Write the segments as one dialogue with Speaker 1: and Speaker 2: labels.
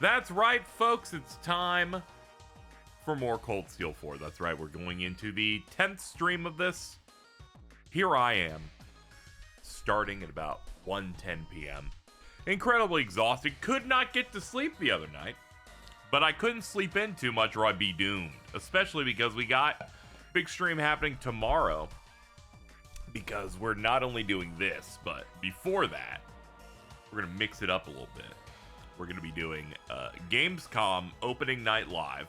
Speaker 1: That's right, folks. It's time for more Cold Steel 4. That's right. We're going into the 10th stream of this. Here I am, starting at about 1:10 p.m. Incredibly exhausted. Could not get to sleep the other night. But I couldn't sleep in too much or I'd be doomed. Especially because we got big stream happening tomorrow. Because we're not only doing this, but before that, we're going to mix it up a little bit. We're going to be doing Gamescom Opening Night Live,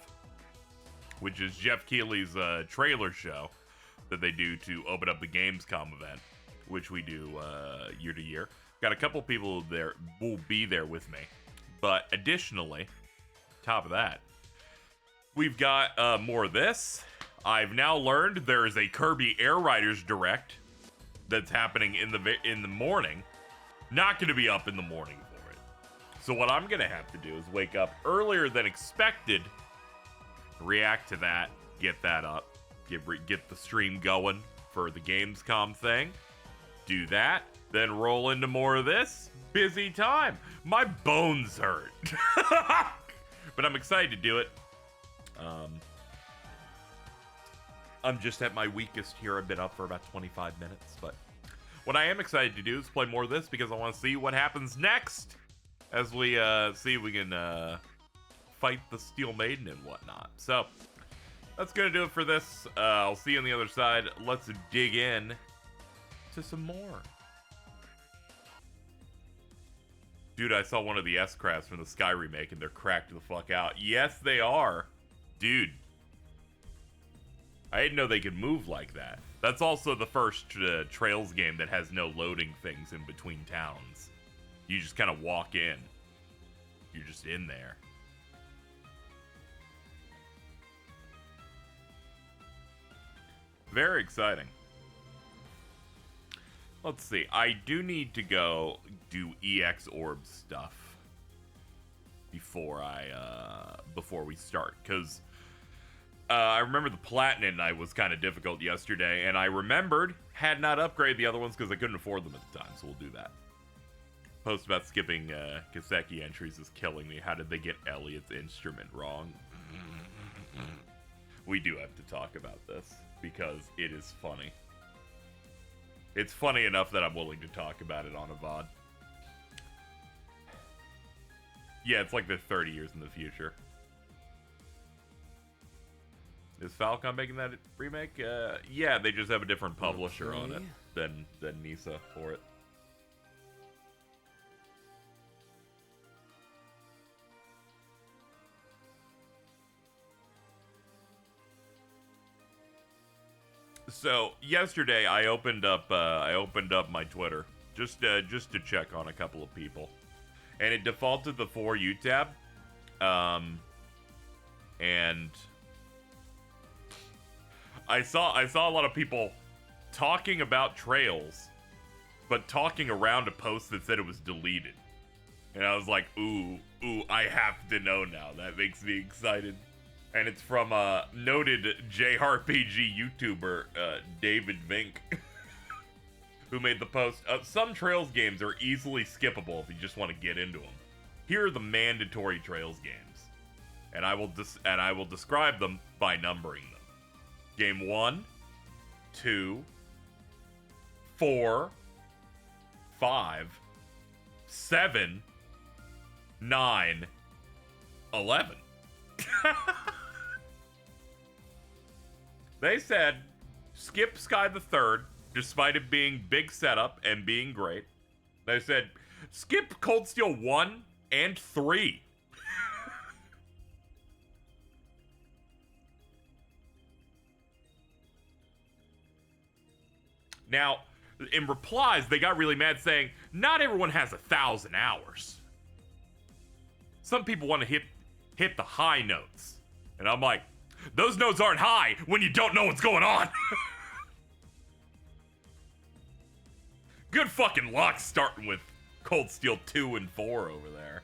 Speaker 1: which is Jeff Keighley's trailer show that they do to open up the Gamescom event, which we do year to year. Got a couple people there will be there with me. But additionally, top of that, we've got more of this. I've now learned there is a Kirby Air Riders Direct that's happening in the morning. Not going to be up in the morning for it. So what I'm going to have to do is wake up earlier than expected, react to that, get that up, get the stream going for the Gamescom thing, do that, then roll into more of this. Busy time. My bones hurt. But I'm excited to do it. I'm just at my weakest here. I've been up for about 25 minutes, but what I am excited to do is play more of this because I want to see what happens next as we see if we can fight the Steel Maiden and whatnot. So that's gonna do it for this. I'll see you on the other side. Let's dig in to some more. Dude, I saw one of the S-Crafts from the Sky remake and they're cracked the fuck out. Yes, they are. Dude. I didn't know they could move like that. That's also the first Trails game that has no loading things in between towns. You just kind of walk in. You're just in there. Very exciting. Let's see. I do need to go do EX Orb stuff before we start, because I remember the Platinum Night was kind of difficult yesterday, and I remembered had not upgraded the other ones because I couldn't afford them at the time, so we'll do that. Post about skipping Kaseki entries is killing me. How did they get Elliot's instrument wrong? We do have to talk about this because it is funny. It's funny enough that I'm willing to talk about it on a VOD. Yeah, it's like they're 30 years in the future. Is Falcon making that remake? Yeah, they just have a different publisher on it than Nisa for it. So yesterday I opened up my Twitter just to check on a couple of people, and it defaulted the For You tab, and I saw a lot of people talking about Trails, but talking around a post that said it was deleted, and I was like, ooh, I have to know now. That makes me excited. And it's from a noted JRPG YouTuber, David Vink, who made the post. Some Trails games are easily skippable if you just want to get into them. Here are the mandatory Trails games, and I will describe them by numbering them. Game 1, 2, 4, 5, 7, 9, 11. They said, skip Sky the Third, despite it being big setup and being great. They said, skip Cold Steel 1 and 3. Now, in replies, they got really mad saying, not everyone has 1,000 hours. Some people want to hit the high notes. And I'm like, those notes aren't high when you don't know what's going on. Good fucking luck starting with Cold Steel 2 and 4 over there.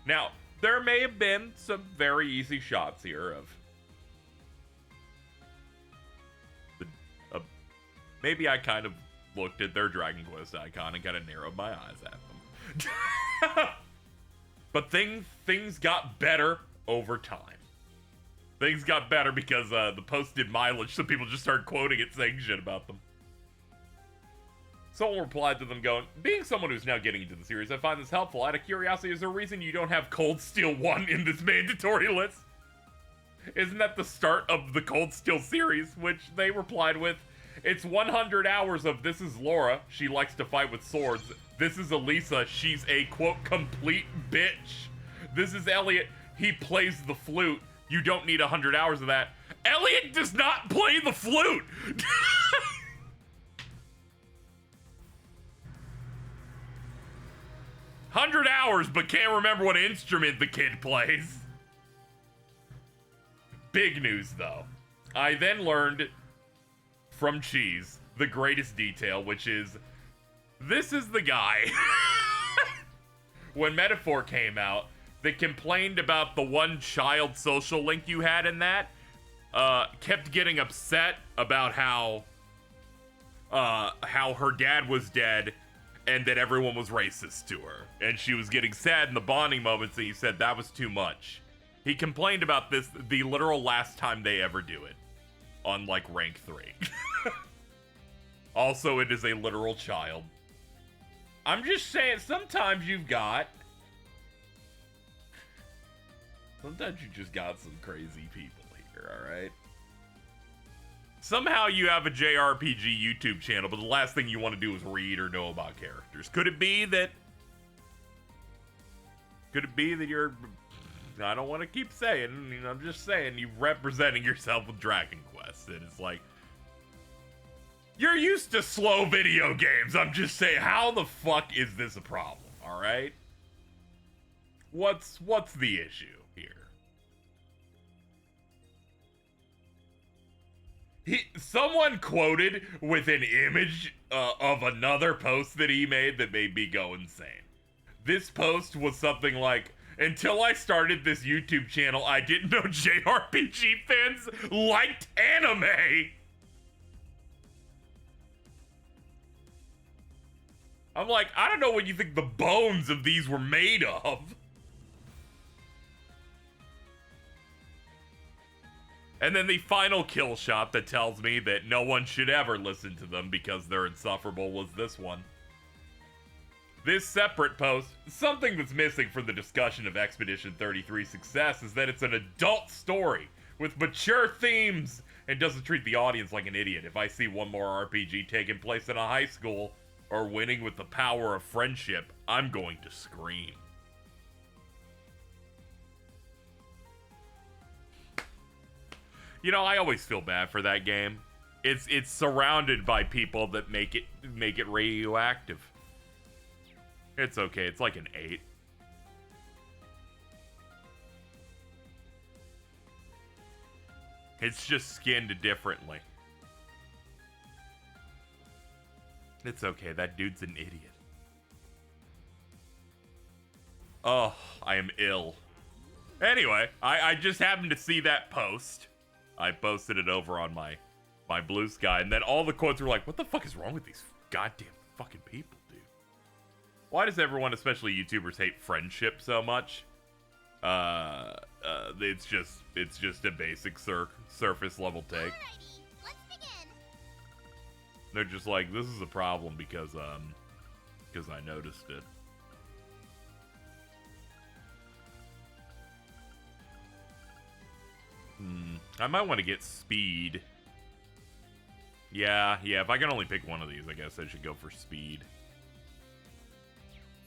Speaker 1: Now, there may have been some very easy shots here of maybe I kind of looked at their Dragon Quest icon and kind of narrowed my eyes at them. But things got better over time. Things got better because the post did mileage, so people just started quoting it, saying shit about them. Someone replied to them going, being someone who's now getting into the series, I find this helpful. Out of curiosity, is there a reason you don't have Cold Steel 1 in this mandatory list? Isn't that the start of the Cold Steel series? Which they replied with, it's 100 hours of this is Laura, she likes to fight with swords. This is Elisa, she's a, quote, complete bitch. This is Elliot, he plays the flute. You don't need 100 hours of that. Elliot does not play the flute! 100 hours, but can't remember what instrument the kid plays. Big news, though. I then learned from Cheese the greatest detail, which is, this is the guy, when Metaphor came out, that complained about the one child social link you had in that, kept getting upset about how her dad was dead, and that everyone was racist to her. And she was getting sad in the bonding moments, and he said that was too much. He complained about this the literal last time they ever do it. On, like, rank 3. Also, it is a literal child. I'm just saying, sometimes you just got some crazy people here, alright? Somehow you have a JRPG YouTube channel, but the last thing you want to do is read or know about characters. Could it be that you're, I don't want to keep saying, you know, I'm just saying, you're representing yourself with Dragon Quest, and it's like, you're used to slow video games. I'm just saying, how the fuck is this a problem, alright? What's the issue here? Someone quoted with an image of another post that he made that made me go insane. This post was something like, until I started this YouTube channel, I didn't know JRPG fans liked anime! I'm like, I don't know what you think the bones of these were made of. And then the final kill shot that tells me that no one should ever listen to them because they're insufferable was this one. This separate post, something that's missing from the discussion of Expedition 33's success is that it's an adult story with mature themes and doesn't treat the audience like an idiot. If I see one more RPG taking place in a high school or winning with the power of friendship, I'm going to scream. You know, I always feel bad for that game. It's surrounded by people that make it radioactive. It's okay. It's like an 8. It's just skinned differently. It's okay. That dude's an idiot. Oh, I am ill. Anyway, I just happened to see that post. I posted it over on my Blue Sky, and then all the quotes were like, what the fuck is wrong with these goddamn fucking people, dude? Why does everyone, especially YouTubers, hate friendship so much? It's just a basic surface level take.
Speaker 2: Alrighty, let's begin.
Speaker 1: They're just like, this is a problem because I noticed it. I might want to get speed. Yeah, if I can only pick one of these, I guess I should go for speed.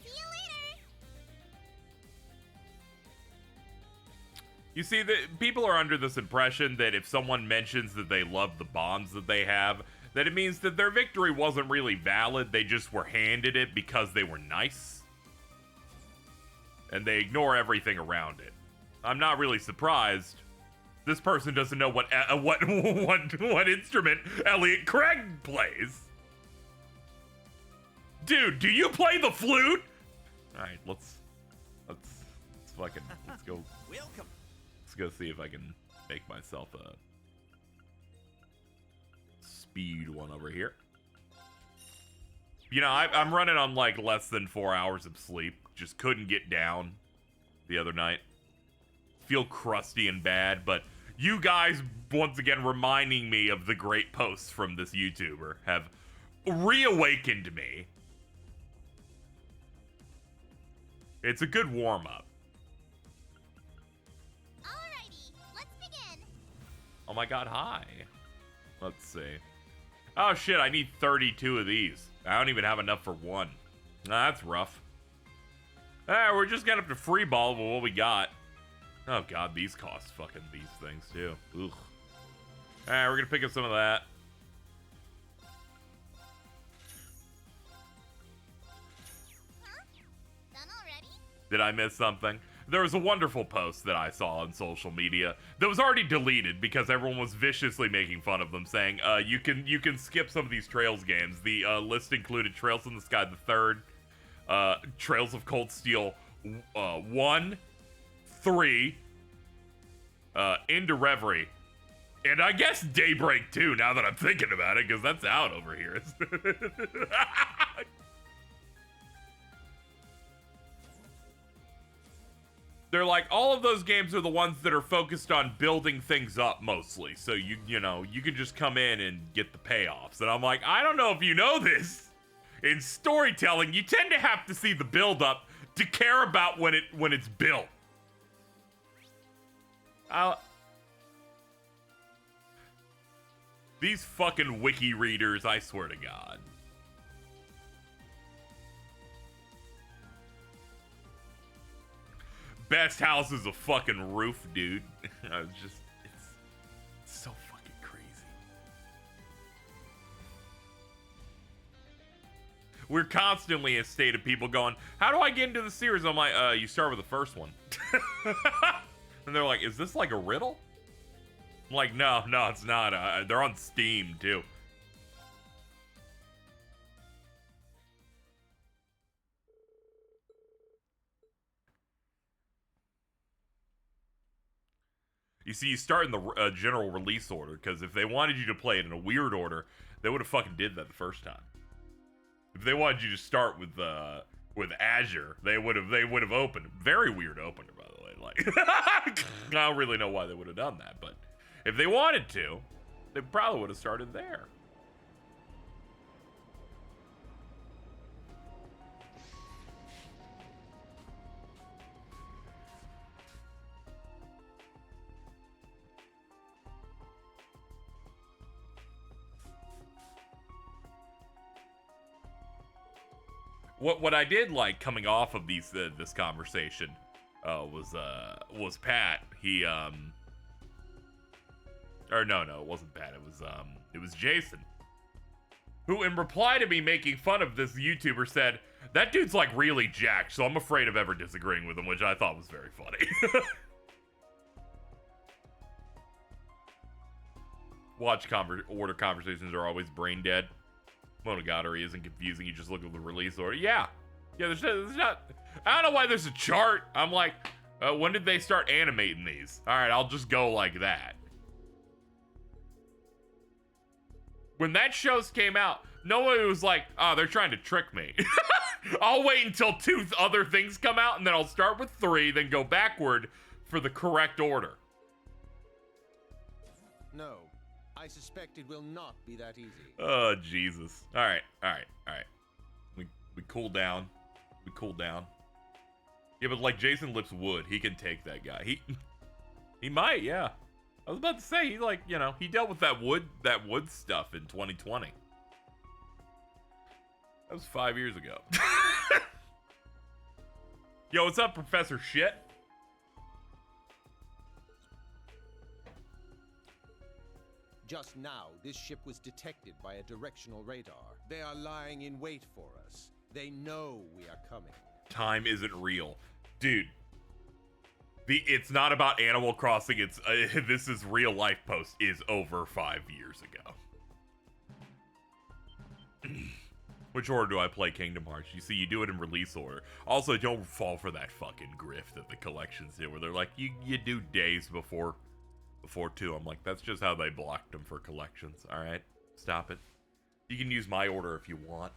Speaker 2: See you later.
Speaker 1: You see, people are under this impression that if someone mentions that they love the bonds that they have, that it means that their victory wasn't really valid, they just were handed it because they were nice. And they ignore everything around it. I'm not really surprised. This person doesn't know what instrument Elliot Craig plays. Dude, do you play the flute? All right, let's go.
Speaker 3: Welcome.
Speaker 1: Let's go see if I can make myself a speed one over here. You know, I'm running on like less than 4 hours of sleep. Just couldn't get down. the other night. Feel crusty and bad, but you guys, once again, reminding me of the great posts from this YouTuber have reawakened me. It's a good warm-up.
Speaker 2: Alrighty, let's begin.
Speaker 1: Oh my god, hi. Let's see. Oh shit, I need 32 of these. I don't even have enough for one. Nah, that's rough. We're just getting up to free ball with what we got. Oh god, these cost fucking these things too. Ugh. Alright, we're gonna pick up some of that.
Speaker 2: Huh? Done already?
Speaker 1: Did I miss something? There was a wonderful post that I saw on social media that was already deleted because everyone was viciously making fun of them, saying, you can skip some of these Trails games. The list included Trails in the Sky the Third, Trails of Cold Steel 1, 3, Into Reverie, and I guess Daybreak 2, now that I'm thinking about it, because that's out over here. They're like, all of those games are the ones that are focused on building things up mostly. So you know, you can just come in and get the payoffs. And I'm like, I don't know if you know this. In storytelling, you tend to have to see the build up to care about when it's built. These fucking wiki readers, I swear to God. Best house is a fucking roof, dude. I was just, it's so fucking crazy. We're constantly in a state of people going, how do I get into the series? I'm like, you start with the first one. And they're like, is this like a riddle? I'm like, no, it's not. They're on Steam, too. You see, you start in the general release order, because if they wanted you to play it in a weird order, they would have fucking did that the first time. If they wanted you to start with Azure, they would have opened. Very weird opener, by the way. Like, I don't really know why they would have done that, but if they wanted to, they probably would have started there. What I did like coming off of this conversation was Pat. He or no, it wasn't Pat. It was Jason, who in reply to me making fun of this YouTuber said, that dude's like really jacked, so I'm afraid of ever disagreeing with him, which I thought was very funny. Watch order conversations are always brain dead. Monogatari isn't confusing. You just look at the release order. Yeah, there's not. I don't know why there's a chart. I'm like, when did they start animating these? All right, I'll just go like that. When that shows came out, nobody was like, oh, they're trying to trick me. I'll wait until 2 other things come out, and then I'll start with 3, then go backward for the correct order.
Speaker 3: No. I suspect it will not be that easy.
Speaker 1: Oh, Jesus. All right. We cool down. Yeah, but like Jason Lips would, he can take that guy. He might, yeah. I was about to say, he like, you know, he dealt with that wood stuff in 2020. That was 5 years ago. Yo, what's up, Professor Shit?
Speaker 3: Just now, this ship was detected by a directional radar. They are lying in wait for us. They know we are coming.
Speaker 1: Time isn't real. Dude. It's not about Animal Crossing, it's this is real life post is over 5 years ago. Which order do I play Kingdom Hearts? You see, you do it in release order. Also, don't fall for that fucking grift that the collections do, where they're like, you do days before 2. I'm like, that's just how they blocked them for collections. All right, stop it. You can use my order if you want.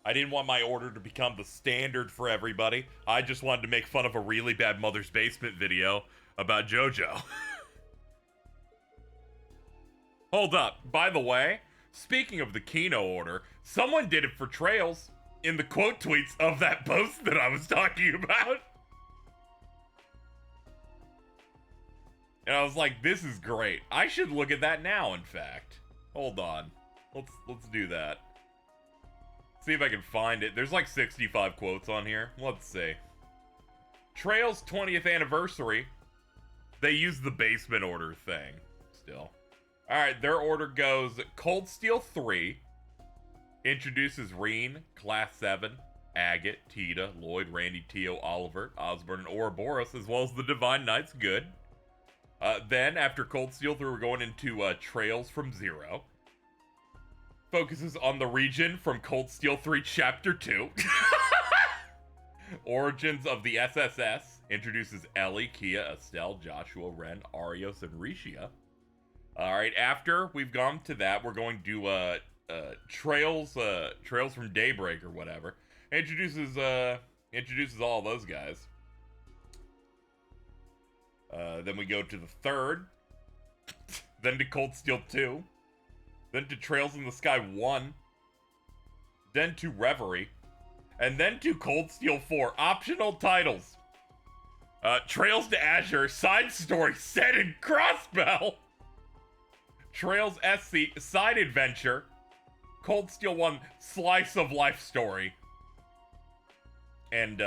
Speaker 1: I didn't want my order to become the standard for everybody. I just wanted to make fun of a really bad Mother's Basement video about JoJo. Hold up. By the way, speaking of the Kino order, someone did it for Trails in the quote tweets of that post that I was talking about. And I was like, this is great. I should look at that now, in fact. Hold on. Let's do that. See if I can find it. There's like 65 quotes on here. Let's see. Trails 20th anniversary. They use the basement order thing still. Alright, their order goes Cold Steel 3. Introduces Reen, Class 7, Agate, Tita, Lloyd, Randy, Tio, Oliver, Osborne, and Ouroboros, as well as the Divine Knights. Good. Then, after Cold Steel 3, we're going into Trails from Zero. Focuses on the region from Cold Steel 3 Chapter 2. Origins of the SSS. Introduces Ellie, Kia, Estelle, Joshua, Ren, Arios, and Rishia. Alright, after we've gone to that, we're going to Trails from Daybreak or whatever. Introduces all those guys. Then we go to the third. Then to Cold Steel 2. Then to Trails in the Sky 1. Then to Reverie. And then to Cold Steel 4. Optional titles. Trails to Azure. Side story set in Crossbell. Trails SC. Side adventure. Cold Steel 1. Slice of life story. And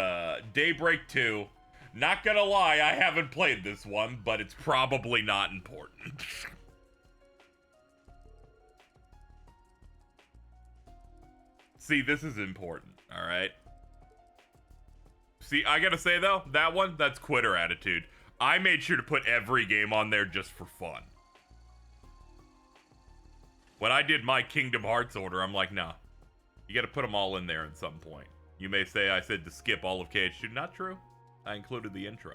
Speaker 1: Daybreak 2. Not gonna lie, I haven't played this one, but it's probably not important. See, this is important, alright? See, I gotta say though, that one, that's quitter attitude. I made sure to put every game on there just for fun. When I did my Kingdom Hearts order, I'm like, nah. You gotta put them all in there at some point. You may say I said to skip all of KH2. Not true. I included the intro.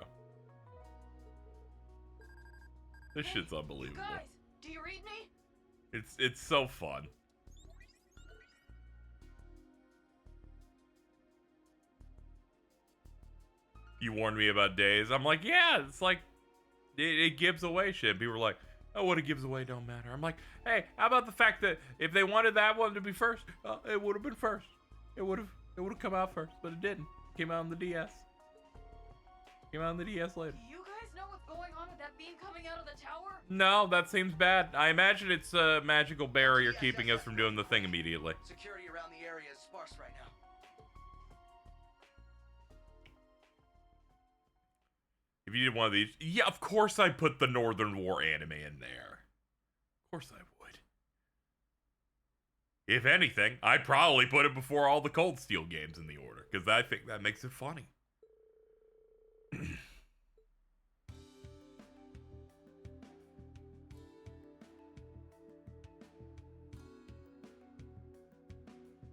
Speaker 1: This shit's unbelievable.
Speaker 4: You guys, do you read me?
Speaker 1: It's so fun. You warned me about Days. I'm like, yeah, it's like, it gives away shit. People are like, oh, what it gives away don't matter. I'm like, hey, how about the fact that if they wanted that one to be first, it would have been first. It would have come out first, but it didn't. It came out on the DS. Came out on the DS later.
Speaker 4: Do you guys know what's going on with that beam coming out of the tower?
Speaker 1: No, that seems bad. I imagine it's a magical barrier keeping us from doing the thing immediately.
Speaker 5: Security around the area is sparse right now.
Speaker 1: If you did one of these, yeah, of course I put the Northern War anime in there. Of course I would. If anything, I'd probably put it before all the Cold Steel games in the order, because I think that makes it funny.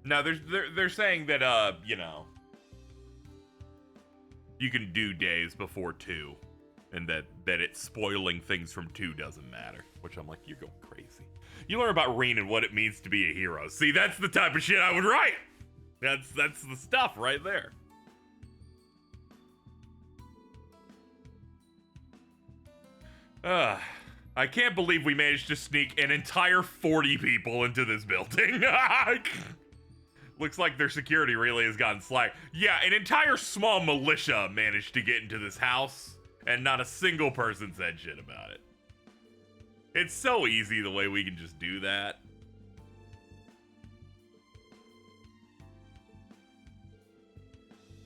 Speaker 1: Now, they're saying that, you know, you can do Days before 2, and that it's spoiling things from 2 doesn't matter, which I'm like, you're going crazy. You learn about Reen and what it means to be a hero. See, that's the type of shit I would write. That's the stuff right there. I can't believe we managed to sneak an entire 40 people into this building. Looks like their security really has gotten slack. Yeah, an entire small militia managed to get into this house, and not a single person said shit about it. It's so easy the way we can just do that.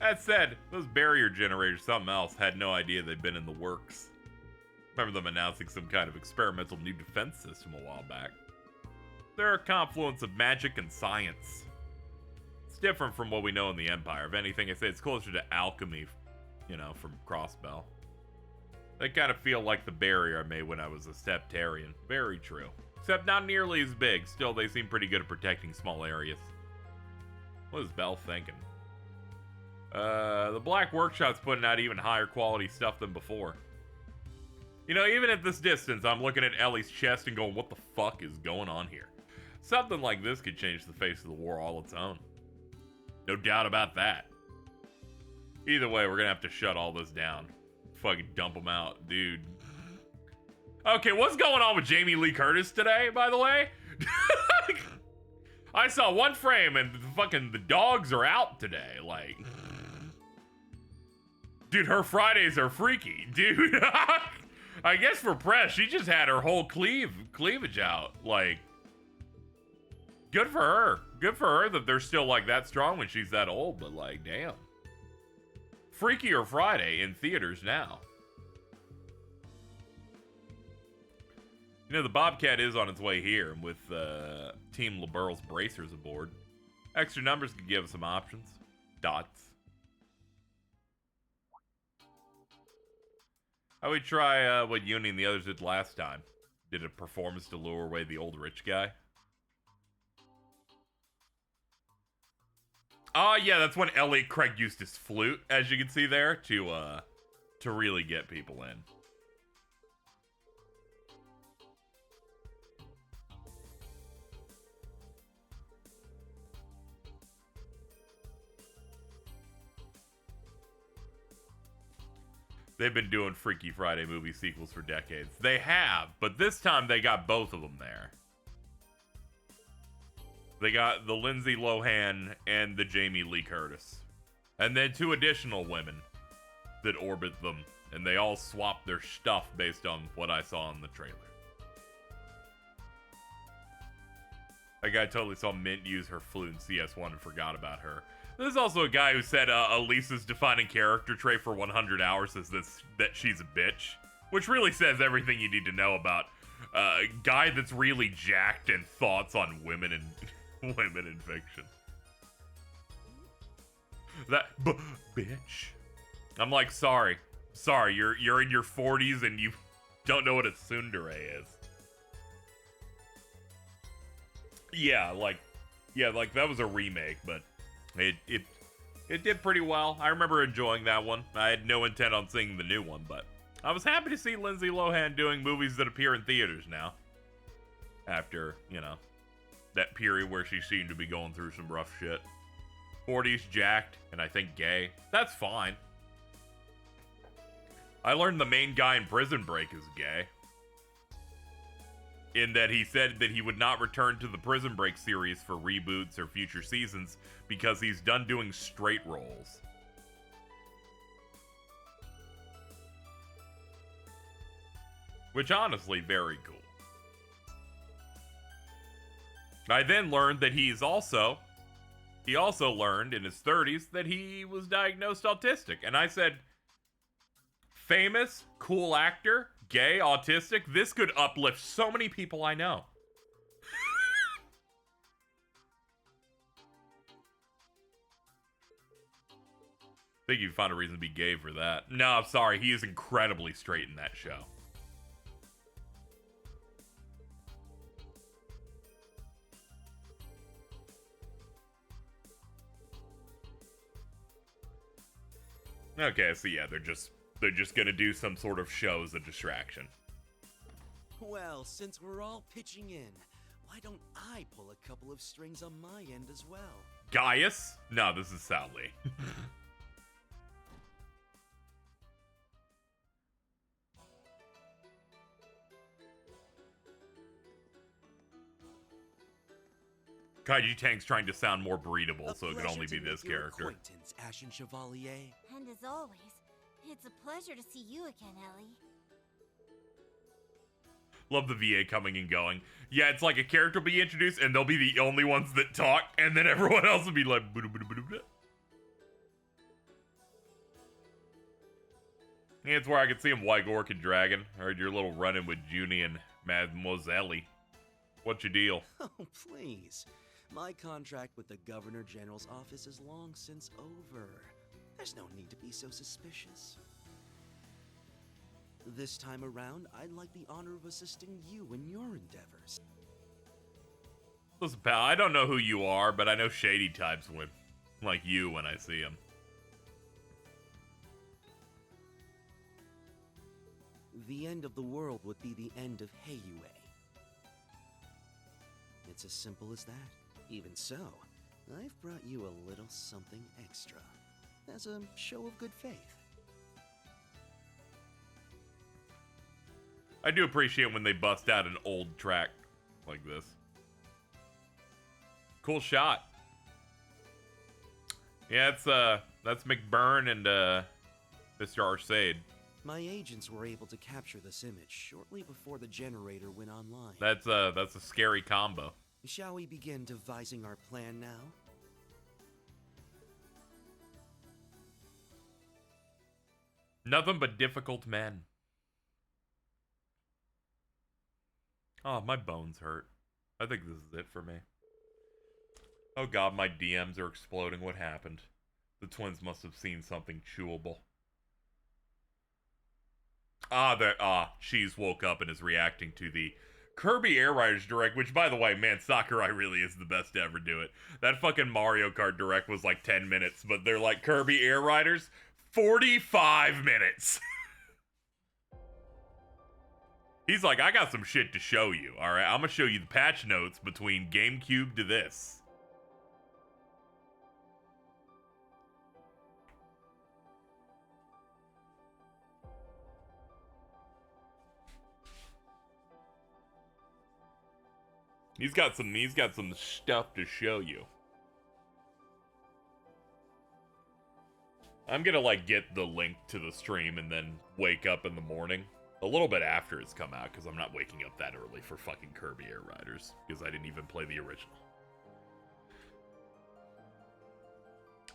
Speaker 1: That said, those barrier generators, something else, had no idea they'd been in the works. Remember them announcing some kind of experimental new defense system a while back. They're a confluence of magic and science. It's different from what we know in the Empire. If anything, I say it's closer to alchemy, you know, from Crossbell. They kind of feel like the barrier I made when I was a Septarian. Very true. Except not nearly as big. Still, they seem pretty good at protecting small areas. What is Bell thinking? The Black Workshop's putting out even higher quality stuff than before. You know, even at this distance, I'm looking at Ellie's chest and going, what the fuck is going on here? Something like this could change the face of the war all its own. No doubt about that. Either way, we're gonna have to shut all this down. Fucking dump them out, dude. Okay, what's going on with Jamie Lee Curtis today, by the way? I saw one frame and the dogs are out today. Like, dude, her Fridays are freaky, dude. I guess for press, she just had her whole cleavage out. Like, good for her. Good for her that they're still like that strong when she's that old, but like, damn. Freakier Friday in theaters now. You know, the Bobcat is on its way here with Team LeBurl's bracers aboard. Extra numbers could give us some options. Dots. How we try what Uni and the others did last time? Did a performance to lure away the old rich guy? Oh, yeah, that's when Elliot Craig used his flute, as you can see there, to really get people in. They've been doing Freaky Friday movie sequels for decades. They have, but this time they got both of them there. They got the Lindsay Lohan and the Jamie Lee Curtis. And then 2 additional women that orbit them. And they all swap their stuff based on what I saw in the trailer. That guy totally saw Mint use her flute in CS1 and forgot about her. There's also a guy who said Elisa's defining character trait for 100 hours is that she's a bitch. Which really says everything you need to know about a guy that's really jacked and thoughts on women and women in fiction. That bitch. I'm like, sorry, you're in your 40s and you don't know what a tsundere is. Yeah, like that was a remake, but it did pretty well. I remember enjoying that one. I had no intent on seeing the new one, but I was happy to see Lindsay Lohan doing movies that appear in theaters now. After, you know, that period where she seemed to be going through some rough shit. 40s, jacked, and I think gay. That's fine. I learned the main guy in Prison Break is gay. In that he said that he would not return to the Prison Break series for reboots or future seasons because he's done doing straight roles. Which honestly, very cool. I then learned that he also learned in his 30s that he was diagnosed autistic. And I said, famous, cool actor, gay, autistic, this could uplift so many people I know. I think you'd find a reason to be gay for that. No, I'm sorry, he is incredibly straight in that show. Okay, so yeah, they're just gonna do some sort of show as a distraction.
Speaker 6: Well, since we're all pitching in, why don't I pull a couple of strings on my end as well?
Speaker 1: Gaius? No, this is Sally. Kaiji Tank's trying to sound more breedable, so it could only be this character.
Speaker 6: Ashen Chevalier.
Speaker 2: And as always, it's a pleasure to see you again, Ellie.
Speaker 1: Love the VA coming and going. Yeah, it's like a character will be introduced, and they'll be the only ones that talk, and then everyone else will be like... Yeah, it's where I could see him White Orchid Dragon. Heard your little run-in with Junie and Mademoiselle. What's your deal?
Speaker 6: Oh, please. My contract with the Governor General's office is long since over. There's no need to be so suspicious. This time around, I'd like the honor of assisting you in your endeavors.
Speaker 1: Listen, pal, I don't know who you are, but I know shady types would like you when I see them.
Speaker 6: The end of the world would be the end of Heiyue. It's as simple as that. Even so, I've brought you a little something extra, as a show of good faith.
Speaker 1: I do appreciate when they bust out an old track like this. Cool shot. Yeah, that's McBurn and Mr. Arcade.
Speaker 6: My agents were able to capture this image shortly before the generator went online.
Speaker 1: That's a scary combo.
Speaker 6: Shall we begin devising our plan now?
Speaker 1: Nothing but difficult men. Oh, my bones hurt. I think this is it for me. Oh god, my DMs are exploding. What happened? The twins must have seen something chewable. She's woke up and is reacting to the Kirby Air Riders Direct, which, by the way, man, Sakurai really is the best to ever do it. That fucking Mario Kart Direct was like 10 minutes, but they're like, Kirby Air Riders, 45 minutes. He's like, I got some shit to show you, alright? I'm gonna show you the patch notes between GameCube to this. He's got some stuff to show you. I'm gonna like get the link to the stream and then wake up in the morning. A little bit after it's come out, because I'm not waking up that early for fucking Kirby Air Riders, because I didn't even play the original.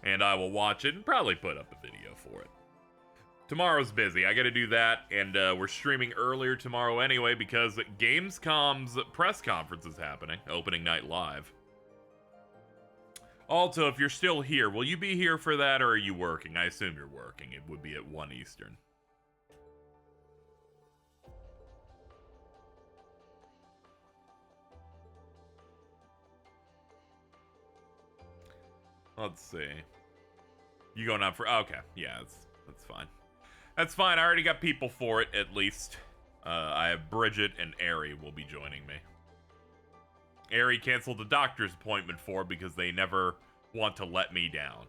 Speaker 1: And I will watch it and probably put up a video for it. Tomorrow's busy. I gotta do that, and we're streaming earlier tomorrow anyway, because Gamescom's press conference is happening, opening night live. Also, if you're still here, will you be here for that, or are you working? I assume you're working. It would be at 1 Eastern. Let's see. You going out for... Okay, yeah, that's fine. That's fine, I already got people for it, at least. I have Bridget and Ari will be joining me. Ari canceled the doctor's appointment for because they never want to let me down.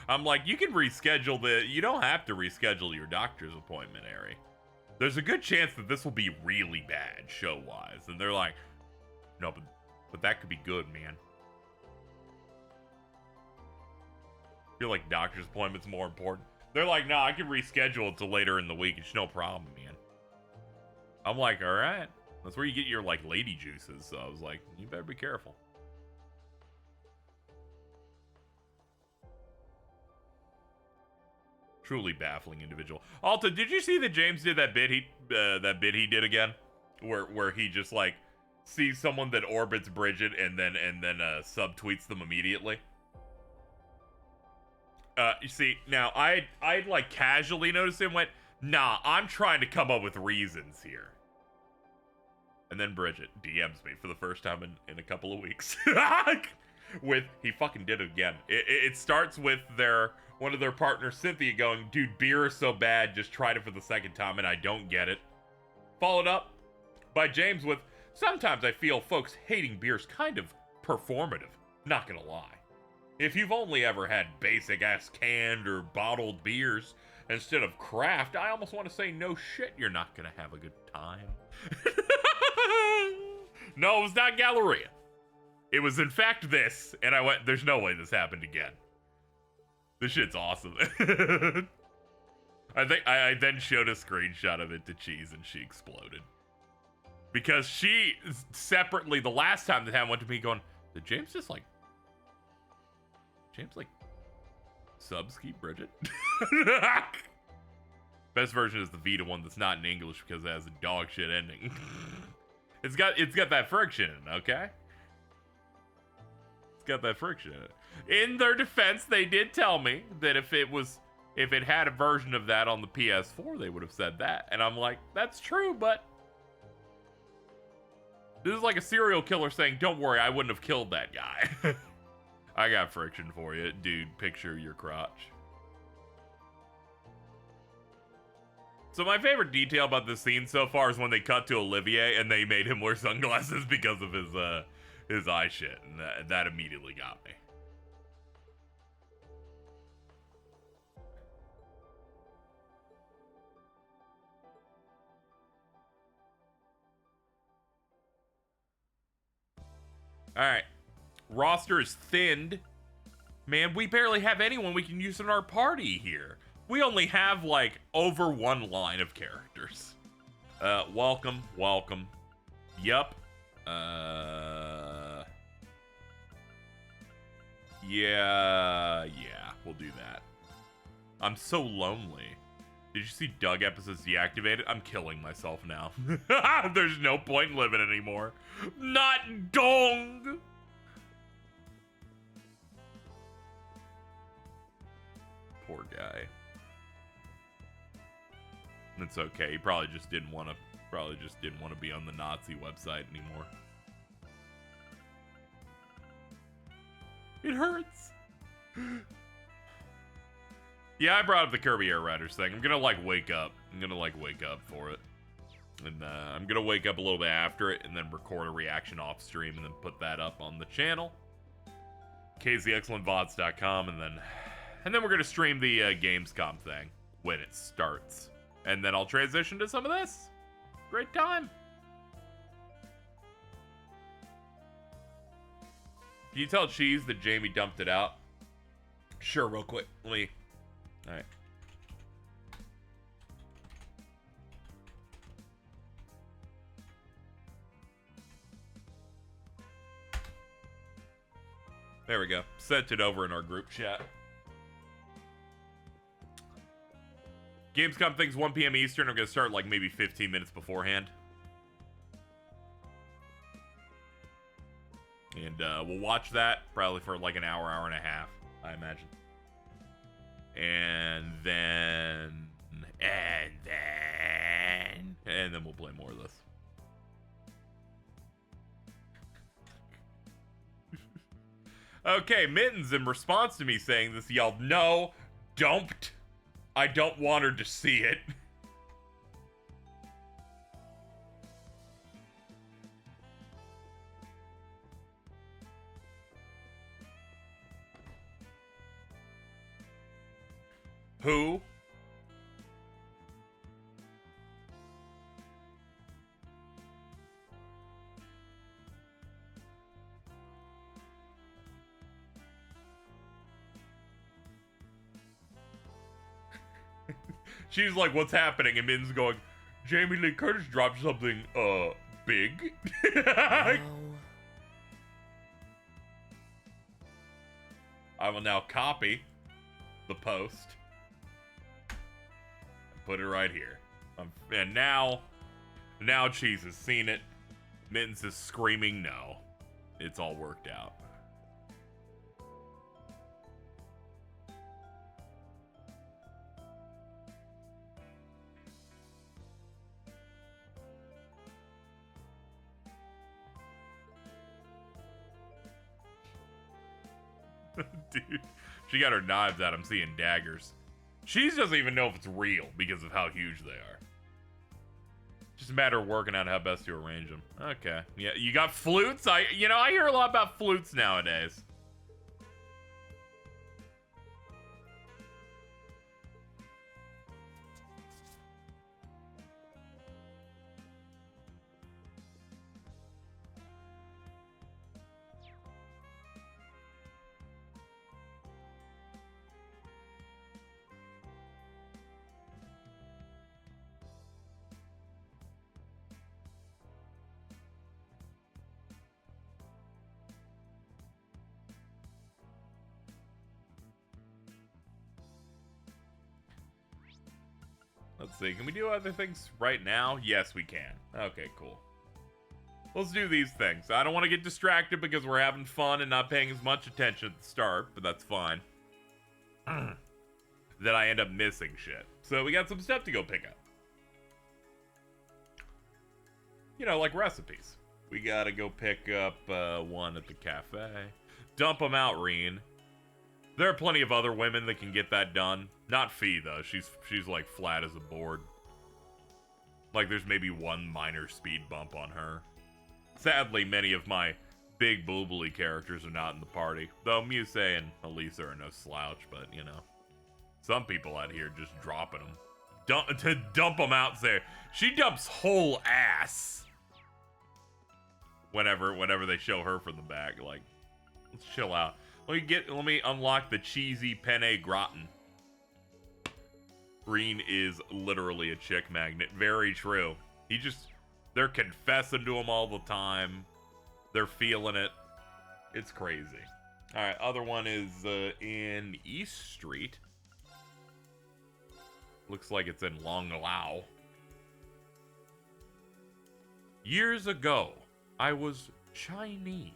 Speaker 1: I'm like, you can reschedule you don't have to reschedule your doctor's appointment, Ari. There's a good chance that this will be really bad, show-wise. And they're like, no, but that could be good, man. I feel like doctor's appointment's more important. They're like, nah, I can reschedule it till later in the week. It's no problem, man. I'm like, all right. That's where you get your, like, lady juices. So I was like, you better be careful. Truly baffling individual. Alta, did you see that James did that bit he did again? Where he just, like, sees someone that orbits Bridget and then subtweets them immediately? You see, now, I like, casually noticed it and went, nah, I'm trying to come up with reasons here. And then Bridget DMs me for the first time in a couple of weeks. He fucking did it again. It starts with one of their partners, Cynthia, going, dude, beer is so bad, just tried it for the second time and I don't get it. Followed up by James with, sometimes I feel folks hating beer's kind of performative, not gonna lie. If you've only ever had basic-ass canned or bottled beers instead of craft, I almost want to say, no shit, you're not gonna have a good time. No, it was not Galleria. It was, in fact, this, and I went, there's no way this happened again. This shit's awesome. I think I then showed a screenshot of it to Cheese, and she exploded. Because she, separately, the last time that happened, went to me going, did James just, like, subski Bridget? Best version is the Vita one that's not in English because it has a dog shit ending. It's got that friction in it, okay? It's got that friction in it. In their defense, they did tell me that if it had a version of that on the PS4, they would have said that. And I'm like, that's true, but this is like a serial killer saying, don't worry, I wouldn't have killed that guy. I got friction for you. Dude, picture your crotch. So my favorite detail about this scene so far is when they cut to Olivier and they made him wear sunglasses because of his eye shit, and that immediately got me. All right, roster is thinned. Man, we barely have anyone we can use in our party here. We only have, like, over one line of characters. Welcome. Yup. Yeah, we'll do that. I'm so lonely. Did you see Doug episodes deactivated? I'm killing myself now. There's no point in living anymore. Not Dong! Poor guy. It's okay. He probably just didn't want to be on the Nazi website anymore. It hurts. Yeah, I brought up the Kirby Air Riders thing. I'm gonna wake up for it. And I'm gonna wake up a little bit after it and then record a reaction off stream and then put that up on the channel. KZExcellentVods.com, and then we're gonna stream the Gamescom thing when it starts. And then I'll transition to some of this. Great time. Can you tell Cheese that Jamie dumped it out? Sure, real quick. Let me... Alright. There we go. Sent it over in our group chat. Gamescom thing's 1 p.m. Eastern. I'm going to start like maybe 15 minutes beforehand. And we'll watch that probably for like an hour, hour and a half, I imagine. And then we'll play more of this. Okay, Mittens, in response to me saying this, yelled, "No, don't. I don't want her to see it." Who? She's like, "What's happening?" And Min's going, "Jamie Lee Curtis dropped something, big."
Speaker 6: No.
Speaker 1: I will now copy the post. Put it right here. And now Cheese has seen it. Mittens is screaming no. It's all worked out. Dude, she got her knives out. I'm seeing daggers. She doesn't even know if it's real because of how huge they are. Just a matter of working out how best to arrange them. Okay. Yeah, you got flutes? I hear a lot about flutes nowadays. Let's see, can we do other things right now? Yes, we can. Okay, cool. Let's do these things. I don't want to get distracted because we're having fun and not paying as much attention at the start, but that's fine. Then I end up missing shit. So we got some stuff to go pick up. You know, like recipes. We gotta go pick up one at the cafe. Dump them out, Reen. There are plenty of other women that can get that done. Not Fee, though. She's like flat as a board. Like, there's maybe one minor speed bump on her. Sadly, many of my big boobly characters are not in the party. Though Muse and Elisa are no slouch, but, you know. Some people out here just dropping them. To dump them out there. She dumps whole ass. Whenever they show her from the back. Like, let's chill out. Let me unlock the cheesy penne gratin. Green is literally a chick magnet. Very true. They're confessing to him all the time. They're feeling it. It's crazy. All right, other one is in East Street. Looks like it's in Long Lao. Years ago, I was Chinese.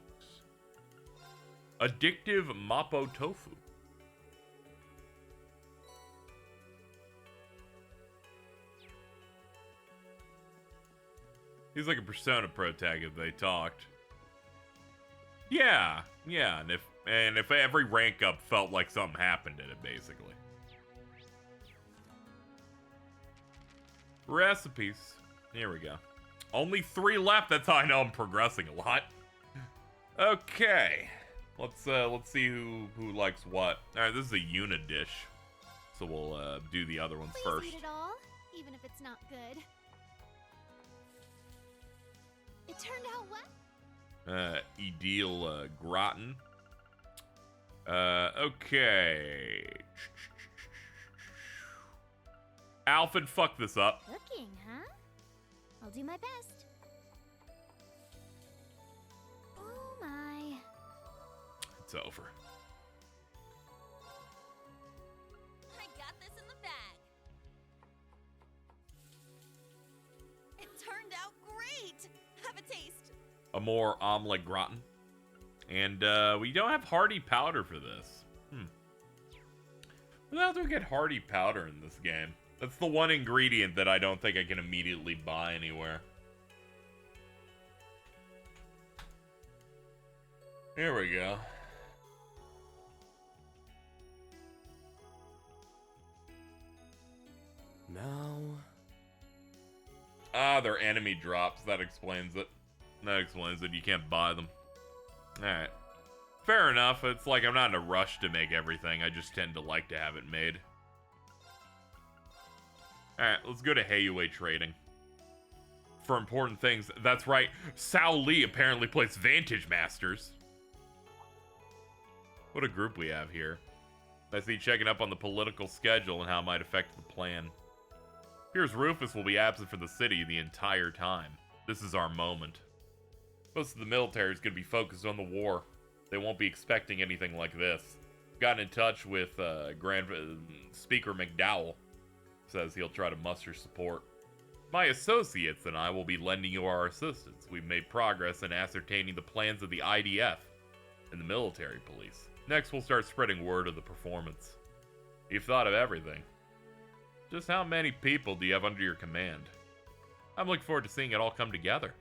Speaker 1: Addictive Mapo Tofu. He's like a Persona protagonist if they talked. Yeah, and if every rank up felt like something happened in it, basically. Recipes. Here we go. Only 3 left. That's how I know I'm progressing a lot. Okay. Let's see who likes what. All right, this is a unit dish. So we'll do the other ones
Speaker 2: Please
Speaker 1: first.
Speaker 2: eat it all, even if it's not good. It turned out what?
Speaker 1: Ideal gratin. Okay. Alfred, fuck this up.
Speaker 2: Cooking, huh? I'll do my best. Oh my.
Speaker 1: It's over.
Speaker 2: I got this in the bag. It turned out great. Have a taste.
Speaker 1: A more omelet gratin. And we don't have hardy powder for this. How do we get hardy powder in this game? That's the one ingredient that I don't think I can immediately buy anywhere. Here we go.
Speaker 6: Now...
Speaker 1: Ah, they're enemy drops. That explains it. That explains it. You can't buy them. Alright. Fair enough. It's like I'm not in a rush to make everything. I just tend to like to have it made. Alright, let's go to Heiyue Trading. For important things. That's right. Sao Lee apparently plays Vantage Masters. What a group we have here. I see checking up on the political schedule and how it might affect the plan. Here's Rufus will be absent from the city the entire time. This is our moment. Most of the military is going to be focused on the war. They won't be expecting anything like this. Gotten in touch with Speaker McDowell. Says he'll try to muster support. My associates and I will be lending you our assistance. We've made progress in ascertaining the plans of the IDF and the military police. Next, we'll start spreading word of the performance. You've thought of everything. Just how many people do you have under your command? I'm looking forward to seeing it all come together.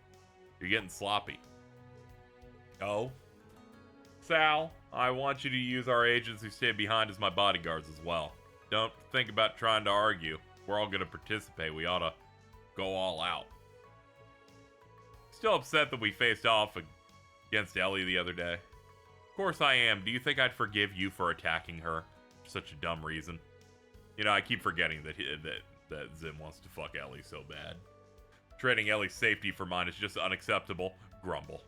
Speaker 1: You're getting sloppy. Oh? Sal, I want you to use our agents who stay behind as my bodyguards as well. Don't think about trying to argue. We're all going to participate. We ought to go all out. Still upset that we faced off against Ellie the other day. Of course I am. Do you think I'd forgive you for attacking her for such a dumb reason? You know, I keep forgetting that Zim wants to fuck Ellie so bad. Trading Ellie's safety for mine is just unacceptable. Grumble.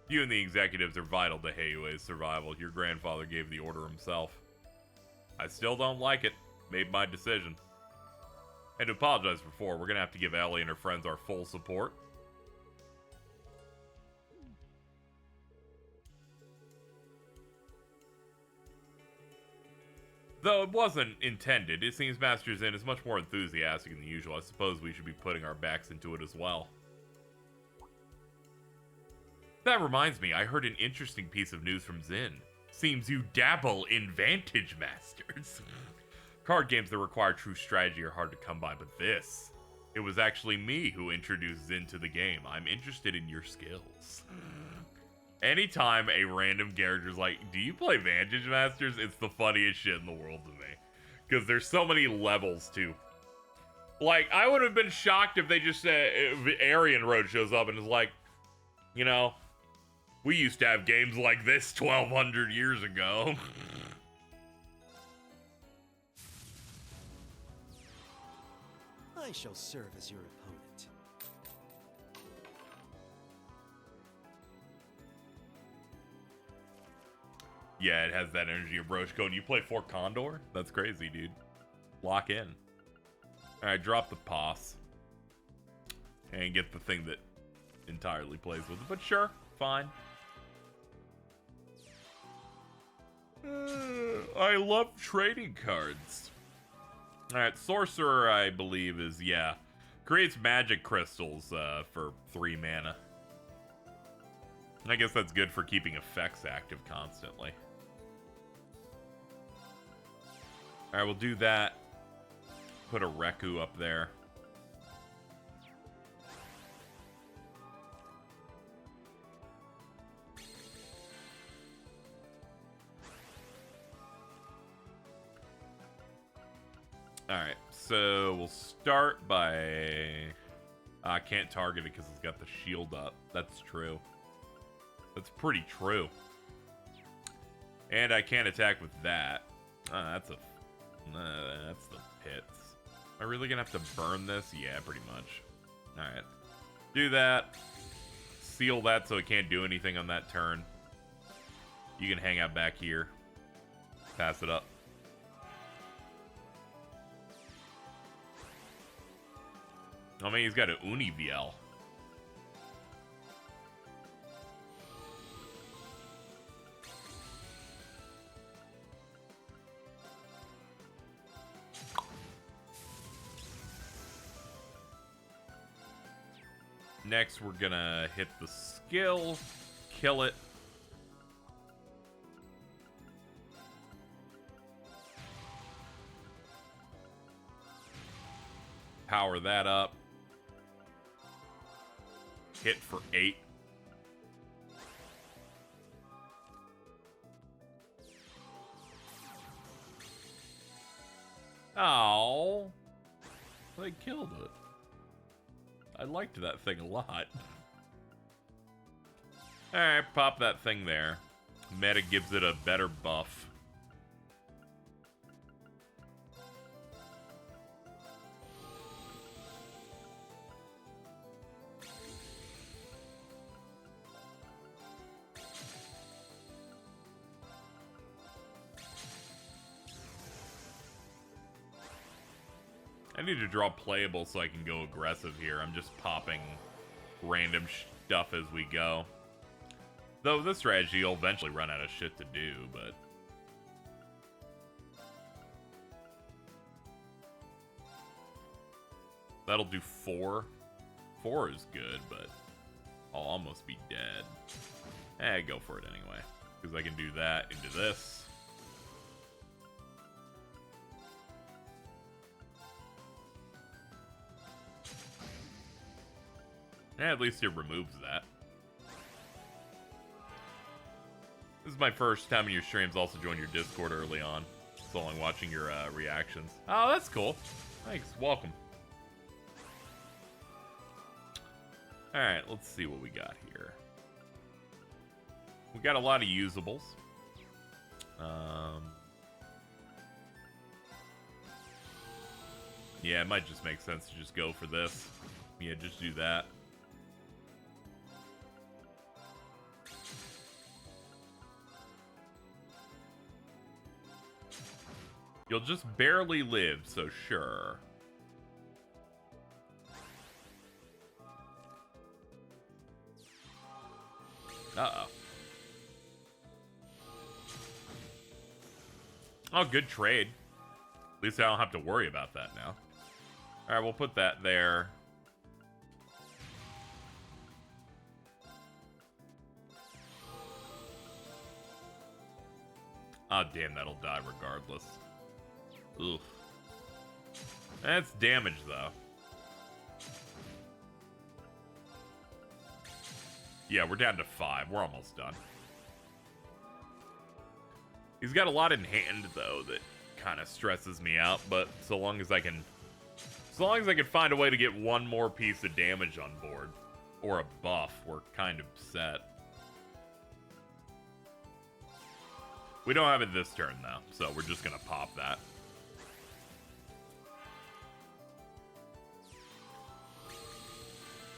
Speaker 1: You and the executives are vital to Heiyue's survival. Your grandfather gave the order himself. I still don't like it. Made my decision. And to apologize before, we're going to have to give Ellie and her friends our full support. Though it wasn't intended, it seems Master Zen is much more enthusiastic than usual. I suppose we should be putting our backs into it as well. That reminds me, I heard an interesting piece of news from Zin. Seems you dabble in Vantage Masters. Card games that require true strategy are hard to come by, but this... It was actually me who introduced Zin to the game. I'm interested in your skills. Anytime a random character's like, do you play Vantage Masters? It's the funniest shit in the world to me. Because there's so many levels to Like, I would have been shocked if they just said, if Aryan Road shows up and is like, you know, we used to have games like this 1,200 years ago.
Speaker 6: I shall serve as your opponent.
Speaker 1: Yeah, it has that energy of Roshko. And you play Fort Condor? That's crazy, dude. Lock in. Alright, drop the POS. And get the thing that entirely plays with it. But sure, fine. I love trading cards. Alright, Sorcerer, I believe, is, yeah. Creates magic crystals for 3 mana. I guess that's good for keeping effects active constantly. Alright, we'll do that. Put a Reku up there. Alright, so we'll start by... I can't target it because it's got the shield up. That's true. That's pretty true. And I can't attack with that. That's the pits. Am I really gonna have to burn this? Yeah, pretty much. Alright. Do that. Seal that so it can't do anything on that turn. You can hang out back here. Pass it up. I mean, he's got an Univiel. Next, we're gonna hit the skill, kill it. Power that up. Hit for 8. Oh, they killed it. I liked that thing a lot. Alright, pop that thing there. Meta gives it a better buff. I need to draw playable so I can go aggressive here. I'm just popping random stuff as we go. Though this strategy will eventually run out of shit to do, but... That'll do 4. 4 is good, but I'll almost be dead. Go for it anyway. Because I can do that into this. At least it removes that. This is my first time in your streams. Also joined your Discord early on. So I'm watching your reactions. Oh, that's cool. Thanks. Welcome. Alright, let's see what we got here. We got a lot of usables. Yeah, it might just make sense to just go for this. Yeah, just do that. You'll just barely live, so sure. Uh-oh. Oh, good trade. At least I don't have to worry about that now. Alright, we'll put that there. Oh, damn, that'll die regardless. Ugh. That's damage, though. Yeah, we're down to 5. We're almost done. He's got a lot in hand, though, that kind of stresses me out, but so long as I can As long as I can find a way to get one more piece of damage on board, or a buff, we're kind of set. We don't have it this turn, though, so we're just gonna pop that.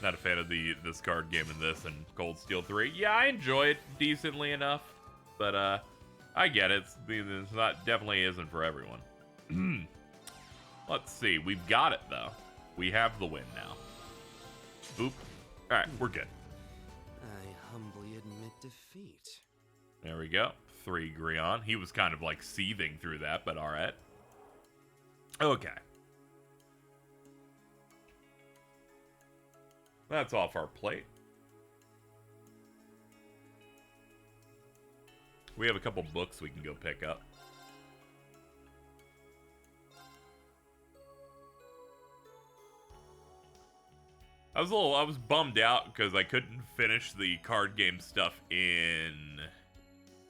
Speaker 1: Not a fan of this card game in this and Cold Steel 3. Yeah, I enjoy it decently enough, but I get it. It's not, definitely isn't for everyone. Let's see. We've got it, though. We have the win now. Oop. All right, we're good.
Speaker 6: I humbly admit defeat.
Speaker 1: There we go. 3 Grion. He was kind of like seething through that, but all right. Okay. That's off our plate. We have a couple books we can go pick up. I was bummed out because I couldn't finish the card game stuff in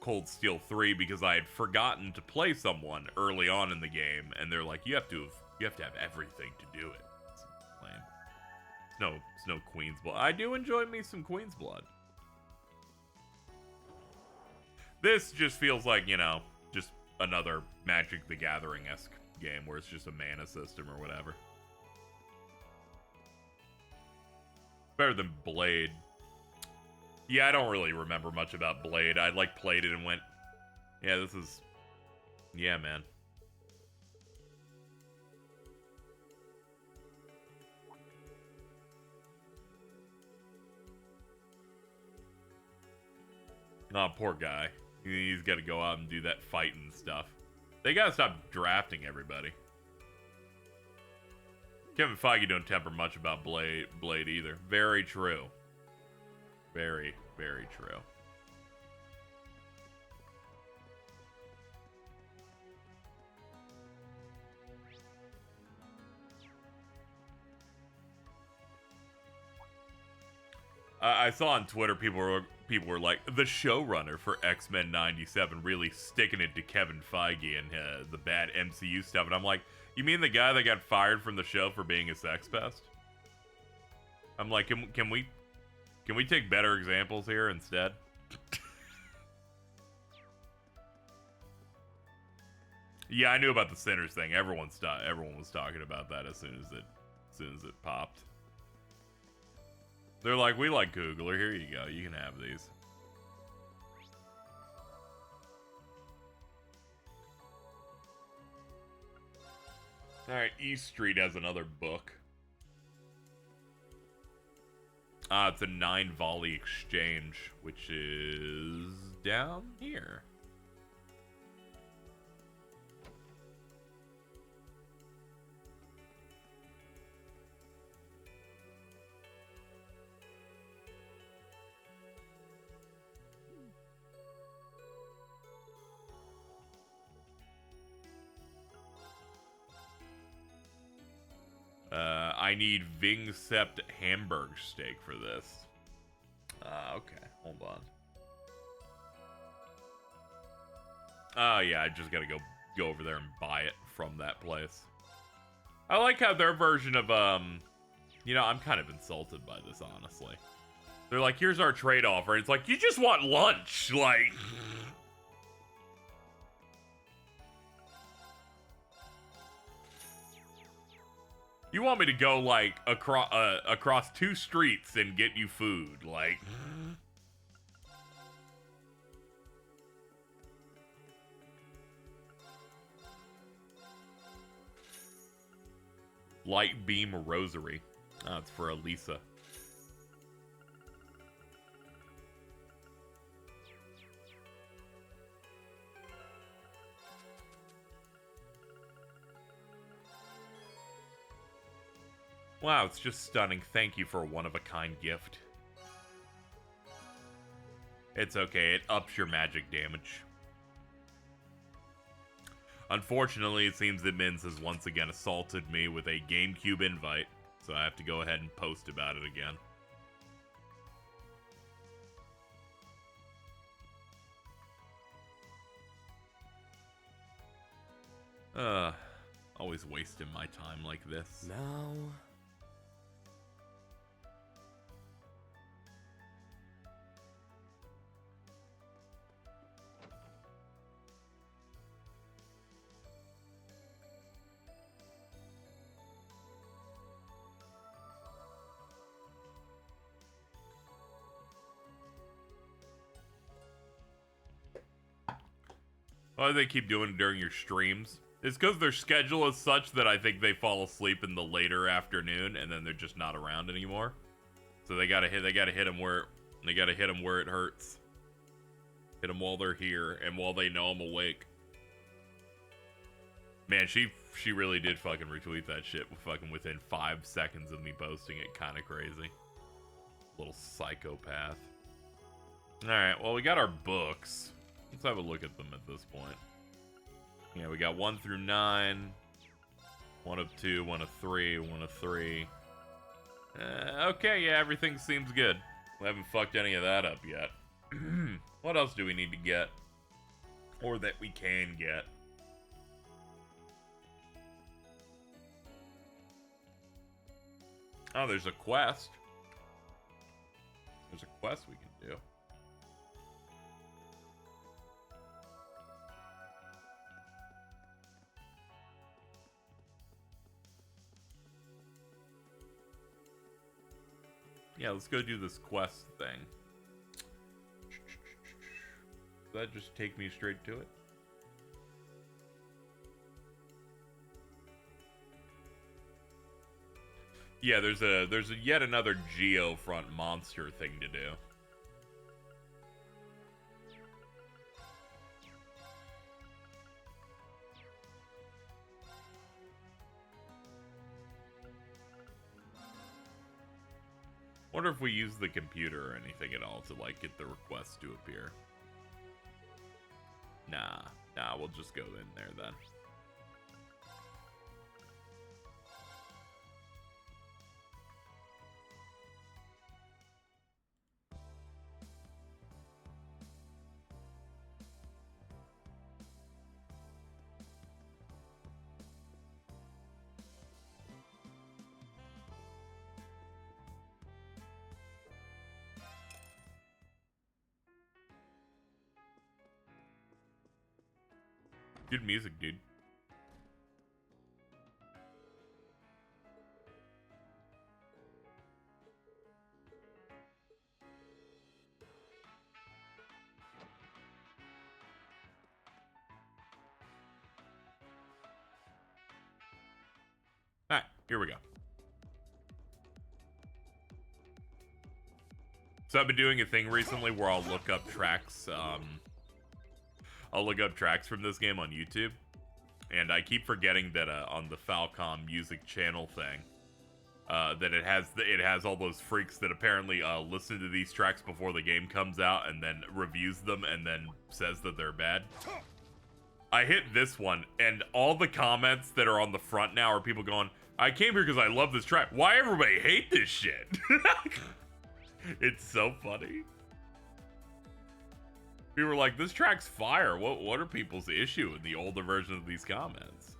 Speaker 1: Cold Steel 3 because I had forgotten to play someone early on in the game, and they're like, you have to have everything to do it. It's lame. It's no Queen's Blood. I do enjoy me some Queen's Blood. This just feels like, you know, just another Magic the Gathering-esque game where it's just a mana system or whatever. Better than Blade. Yeah, I don't really remember much about Blade. I like played it and went, yeah, this is, yeah, man. Oh, poor guy. He's got to go out and do that fighting stuff. They got to stop drafting everybody. Kevin Feige don't temper much about Blade either. Very true. Very, very true. I saw on Twitter people were like, the showrunner for X-Men 97 really sticking it to Kevin Feige and the bad MCU stuff, and I'm like, you mean the guy that got fired from the show for being a sex pest? I'm like, can we take better examples here instead? Yeah, I knew about the Sinners thing. Everyone was talking about that as soon as it popped. They're like, we like Googler. Here you go. You can have these. Alright, East Street has another book. It's a 9 volley exchange, which is down here. I need Vingsept Hamburg steak for this. Okay, hold on. Oh yeah, I just gotta go over there and buy it from that place. I like how their version of you know, I'm kind of insulted by this, honestly. They're like, here's our trade offer, and it's like, you just want lunch, like. You want me to go, like, across 2 streets and get you food, like... Light Beam Rosary. Oh, it's for Elisa. Wow, it's just stunning. Thank you for a one-of-a-kind gift. It's okay, it ups your magic damage. Unfortunately, it seems that Mins has once again assaulted me with a GameCube invite, so I have to go ahead and post about it again. Always wasting my time like this.
Speaker 6: Now,
Speaker 1: Why do they keep doing it during your streams? It's because their schedule is such that I think they fall asleep in the later afternoon and then they're just not around anymore. So they gotta hit them where it hurts. Hit them while they're here and while they know I'm awake. Man, she really did fucking retweet that shit fucking within 5 seconds of me posting it. Kind of crazy. Little psychopath. All right, well we got our books. Let's have a look at them at this point. Yeah, we got 1 through 9. 1 of 2, 1 of 3, 1 of 3. Okay, yeah, everything seems good. We haven't fucked any of that up yet. What else do we need to get? Or that we can get? Oh, there's a quest. There's a quest we can do. Yeah, let's go do this quest thing. Does that just take me straight to it? Yeah, there's a yet another Geofront monster thing to do. Wonder if we use the computer or anything at all to like get the request to appear. Nah, we'll just go in there then. Good music, dude. Alright, here we go. So I've been doing a thing recently where I'll look up tracks, I'll look up tracks from this game on YouTube, and I keep forgetting that on the Falcom music channel thing, that it has all those freaks that apparently listen to these tracks before the game comes out and then reviews them and then says that they're bad. I hit this one, and all the comments that are on the front now are people going, "I came here because I love this track. Why everybody hate this shit?" It's so funny. We were like, this track's fire. What are people's issue in the older version of these comments?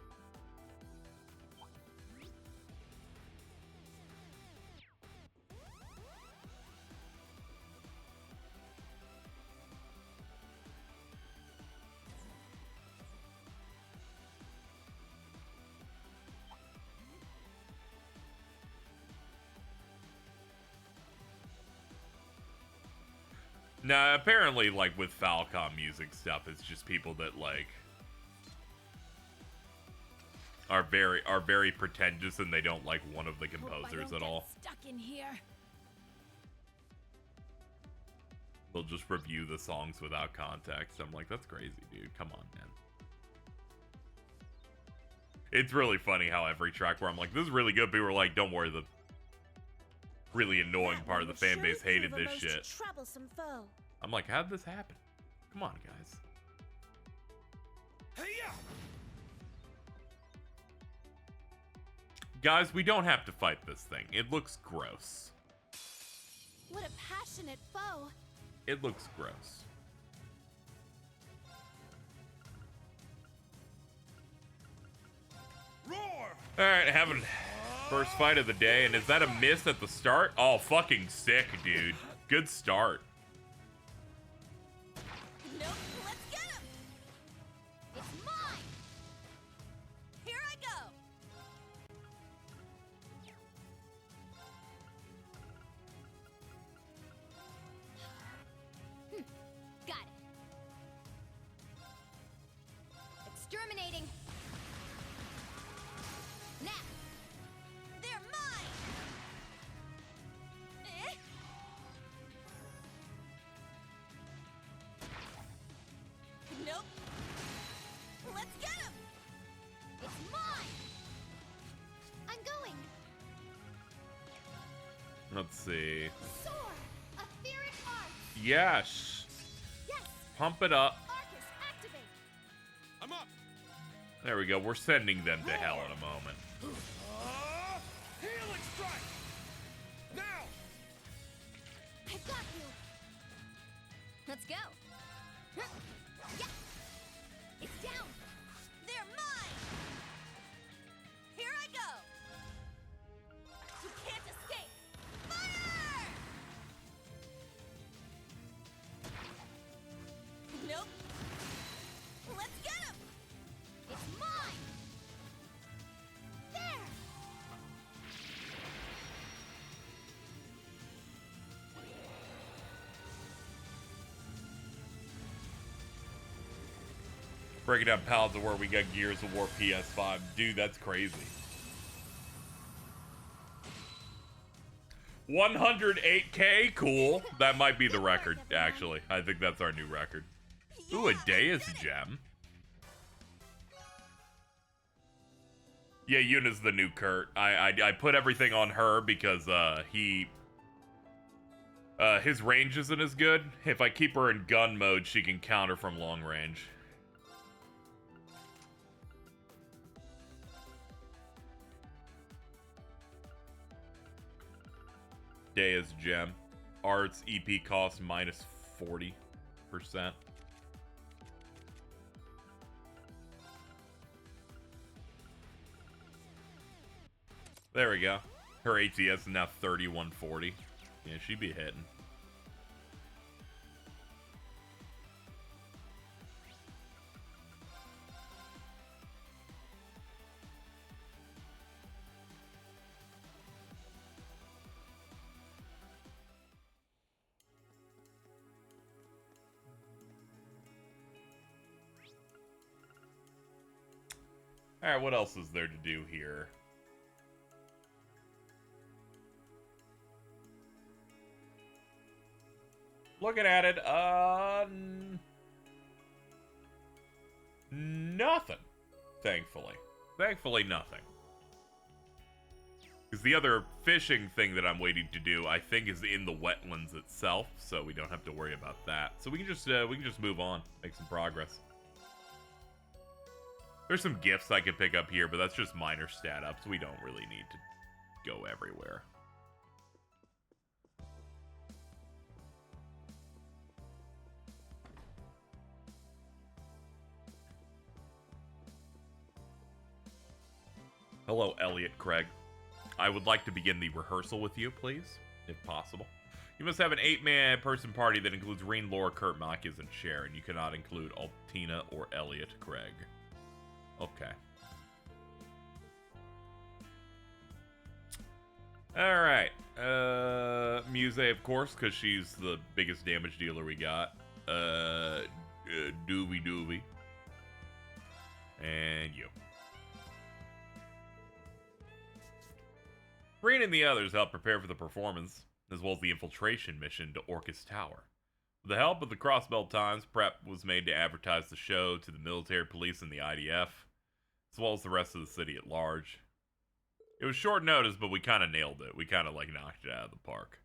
Speaker 1: Now, apparently, like, with Falcom music stuff, it's just people that, like, are very pretentious and they don't like one of the composers at all.
Speaker 2: Stuck in here.
Speaker 1: They'll just review the songs without context. I'm like, that's crazy, dude. Come on, man. It's really funny how every track where I'm like, this is really good, people are like, don't worry, the really annoying part of the fan base hated this shit. I'm like, how'd this happen? Come on, guys. Guys, we don't have to fight this thing. It looks gross.
Speaker 2: What a passionate foe.
Speaker 1: It looks gross.
Speaker 3: Roar!
Speaker 1: Alright, having first fight of the day, and is that a miss at the start? Oh, fucking sick, dude. Good start.
Speaker 2: Nope, let's get him! It's mine! Here I go! Got it. Exterminating. Now. They're mine! Eh? Nope. Let's get him! It's mine! I'm going.
Speaker 1: Let's see.
Speaker 2: Soar! Etheric arts!
Speaker 1: Yes.
Speaker 2: Yes!
Speaker 1: Pump it up.
Speaker 2: Orchis, activate!
Speaker 3: I'm up.
Speaker 1: There we go. We're sending them to hell in a moment.
Speaker 3: Healing strike. Now.
Speaker 2: I got you! Let's go! Yeah. It's down! They're mine! Here I go! You can't escape! Fire! Nope! Let's get him! It's mine! There!
Speaker 1: Breaking down Palace of War, we got Gears of War PS5. Dude, that's crazy. 108K? Cool. That might be the record, actually. I think that's our new record. Ooh, a Deus gem. Yeah, Yuna's the new Kurt. I put everything on her because his range isn't as good. If I keep her in gun mode, she can counter from long range. Deus gem. Arts EP cost minus 40%. There we go. Her ATS is now 3140. Yeah, she'd be hitting. Alright, what else is there to do here? Looking at it, nothing. Thankfully. Thankfully, nothing. Because the other fishing thing that I'm waiting to do, I think, is in the wetlands itself, so we don't have to worry about that. So we can just move on, make some progress. There's some gifts I could pick up here, but that's just minor stat ups. We don't really need to go everywhere. Hello, Elliot Craig. I would like to begin the rehearsal with you, please, if possible. You must have an 8-man person party that includes Reen, Laura, Kurt, Makias, and Sharon. You cannot include Altina or Elliot Craig. Okay. Alright. Muse, of course, because she's the biggest damage dealer we got. Doobie. And you. Reen and the others help prepare for the performance, as well as the infiltration mission to Orchis Tower. With the help of the Crossbelt Times, prep was made to advertise the show to the military police and the IDF, as well as the rest of the city at large. It was short notice, but we kind of nailed it. We kind of, knocked it out of the park.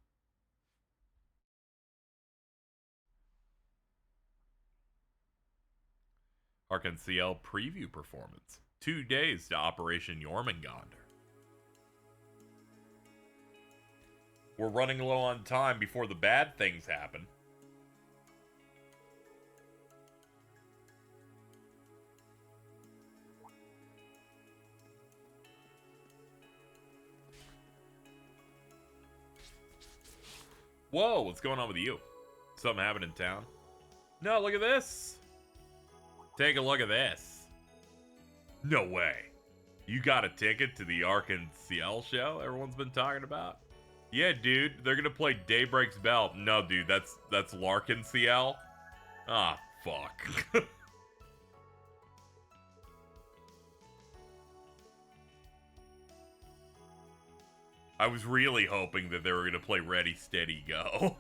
Speaker 1: Arkan CL preview performance. 2 days to Operation Jormungandr. We're running low on time before the bad things happen. Whoa, what's going on with you? Something happened in town? No, look at this. Take a look at this. No way. You got a ticket to the Arkansas show everyone's been talking about? Yeah, dude, they're gonna play Daybreak's Bell. No, dude, that's Larkin CL. Ah, fuck. I was really hoping that they were gonna play Ready, Steady, Go.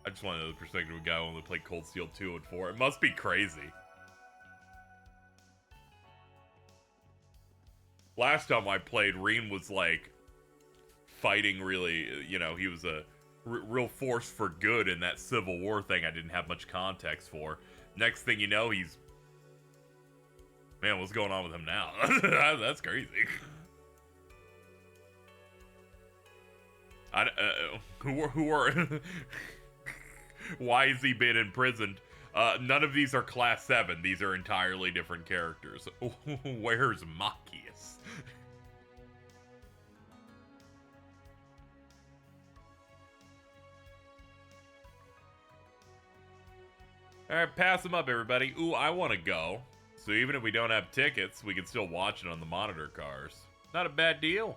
Speaker 1: I just wanted the perspective of a guy who only played Cold Steel 2 and 4. It must be crazy. Last time I played, Reen was like fighting really, you know, he was a real force for good in that Civil War thing I didn't have much context for. Next thing you know, he's... Man, what's going on with him now? That's crazy. Who are... Why has he been imprisoned? None of these are Class 7. These are entirely different characters. Where's Machias? Alright, pass them up, everybody. Ooh, I want to go. So even if we don't have tickets, we can still watch it on the monitor cars. Not a bad deal.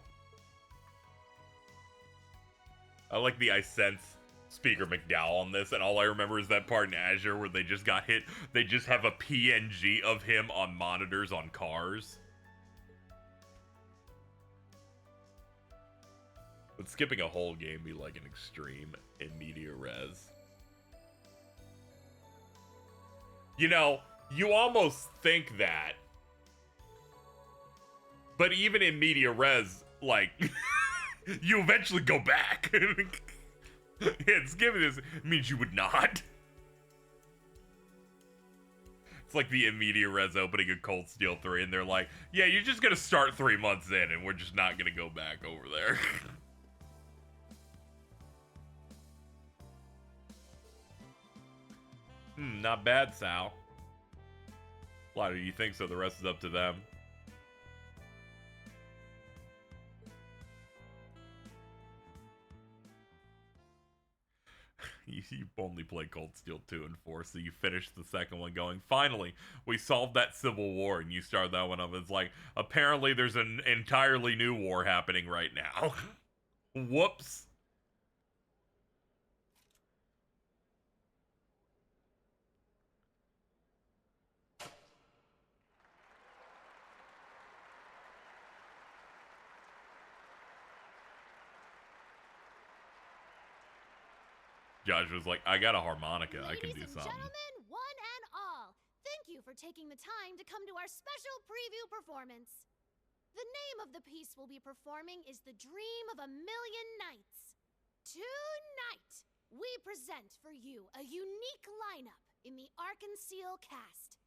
Speaker 1: I like the I sense Speaker McDowell on this, and all I remember is that part in Azure where they just got hit. They just have a PNG of him on monitors on cars. Would skipping a whole game be like an extreme in media res? You know, you almost think that. But even in media res, like, you eventually go back. Yeah, skipping this means you would not. It's like the immediate res opening of Cold Steel 3, and they're like, yeah, you're just gonna start 3 months in, and we're just not gonna go back over there. Not bad, Sal. Why do you think so? The rest is up to them. You only played Cold Steel 2 and 4, so you finished the second one going, finally, we solved that Civil War, and you start that one up. It's like, apparently there's an entirely new war happening right now. Whoops. Josh was like, I got a harmonica. I can do something.
Speaker 2: Ladies and gentlemen, one and all, thank you for taking the time to come to our special preview performance. The name of the piece we'll be performing is The Dream of a Million Nights. Tonight, we present for you a unique lineup in the Arkansas cast.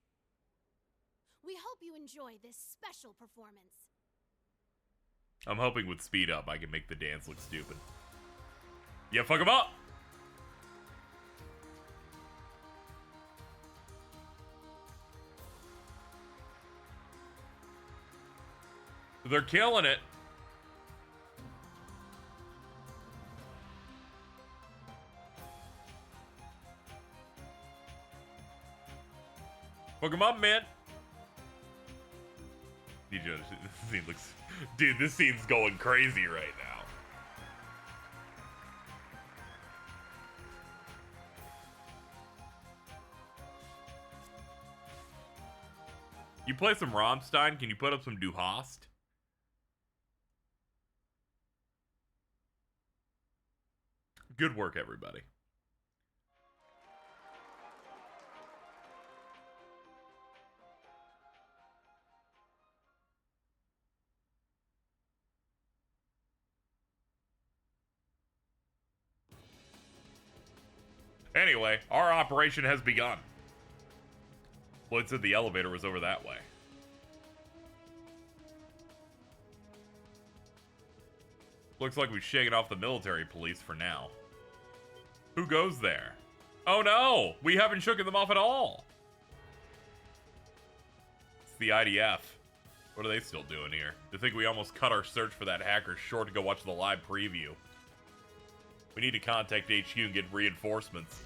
Speaker 2: We hope you enjoy this special performance.
Speaker 1: I'm hoping with speed up, I can make the dance look stupid. Yeah, fuck him up! They're killing it. Fuck him up, man. This scene looks... Dude, this scene's going crazy right now. You play some Rammstein? Can you put up some Du Hast? Good work, everybody. Anyway, our operation has begun. Lloyd said the elevator was over that way. Looks like we've shaken off the military police for now. Who goes there? Oh no! We haven't shooken them off at all! It's the IDF. What are they still doing here? I think we almost cut our search for that hacker short to go watch the live preview. We need to contact HQ and get reinforcements.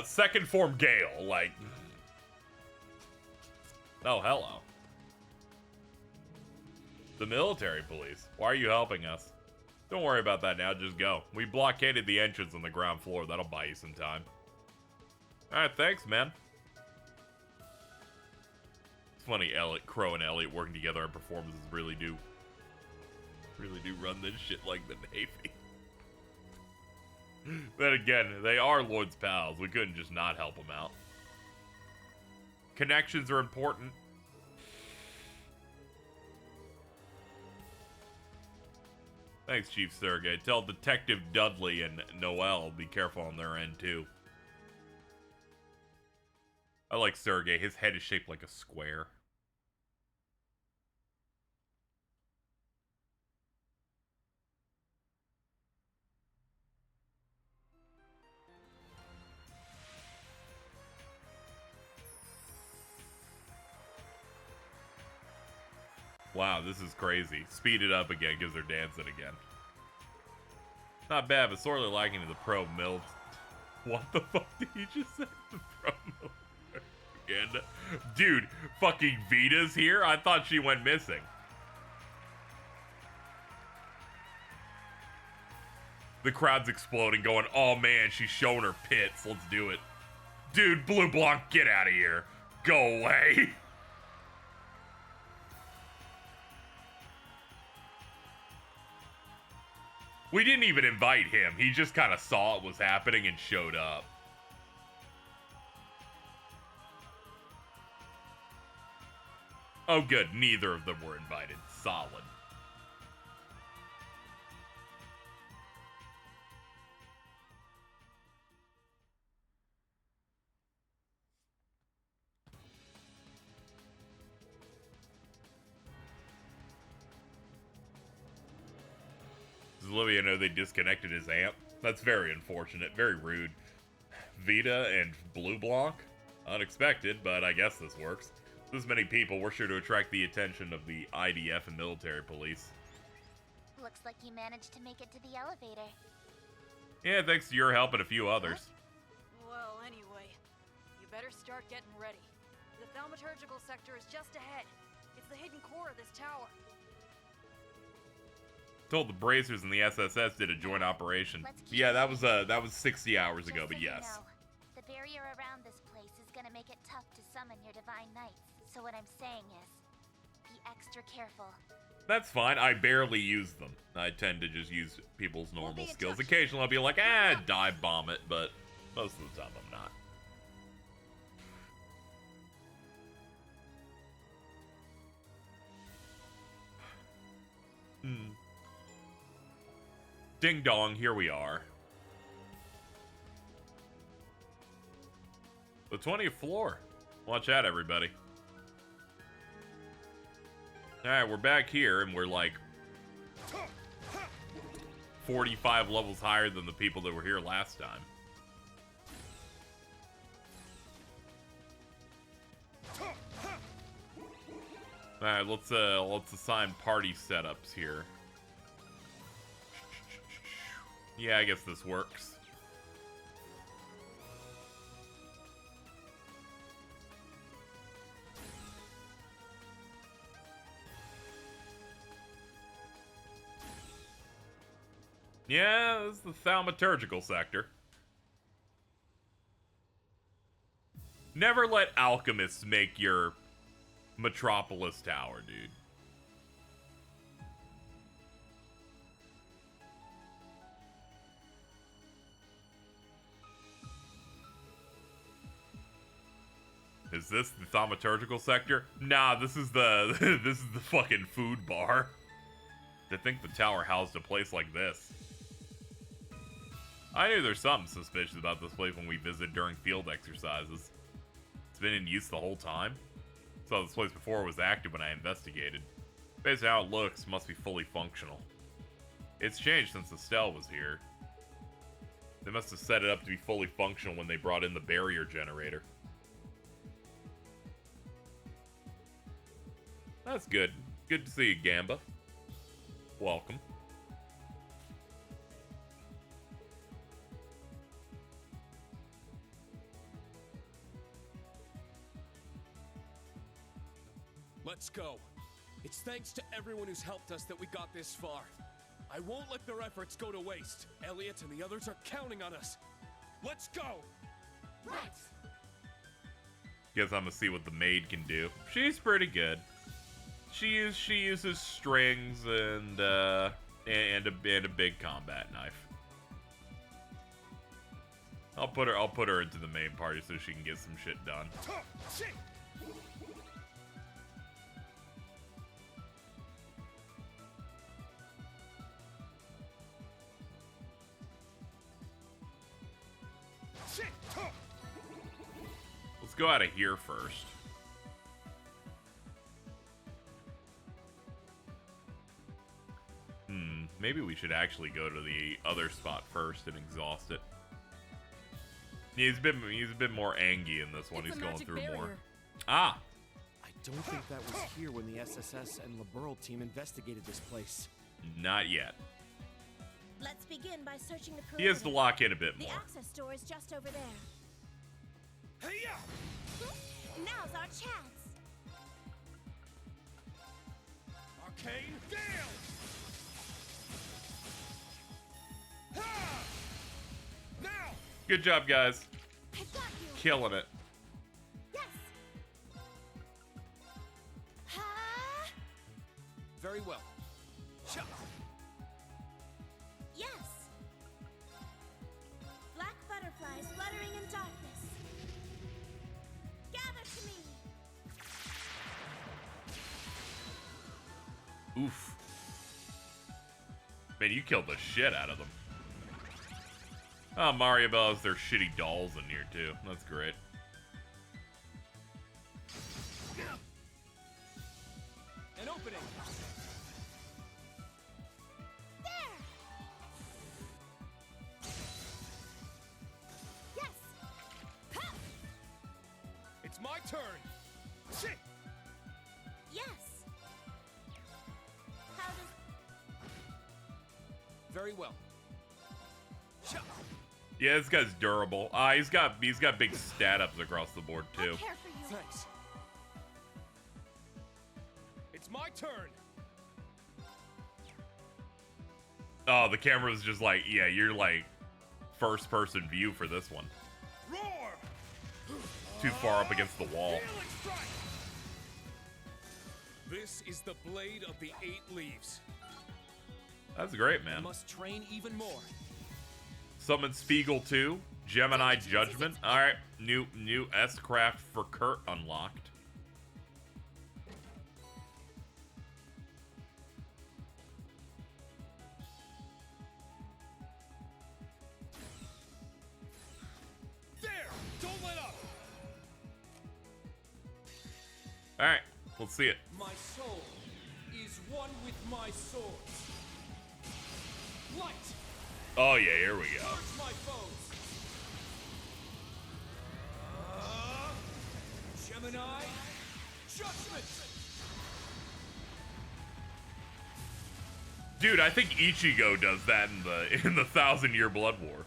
Speaker 1: Second form Gale, like... Oh, hello. The military police. Why are you helping us? Don't worry about that now, just go. We blockaded the entrance on the ground floor. That'll buy you some time. Alright, thanks, man. It's funny, Crow and Elliot working together on performances really do run this shit like the Navy. Then again, they are Lloyd's pals. We couldn't just not help them out. Connections are important. Thanks, Chief Sergey. Tell Detective Dudley and Noel be careful on their end, too. I like Sergey. His head is shaped like a square. Wow, this is crazy. Speed it up again because they're dancing again. Not bad, but sorely lacking to the pro mil. What the fuck did he just say? The pro mil again? Dude, fucking Vita's here? I thought she went missing. The crowd's exploding, going, oh man, she's showing her pits. Let's do it. Dude, Blue Blanc, get out of here. Go away. We didn't even invite him. He just kind of saw it was happening and showed up. Oh, good. Neither of them were invited. Solid. Does Olivia know they disconnected his amp? That's very unfortunate. Very rude. Vita and Blue Blanc? Unexpected, but I guess this works. This many people, we're sure to attract the attention of the IDF and military police.
Speaker 7: Looks like you managed to make it to the elevator.
Speaker 1: Yeah, thanks to your help and a few others.
Speaker 4: Well, anyway, you better start getting ready. The thaumaturgical sector is just ahead. It's the hidden core of this tower.
Speaker 1: Told the Bracers and the SSS did a joint operation. Yeah, that was 60 hours ago, but yes.
Speaker 7: You know, the barrier around this place is gonna make it tough to summon your divine knights. So what I'm saying is, be extra careful.
Speaker 1: That's fine. I barely use them. I tend to just use people's normal skills.
Speaker 4: touch.
Speaker 1: Occasionally I'll be like, dive bomb it, but most of the time I'm not. Ding dong, here we are. The 20th floor. Watch out, everybody. Alright, we're back here, and we're like 45 levels higher than the people that were here last time. Alright, let's assign party setups here. Yeah, I guess this works. Yeah, this is the thaumaturgical sector. Never let alchemists make your Metropolis Tower, dude. Is this the thaumaturgical sector? Nah, this is the this is the fucking food bar. To think the tower housed a place like this. I knew there's something suspicious about this place when we visited during field exercises. It's been in use the whole time. Saw this place before it was active when I investigated. Based on how it looks, must be fully functional. It's changed since Estelle was here. They must have set it up to be fully functional when they brought in the barrier generator. That's good. Good to see you, Gamba. Welcome.
Speaker 8: Let's go. It's thanks to everyone who's helped us that we got this far. I won't let their efforts go to waste. Elliot and the others are counting on us. Let's go!
Speaker 2: Right.
Speaker 1: Guess I'm gonna see what the maid can do. She's pretty good. She uses strings and a big combat knife. I'll put her into the main party so she can get some shit done. Let's go out of here first. Maybe we should actually go to the other spot first and exhaust it. He's been more angry in this one. He's going through more. Ah!
Speaker 6: I don't think that was here when the SSS and Liberal team investigated this place.
Speaker 1: Not yet.
Speaker 9: Let's begin by searching the
Speaker 1: He has to
Speaker 9: perimeter.
Speaker 1: lock in a bit
Speaker 9: The
Speaker 1: more.
Speaker 9: access door is just over there.
Speaker 8: Hey-ya!
Speaker 9: Now's our chance.
Speaker 8: Arcane Gale! Ha! Now!
Speaker 1: Good job, guys.
Speaker 2: I've got you.
Speaker 1: Killing it.
Speaker 2: Yes. Ha!
Speaker 8: Very well. Cha!
Speaker 9: Yes. Black butterflies fluttering in darkness. Gather to me.
Speaker 1: Oof. Man, you killed the shit out of them. Oh, Mario Bell has their shitty dolls in here, too. That's great.
Speaker 8: An opening.
Speaker 2: There. Yes. Ha!
Speaker 8: It's my turn. Shit!
Speaker 9: Yes. How does...
Speaker 8: Very well. Cha!
Speaker 1: Yeah, this guy's durable. He's got big stat ups across the board, too.
Speaker 2: I'll care for you.
Speaker 8: Thanks. It's my turn.
Speaker 1: Oh, the camera's just like, yeah, you're like first person view for this one.
Speaker 8: Roar!
Speaker 1: Too far up against the wall.
Speaker 8: Healing strike! This is the blade of the 8 leaves.
Speaker 1: That's great,
Speaker 8: I
Speaker 1: man.
Speaker 8: must train even more.
Speaker 1: Summon Spiegel 2, Gemini Judgment. Alright, new S-Craft for Kurt unlocked.
Speaker 8: There! Don't let up!
Speaker 1: Alright, let's see it.
Speaker 8: My soul is one with my sword. Light!
Speaker 1: Oh yeah, here we go.
Speaker 8: Charge my foes! Gemini Judgment!
Speaker 1: Dude, I think Ichigo does that in the 1,000-Year Blood War.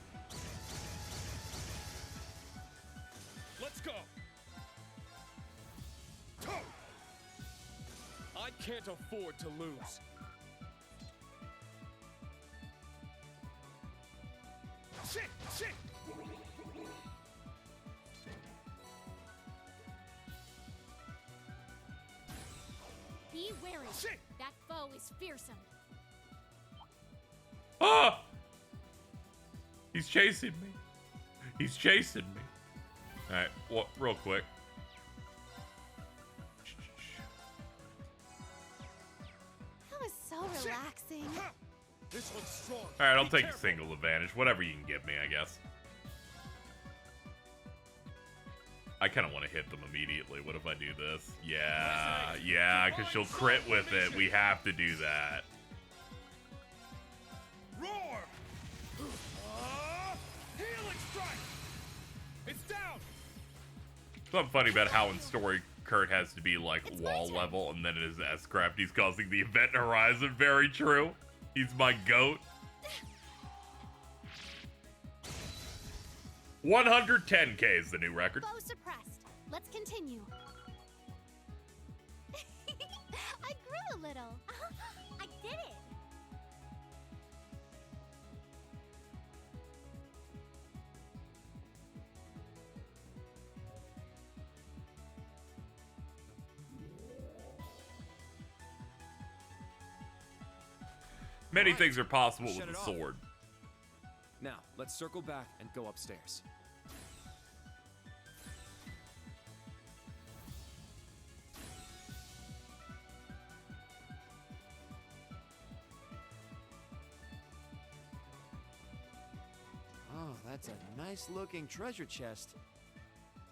Speaker 8: Let's go! I can't afford to lose. Shit!
Speaker 2: Be wary.
Speaker 8: Shit!
Speaker 2: That foe is fearsome.
Speaker 1: Ah! He's chasing me. He's chasing me. Alright, well, real quick.
Speaker 2: That was so relaxing.
Speaker 8: This one's strong.
Speaker 1: Alright, I'll
Speaker 8: Be
Speaker 1: take
Speaker 8: careful.
Speaker 1: a single advantage. Whatever you can give me, I guess. I kind of want to hit them immediately. What if I do this? Yeah, because she'll crit with it. We have to do that.
Speaker 8: Roar! Healing strike! It's down!
Speaker 1: Something funny about how in story Kurt has to be like
Speaker 2: It's
Speaker 1: wall
Speaker 2: my turn.
Speaker 1: level, and then it is S-Craft. He's causing the event horizon. Very true. He's my goat. 110K is the new record.
Speaker 2: Foe suppressed. Let's continue. I grew a little.
Speaker 9: I did it!
Speaker 1: Many
Speaker 8: Alright,
Speaker 1: things are possible
Speaker 8: shut
Speaker 1: with
Speaker 8: it
Speaker 1: a
Speaker 8: off.
Speaker 1: sword.
Speaker 8: Now, let's circle back and go upstairs.
Speaker 6: Oh, that's a nice looking treasure chest.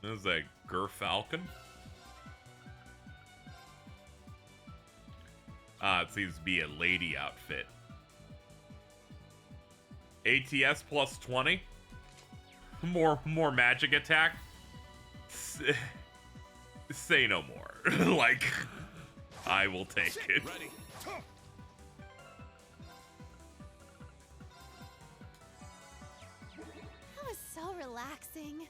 Speaker 1: This is a Gerfalcon. It seems to be a lady outfit. ATS plus 20. More magic attack. Say no more. Like, I will take it.
Speaker 8: Ready?
Speaker 2: That was so relaxing.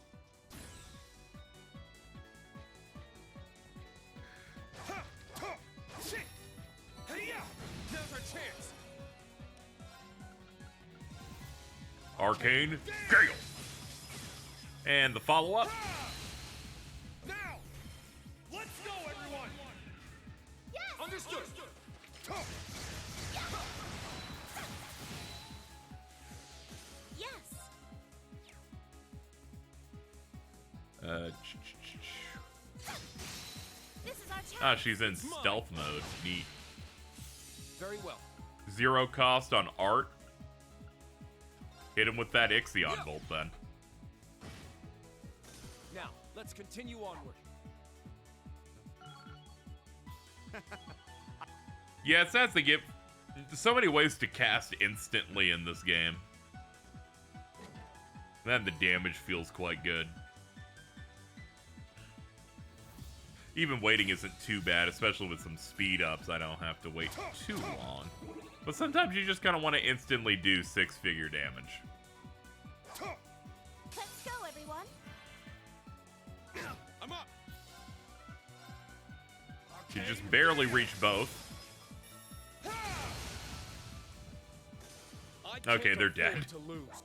Speaker 8: Now's our chance.
Speaker 1: Arcane Gale. And the follow-up.
Speaker 8: Now, let's go, everyone.
Speaker 2: Yes!
Speaker 8: Understood.
Speaker 9: Yes! This is our chance!
Speaker 1: Ah, she's in stealth mode. Neat.
Speaker 8: Very well.
Speaker 1: 0 cost on art. Hit him with that Ixion bolt then.
Speaker 8: Now, let's continue onward.
Speaker 1: Yeah, it's nice to get so many ways to cast instantly in this game. Then the damage feels quite good. Even waiting isn't too bad, especially with some speed ups. I don't have to wait too long. But sometimes you just kind of want to instantly do 6-figure damage.
Speaker 9: Let's go, everyone!
Speaker 8: I'm up.
Speaker 1: You just barely reach both.
Speaker 8: I can't
Speaker 1: Okay, they're
Speaker 8: afford
Speaker 1: dead.
Speaker 8: to lose.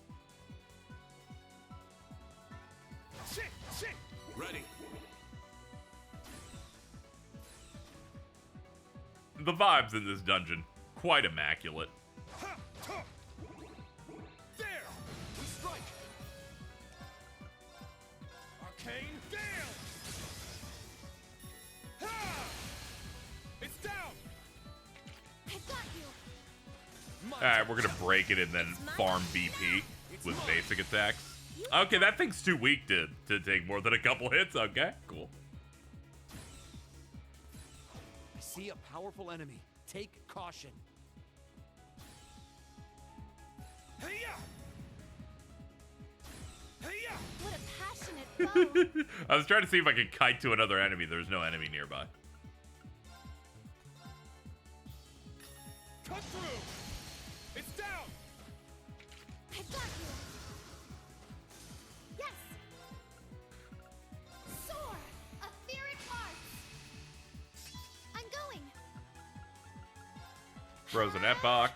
Speaker 8: Shit! Ready.
Speaker 1: The vibes in this dungeon, quite immaculate.
Speaker 8: There! We strike! Arcane Gale! Ha! It's down!
Speaker 2: I've got you.
Speaker 1: Alright, we're gonna break it and then farm BP with basic attacks. Okay, that thing's too weak to take more than a couple hits. Okay, cool.
Speaker 6: I see a powerful enemy. Take caution.
Speaker 8: Hey-ya! Hey-ya!
Speaker 2: What a passionate foe.
Speaker 1: I was trying to see if I could kite to another enemy. There's no enemy nearby.
Speaker 8: Cut through! It's down!
Speaker 2: I've got you. Yes. Soar, etheric arts. I'm going.
Speaker 1: Frozen Epoch.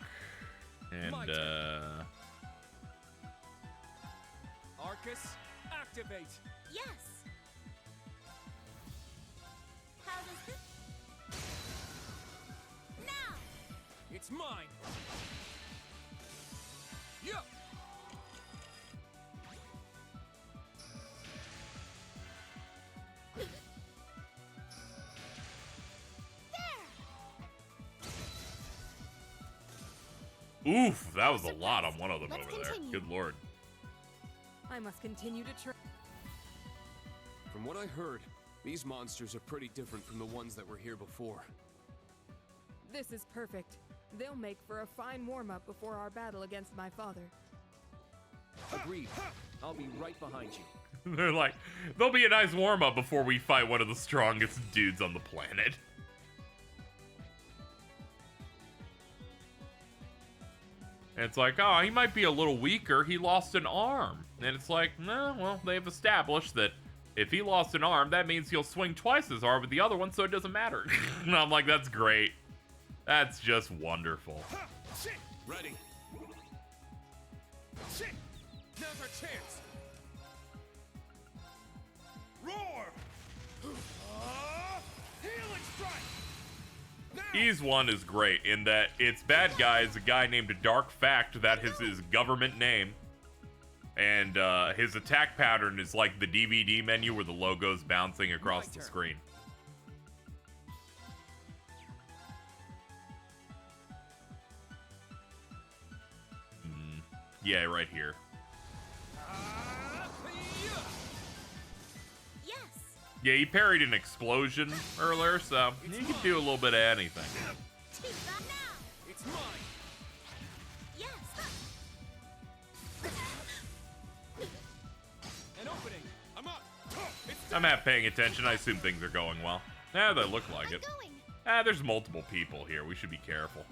Speaker 8: My
Speaker 1: And,
Speaker 8: turn. Orchis, activate!
Speaker 9: Yes! How does this... Now!
Speaker 8: It's mine! Yup!
Speaker 1: oof, that was a lot on one of them
Speaker 2: Let's
Speaker 1: over there.
Speaker 2: continue.
Speaker 1: Good lord.
Speaker 4: I must continue to try.
Speaker 8: From what I heard, these monsters are pretty different from the ones that were here before.
Speaker 10: This is perfect. They'll make for a fine warm-up before our battle against my father.
Speaker 8: Agreed. I'll be right behind you.
Speaker 1: They're like, there'll be a nice warm-up before we fight one of the strongest dudes on the planet. And it's like, oh, he might be a little weaker. He lost an arm. And it's like, no, well, they've established that if he lost an arm, that means he'll swing twice as hard with the other one, so it doesn't matter. And I'm like, that's great. That's just wonderful.
Speaker 8: Ready. Shit! Now's our chance. Roar! Healing strike! Now!
Speaker 1: Ease 1 is great in that its bad guy is a guy named Dark Fact. That is his government name. And his attack pattern is like the DVD menu where the logo's bouncing across the screen. Yeah, right here.
Speaker 9: Yes.
Speaker 1: Yeah, he parried an explosion earlier, so he can do a little bit of anything.
Speaker 8: It's mine.
Speaker 9: Yes.
Speaker 8: An opening. I'm up.
Speaker 1: I'm not paying attention. I assume things are going well. Yeah, they look like it. There's multiple people here. We should be careful.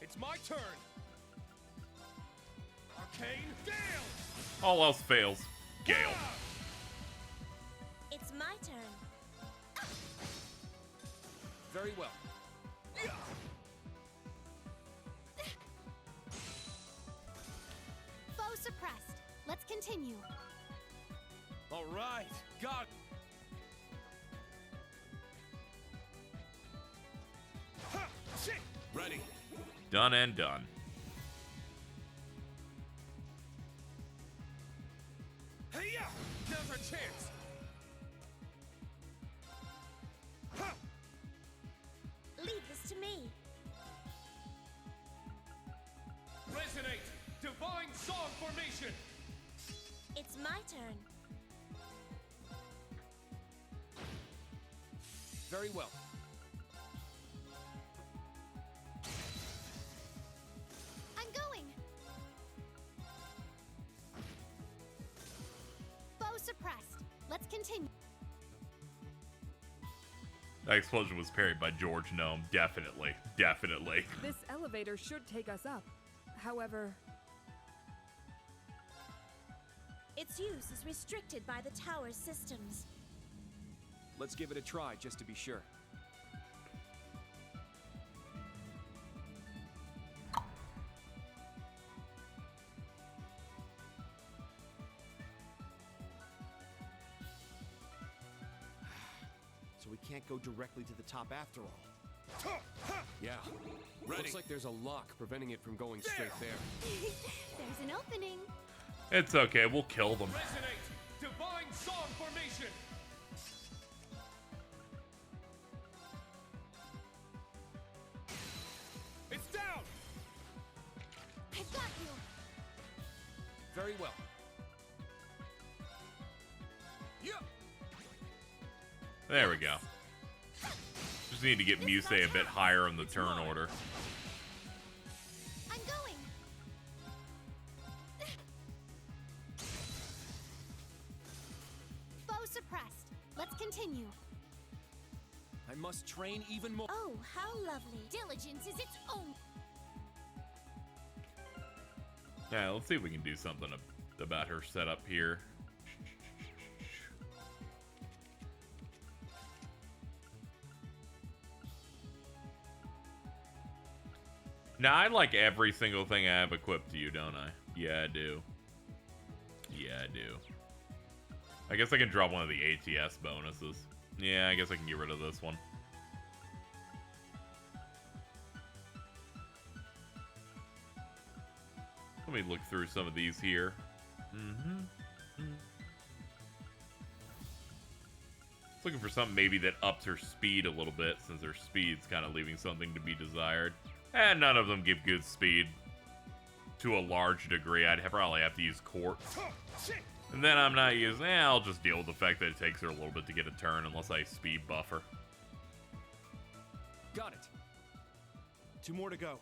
Speaker 8: It's my turn. Arcane Gale.
Speaker 1: All else fails. Gale.
Speaker 9: It's my turn.
Speaker 8: Very well.
Speaker 2: Foe suppressed. Let's continue.
Speaker 8: All right. Got it. Ready.
Speaker 1: Done and done.
Speaker 8: Hey-ya! Now's our chance.
Speaker 9: Leave this to me.
Speaker 8: Resonate. Divine Song Formation.
Speaker 9: It's my turn.
Speaker 8: Very well.
Speaker 2: I'm going. Foe suppressed. Let's continue.
Speaker 1: That explosion was parried by George Gnome. Definitely. Definitely.
Speaker 10: This elevator should take us up. However,
Speaker 9: Its use is restricted by the tower's systems.
Speaker 8: Let's give it a try just to be sure.
Speaker 6: So we can't go directly to the top after all.
Speaker 8: Yeah. Looks like there's a lock preventing it from going straight there.
Speaker 2: There's an opening.
Speaker 1: It's okay. We'll kill them.
Speaker 8: Resonate! Divine Song Formation! It's down!
Speaker 2: I've got you.
Speaker 8: Very well. Yeah.
Speaker 1: There we go. Just need to get Muse a bit higher in the turn order.
Speaker 2: I'm going. Foe suppressed. Let's continue.
Speaker 8: I must train even more.
Speaker 9: Oh, how lovely.
Speaker 2: Diligence is its own.
Speaker 1: Yeah, let's see if we can do something about her setup here. Now, I like every single thing I have equipped to you, don't I? Yeah, I do. Yeah, I do. I guess I can drop one of the ATS bonuses. Yeah, I guess I can get rid of this one. Let me look through some of these here. Looking for something maybe that ups her speed a little bit, since her speed's kind of leaving something to be desired. And none of them give good speed to a large degree. I'd probably have to use Quartz. And then I'm not using... I'll just deal with the fact that it takes her a little bit to get a turn unless I speed buff her.
Speaker 8: Got it. 2 more to go.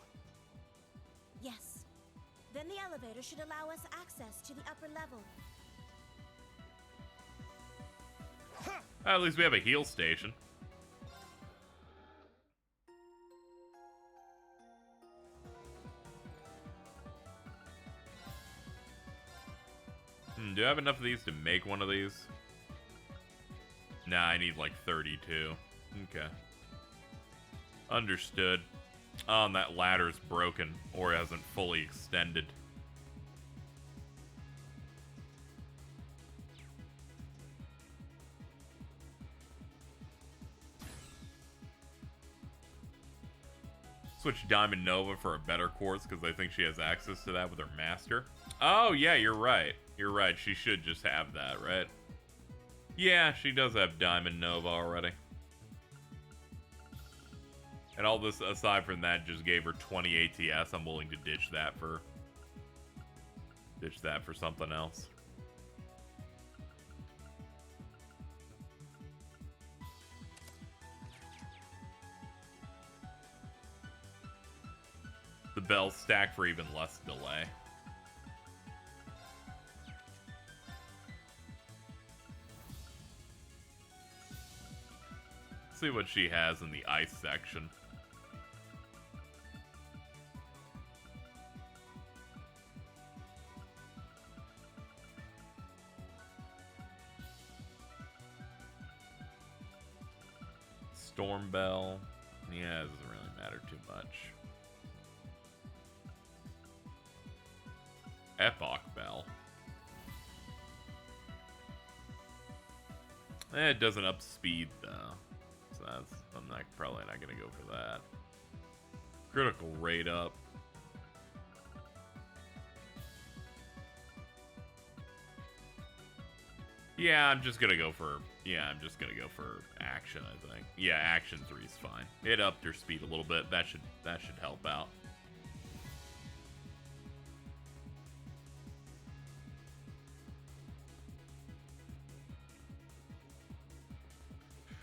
Speaker 9: Yes. Then the elevator should allow us access to the upper level.
Speaker 1: At least we have a heal station. Do I have enough of these to make one of these? Nah, I need like 32. Okay. Understood. Oh, and that ladder's broken, or hasn't fully extended. Switch Diamond Nova for a better course, because I think she has access to that with her master. Oh, yeah, you're right. You're right, she should just have that, right? Yeah, she does have Diamond Nova already. And all this, aside from that, just gave her 20 ATS. I'm willing to ditch that for something else. The bells stack for even less delay. Let's see what she has in the ice section. Storm Bell. Yeah, it doesn't really matter too much. Epoch Bell. It doesn't up speed though. So I'm probably not gonna go for that. Critical rate up. Yeah, I'm just gonna go for action, I think. Yeah, action 3's fine. It upped her speed a little bit. That should help out.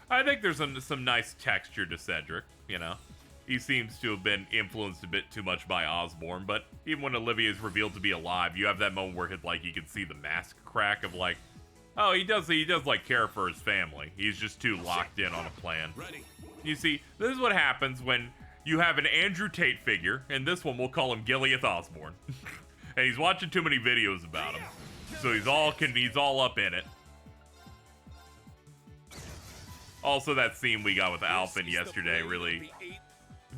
Speaker 1: I think there's some nice texture to Cedric, you know. He seems to have been influenced a bit too much by Osborne, but even when Olivia is revealed to be alive, you have that moment where like you can see the mask crack of like, oh, he does like care for his family. He's just too locked in on a plan.
Speaker 8: Ready.
Speaker 1: You see, this is what happens when you have an Andrew Tate figure, and this one we'll call him Gileath Osborne. And he's watching too many videos about him. So he's all up in it. Also, that scene we got with Alphen yesterday really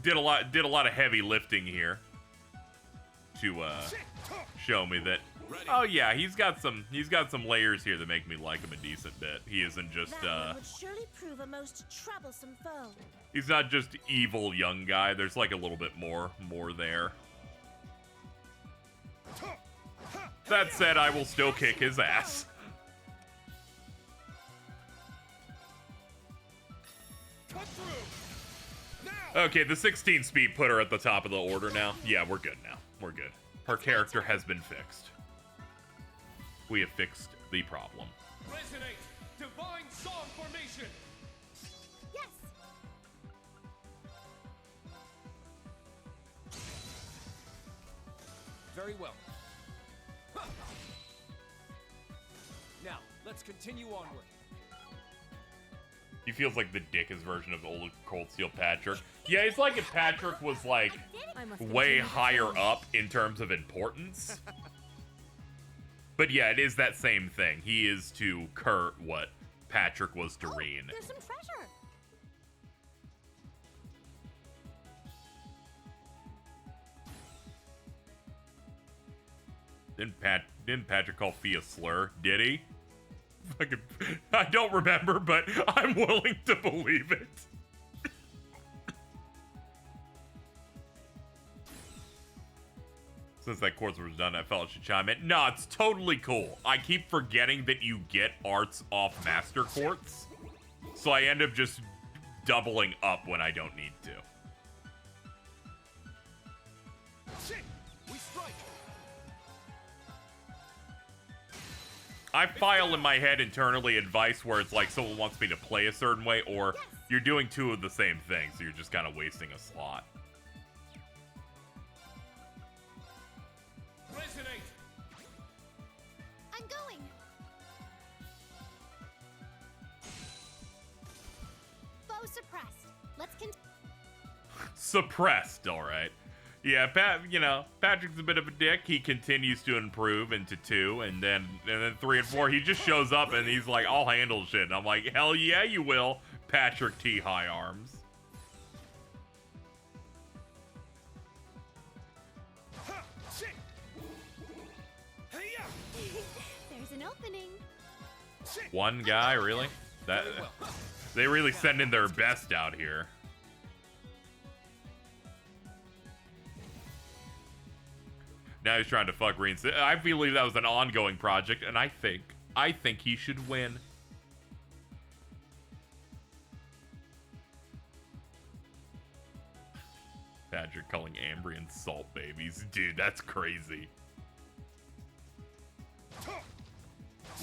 Speaker 1: did a lot of heavy lifting here to show me that, oh yeah, he's got some layers here that make me like him a decent bit. He isn't just
Speaker 9: That would surely prove a most troublesome foe.
Speaker 1: He's not just evil young guy. There's like a little bit more there. That said, I will still kick his ass. Okay, the 16 speed put her at the top of the order now. Yeah, we're good now. We're good. Her character has been fixed. We have fixed the problem.
Speaker 8: Resonate! Divine Song Formation!
Speaker 2: Yes!
Speaker 11: Very well. Huh. Now, let's continue onward.
Speaker 1: He feels like the Dickens version of old Cold Steel Patrick. Yeah, it's like if Patrick was like way higher up in terms of importance. But yeah, it is that same thing. He is to Kurt what Patrick was to Reen.
Speaker 2: There's some treasure.
Speaker 1: Didn't Patrick call Fee a slur? Did he? I don't remember, but I'm willing to believe it. Since that course was done, I felt it should chime in. No, it's totally cool. I keep forgetting that you get arts off Master Quartz, so I end up just doubling up when I don't need to. I file in my head internally advice where it's like someone wants me to play a certain way, or you're doing two of the same thing, so you're just kind of wasting a slot.
Speaker 2: Let's
Speaker 1: Suppressed, all right. Yeah, Patrick's a bit of a dick. He continues to improve into 2, and then 3 and 4, he just shows up and he's like, I'll handle shit. And I'm like, hell yeah, you will, Patrick T. High Arms.
Speaker 2: There's an opening.
Speaker 1: One guy, really? They really send in their best out here. Now he's trying to fuck Green. I believe that was an ongoing project, and I think he should win. Patrick calling Ambrian salt babies. Dude, that's crazy.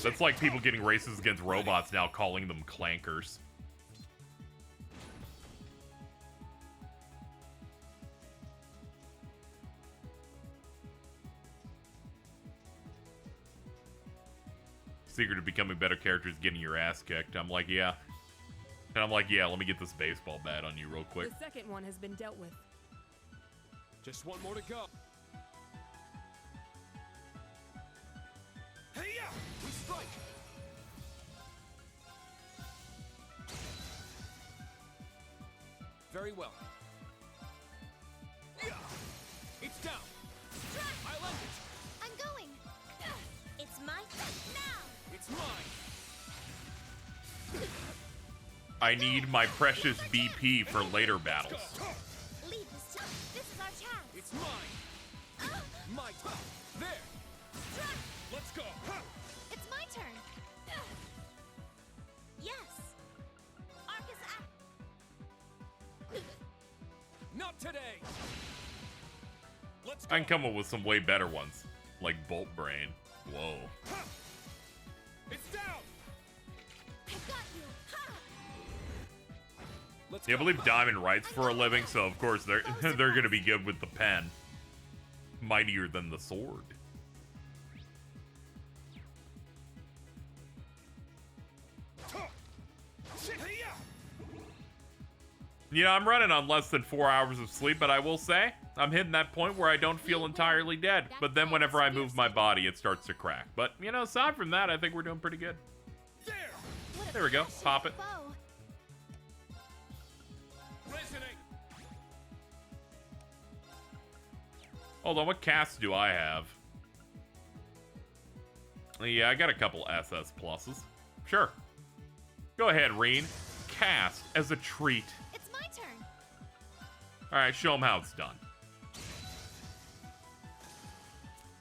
Speaker 1: That's like people getting racist against robots now calling them clankers. Secret of becoming better characters, getting your ass kicked. I'm like, yeah. And I'm like, yeah, let me get this baseball bat on you real quick.
Speaker 10: The second one has been dealt with.
Speaker 8: Just one more to go. Hey-ya! We strike! Very well. Yeah! It's down! I'll end it!
Speaker 2: I'm going! It's my turn now!
Speaker 8: It's mine!
Speaker 1: I need my precious BP for later battles.
Speaker 2: Leave this time. This is our chance.
Speaker 8: It's mine! My turn! There! Let's go!
Speaker 2: It's my turn. Yes. Orchis Tower.
Speaker 8: Not today! Let's
Speaker 1: I can come up with some way better ones, like Bolt Brain. Whoa.
Speaker 8: It's down!
Speaker 2: I got you. Ha!
Speaker 8: Let's
Speaker 1: Yeah, I
Speaker 8: go.
Speaker 1: believe Diamond writes for a living, so of course they're gonna be good with the pen. Mightier than the sword. You know, I'm running on less than 4 hours of sleep, but I will say, I'm hitting that point where I don't feel entirely dead. But then whenever I move my body, it starts to crack. But, you know, aside from that, I think we're doing pretty good. There we go. Pop it. Hold on, what casts do I have? Yeah, I got a couple SS pluses. Sure. Go ahead, Reen. Cast as a treat.
Speaker 2: It's my turn.
Speaker 1: Alright, show them how it's done.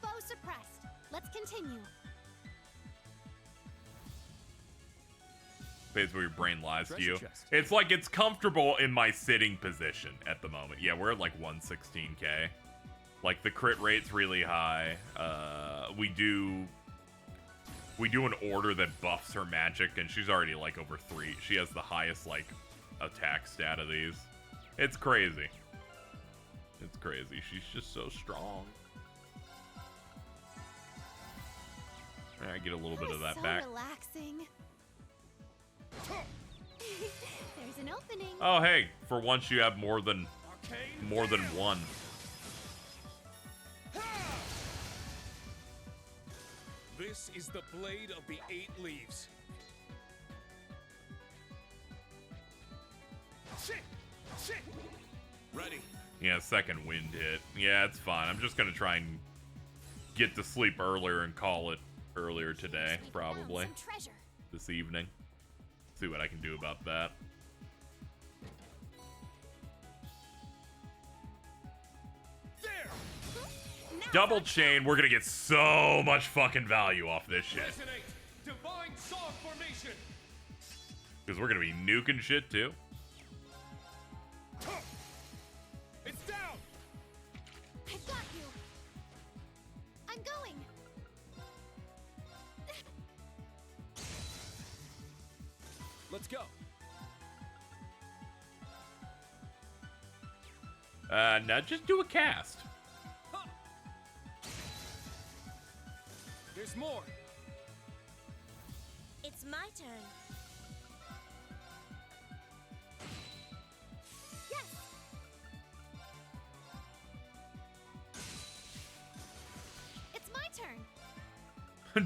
Speaker 2: Foe suppressed. Let's continue.
Speaker 1: Basically, your brain lies to
Speaker 8: Treasure
Speaker 1: you.
Speaker 8: chest.
Speaker 1: It's like it's comfortable in my sitting position at the moment. Yeah, we're at like 116k. Like, the crit rate's really high. We do an order that buffs her magic, and she's already, like, over 3. She has the highest, like, attack stat of these. It's crazy. It's crazy. She's just so strong. I get a little bit of that
Speaker 2: so
Speaker 1: back.
Speaker 2: Relaxing. There's an opening.
Speaker 1: Oh, hey. For once, you have more than one.
Speaker 8: This is the blade of the 8 leaves. Ready.
Speaker 1: Yeah, second wind hit. Yeah, it's fine. I'm just gonna try and get to sleep earlier and call it earlier today, probably.
Speaker 2: Some treasure.
Speaker 1: This evening. See what I can do about that. Double chain, we're gonna get so much fucking value off this shit.
Speaker 8: Resonate. Divine song formation.
Speaker 1: Because we're gonna be nuking shit too.
Speaker 8: It's down.
Speaker 2: I got you. I'm going.
Speaker 8: Let's go.
Speaker 1: No, just do a cast.
Speaker 8: There's more.
Speaker 9: It's my turn.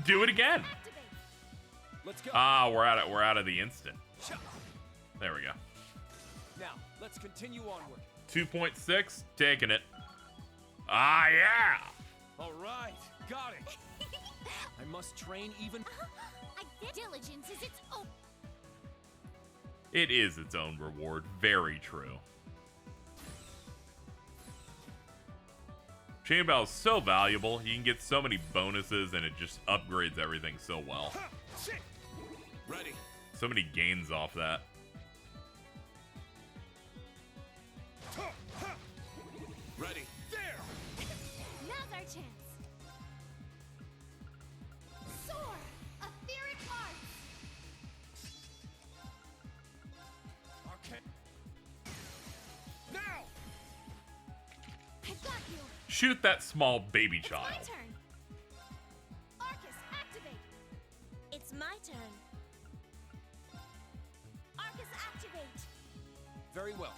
Speaker 1: Do it again.
Speaker 11: Let's go.
Speaker 1: Ah, we're out of the instant. There we go.
Speaker 11: Now, let's continue onward.
Speaker 1: 2.6, taking it. Ah, yeah.
Speaker 11: All right, got it. I must train even.
Speaker 2: Diligence is its own.
Speaker 1: It is its own reward. Very true. Chain Bell is so valuable. You can get so many bonuses, and it just upgrades everything so well.
Speaker 8: Ready.
Speaker 1: So many gains off that.
Speaker 8: Ready.
Speaker 11: there.
Speaker 2: Now's our chance. Soar! Etheric arts!
Speaker 11: Okay. Now.
Speaker 2: I got you.
Speaker 1: Shoot that small baby
Speaker 2: It's
Speaker 1: child.
Speaker 2: my turn. Orchis, activate.
Speaker 9: It's my turn. Arcus, activate.
Speaker 11: Very well.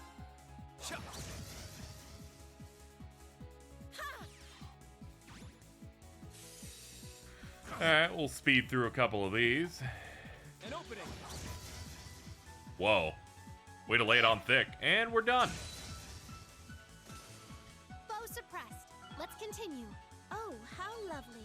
Speaker 1: Alright, we'll speed through a couple of these.
Speaker 11: An opening.
Speaker 1: Whoa. Way to lay it on thick. And we're done.
Speaker 2: Foe suppressed. Let's continue.
Speaker 9: Oh, how lovely.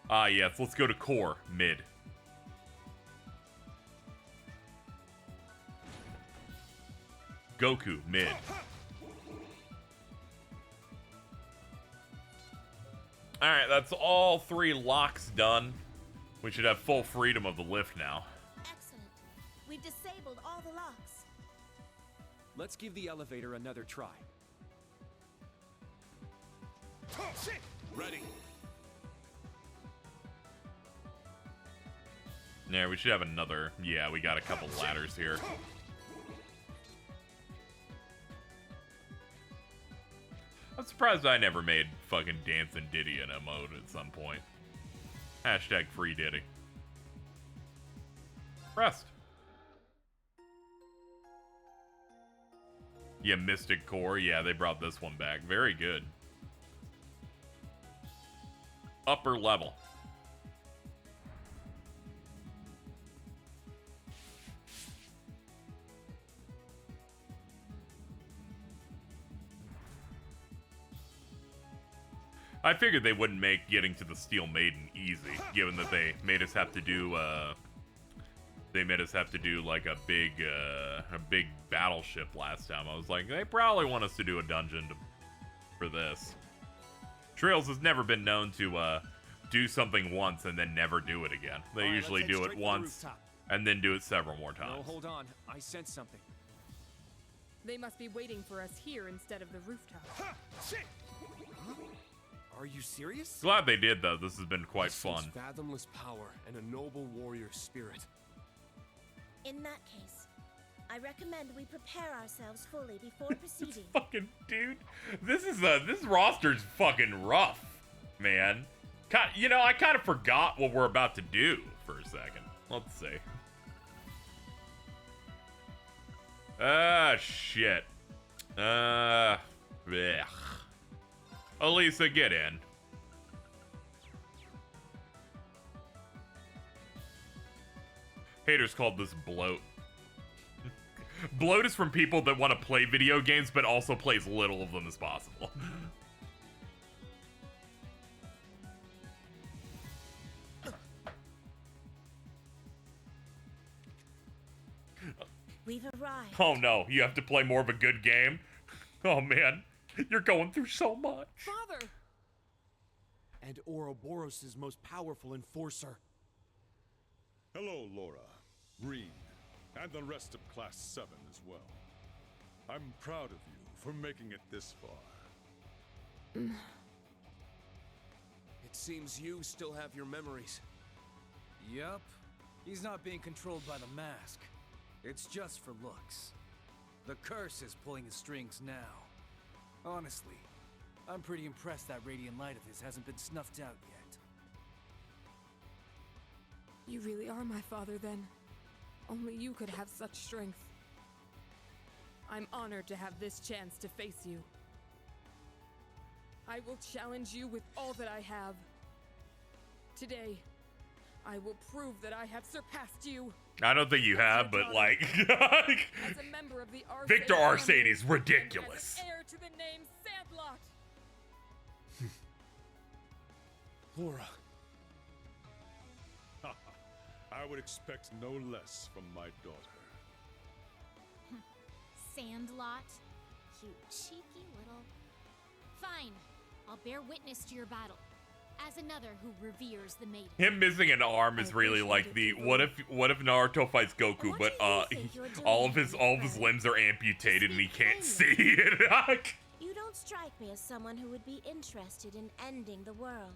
Speaker 1: Ah, yes, let's go to core, mid. Goku, mid. Alright, that's all 3 locks done. We should have full freedom of the lift now.
Speaker 9: Excellent. We've disabled all the locks.
Speaker 11: Let's give the elevator another try.
Speaker 8: Ready.
Speaker 1: Yeah, we should have another. Yeah, we got a couple ladders here. I'm surprised I never made fucking Dancing Diddy in a mode at some point. Hashtag free Diddy. Rest. Yeah, Mystic Core. Yeah, they brought this one back. Very good. Upper level. I figured they wouldn't make getting to the Steel Maiden easy, given that they made us have to do, like a big battleship last time. I was like, they probably want us to do a dungeon for this. Trails has never been known to, do something once and then never do it again. They usually do it once and then do it several more times.
Speaker 11: No, hold on. I sense something.
Speaker 10: They must be waiting for us here instead of the rooftop.
Speaker 11: Are you serious?
Speaker 1: Glad they did, though. This has been quite
Speaker 8: I sense
Speaker 1: fun.
Speaker 8: fathomless power and a noble warrior spirit.
Speaker 9: In that case, I recommend we prepare ourselves fully before proceeding.
Speaker 1: Fucking dude, this roster's fucking rough, man. You know, I kind of forgot what we're about to do for a second. Let's see. Shit. Blech. Elisa, get in. Haters called this bloat. Bloat is from people that want to play video games but also play as little of them as possible.
Speaker 9: We've arrived.
Speaker 1: Oh no, you have to play more of a good game? Oh man, you're going through so much.
Speaker 10: Father!
Speaker 12: And Ouroboros' most powerful enforcer.
Speaker 13: Hello, Laura, Reed, and the rest of Class 7 as well. I'm proud of you for making it this far.
Speaker 8: It seems you still have your memories.
Speaker 11: Yup. He's not being controlled by the mask. It's just for looks. The curse is pulling the strings now. Honestly, I'm pretty impressed that radiant light of his hasn't been snuffed out yet.
Speaker 10: You really are my father, then. Only you could have such strength. I'm honored to have this chance to face you. I will challenge you with all that I have. Today, I will prove that I have surpassed you.
Speaker 1: I don't think you have, but like,
Speaker 10: As a member of the
Speaker 1: Victor
Speaker 10: Arcade
Speaker 1: Arcade
Speaker 10: family,
Speaker 1: is ridiculous.
Speaker 10: and as heir to the name Sandlot.
Speaker 13: Laura. I would expect no less from my daughter.
Speaker 2: Sandlot? You cheeky little... Fine. I'll bear witness to your battle. As another who reveres the Maiden.
Speaker 1: Him missing an arm is really like the what if Naruto fights Goku, but all of his limbs are amputated and he can't see it.
Speaker 9: You don't strike me as someone who would be interested in ending the world.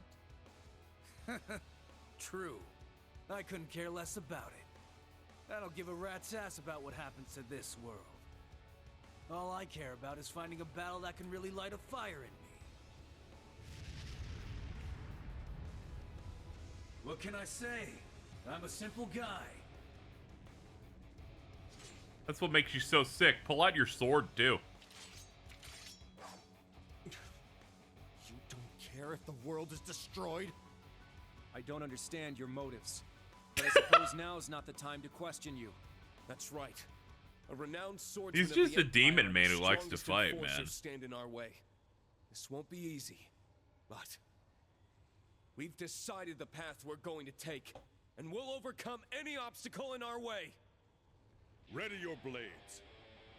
Speaker 11: True. I couldn't care less about it. I don't give a rat's ass about what happens to this world. All I care about is finding a battle that can really light a fire in me. What can I say? I'm a simple guy.
Speaker 1: That's what makes you so sick. Pull out your sword too.
Speaker 12: You don't care if the world is destroyed?
Speaker 14: I don't understand your motives, but I suppose now is not the time to question you.
Speaker 8: That's right. A renowned swordsman.
Speaker 1: He's just
Speaker 8: of the
Speaker 1: a demon
Speaker 8: Empire
Speaker 1: man
Speaker 8: and the
Speaker 1: who likes to
Speaker 8: strongest
Speaker 1: fight,
Speaker 8: enforcer
Speaker 1: man.
Speaker 8: Stand in our way. This won't be easy, but we've decided the path we're going to take, and we'll overcome any obstacle in our way.
Speaker 13: Ready your blades.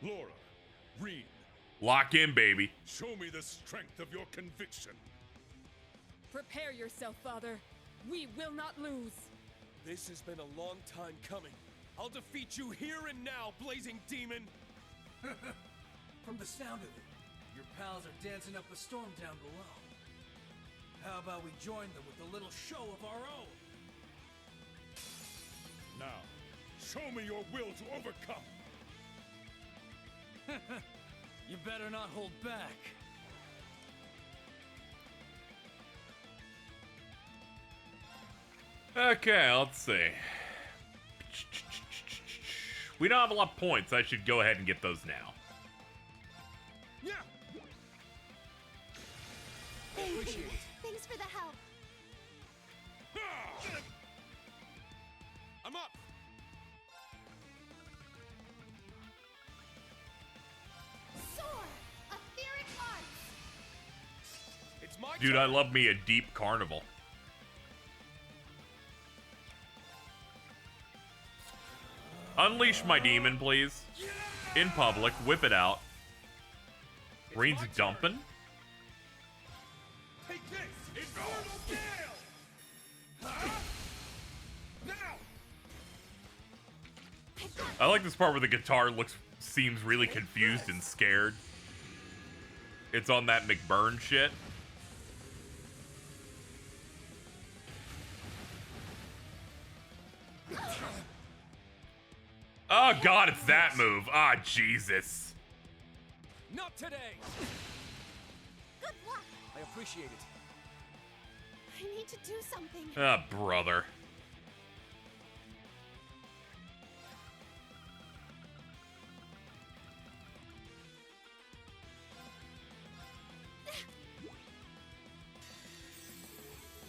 Speaker 13: Laura, Reed.
Speaker 1: Lock in, baby.
Speaker 13: Show me the strength of your conviction.
Speaker 10: Prepare yourself, Father. We will not lose.
Speaker 8: This has been a long time coming. I'll defeat you here and now, blazing demon!
Speaker 11: From the sound of it, your pals are dancing up a storm down below. How about we join them with a little show of our own?
Speaker 13: Now, show me your will to overcome.
Speaker 11: You better not hold back.
Speaker 1: Okay, let's see. We don't have a lot of points. I should go ahead and get those now.
Speaker 8: Yeah.
Speaker 2: Thanks for the help.
Speaker 8: I'm up.
Speaker 2: Soar! Etheric arts!
Speaker 8: It's my
Speaker 1: Dude,
Speaker 8: turn.
Speaker 1: I love me a deep carnival. Unleash my demon, please. In public, whip it out. Green's dumping.
Speaker 8: Take this! Infernal Gale! Now!
Speaker 1: I like this part where the guitar seems really confused and scared. It's on that McBurn shit. Oh god, it's that move. Ah, Jesus.
Speaker 8: Not today!
Speaker 2: Good luck!
Speaker 14: I appreciate it.
Speaker 2: I need to do something.
Speaker 1: Ah, brother.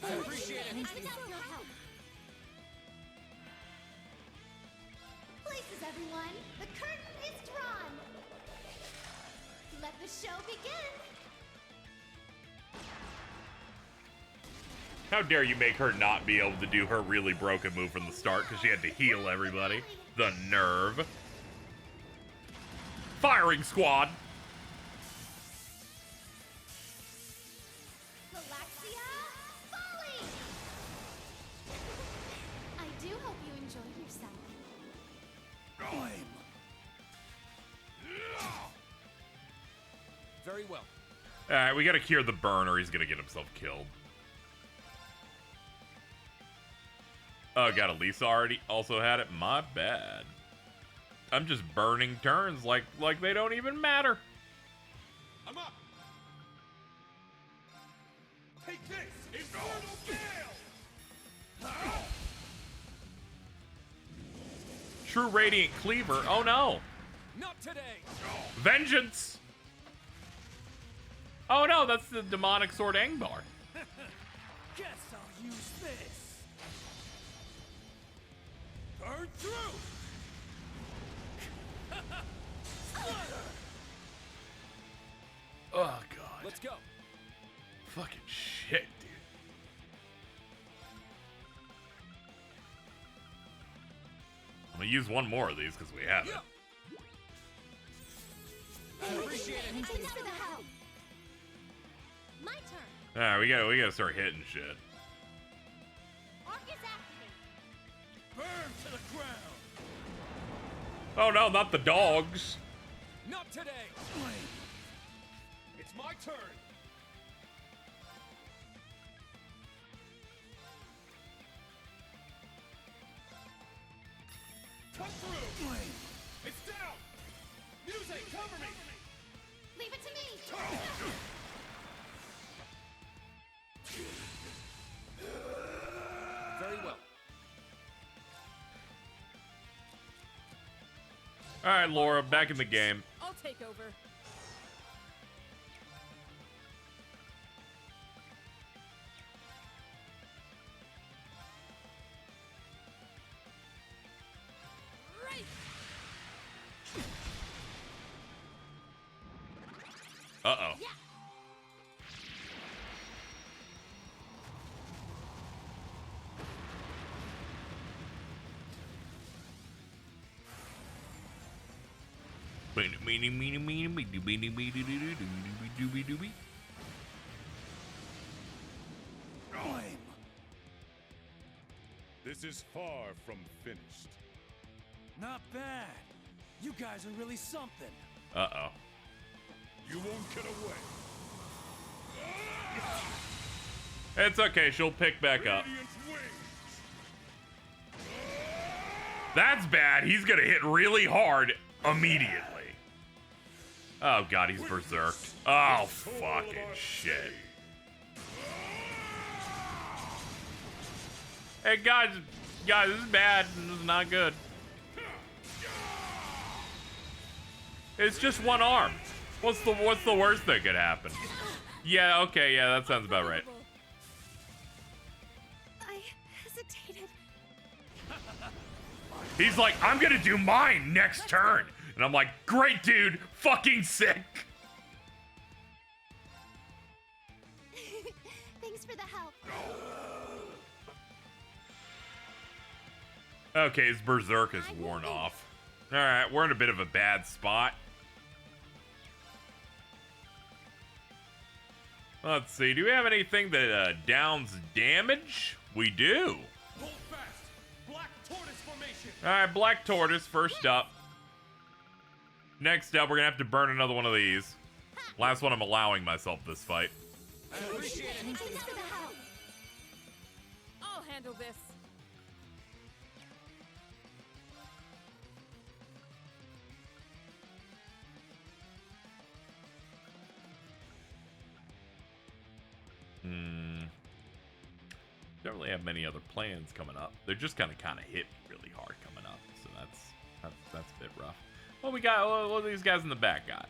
Speaker 2: I appreciate it. I'm without your help. Places, everyone. The curtain is drawn. Let the show begin.
Speaker 1: How dare you make her not be able to do her really broken move from the start because she had to heal everybody. The nerve. Firing squad.
Speaker 2: Galaxia, Folly! I do hope you enjoyed yourself.
Speaker 14: Very well.
Speaker 1: Alright, we gotta cure the burn or he's gonna get himself killed. Oh, God, Elisa already also had it? My bad. I'm just burning turns like they don't even matter.
Speaker 8: I'm up! Take this! Infernal Gale!
Speaker 1: True Radiant Cleaver. Oh no.
Speaker 8: Not today.
Speaker 1: Vengeance. Oh no, that's the demonic sword Angbar.
Speaker 11: Guess I'll use this. Burn through.
Speaker 1: Oh god.
Speaker 8: Let's go.
Speaker 1: Fucking shit, dude. I'm gonna use one more of these because we have it.
Speaker 2: Thanks for the help. My turn.
Speaker 1: Alright, we gotta start hitting shit.
Speaker 2: Orchis activate.
Speaker 11: Burn to the ground.
Speaker 1: Oh no, not the dogs.
Speaker 8: Not today. It's my turn. Cut through. It's down. Music, cover me.
Speaker 2: Leave it to me.
Speaker 8: Very well.
Speaker 1: Alright, Laura, back in the game.
Speaker 10: I'll take over. Right.
Speaker 1: Uh-oh.
Speaker 2: Yeah.
Speaker 13: This is far from finished.
Speaker 11: Not bad. You guys are really something.
Speaker 1: Uh-oh.
Speaker 13: You won't get away.
Speaker 1: It's okay, she'll pick back up.
Speaker 13: Radiant wings.
Speaker 1: That's bad. He's gonna hit really hard immediately. Oh god, he's berserked. Oh fucking shit. Hey guys, this is bad. This is not good. It's just one arm. What's the worst that could happen? Yeah, okay, yeah, that sounds about right.
Speaker 2: I hesitated.
Speaker 1: He's like, I'm gonna do mine next turn. And I'm like, great dude, fucking sick.
Speaker 2: Thanks for the help.
Speaker 1: Okay, his berserk is worn off. Alright, we're in a bit of a bad spot. Let's see, do we have anything that downs damage? We do.
Speaker 8: Hold fast. Black tortoise formation.
Speaker 1: Alright, Black Tortoise first up. Next up, we're gonna have to burn another one of these. Last one I'm allowing myself this fight.
Speaker 2: Thanks for the help.
Speaker 10: I'll handle this.
Speaker 1: Don't really have many other plans coming up. They're just kind of hit really hard coming up, so that's a bit rough. What we got? What these guys in the back got?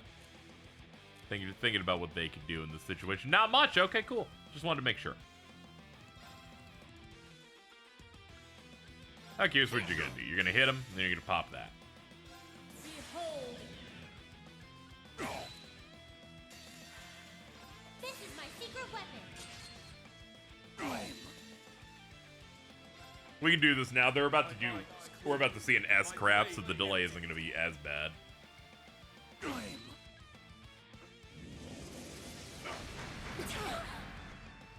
Speaker 1: Thinking about what they could do in this situation. Not much. Okay, cool. Just wanted to make sure. Okay, here's what you're gonna do. You're gonna hit him, and then you're gonna pop that.
Speaker 10: Behold.
Speaker 2: This is my secret weapon.
Speaker 1: We can do this now. We're about to see an S-craft, so the delay isn't going to be as bad.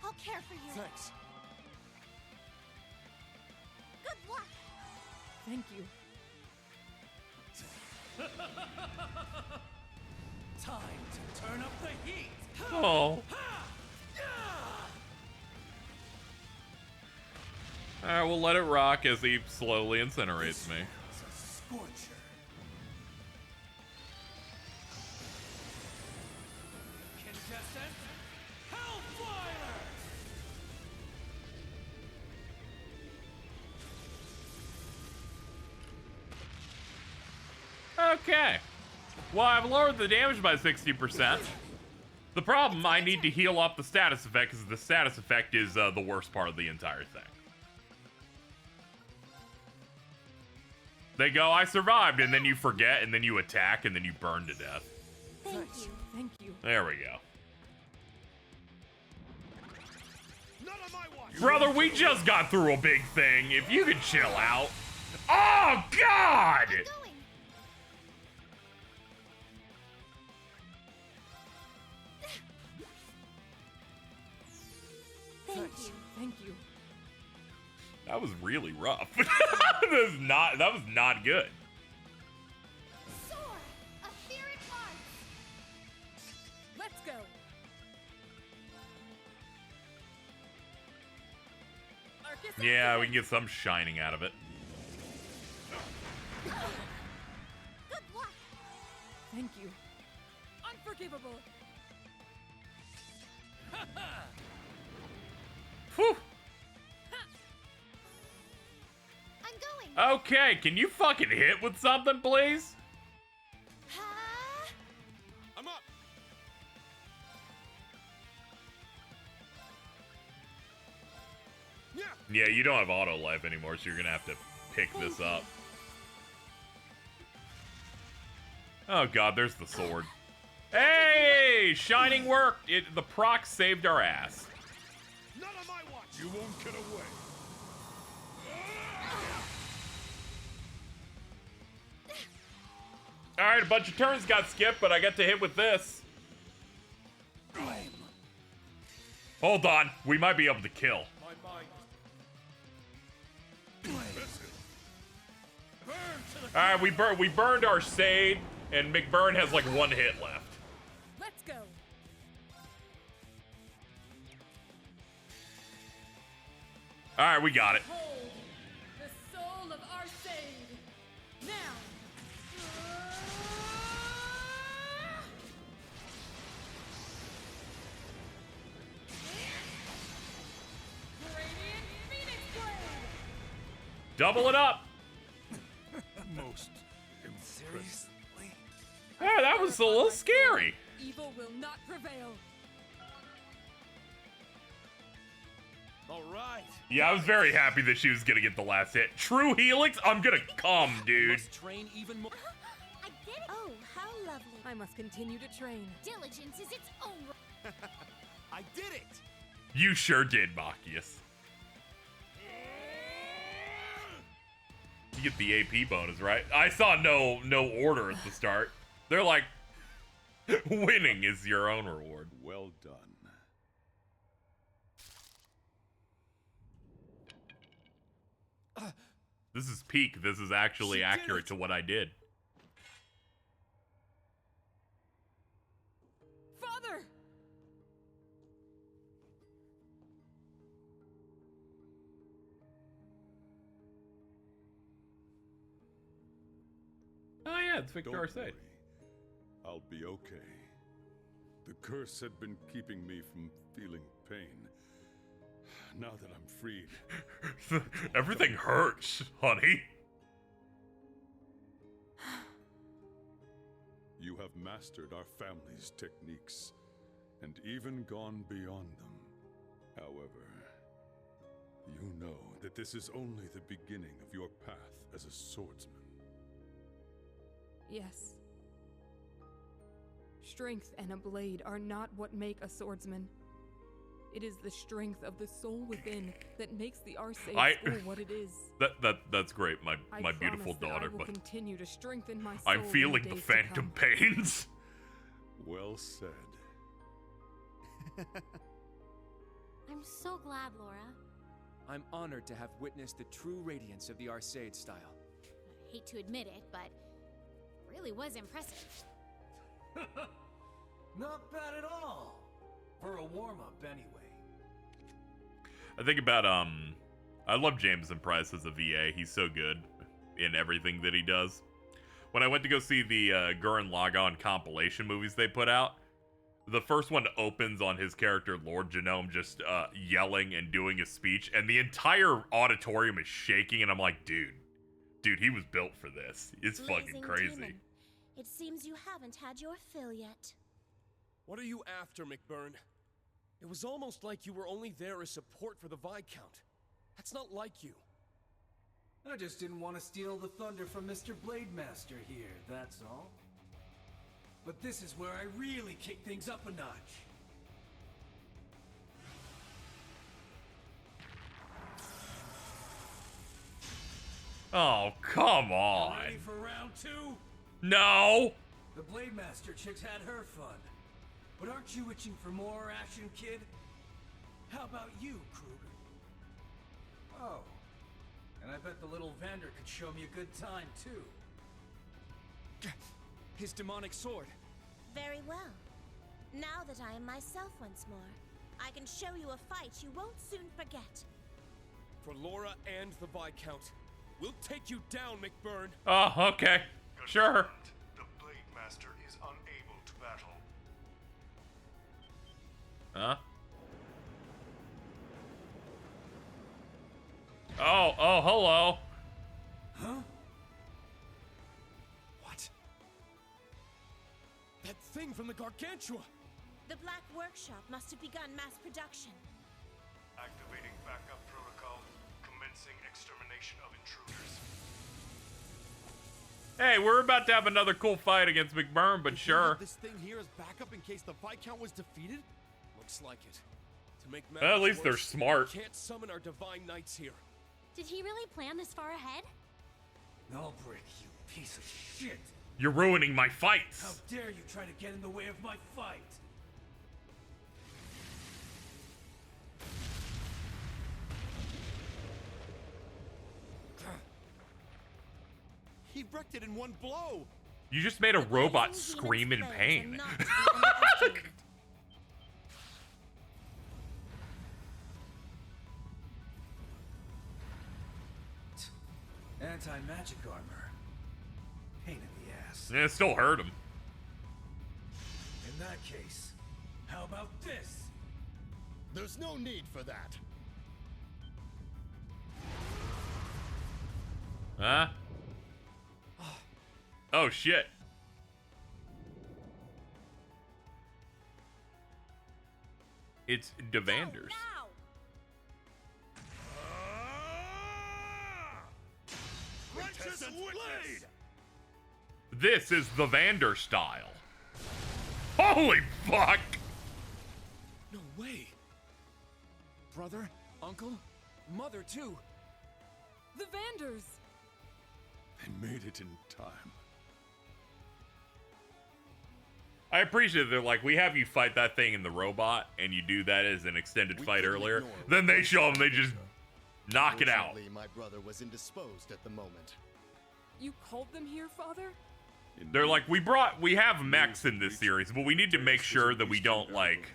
Speaker 2: I'll care for you.
Speaker 11: Thanks.
Speaker 2: Good luck.
Speaker 10: Thank you.
Speaker 11: Time to turn up the heat.
Speaker 1: Oh. Alright, we'll let it rock as he slowly incinerates me.
Speaker 11: Scorcher. Incandescent Hellfire!
Speaker 1: Okay. Well, I've lowered the damage by 60%. The problem, I need to heal up the status effect, because the status effect is the worst part of the entire thing. They go, I survived, and then you forget, and then you attack, and then you burn to death.
Speaker 10: Thank you. Thank you.
Speaker 1: There we go. Brother, we just got through a big thing. If you could chill out. Oh, God!
Speaker 10: Thank you. Thank you.
Speaker 1: That was really rough. that was not good.
Speaker 2: Soar! Etheric arts!
Speaker 10: Let's go. Orchis
Speaker 1: Yeah, we can get some shining out of it.
Speaker 2: Good luck!
Speaker 10: Thank you. Unforgivable.
Speaker 1: Whew.
Speaker 2: I'm going!
Speaker 1: Okay, can you fucking hit with something, please?
Speaker 8: I'm up.
Speaker 1: Yeah, you don't have auto life anymore, so you're gonna have to pick this up. Oh god, there's the sword. Hey! Shining work! The proc saved our ass.
Speaker 13: None of my watch! You won't get away.
Speaker 1: Alright, a bunch of turns got skipped, but I get to hit with this. Hold on, we might be able to kill. Alright, we burned our Sade, and McBurn has like one hit left.
Speaker 10: Let's go.
Speaker 1: Alright, we got it.
Speaker 10: Hold the soul of Arcade. Now. Radiant Phoenix Blade.
Speaker 1: Double it up.
Speaker 13: Most impressive.
Speaker 1: Yeah, that was a little scary.
Speaker 10: Evil will not prevail.
Speaker 8: All right.
Speaker 1: Yeah, I was very happy that she was gonna get the last hit. True Helix, I'm gonna come, dude.
Speaker 6: Must train even more.
Speaker 2: I did it!
Speaker 9: Oh, how lovely.
Speaker 10: I must continue to train.
Speaker 2: Diligence is its own.
Speaker 8: I did it.
Speaker 1: You sure did, Machias. You get the AP bonus, right? I saw no order at the start. They're like, winning is your own reward.
Speaker 13: Well done.
Speaker 1: This is peak. This is actually accurate to what I did.
Speaker 10: Father!
Speaker 1: Oh yeah, it's Victor
Speaker 13: Don't
Speaker 1: Arcade.
Speaker 13: worry. I'll be okay. The curse had been keeping me from feeling pain. Now that I'm freed...
Speaker 1: Everything hurts, honey.
Speaker 13: You have mastered our family's techniques, and even gone beyond them. However, you know that this is only the beginning of your path as a swordsman.
Speaker 10: Yes. Strength and a blade are not what make a swordsman. It is the strength of the soul within that makes the Arcade school what it is.
Speaker 1: That's great, my beautiful
Speaker 10: promise that
Speaker 1: daughter,
Speaker 10: I will
Speaker 1: but
Speaker 10: continue to strengthen my soul
Speaker 1: I'm
Speaker 10: in
Speaker 1: feeling the
Speaker 10: days to
Speaker 1: phantom
Speaker 10: come.
Speaker 1: pains.
Speaker 13: Well said.
Speaker 2: I'm so glad, Laura.
Speaker 14: I'm honored to have witnessed the true radiance of the Arcade style.
Speaker 2: I hate to admit it, but it really was impressive.
Speaker 11: Not bad at all. For a warm-up, anyway.
Speaker 1: I think about I love Jameson Price as a VA. He's so good in everything that he does. When I went to go see the Gurren Lagann compilation movies they put out, the first one opens on his character Lord Genome just yelling and doing a speech, and the entire auditorium is shaking, and I'm like, dude, he was built for this. It's fucking crazy.
Speaker 9: Demon. It seems you haven't had your fill yet.
Speaker 8: What are you after, McBurn? It was almost like you were only there as support for the Viscount. That's not like you.
Speaker 11: I just didn't want to steal the thunder from Mr. Blademaster here, that's all. But this is where I really kick things up a notch.
Speaker 1: Oh, come on.
Speaker 11: Ready for round 2?
Speaker 1: No!
Speaker 11: The Blademaster chick's had her fun. But aren't you itching for more action, kid? How about you, Kruger? Oh. And I bet the little Vander could show me a good time, too.
Speaker 14: His demonic sword.
Speaker 9: Very well. Now that I am myself once more, I can show you a fight you won't soon forget.
Speaker 8: For Laura and the Viscount. We'll take you down, McBurn.
Speaker 1: Oh, okay. Sure.
Speaker 15: The Blademaster is unable to battle.
Speaker 1: Huh? Oh, hello.
Speaker 11: Huh?
Speaker 8: What? That thing from the Gargantua!
Speaker 9: The Black Workshop must have begun mass production.
Speaker 15: Activating backup protocol. Commencing extermination of intruders.
Speaker 1: Hey, we're about to have another cool fight against McBurn, but sure.
Speaker 12: This thing here is backup in case the Viscount was defeated?
Speaker 8: Looks like it. To make
Speaker 1: Well, at
Speaker 8: matters
Speaker 1: least they're
Speaker 8: worse,
Speaker 1: smart.
Speaker 8: we can't summon our divine knights here.
Speaker 2: Did he really plan this far ahead?
Speaker 11: I'll break you, piece of shit.
Speaker 1: You're ruining my
Speaker 11: How
Speaker 1: fights.
Speaker 11: dare you try to get in the way of my fight?
Speaker 12: He wrecked it in one blow.
Speaker 1: You just made a robot scream in pain.
Speaker 11: Anti-magic armor. Pain in the ass.
Speaker 1: Yeah, it still hurt him.
Speaker 11: In that case, how about this?
Speaker 12: There's no need for that.
Speaker 1: Huh? Oh, shit. It's Devanders.
Speaker 15: Righteous witness!
Speaker 1: This is the Vander style. Holy fuck!
Speaker 8: No way. Brother, uncle, mother too.
Speaker 10: The Vanders!
Speaker 13: They made it in time.
Speaker 1: I appreciate it. They're like, we have you fight that thing in the robot, and you do that as an extended fight earlier. Then they show them, they just knock it out.
Speaker 12: My brother was indisposed at the moment.
Speaker 10: You called them here, Father?
Speaker 1: They're like, we have mechs in this series, but we need to make sure that we don't, like,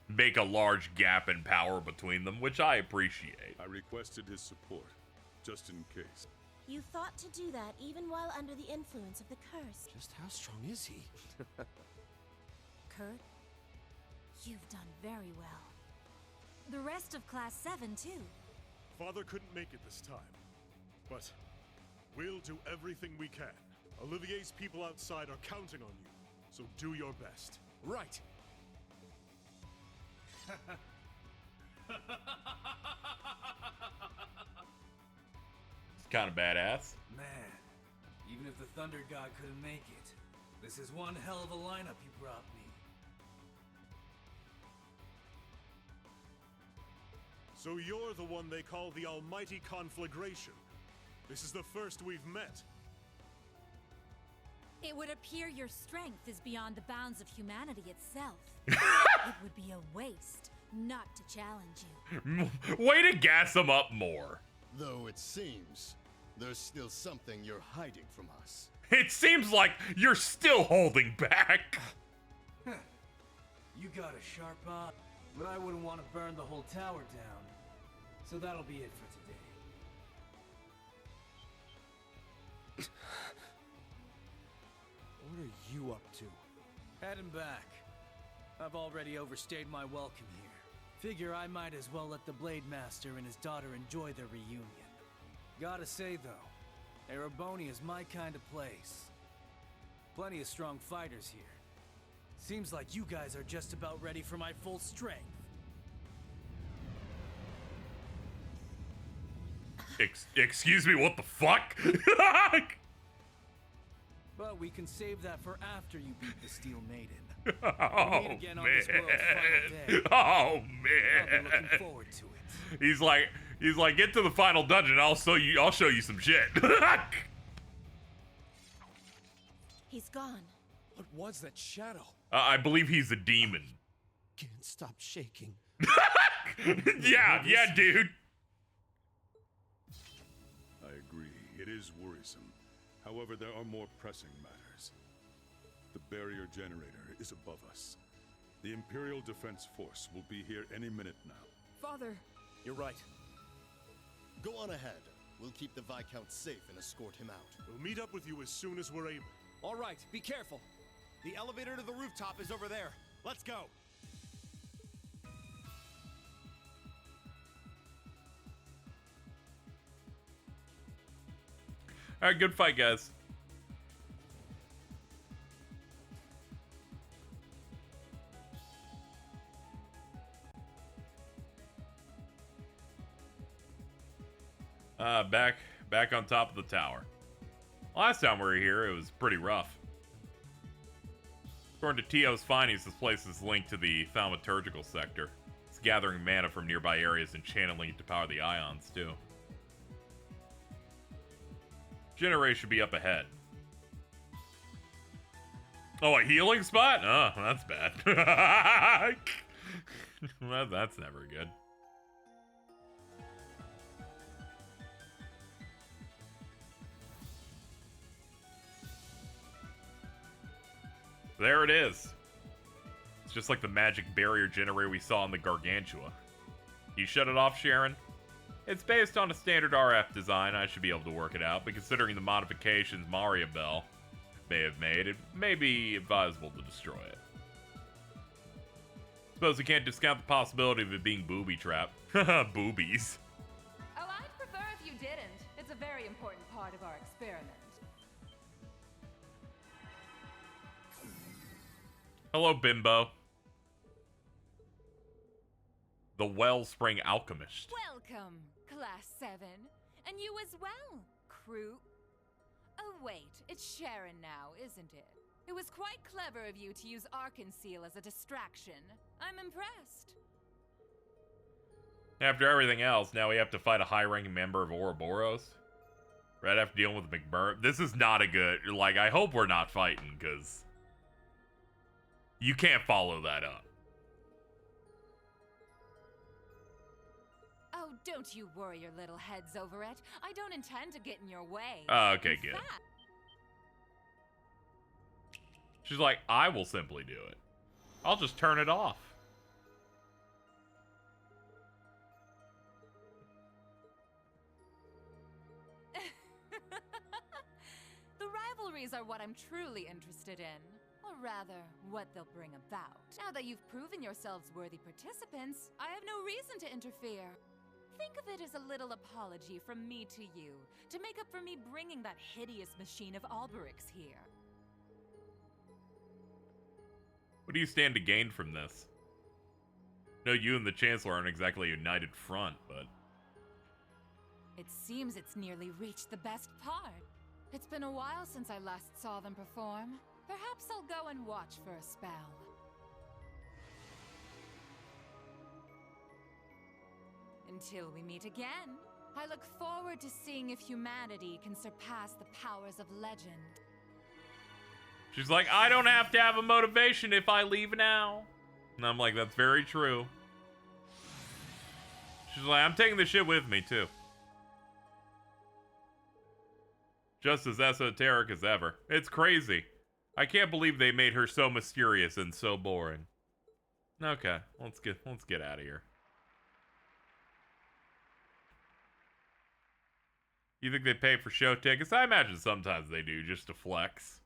Speaker 1: make a large gap in power between them, which I appreciate.
Speaker 13: I requested his support, just in case.
Speaker 9: You thought to do that even while under the influence of the curse.
Speaker 14: Just how strong is he?
Speaker 16: Kurt, you've done very well. The rest of Class 7, too.
Speaker 15: Father couldn't make it this time, but we'll do everything we can. Olivier's people outside are counting on you, so do your best.
Speaker 8: Right.
Speaker 1: It's kind of badass.
Speaker 11: Man, even if the Thunder God couldn't make it, this is one hell of a lineup you brought me.
Speaker 15: So you're the one they call the Almighty Conflagration. This is the first we've met.
Speaker 16: It would appear your strength is beyond the bounds of humanity itself. It would be a waste not to challenge you.
Speaker 1: Way to gas them up more.
Speaker 12: Though it seems there's still something you're hiding from us.
Speaker 1: It seems like you're still holding back.
Speaker 11: You got a sharp eye, but I wouldn't want to burn the whole tower down. So that'll be it for today.
Speaker 14: What are you up to?
Speaker 11: Heading back. I've already overstayed my welcome here. Figure I might as well let the Blade Master and his daughter enjoy their reunion. Gotta say though, Ereboni is my kind of place. Plenty of strong fighters here. Seems like you guys are just about ready for my full strength.
Speaker 1: Excuse me, what the fuck?
Speaker 11: But we can save that for after you beat the Steel Maiden.
Speaker 1: Oh,
Speaker 11: We'll meet again on this world's final day.
Speaker 1: Oh,
Speaker 11: I'll
Speaker 1: man.
Speaker 11: be looking forward to it.
Speaker 1: He's like, get to the final dungeon. I'll show you some shit.
Speaker 9: He's gone.
Speaker 8: What was that shadow?
Speaker 1: I believe he's a demon.
Speaker 6: Can't stop shaking.
Speaker 1: yeah, dude.
Speaker 13: I agree. It is worrisome. However, there are more pressing matters. The barrier generator is above us. The Imperial Defense Force will be here any minute now.
Speaker 10: Father.
Speaker 8: You're right.
Speaker 12: Go on ahead. We'll keep the Viscount safe and escort him out.
Speaker 15: We'll meet up with you as soon as we're able.
Speaker 14: All right, be careful. The elevator to the rooftop is over there. Let's go.
Speaker 1: All right, good fight, guys. Back on top of the tower. Last time we were here, it was pretty rough. According to T.O.'s findings, this place is linked to the thaumaturgical sector. It's gathering mana from nearby areas and channeling it to power the ions, too. Generator should be up ahead. Oh, a healing spot? Oh, that's bad. Well, that's never good. There it is. It's just like the magic barrier generator we saw in the Gargantua. You shut it off, Sharon? It's based on a standard RF design. I should be able to work it out, but considering the modifications Maria Bell may have made, it may be advisable to destroy it. Suppose we can't discount the possibility of it being booby-trapped. Boobies.
Speaker 17: Oh, I'd prefer if you didn't. It's a very important part of our experiment.
Speaker 1: Hello, Bimbo. The Wellspring Alchemist.
Speaker 16: Welcome, Class 7. And you as well, crew. Oh wait, it's Sharon now, isn't it? It was quite clever of you to use Arkanseel as a distraction. I'm impressed.
Speaker 1: After everything else, now we have to fight a high-ranking member of Ouroboros. Right after dealing with McBurn. This is not a good... Like, I hope we're not fighting, because... You can't follow that up.
Speaker 16: Oh, don't you worry your little heads over it. I don't intend to get in your way.
Speaker 1: Oh, okay, good.
Speaker 16: In fact,
Speaker 1: She's like, I will simply do it. I'll just turn it off.
Speaker 16: the rivalries are what I'm truly interested in. Or rather, what they'll bring about. Now that you've proven yourselves worthy participants, I have no reason to interfere. Think of it as a little apology from me to you, to make up for me bringing that hideous machine of Alberic's here.
Speaker 1: What do you stand to gain from this? No, you and the Chancellor aren't exactly a united front, but...
Speaker 16: It seems it's nearly reached the best part. It's been a while since I last saw them perform. Perhaps I'll go and watch for a spell. Until we meet again, I look forward to seeing if humanity can surpass the powers of legend.
Speaker 1: She's like, I don't have to have a motivation if I leave now. And I'm like, that's very true. She's like, I'm taking this shit with me, too. Just as esoteric as ever. It's crazy. I can't believe they made her so mysterious and so boring. Okay, let's get out of here. You think they pay for show tickets? I imagine sometimes they do, just to flex.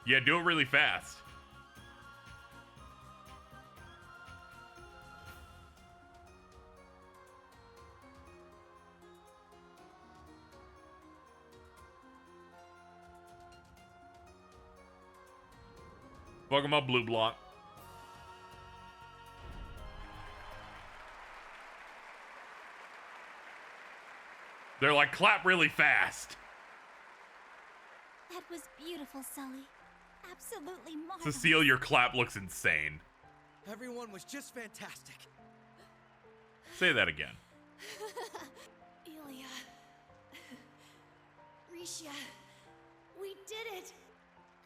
Speaker 1: Yeah, do it really fast. Welcome up, Blue Block. They're like, clap really fast.
Speaker 9: That was beautiful, Sully. Absolutely marvelous.
Speaker 1: Cecile, your clap looks insane.
Speaker 6: Everyone was just fantastic.
Speaker 1: Say that again.
Speaker 2: Ilya. Risha. We did it!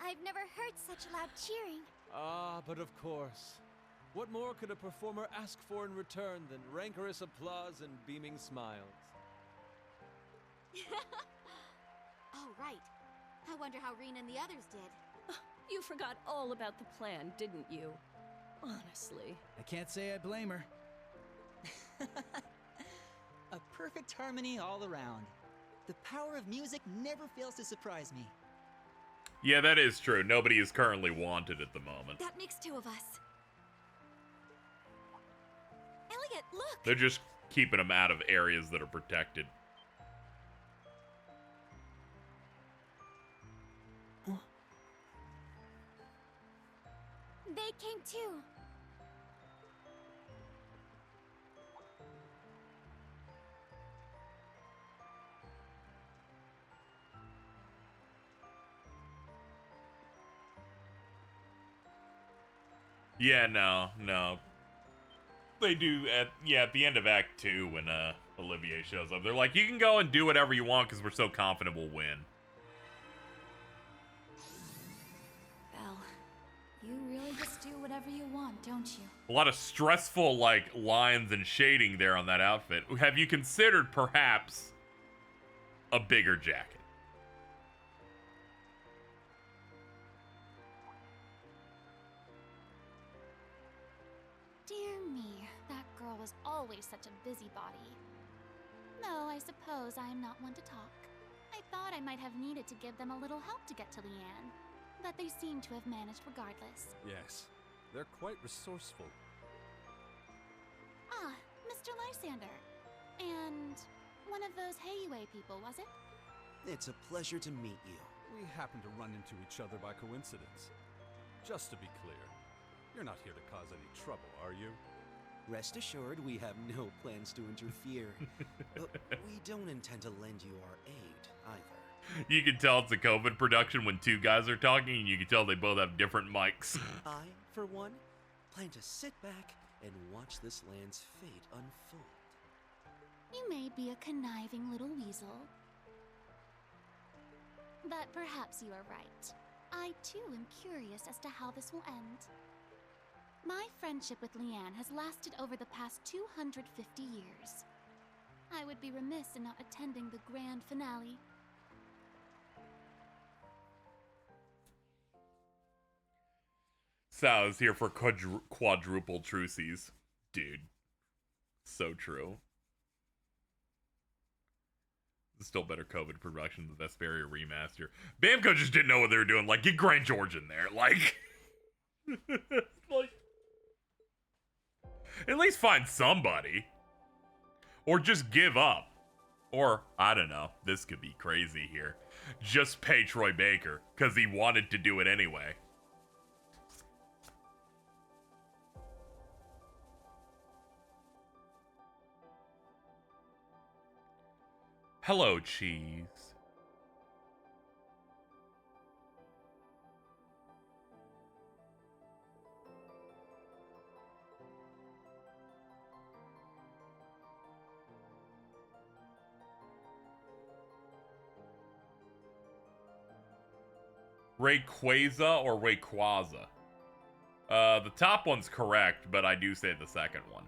Speaker 9: I've never heard such loud cheering.
Speaker 14: Ah, but of course. What more could a performer ask for in return than rancorous applause and beaming smiles?
Speaker 18: Oh, right. I wonder how Reen and the others did.
Speaker 17: You forgot all about the plan, didn't you? Honestly.
Speaker 11: I can't say I blame her.
Speaker 19: A perfect harmony all around. The power of music never fails to surprise me.
Speaker 1: Yeah, that is true. Nobody is currently wanted at the moment.
Speaker 9: That makes two of us. Elliot, look!
Speaker 1: They're just keeping them out of areas that are protected.
Speaker 9: They came too.
Speaker 1: Yeah, no. They do at the end of Act 2 when Olivier shows up. They're like, you can go and do whatever you want because we're so confident we'll win.
Speaker 16: Well, you really just do whatever you want, don't you?
Speaker 1: A lot of stressful, like, lines and shading there on that outfit. Have you considered, perhaps, a bigger jacket?
Speaker 2: Dear me, that girl was always such a busybody. Though I suppose I am not one to talk. I thought I might have needed to give them a little help to get to Leanne, but they seem to have managed regardless.
Speaker 14: Yes, they're quite resourceful.
Speaker 2: Ah, Mr. Lysander. And one of those Heiyue people, was it?
Speaker 6: It's a pleasure to meet you.
Speaker 8: We happen to run into each other by coincidence. Just to be clear, you're not here to cause any trouble, are you?
Speaker 6: Rest assured, we have no plans to interfere. But we don't intend to lend you our aid, either.
Speaker 1: You can tell it's a COVID production when two guys are talking, and you can tell they both have different mics.
Speaker 6: I, for one, plan to sit back and watch this land's fate unfold.
Speaker 2: You may be a conniving little weasel, but perhaps you are right. I, too, am curious as to how this will end. My friendship with Leanne has lasted over the past 250 years. I would be remiss in not attending the grand finale.
Speaker 1: Sal is here for quadruple truces. Dude. So true. Still better COVID production than the Vesperia remaster. Bamco just didn't know what they were doing. Like, get Grant George in there. Like, like, at least find somebody. Or just give up. Or, I don't know. This could be crazy here. Just pay Troy Baker. Because he wanted to do it anyway. Hello, cheese. Rayquaza or Rayquaza? The top one's correct, but I do say the second one.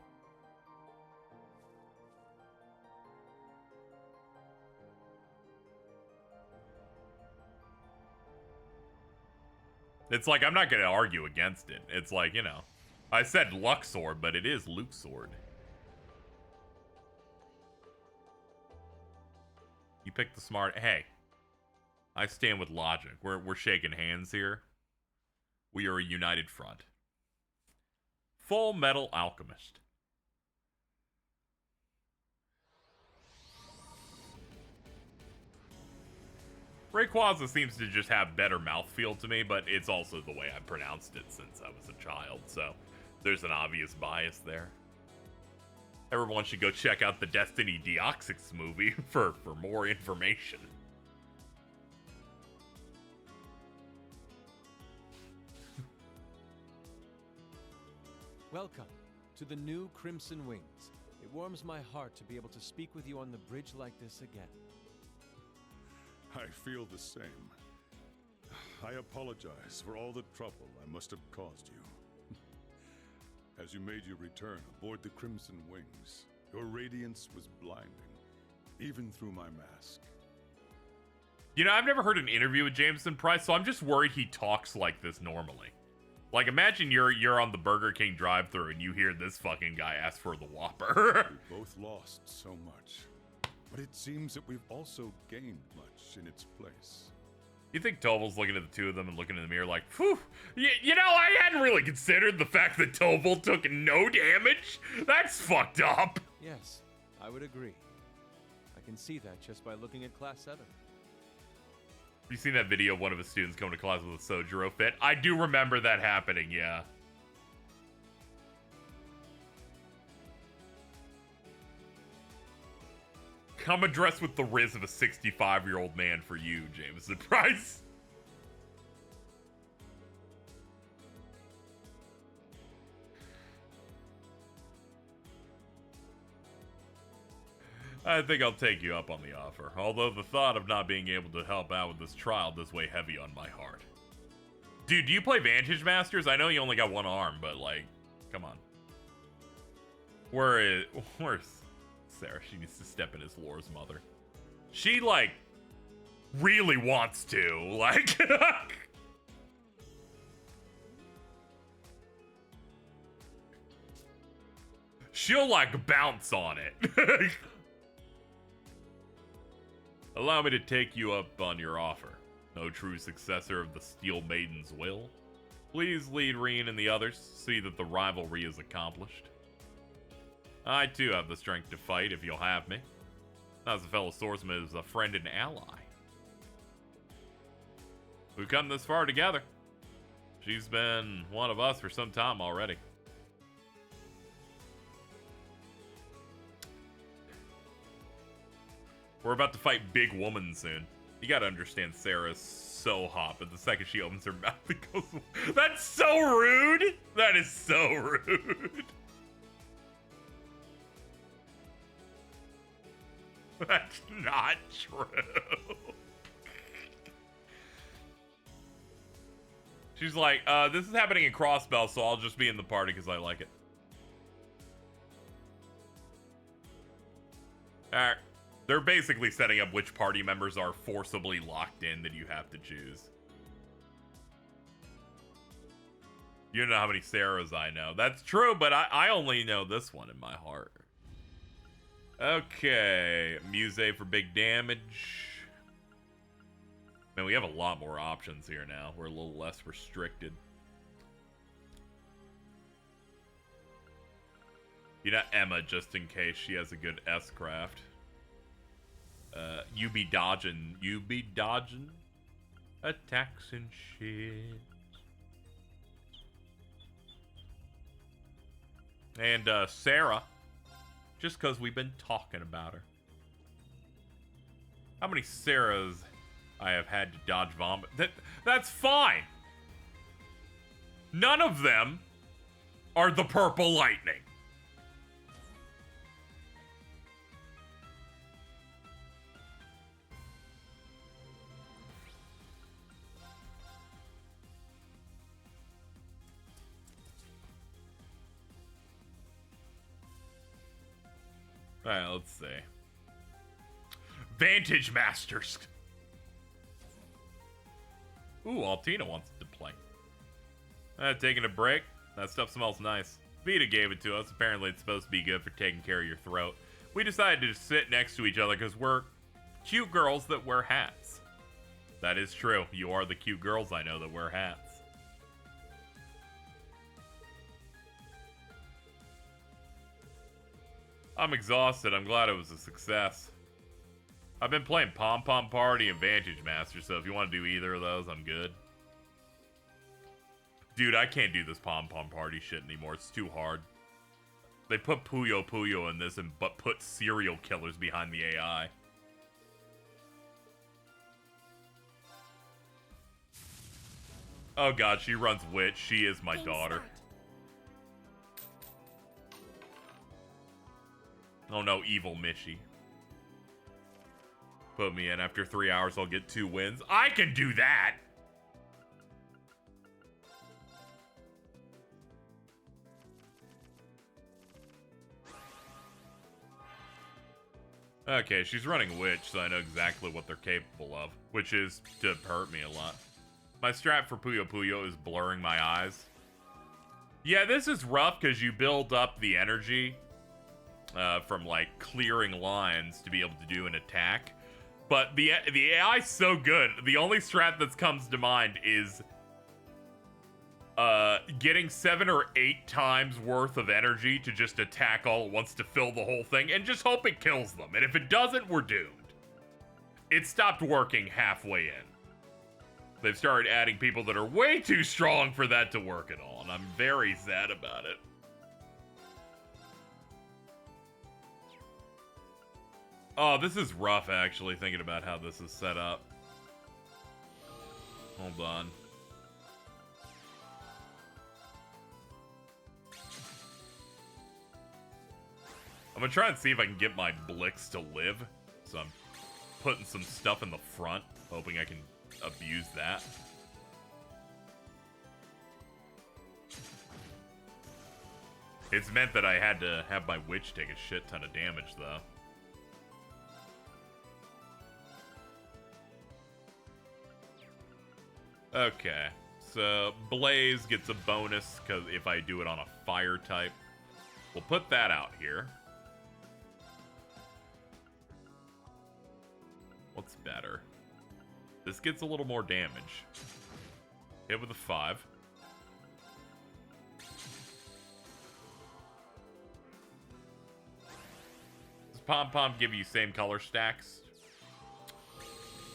Speaker 1: It's like, I'm not going to argue against it. It's like, you know, I said Luxord, but it is Luxord. You picked the smart. Hey, I stand with logic. We're shaking hands here. We are a united front. Full Metal Alchemist. Rayquaza seems to just have better mouthfeel to me, but it's also the way I pronounced it since I was a child, so there's an obvious bias there. Everyone should go check out the Destiny Deoxys movie for more information.
Speaker 14: Welcome to the new Crimson Wings. It warms my heart to be able to speak with you on the bridge like this again.
Speaker 13: I feel the same. I apologize for all the trouble I must have caused you. As you made your return aboard the Crimson Wings, your radiance was blinding, even through my mask.
Speaker 1: You know, I've never heard an interview with Jameson Price, so I'm just worried he talks like this normally. Like, imagine you're on the Burger King drive-thru and you hear this fucking guy ask for the Whopper.
Speaker 13: We both lost so much, but it seems that we've also gained much in its place.
Speaker 1: You think Toval's looking at the two of them and looking in the mirror like, phew, you know, I hadn't really considered the fact that Toval took no damage? That's fucked up.
Speaker 14: Yes, I would agree. I can see that just by looking at Class 7.
Speaker 1: Have you seen that video of one of his students coming to class with a Sojiro fit? I do remember that happening, yeah. Come addressed with the riz of a 65-year-old man for you, Jameson Price. I think I'll take you up on the offer, although the thought of not being able to help out with this trial does weigh heavy on my heart. Dude, do you play Vantage Masters? I know you only got one arm, but like, come on. Where's Sarah? She needs to step in as Laura's mother. She, like, really wants to, like... She'll, like, bounce on it. Allow me to take you up on your offer. No true successor of the Steel Maiden's will. Please lead Rien and the others, see that the rivalry is accomplished. I too have the strength to fight if you'll have me. As a fellow swordsman is a friend and ally. We've come this far together. She's been one of us for some time already. We're about to fight Big Woman soon. You gotta understand Sarah's so hot, but the second she opens her mouth, it goes... That's so rude! That is so rude. That's not true. She's like, this is happening in Crossbell, so I'll just be in the party because I like it. Alright. They're basically setting up which party members are forcibly locked in that you have to choose. You don't know how many Sarahs I know. That's true, but I only know this one in my heart. Okay. Muse for big damage. Man, we have a lot more options here now. We're a little less restricted. You know, Emma, just in case she has a good S-craft. You be dodging attacks and shit. And Sarah, just because we've been talking about her. How many Sarahs I have had to dodge vomit? That's fine. None of them are the purple lightning. Alright, let's see. Vantage Masters. Ooh, Altina wants to play. Taking a break. That stuff smells nice. Vita gave it to us. Apparently it's supposed to be good for taking care of your throat. We decided to sit next to each other because we're cute girls that wear hats. That is true. You are the cute girls I know that wear hats. I'm exhausted. I'm glad it was a success. I've been playing Pom Pom Party and Vantage Masters, so if you want to do either of those, I'm good. Dude, I can't do this Pom Pom Party shit anymore. It's too hard. They put Puyo Puyo in this but put serial killers behind the AI. Oh god, she runs Witch. She is my daughter. Oh no, evil Mishy. Put me in. After 3 hours, I'll get 2 wins. I can do that! Okay, she's running Witch, so I know exactly what they're capable of, which is to hurt me a lot. My strat for Puyo Puyo is blurring my eyes. Yeah, this is rough because you build up the energy from, like, clearing lines to be able to do an attack. But the AI's so good. The only strat that comes to mind is getting 7 or 8 times worth of energy to just attack all at once to fill the whole thing and just hope it kills them. And if it doesn't, we're doomed. It stopped working halfway in. They've started adding people that are way too strong for that to work at all, and I'm very sad about it. Oh, this is rough, actually, thinking about how this is set up. Hold on. I'm gonna try and see if I can get my Blix to live. So I'm putting some stuff in the front, hoping I can abuse that. It's meant that I had to have my Witch take a shit ton of damage, though. Okay, so Blaze gets a bonus because if I do it on a fire type. We'll put that out here. What's better? This gets a little more damage. Hit with a 5. Does Pom Pom give you same color stacks?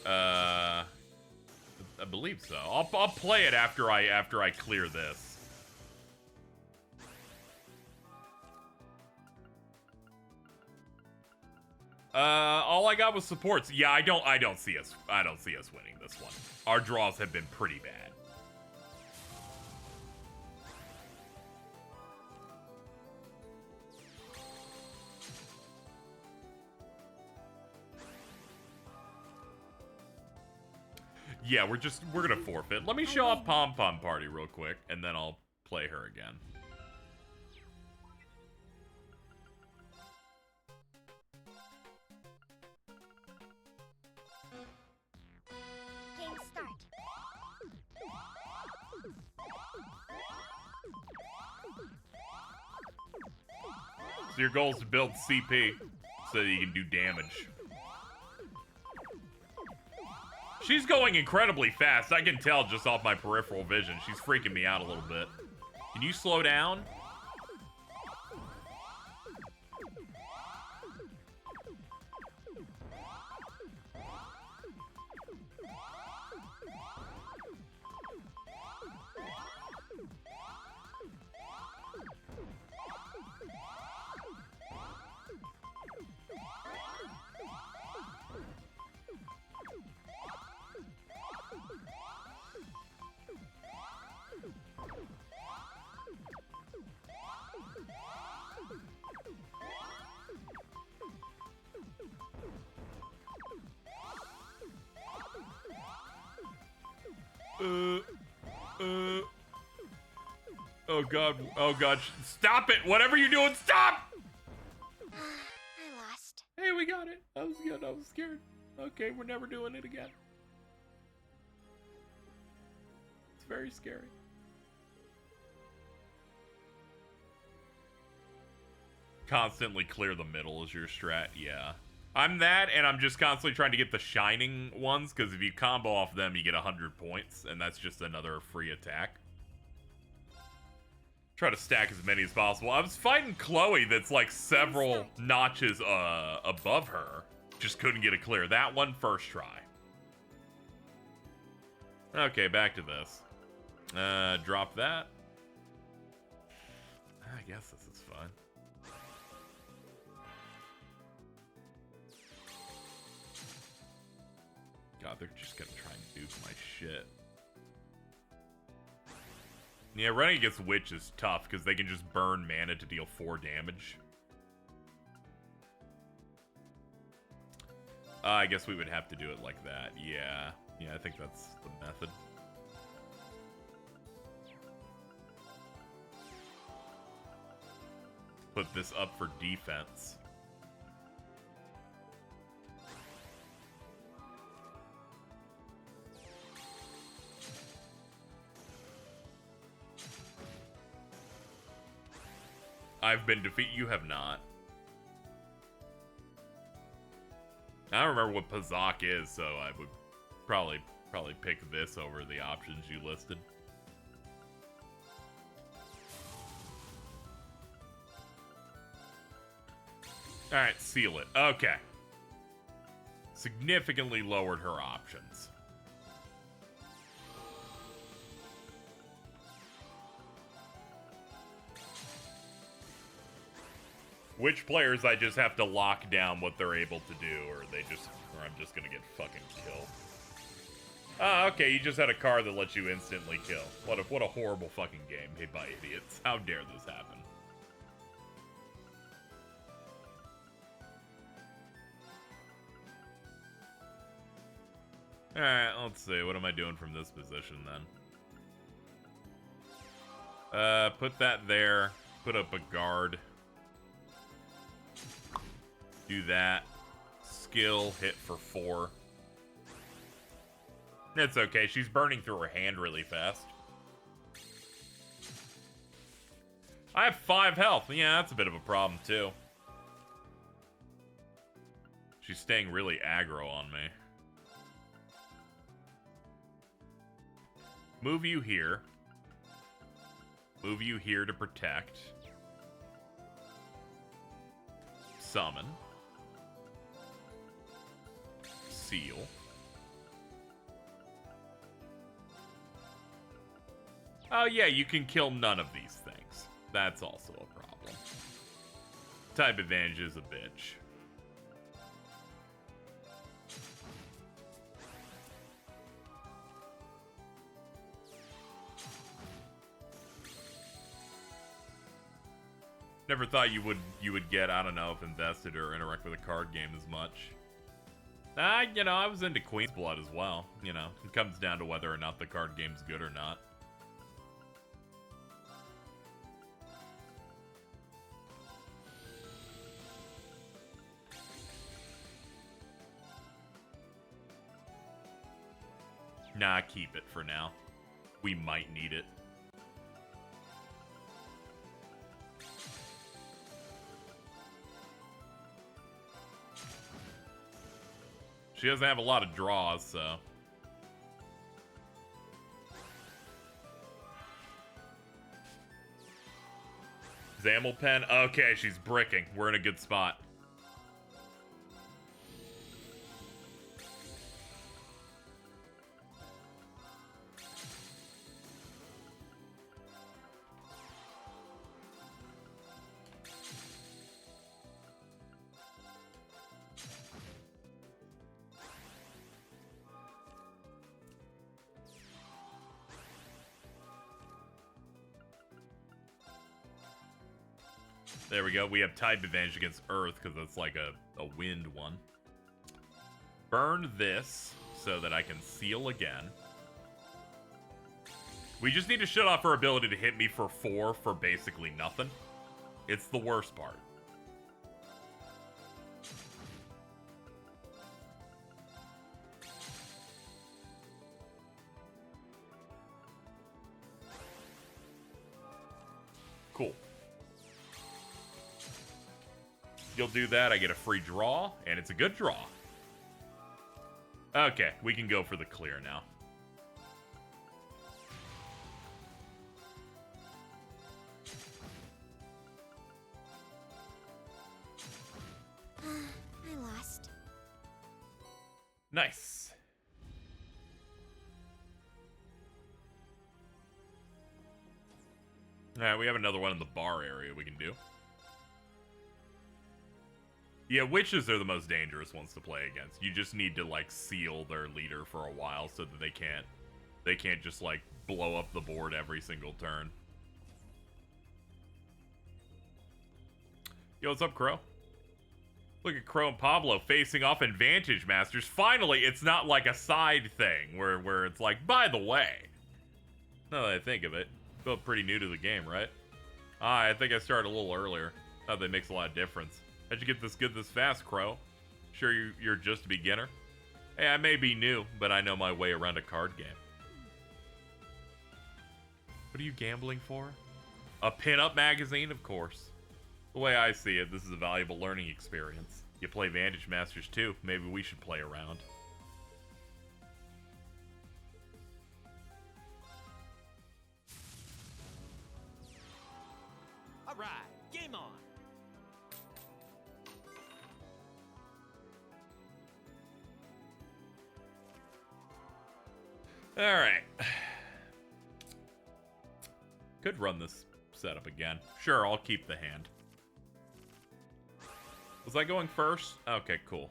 Speaker 1: I believe so. I'll play it after I clear this. All I got was supports. Yeah, I don't see us winning this one. Our draws have been pretty bad. Yeah, we're gonna forfeit. Let me show off Pom Pom Party real quick, and then I'll play her again.
Speaker 7: Game start.
Speaker 1: So your goal is to build CP so that you can do damage. She's going incredibly fast. I can tell just off my peripheral vision. She's freaking me out a little bit. Can you slow down? Oh god, stop it! Whatever you're doing, stop!
Speaker 7: I lost.
Speaker 1: Hey, we got it. That was good. I was scared. Okay, we're never doing it again. It's very scary. Constantly clear the middle is your strat, yeah. I'm that, and I'm just constantly trying to get the shining ones, because if you combo off them, you get 100 points, and that's just another free attack. Try to stack as many as possible. I was fighting Chloe that's like several notches above her. Just couldn't get a clear. That one first try. Okay, back to this. Drop that. I guess this is fun. God, they're just gonna try and duke my shit. Yeah, running against Witch is tough because they can just burn mana to deal 4 damage. I guess we would have to do it like that. Yeah. Yeah, I think that's the method. Put this up for defense. I've been defeated. You have not. I don't remember what Pazak is, so I would probably pick this over the options you listed. Alright, seal it. Okay. Significantly lowered her options. Which players I just have to lock down what they're able to do, or I'm just gonna get fucking killed. Ah, okay, you just had a card that lets you instantly kill. What a horrible fucking game made by idiots. How dare this happen? Alright, let's see. What am I doing from this position, then? Put that there. Put up a guard. Do that. Skill, hit for 4. It's okay. She's burning through her hand really fast. I have 5 health. Yeah, that's a bit of a problem, too. She's staying really aggro on me. Move you here. Move you here to protect. Summon. Seal. Oh yeah, you can kill none of these things. That's also a problem. Type advantage is a bitch. Never thought you would get, I don't know, if invested or interact with a card game as much. You know, I was into Queen's Blood as well. You know, it comes down to whether or not the card game's good or not. Nah, keep it for now. We might need it. She doesn't have a lot of draws, so. Zammelpen? Okay, she's bricking. We're in a good spot. There we go. We have type advantage against Earth because it's like a wind one. Burn this so that I can seal again. We just need to shut off her ability to hit me for 4 for basically nothing. It's the worst part. Cool. You'll do that, I get a free draw, and it's a good draw. Okay, we can go for the clear now.
Speaker 9: I lost.
Speaker 1: Nice. Alright, we have another one in the bar area we can do. Yeah, witches are the most dangerous ones to play against. You just need to, like, seal their leader for a while so that they can't just, like, blow up the board every single turn. Yo, what's up, Crow? Look at Crow and Pablo facing off in Vantage Masters. Finally, it's not like a side thing where it's like, by the way. Now that I think of it, feel pretty new to the game, right? I think I started a little earlier. Not that it makes a lot of difference. How'd you get this good this fast, Crow? Sure you're just a beginner? Hey, I may be new, but I know my way around a card game. What are you gambling for? A pinup magazine, of course. The way I see it, this is a valuable learning experience. You play Vantage Masters too. Maybe we should play around.
Speaker 19: All right, game on.
Speaker 1: All right. Could run this setup again. Sure, I'll keep the hand. Was I going first? Okay, cool.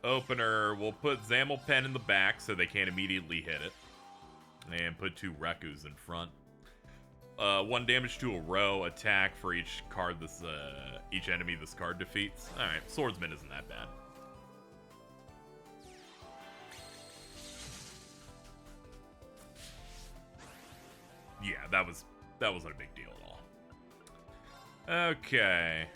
Speaker 1: Opener, we'll put Zamel Pen in the back so they can't immediately hit it. And put 2 Rekus in front. 1 damage to a row, attack for each card this, each enemy this card defeats. Alright, Swordsman isn't that bad. Yeah, that wasn't a big deal at all. Okay.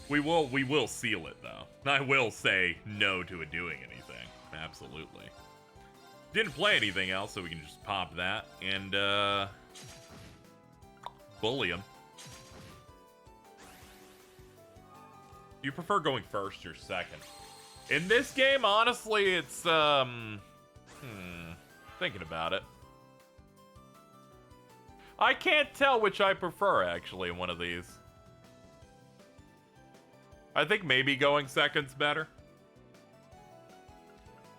Speaker 1: We will seal it though. I will say no to it doing anything. Absolutely. Didn't play anything else, so we can just pop that and bully him. Do you prefer going first or second? In this game, honestly, it's thinking about it. I can't tell which I prefer, actually, in one of these. I think maybe going second's better.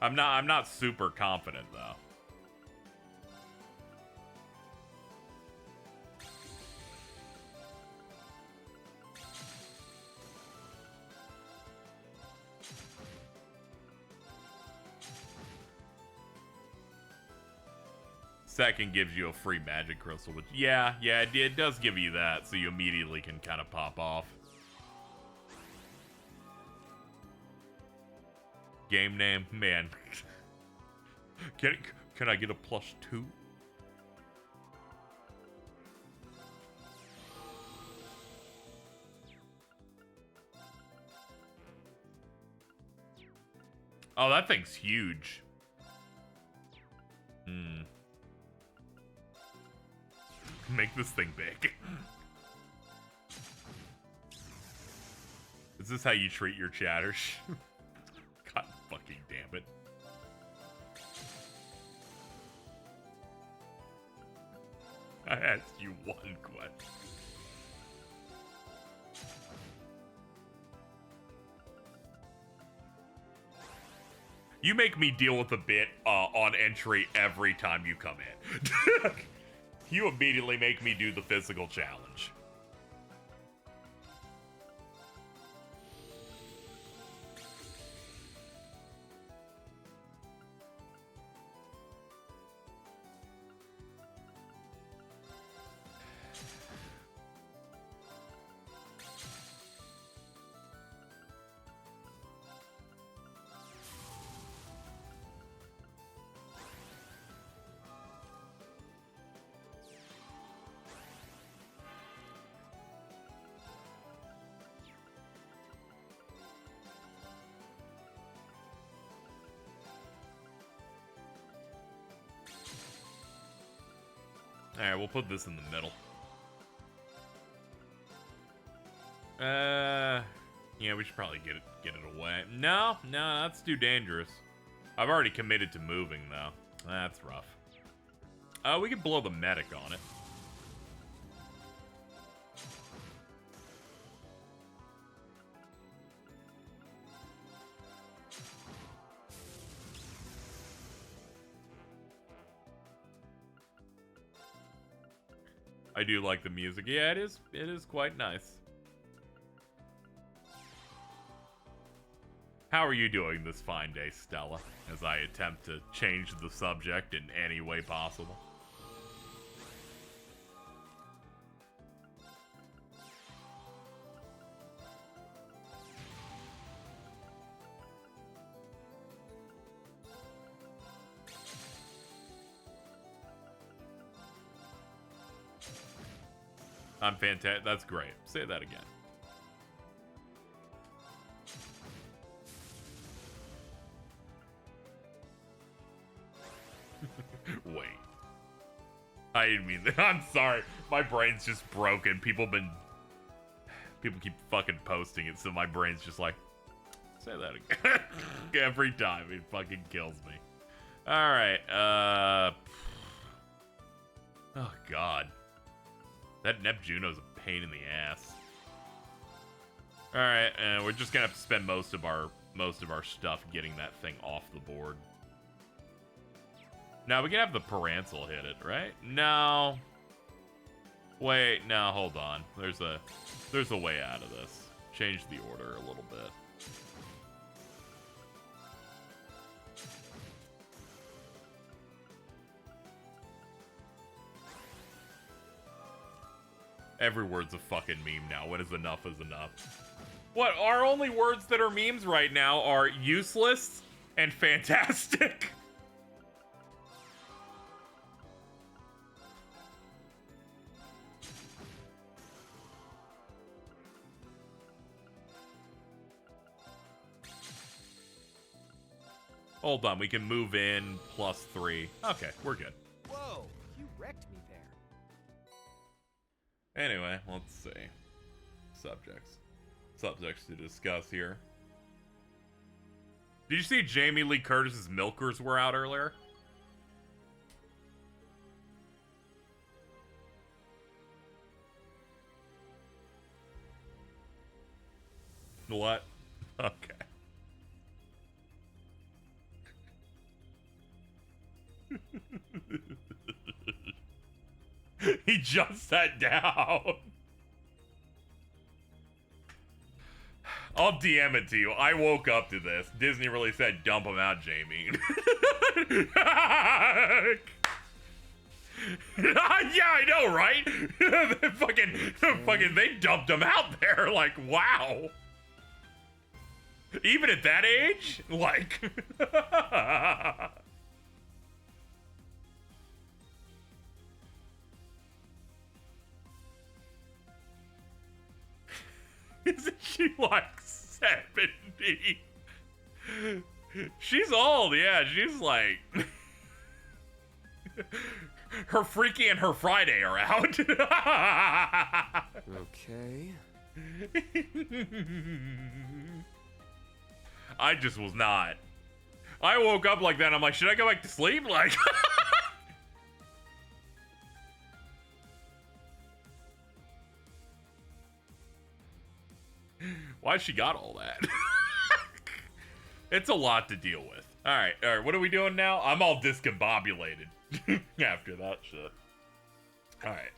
Speaker 1: I'm not super confident, though. Second gives you a free magic crystal, which, yeah, it does give you that, so you immediately can kind of pop off. Game name, man. Can I get a +2? Oh, that thing's huge. Make this thing big. Is this how you treat your chatters? God fucking damn it. I asked you one question. You make me deal with a bit on entry every time you come in. You immediately make me do the physical challenge. Alright, we'll put this in the middle. Yeah, we should probably get it away. No, that's too dangerous. I've already committed to moving, though. That's rough. We could blow the medic on it. I do like the music. Yeah, it is quite nice. How are you doing this fine day, Stella, as I attempt to change the subject in any way possible? I'm fantastic. That's great. Say that again. Wait. I didn't mean that. I'm sorry. My brain's just broken. People keep fucking posting it, so my brain's just like, say that again. Every time. It fucking kills me. Alright, oh, God. That Neptuno's a pain in the ass. Alright, we're just gonna have to spend most of our stuff getting that thing off the board. Now, we can have the Parantzal hit it, right? No. Wait, no, hold on. There's a way out of this. Change the order a little bit. Every word's a fucking meme now. What is enough is enough. What? Our only words that are memes right now are useless and fantastic. Hold on, we can move in +3. Okay, we're good.
Speaker 11: Whoa, you wrecked me there.
Speaker 1: Anyway, let's see. Subjects to discuss here. Did you see Jamie Lee Curtis's Milkers were out earlier? What? Okay. He just sat down. I'll DM it to you. I woke up to this. Disney really said, dump him out, Jamie. Yeah, I know, right? fucking, they dumped him out there. Like, wow. Even at that age? Like... Isn't she like 70? She's old, yeah. She's like... Her Freaky and her Friday are out.
Speaker 11: Okay.
Speaker 1: I just was not. I woke up like that. I'm like, should I go back to sleep? Like... Why she got all that? It's a lot to deal with. All right, what are we doing now? I'm all discombobulated after that shit. All right.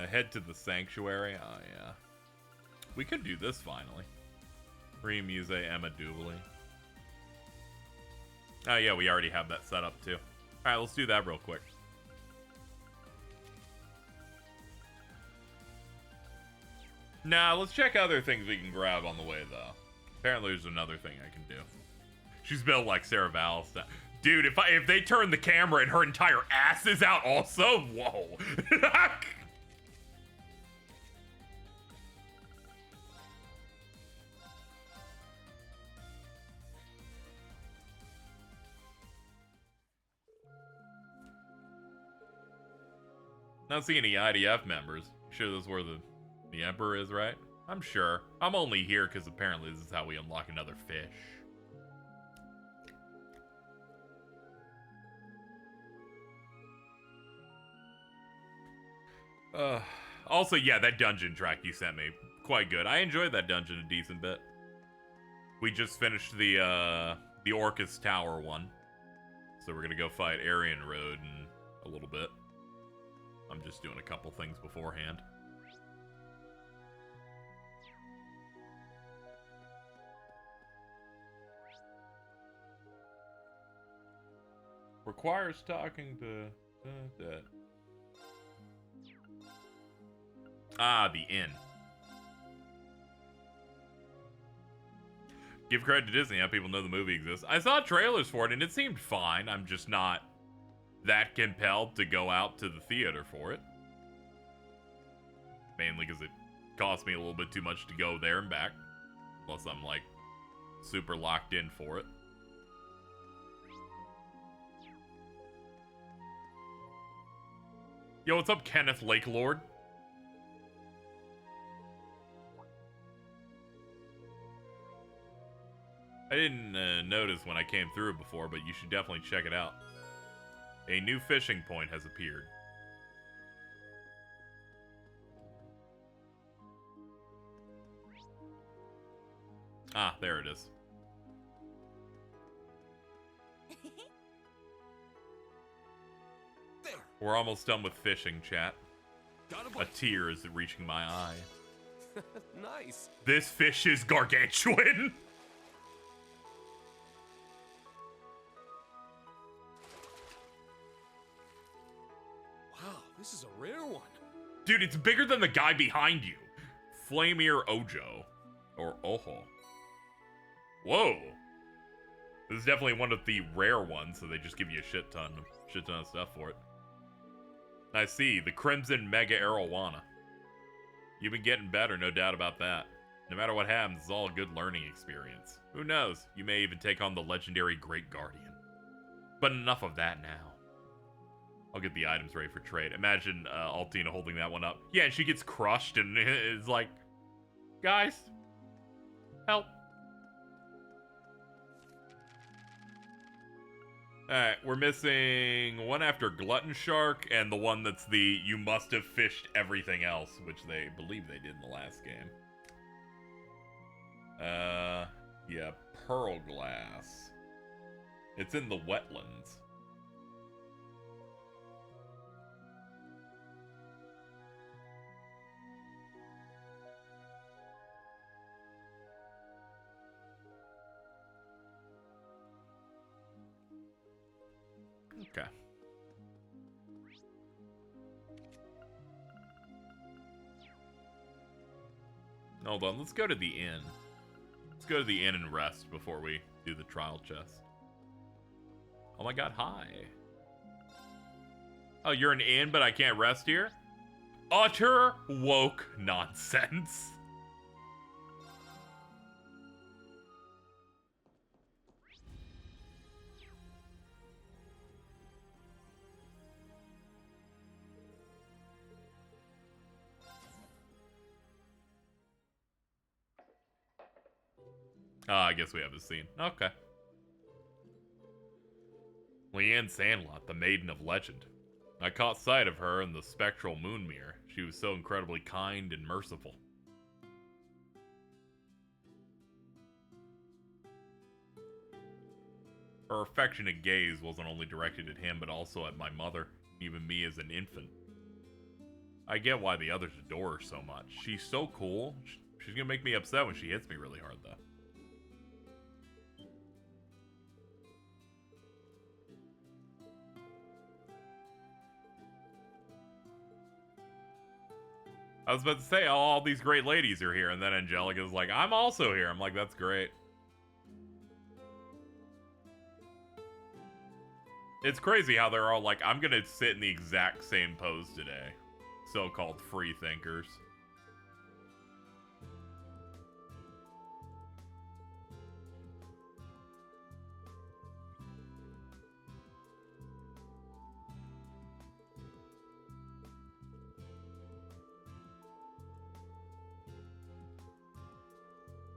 Speaker 1: Head to the sanctuary. Oh, yeah. We could do this finally. Remuse Emma Dooley. Oh, yeah, we already have that set up too. All right, let's do that real quick. Nah, let's check other things we can grab on the way, though. Apparently there's another thing I can do. She's built like Sarah Valentine. Dude, if they turn the camera and her entire ass is out also, whoa. Not seeing any IDF members. Sure this is where the Emperor is, right? I'm sure. I'm only here because apparently this is how we unlock another fish. Also, yeah, that dungeon track you sent me, quite good. I enjoyed that dungeon a decent bit. We just finished the Orchis Tower one. So we're gonna go fight Aryan Road in a little bit. I'm just doing a couple things beforehand. Requires talking to that. Ah, the inn. Give credit to Disney, how people know the movie exists. I saw trailers for it and it seemed fine. I'm just not that compelled to go out to the theater for it. Mainly because it cost me a little bit too much to go there and back. Plus I'm like super locked in for it. Yo, what's up, Kenneth Lakelord? I didn't notice when I came through it before, but you should definitely check it out. A new fishing point has appeared. Ah, there it is.
Speaker 8: There.
Speaker 1: We're almost done with fishing, chat. A tear is reaching my eye.
Speaker 8: Nice.
Speaker 1: This fish is gargantuan.
Speaker 8: Wow, this is a rare one.
Speaker 1: Dude, it's bigger than the guy behind you. Flamir Ojo. Or Oho. Whoa. This is definitely one of the rare ones, so they just give you a shit ton of stuff for it. I see, the Crimson Mega Arowana. You've been getting better, no doubt about that. No matter what happens, it's all a good learning experience. Who knows, you may even take on the legendary Great Guardian. But enough of that now. I'll get the items ready for trade. Imagine Altina holding that one up. Yeah, and she gets crushed and is like, guys, help. Alright, we're missing one after Glutton Shark and the one that's the you must have fished everything else, which they believe they did in the last game. Yeah, Pearl Glass. It's in the wetlands. Okay. Hold on, let's go to the inn. Let's go to the inn and rest before we do the trial chest. Oh my god, hi. Oh, you're an inn, but I can't rest here? Utter woke nonsense. I guess we have a scene. Okay. Leanne Sandlot, the Maiden of Legend. I caught sight of her in the spectral moon mirror. She was so incredibly kind and merciful. Her affectionate gaze wasn't only directed at him, but also at my mother, even me as an infant. I get why the others adore her so much. She's so cool. She's gonna make me upset when she hits me really hard, though. I was about to say, oh, all these great ladies are here, and then Angelica's like, I'm also here. I'm like, that's great. It's crazy how they're all like, I'm gonna sit in the exact same pose today. So-called free thinkers.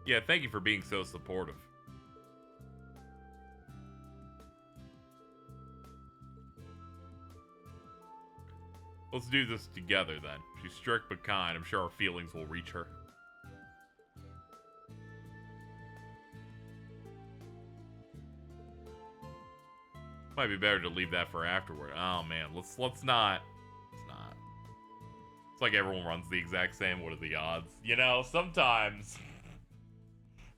Speaker 1: Yeah, thank you for being so supportive. Let's do this together, then. She's strict but kind. I'm sure our feelings will reach her. Might be better to leave that for afterward. Oh man, let's not. Let's not. It's like everyone runs the exact same. What are the odds? You know, sometimes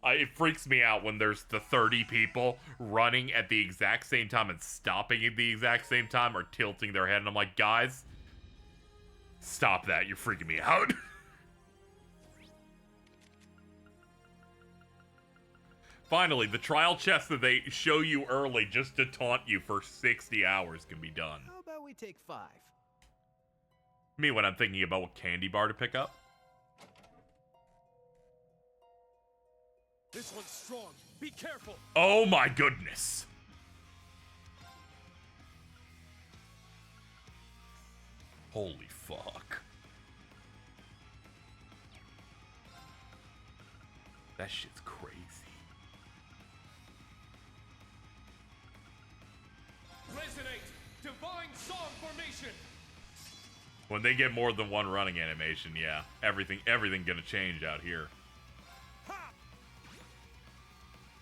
Speaker 1: it freaks me out when there's the 30 people running at the exact same time and stopping at the exact same time or tilting their head, and I'm like, guys, stop that. You're freaking me out. Finally, the trial chest that they show you early just to taunt you for 60 hours can be done.
Speaker 19: How about we take 5?
Speaker 1: Me when I'm thinking about what candy bar to pick up.
Speaker 8: This one's strong. Be careful.
Speaker 1: Oh my goodness. Holy fuck. That shit's crazy.
Speaker 8: Resonate! Divine Song Formation!
Speaker 1: When they get more than one running animation, yeah, everything gonna change out here.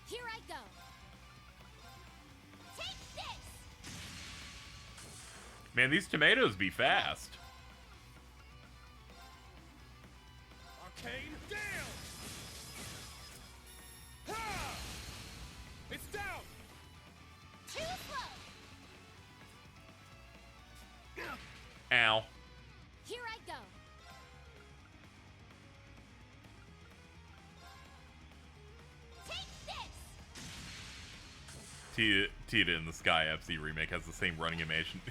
Speaker 2: Here I go. Take this.
Speaker 1: Man, these tomatoes be fast.
Speaker 8: Arcane down! Ha! It's down!
Speaker 2: Too slow.
Speaker 1: Ow.
Speaker 2: Here I go.
Speaker 1: Tita in the Sky FC remake has the same running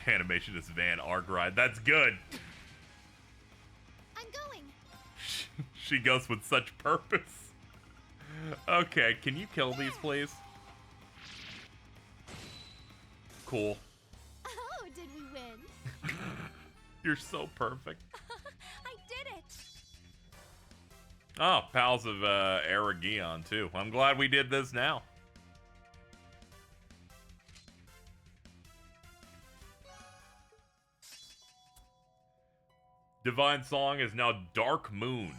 Speaker 1: animation as Van Arkride. That's good.
Speaker 2: I'm going.
Speaker 1: She goes with such purpose. Okay, can you kill these, please? Cool.
Speaker 2: Oh, did we win?
Speaker 1: You're so perfect.
Speaker 9: I did it.
Speaker 1: Oh, pals of Aragion too. I'm glad we did this now. Divine Song is now Dark Moon.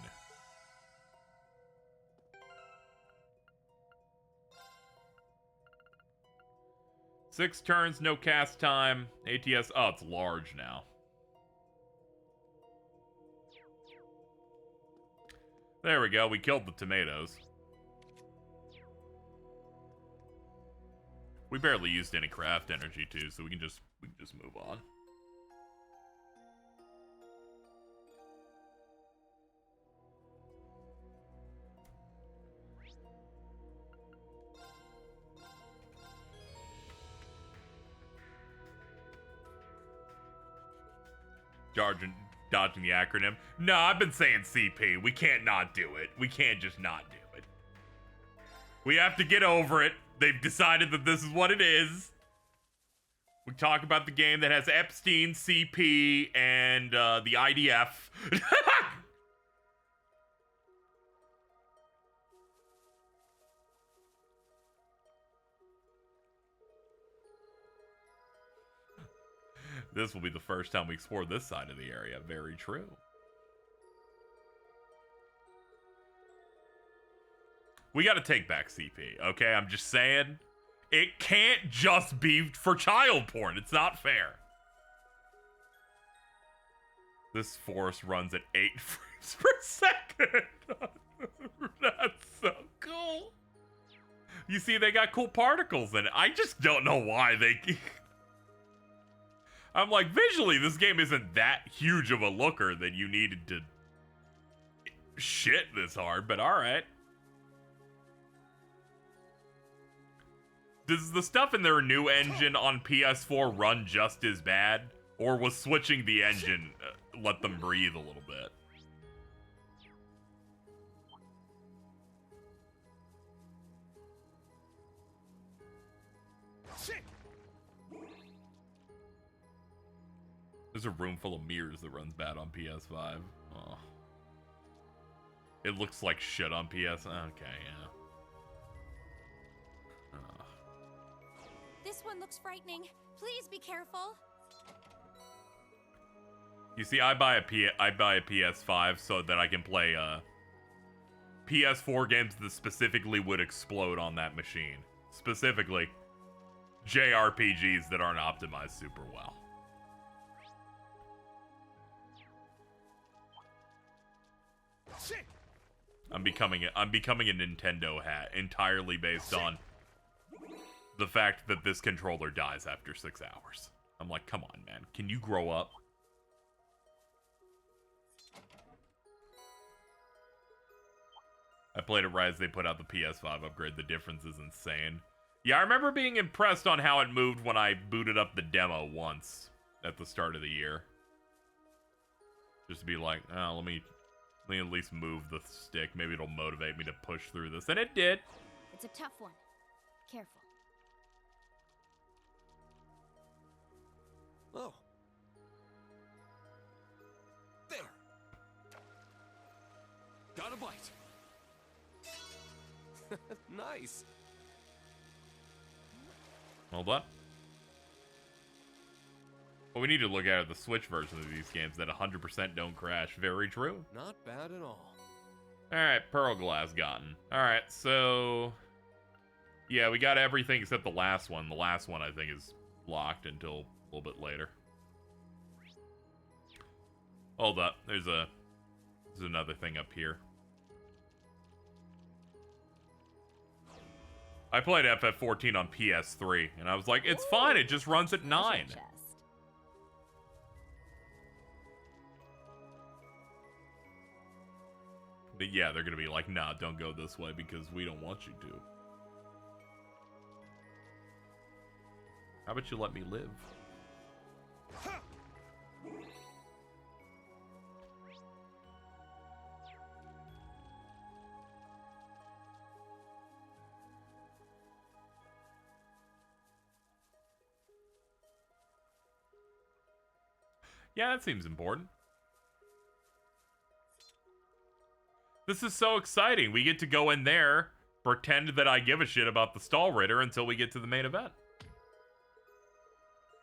Speaker 1: Six turns, no cast time. ATS, oh, it's large now. There we go, we killed the tomatoes. We barely used any craft energy too, so we can just move on. Dodging the acronym. No, I've been saying CP. We can't not do it. We can't just not do it. We have to get over it. They've decided that this is what it is. We talk about the game that has Epstein, CP, and the IDF. This will be the first time we explore this side of the area. Very true. We got to take back CP, okay? I'm just saying. It can't just be for child porn. It's not fair. This forest runs at 8 frames per second. That's so cool. You see, they got cool particles in it. I just don't know why they... I'm like, visually, this game isn't that huge of a looker that you needed to shit this hard, but alright. Does the stuff in their new engine on PS4 run just as bad? Or was switching the engine let them breathe a little bit? There's a room full of mirrors that runs bad on PS5. Oh. It looks like shit on PS. Okay, yeah. Oh.
Speaker 9: This one looks frightening. Please be careful.
Speaker 1: You see, I buy a PS5 so that I can play PS4 games that specifically would explode on that machine. Specifically, JRPGs that aren't optimized super well. I'm becoming a Nintendo hat entirely based on the fact that this controller dies after 6 hours. I'm like, come on, man. Can you grow up? I played it right as they put out the PS5 upgrade. The difference is insane. Yeah, I remember being impressed on how it moved when I booted up the demo once at the start of the year. Just to be like, oh, let me at least move the stick. Maybe it'll motivate me to push through this. And it did.
Speaker 18: It's a tough one. Careful.
Speaker 8: Oh. There. Got a bite. Nice.
Speaker 1: Hold up. Well, we need to look at the Switch version of these games that 100% don't crash. Very true.
Speaker 8: Not bad at all.
Speaker 1: Alright, Pearl Glass gotten. Alright, so... yeah, we got everything except the last one. The last one, I think, is locked until a little bit later. Hold up. There's another thing up here. I played FF14 on PS3, and I was like, it's fine, it just runs at 9. But yeah, they're gonna be like, nah, don't go this way because we don't want you to. How about you let me live? Yeah, that seems important. This is so exciting. We get to go in there, pretend that I give a shit about the Stall Ritter until we get to the main event.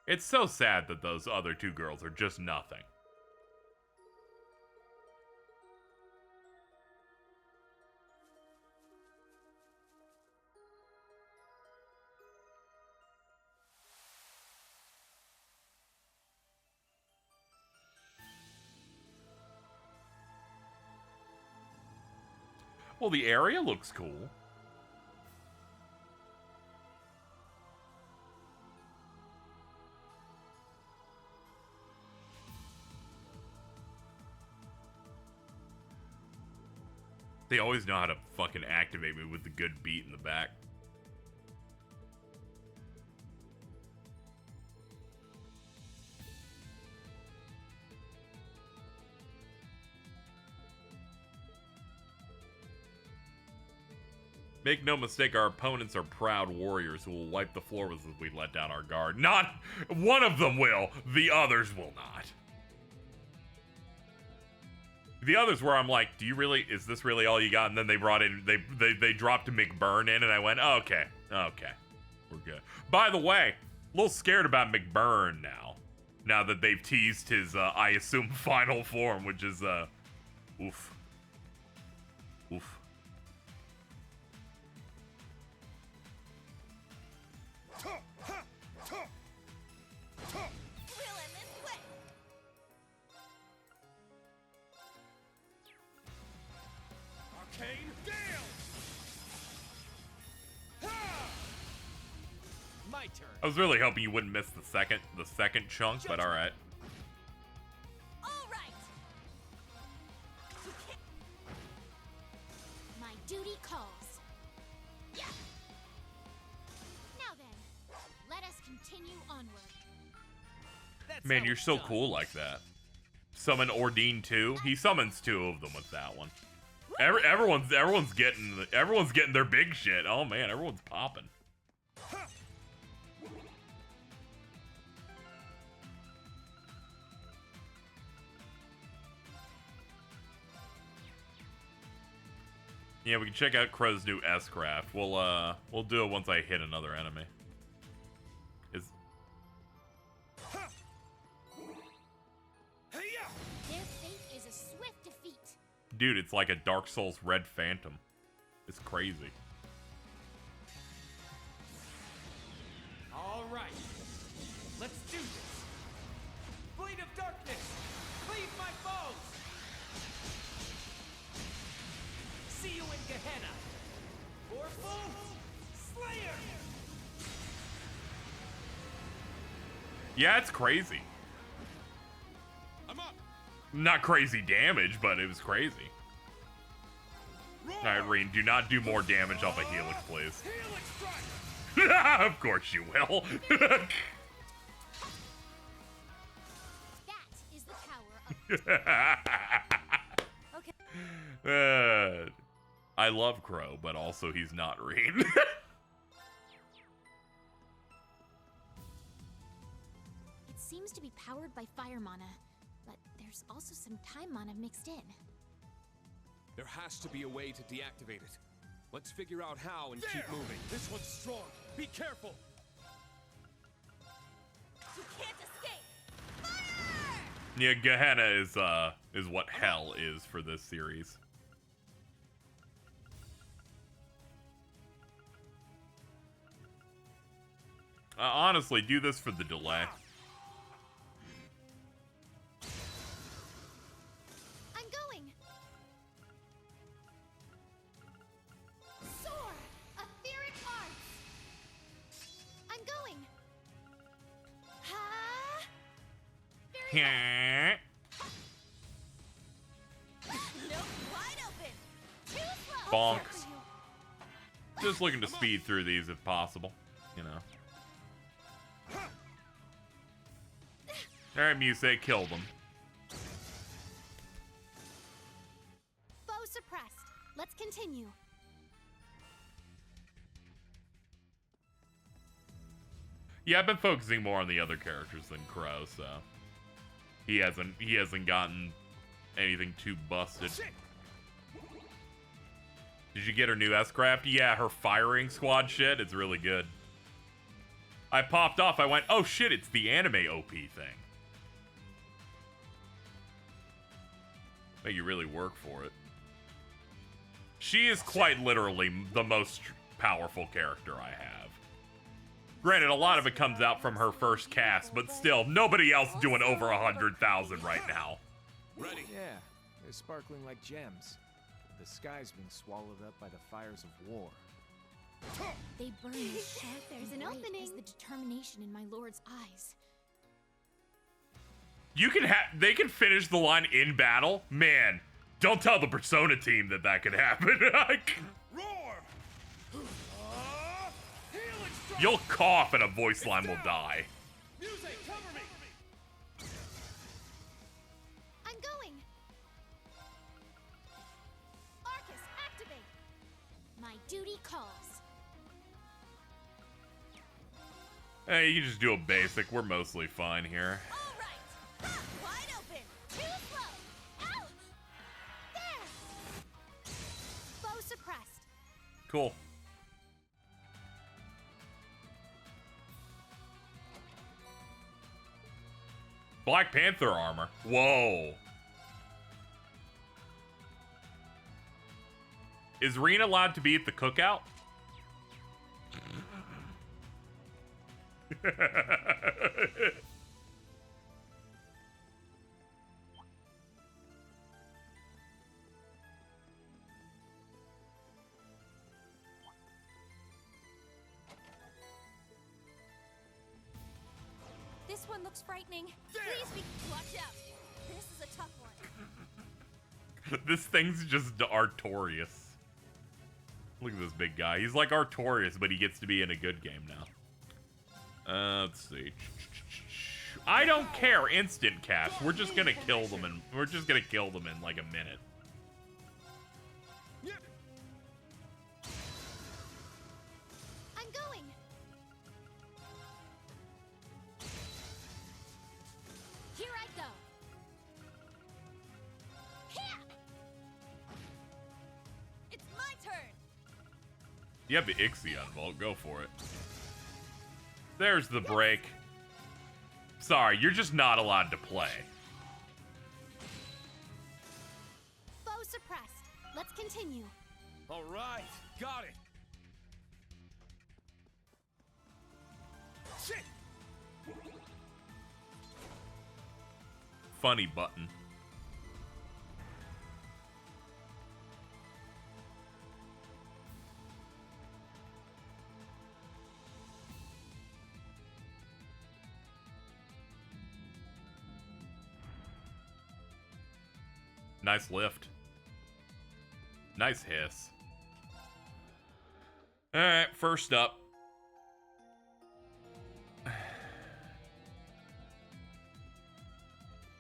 Speaker 1: It's so sad that those other 2 girls are just nothing. Well, the area looks cool. They always know how to fucking activate me with the good beat in the back. Make no mistake, our opponents are proud warriors who will wipe the floor with us if we let down our guard. Not one of them will. The others will not. The others where I'm like, do you really, is this really all you got? And then they brought in, they dropped McBurn in and I went, oh, okay, we're good. By the way, a little scared about McBurn now that they've teased his, I assume, final form, which is, oof. Oof.
Speaker 11: My turn.
Speaker 1: I was really hoping you wouldn't miss the second chunk, but all right.
Speaker 18: All right. My duty calls. Yeah. Now then, let us continue onward.
Speaker 1: Man, you're so cool like that. Summon Ordine 2. He summons 2 of them with that one. Everyone's getting their big shit. Oh man, everyone's popping. Yeah, we can check out Crow's new S-Craft. We'll do it once I hit another enemy.
Speaker 18: Their fate is a swift defeat.
Speaker 1: Dude, it's like a Dark Souls Red Phantom. It's crazy.
Speaker 11: All of darkness, cleave my foes. See you in Gehenna. Orphan Slayer.
Speaker 1: Yeah, it's crazy.
Speaker 8: I'm up.
Speaker 1: Not crazy damage, but it was crazy. Alright, Reen, do not do more damage off a Helix, please. Of course you will.
Speaker 2: That is the power of...
Speaker 1: Okay. I love Crow, but also he's not Reen.
Speaker 2: It seems to be powered by fire mana, but there's also some time mana mixed in.
Speaker 8: There has to be a way to deactivate it. Let's figure out how and keep moving.
Speaker 11: This one's strong. Be careful.
Speaker 9: You can't escape. Fire!
Speaker 1: Yeah, Gehenna is what hell is for this series. Honestly, do this for the delay.
Speaker 2: I'm going. Soar, etheric arts. I'm going. Ha!
Speaker 1: Yeah.
Speaker 9: Nope, wide open. Too slow.
Speaker 1: Bonks. Just looking to speed through these if possible, you know. Alright, Muse, kill them.
Speaker 2: Foe suppressed. Let's continue.
Speaker 1: Yeah, I've been focusing more on the other characters than Crow, so he hasn't gotten anything too busted. Did you get her new S-Craft? Yeah, her firing squad shit, it's really good. I popped off, I went, oh shit, it's the anime OP thing. Make you really work for it. She is quite literally the most powerful character I have. Granted, a lot of it comes out from her first cast, but still, nobody else doing over 100,000 right now.
Speaker 11: Ready?
Speaker 14: Yeah, they're sparkling like gems. The sky's being swallowed up by the fires of war.
Speaker 2: They burn as sharp There's an opening as the determination in my lord's eyes.
Speaker 1: They can finish the line in battle? Man, don't tell the Persona team that could happen. You'll cough and a voice line will die.
Speaker 11: Music, cover me.
Speaker 2: I'm going. Orchis, activate. My duty calls.
Speaker 1: Hey, you can just do a basic. We're mostly fine here.
Speaker 9: All right. Wide open. Too slow. Ow! There.
Speaker 2: Foe suppressed.
Speaker 1: Cool. Black Panther armor. Whoa. Is Reen allowed to be at the cookout?
Speaker 2: This one looks frightening.
Speaker 9: Please be. Watch out. This is a tough one.
Speaker 1: This thing's just Artorias. Look at this big guy. He's like Artorias, but he gets to be in a good game now. Let's see. I don't care. Instant cast. We're just gonna kill them in like a minute.
Speaker 2: I'm going. Here I go. Here.
Speaker 9: It's my turn.
Speaker 1: You have the Ixion Vault. Go for it. There's the break. Sorry, you're just not allowed to play.
Speaker 2: Foe suppressed. Let's continue.
Speaker 11: All right, got it. Shit.
Speaker 1: funny button. Nice lift. Nice hiss. Alright, first up.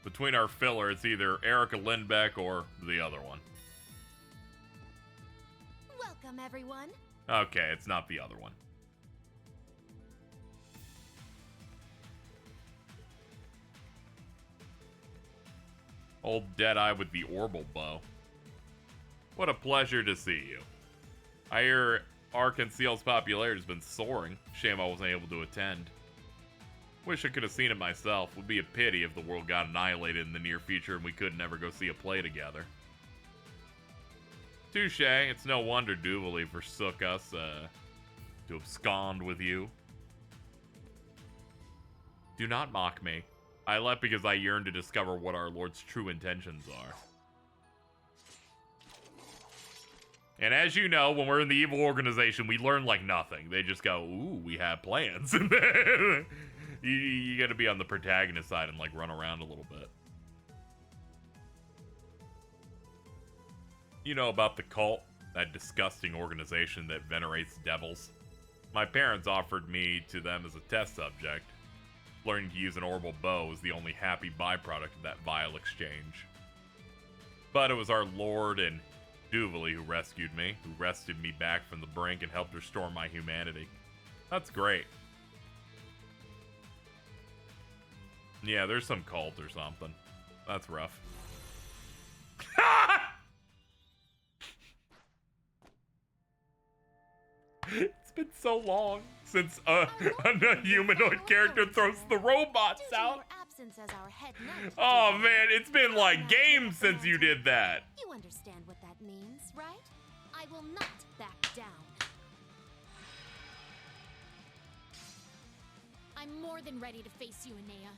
Speaker 1: Between our filler, it's either Erica Lindbeck or the other one.
Speaker 9: Welcome, everyone.
Speaker 1: Okay, it's not the other one. Old Deadeye with the Orbital Bow. What a pleasure to see you. I hear Arkansas's popularity has been soaring. Shame I wasn't able to attend. Wish I could have seen it myself. Would be a pity if the world got annihilated in the near future and we could never go see a play together. Touche. It's no wonder Duvalie forsook us to abscond with you. Do not mock me. I left because I yearn to discover what our Lord's true intentions are. And as you know, when we're in the evil organization, we learn like nothing. They just go, ooh, we have plans. And then you gotta be on the protagonist side and like run around a little bit. You know about the cult? That disgusting organization that venerates devils? My parents offered me to them as a test subject. Learning to use an orbital bow was the only happy byproduct of that vile exchange. But it was our Lord and Duvalie who rescued me, who wrested me back from the brink and helped restore my humanity. That's great. Yeah, there's some cult or something. That's rough. It's been so long since a humanoid character throws the robots out. Oh man, it's been like games since you did that.
Speaker 9: You understand what that means, right? I will not back down.
Speaker 2: I'm more than ready to face you, Anea.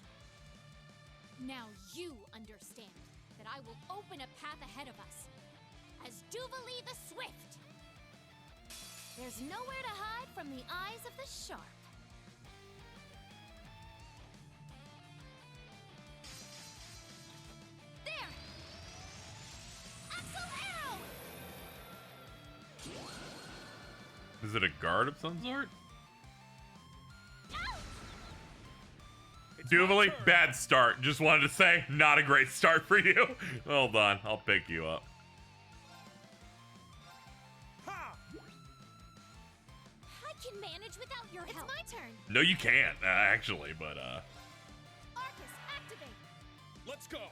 Speaker 2: Now you understand that I will open a path ahead of us as Duvalie the Swift.
Speaker 9: There's nowhere to hide from the eyes of the shark. There! Axel arrow!
Speaker 1: Is it a guard of some sort? Duvalie, bad start. Just wanted to say, not a great start for you. Hold on, I'll pick you up.
Speaker 9: I can manage without your help.
Speaker 2: It's my turn.
Speaker 1: No, you can't, actually, but,
Speaker 2: Orchis, activate.
Speaker 8: Let's go.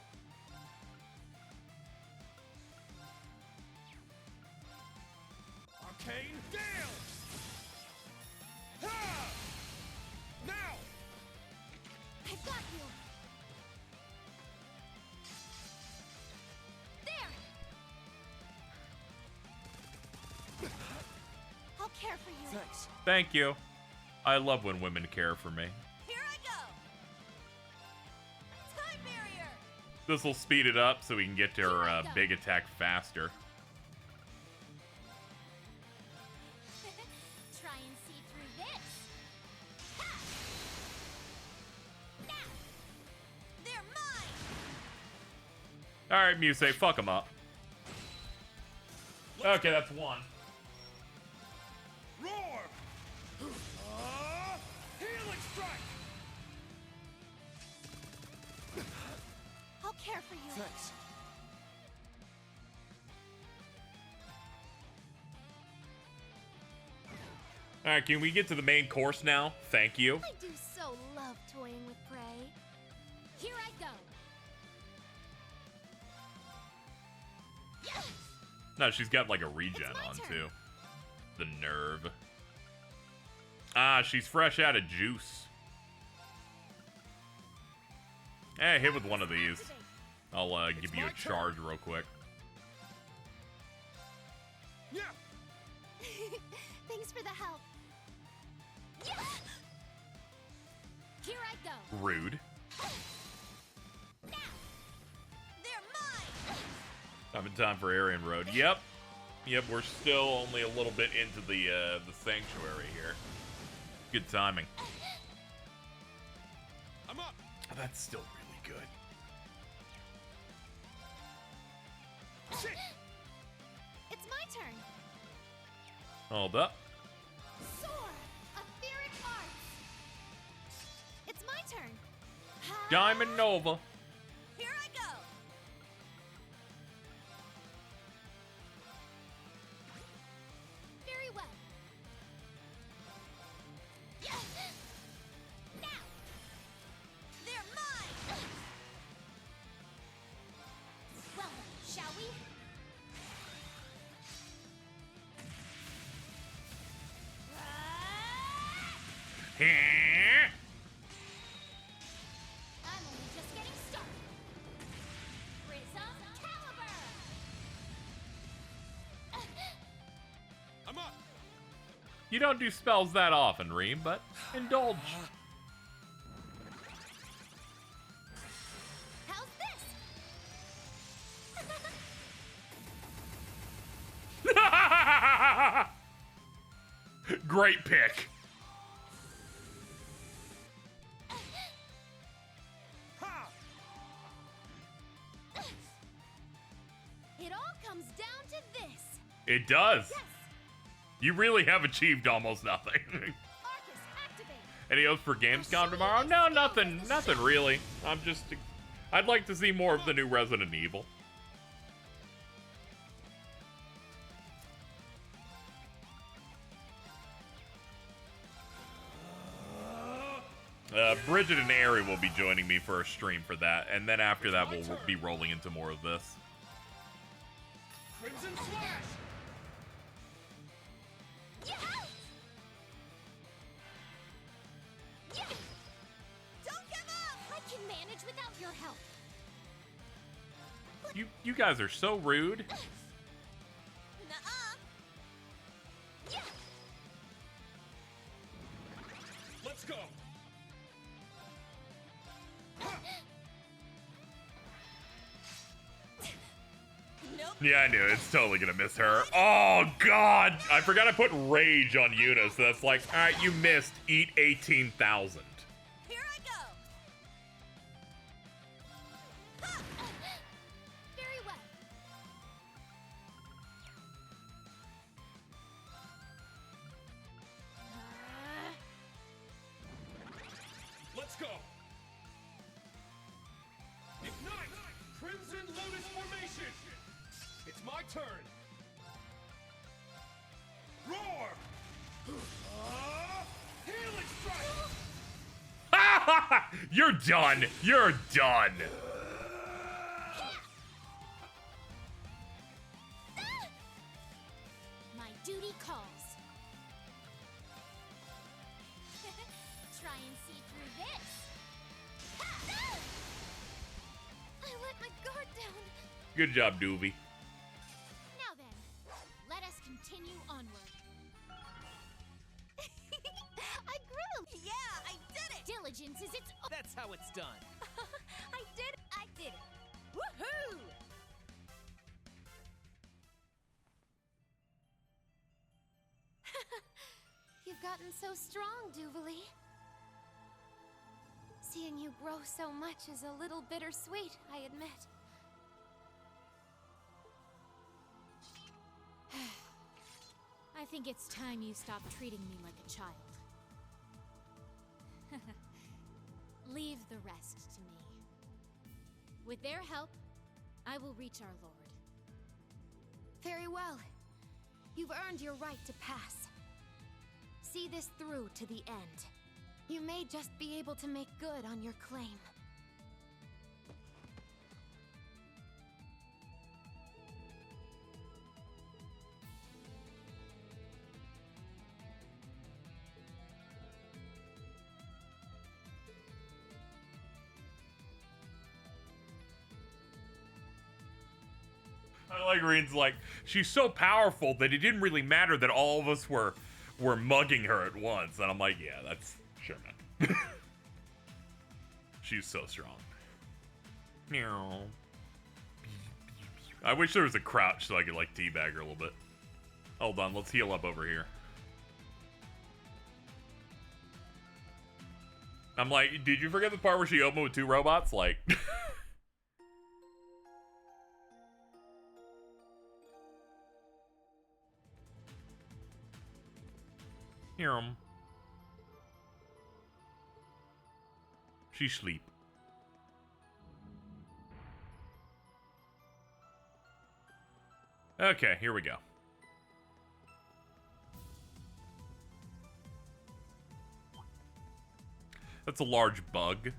Speaker 8: Arcane Gale! Ha! Now!
Speaker 9: I've got you. There! I'll care for you.
Speaker 8: Thanks.
Speaker 1: Thank you. I love when women care for me.
Speaker 9: Here I go. Time barrier.
Speaker 1: This will speed it up so we can get to her big attack faster.
Speaker 9: Try and see through this. Ha! Now. They're mine.
Speaker 1: Alright, Muse, fuck him up. Okay, that's one.
Speaker 8: Roar! Healing strike!
Speaker 9: I'll care for you.
Speaker 8: Thanks.
Speaker 1: Alright, can we get to the main course now? Thank you.
Speaker 9: I do so love toying with prey. Here I go.
Speaker 1: No, she's got like a regen on too. The nerve. Ah, she's fresh out of juice. Hey, hit with one of these. I'll give you a charge real quick.
Speaker 8: Yeah.
Speaker 9: Thanks for the help. Yeah. Here I go.
Speaker 1: Rude.
Speaker 9: Now.
Speaker 1: in time for Aryan Road. Yep. Yep, we're still only a little bit into the sanctuary here. Good timing.
Speaker 8: I'm up.
Speaker 1: Oh, that's still really good.
Speaker 8: Shit.
Speaker 2: It's my turn.
Speaker 1: Hold up.
Speaker 2: Soar! Etheric arts! It's my turn.
Speaker 1: Diamond Nova.
Speaker 9: Here I go.
Speaker 2: Very well. Now!
Speaker 9: They're mine.
Speaker 2: Well then, shall we? I'm only just getting started. Prism Caliber!
Speaker 8: I'm up.
Speaker 1: You don't do spells that often, Reem, but indulge.
Speaker 2: How's this?
Speaker 1: Great pick.
Speaker 2: It all comes down to this.
Speaker 1: It does.
Speaker 2: Yes.
Speaker 1: You really have achieved almost nothing.
Speaker 2: Orchis, activate.
Speaker 1: Any hopes for Gamescom tomorrow? No, nothing really. I'd like to see more of the new Resident Evil. Bridget and Ari will be joining me for a stream for that, and then after that we'll be rolling into more of this.
Speaker 8: Crimson Slash.
Speaker 9: Yeah! Yeah! Don't give up!
Speaker 2: I can manage without your help.
Speaker 1: You guys are so rude.
Speaker 9: Nuh-uh. Yeah!
Speaker 8: Let's go.
Speaker 9: Nope.
Speaker 1: Yeah, I knew. It's totally gonna miss her. Oh, God! I forgot I put Rage on Yuna, so that's like, alright, you missed. Eat 18,000.
Speaker 9: Here I go.
Speaker 2: Very well.
Speaker 8: Let's go. Ignite. Crimson Lotus Formation. It's my turn. Roar. Healing Strike.
Speaker 1: You're done. You're done.
Speaker 2: My duty calls. Try and see through this. I let my guard down.
Speaker 1: Good job, Doovie.
Speaker 2: Now then, let us continue onward. I grew.
Speaker 9: Yeah, I did it.
Speaker 2: Diligence is its.
Speaker 19: That's how it's done.
Speaker 2: I did it.
Speaker 9: Woohoo!
Speaker 2: You've gotten so strong, Duvalie. Seeing you grow so much is a little bittersweet, I admit. I think it's time you stop treating me like a child. Leave the rest to me. With their help, I will reach our Lord. Very well. You've earned your right to pass. See this through to the end. You may just be able to make good on your claim.
Speaker 1: I like Reen's like, she's so powerful that it didn't really matter that all of us were mugging her at once. And I'm like, yeah, that's sure, man. She's so strong. Meow. I wish there was a crouch so I could, like, teabag her a little bit. Hold on, let's heal up over here. I'm like, did you forget the part where she opened with 2 robots? Like... Hear 'em. She sleep. Okay, here we go. That's a large bug.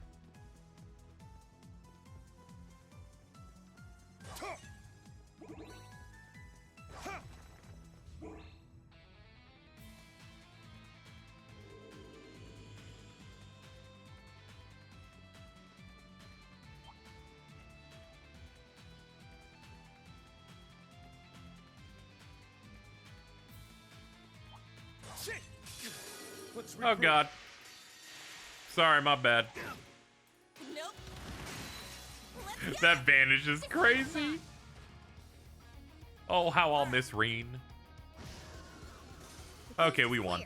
Speaker 1: Oh god. Sorry, my bad.
Speaker 9: Nope.
Speaker 1: That Vantage is crazy. Oh, how I'll miss Reen. Okay, we won.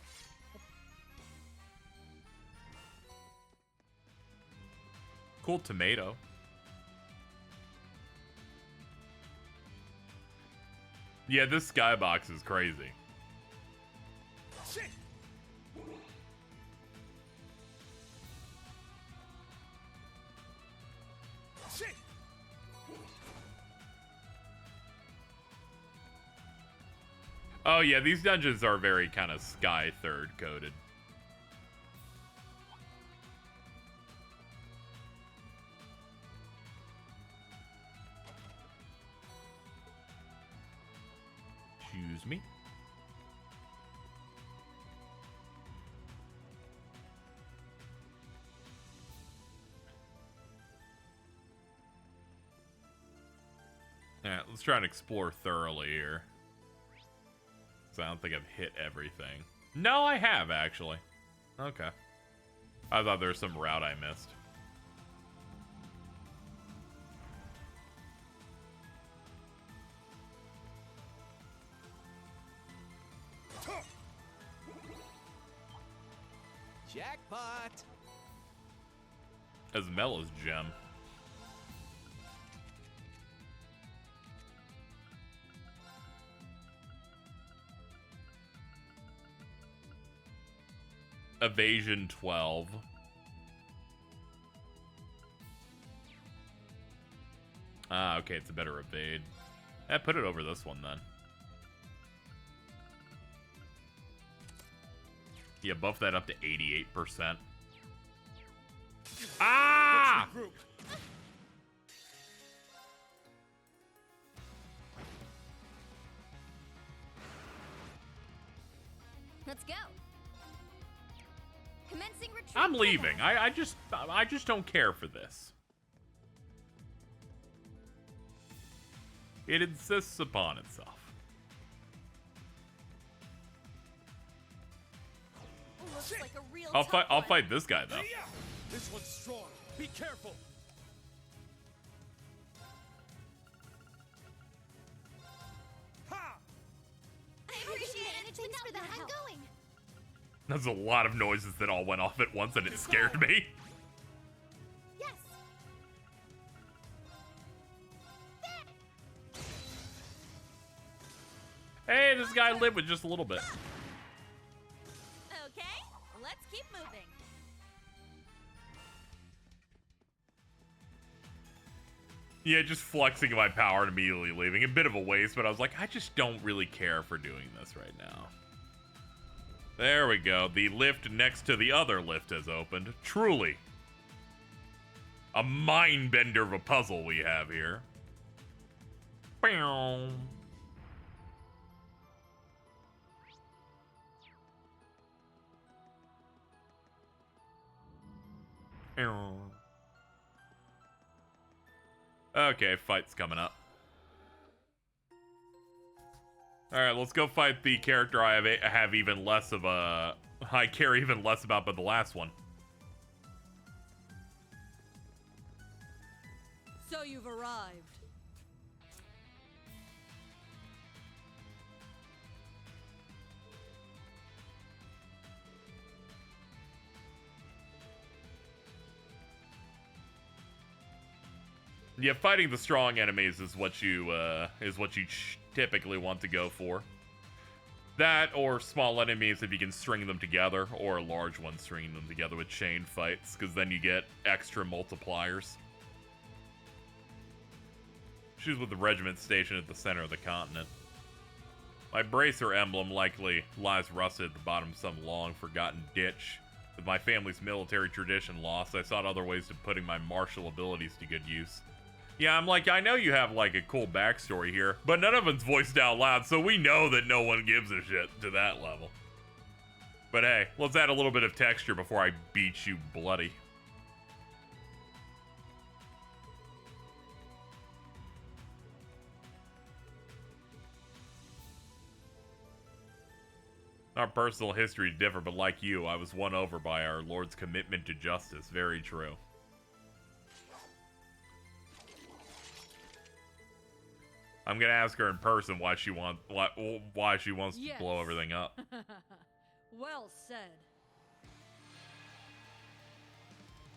Speaker 1: Cool tomato. Yeah, this skybox is crazy. Oh yeah, these dungeons are very kind of Sky Third coded. Excuse me. Alright, let's try and explore thoroughly here. I don't think I've hit everything. No, I have, actually. Okay. I thought there was some route I missed.
Speaker 11: Jackpot!
Speaker 1: Esmela's gem. Evasion 12. Ah, okay, it's a better evade. Put it over this one then. Yeah, buff that up to 88%. Ah!
Speaker 18: Let's go. Commencing retreat.
Speaker 1: I'm leaving. I just don't care for this. It insists upon itself.
Speaker 9: Looks like a real
Speaker 1: I'll fight this guy though.
Speaker 8: This one's strong. Be careful.
Speaker 18: I appreciate it. Thanks for the help. I'm going.
Speaker 1: That's a lot of noises that all went off at once and it scared me.
Speaker 2: Yes.
Speaker 1: Hey, this guy lived with just a little bit.
Speaker 9: Okay, let's keep moving.
Speaker 1: Yeah, just flexing my power and immediately leaving. A bit of a waste, but I was like, I just don't really care for doing this right now. There we go. The lift next to the other lift has opened. Truly a mind bender of a puzzle we have here. Bow. Okay, fight's coming up. Alright, let's go fight the character I have even less of a... I care even less about but the last one.
Speaker 4: So you've arrived.
Speaker 1: Yeah, fighting the strong enemies is what you typically want to go for. That or small enemies if you can string them together, or large ones stringing them together with chain fights, because then you get extra multipliers. She's with the regiment stationed at the center of the continent. My bracer emblem likely lies rusted at the bottom of some long forgotten ditch. With my family's military tradition lost, I sought other ways of putting my martial abilities to good use. Yeah, I'm like, I know you have like a cool backstory here, but none of it's voiced out loud, so we know that no one gives a shit to that level. But hey, let's add a little bit of texture before I beat you bloody. Our personal history differ, but like you, I was won over by our Lord's commitment to justice. Very true. I'm gonna ask her in person why she wants to blow everything up.
Speaker 4: Well said.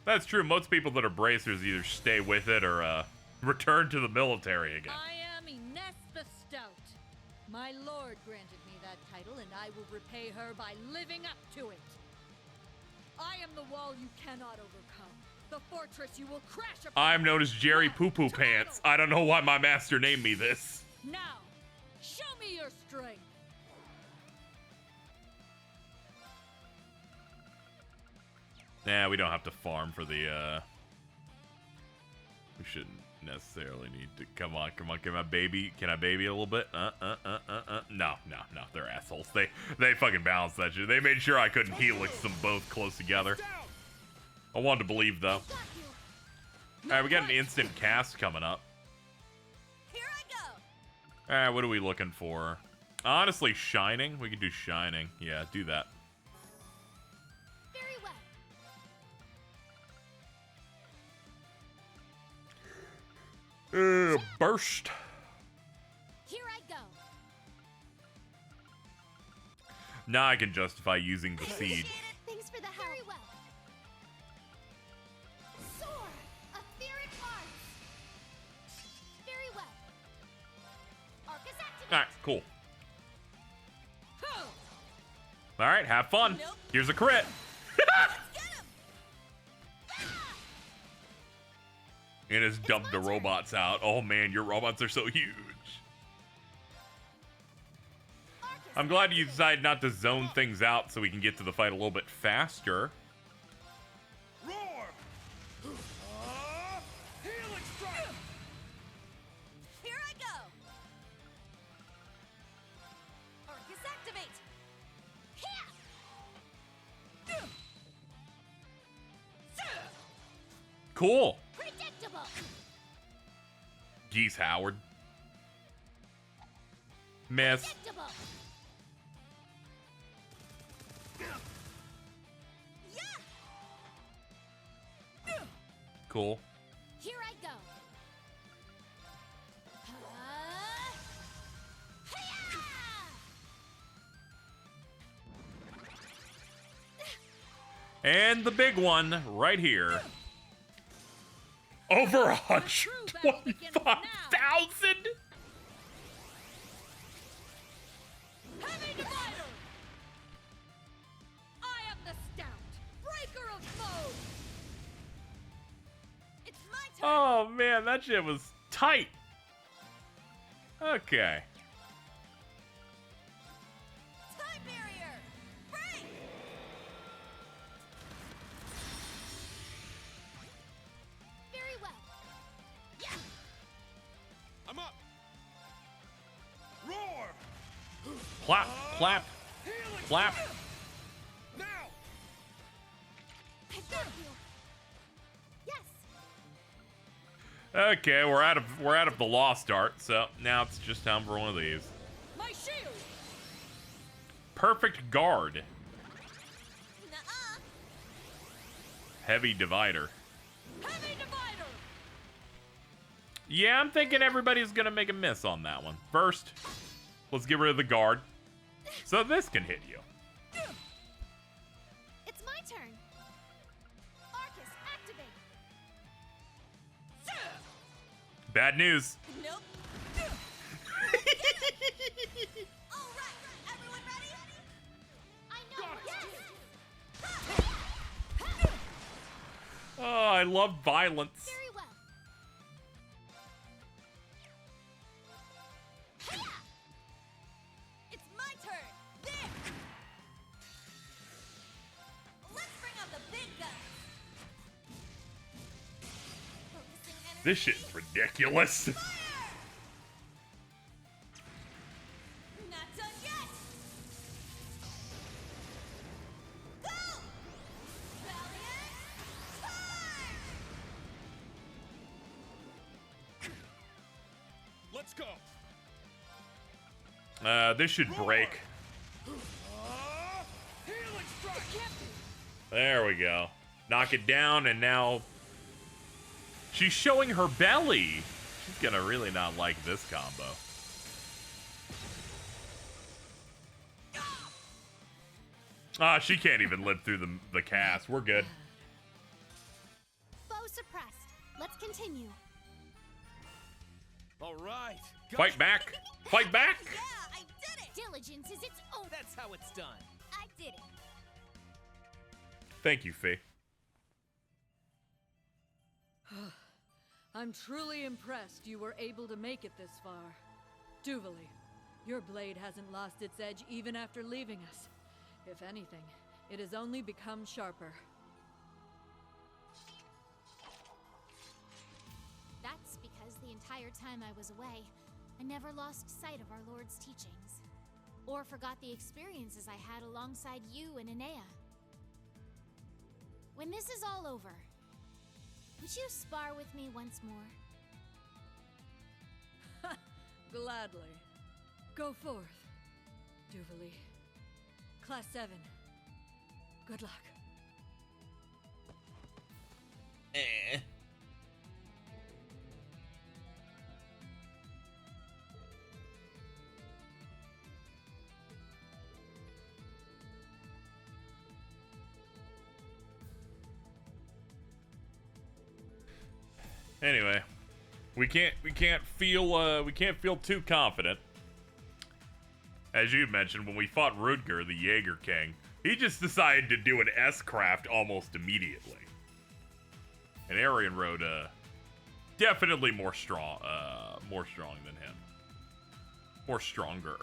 Speaker 1: That's true. Most people that are bracers either stay with it or return to the military again.
Speaker 4: I am Ines the Stout. My lord granted me that title, and I will repay her by living up to it. I am the wall you cannot overcome. The fortress you will crash upon.
Speaker 1: I'm known as Jerry Poo Poo Pants. I don't know why my master named me this.
Speaker 4: Now, show me your strength.
Speaker 1: Nah, we don't have to farm for the, we shouldn't necessarily need to. Come on, baby. Can I baby a little bit? No, they're assholes. They fucking balanced that shit. They made sure I couldn't helix them both close together. I wanted to believe, though. Alright, we got an instant cast coming up.
Speaker 9: Here I go.
Speaker 1: Alright, what are we looking for? Honestly, Shining? We could do Shining. Yeah, do that.
Speaker 2: Very well.
Speaker 1: Burst.
Speaker 2: Here I go.
Speaker 1: Now I can justify using the seed.
Speaker 2: Thanks for the help. Very well. Soar! Etheric arts! Very well. Orchis activate!
Speaker 1: Alright, cool. Alright, have fun. Nope. Here's a crit. And it's dumped the robots out. Oh man, your robots are so huge. I'm glad you decided not to zone things out so we can get to the fight a little bit faster.
Speaker 8: Roar! Helix strike!
Speaker 9: Here I go. Orchis activate.
Speaker 1: Cool.
Speaker 2: Predictable.
Speaker 1: Geese Howard. Miss.
Speaker 2: Predictable.
Speaker 1: Cool.
Speaker 2: Here I go.
Speaker 1: And the big one right here. Over 125,000?
Speaker 4: Heavy divider! I am the Stout, breaker of foes! It's my turn!
Speaker 1: Oh man, that shit was tight. Okay.
Speaker 9: Time barrier! Break!
Speaker 2: Very well. Yeah.
Speaker 8: I'm up! Roar!
Speaker 1: Clap, clap, clap.
Speaker 8: Now!
Speaker 2: I got you. Yes.
Speaker 1: Okay, we're out of the lost art, so now it's just time for one of these.
Speaker 4: My shield!
Speaker 1: Perfect guard.
Speaker 9: Nuh-uh.
Speaker 1: Heavy divider.
Speaker 4: Heavy divider!
Speaker 1: Yeah, I'm thinking everybody's gonna make a miss on that one. First, let's get rid of the guard, so this can hit you.
Speaker 2: It's my turn. Orchis activate.
Speaker 1: Bad news.
Speaker 9: Nope. All right, everyone ready?
Speaker 2: I know. Yes.
Speaker 1: Oh, I love violence.
Speaker 2: Very well.
Speaker 9: It's my turn. There. Let's bring out the big guns. Focusing energy.
Speaker 1: This shit's ridiculous.
Speaker 9: Not done yet. Go! Valiant fire!
Speaker 8: Let's go.
Speaker 1: This should break.
Speaker 8: Healing strike.
Speaker 1: There we go. Knock it down, and now she's showing her belly. She's gonna really not like this combo. Ah, she can't even live through the cast. We're good.
Speaker 2: Foe suppressed. Let's continue.
Speaker 8: All right.
Speaker 1: Fight back. Fight back.
Speaker 9: Yeah, I did it.
Speaker 2: Diligence is its own.
Speaker 19: That's how it's done.
Speaker 9: I did it.
Speaker 1: Thank you, Faye.
Speaker 4: I'm truly impressed you were able to make it this far. Duvali, your blade hasn't lost its edge even after leaving us. If anything, it has only become sharper.
Speaker 2: That's because the entire time I was away, I never lost sight of our Lord's teachings. Or forgot the experiences I had alongside you and Enea. When this is all over, would you spar with me once more?
Speaker 4: Gladly. Go forth, Duvali. Class 7. Good luck.
Speaker 1: Anyway, we can't feel too confident. As you mentioned, when we fought Rudger, the Jaeger King, he just decided to do an S-craft almost immediately. And Arian Road, definitely more strong than him. More stronger.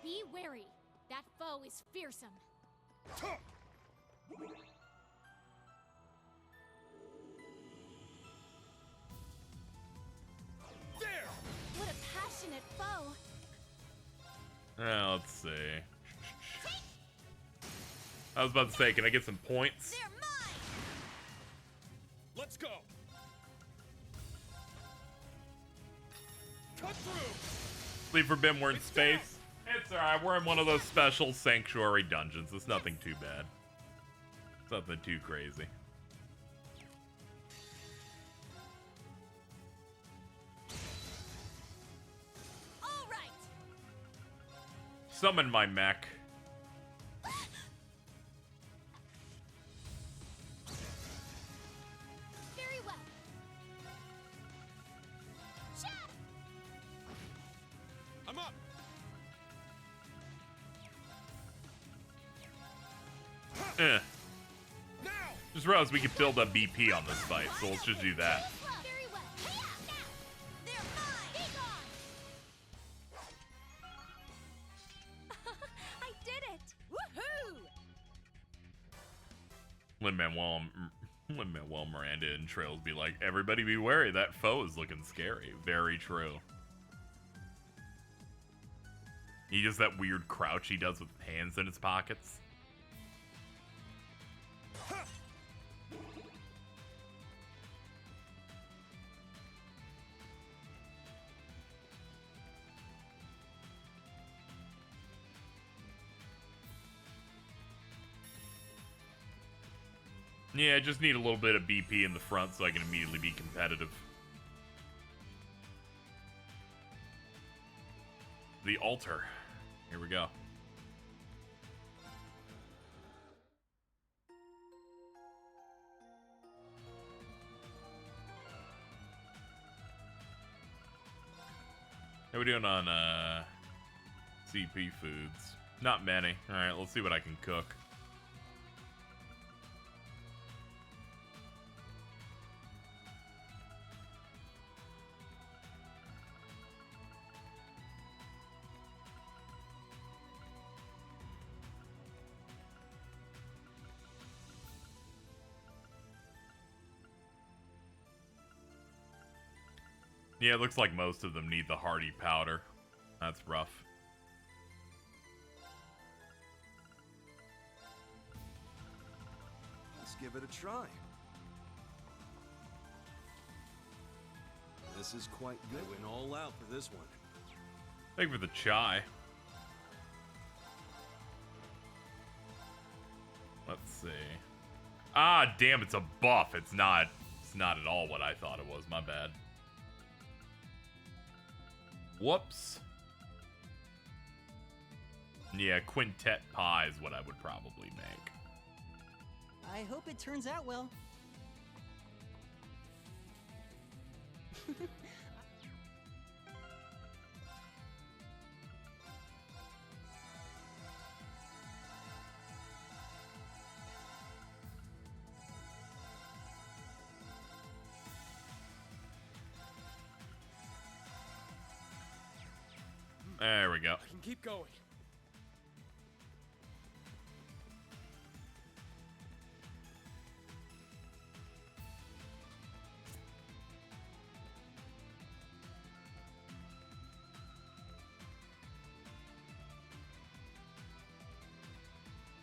Speaker 2: Be wary. That foe is fearsome.
Speaker 8: There.
Speaker 2: What a passionate foe.
Speaker 1: Let's see. I was about to say, can I get some points?
Speaker 9: They're mine.
Speaker 8: Let's go. Cut through.
Speaker 1: Leave for Bim, we're in space. It's alright, we're in one of those special sanctuary dungeons. It's nothing too bad. It's nothing too crazy.
Speaker 9: All right.
Speaker 1: Summon my mech.
Speaker 2: Very well. Shot.
Speaker 8: I'm up.
Speaker 1: Just realized we could build up BP on this fight, so let's just do that.
Speaker 2: Very well. Now.
Speaker 9: They're mine.
Speaker 2: Be gone.
Speaker 9: I did it. Woohoo!
Speaker 1: Lin-Manuel Miranda and Trails be like, everybody be wary, that foe is looking scary. Very true. He does that weird crouch he does with hands in his pockets. Yeah, I just need a little bit of BP in the front so I can immediately be competitive. The altar. Here we go. How are we doing on CP foods? Not many. Alright, let's see what I can cook. Yeah, it looks like most of them need the hardy powder. That's rough.
Speaker 6: Let's give it a try. This is quite good. I went all out for this one.
Speaker 1: Thank you for the chai. Let's see. Ah, damn, it's a buff. It's not at all what I thought it was. My bad. Whoops. Yeah, quintet pie is what I would probably make.
Speaker 19: I hope it turns out well.
Speaker 1: There we go.
Speaker 8: I can keep going.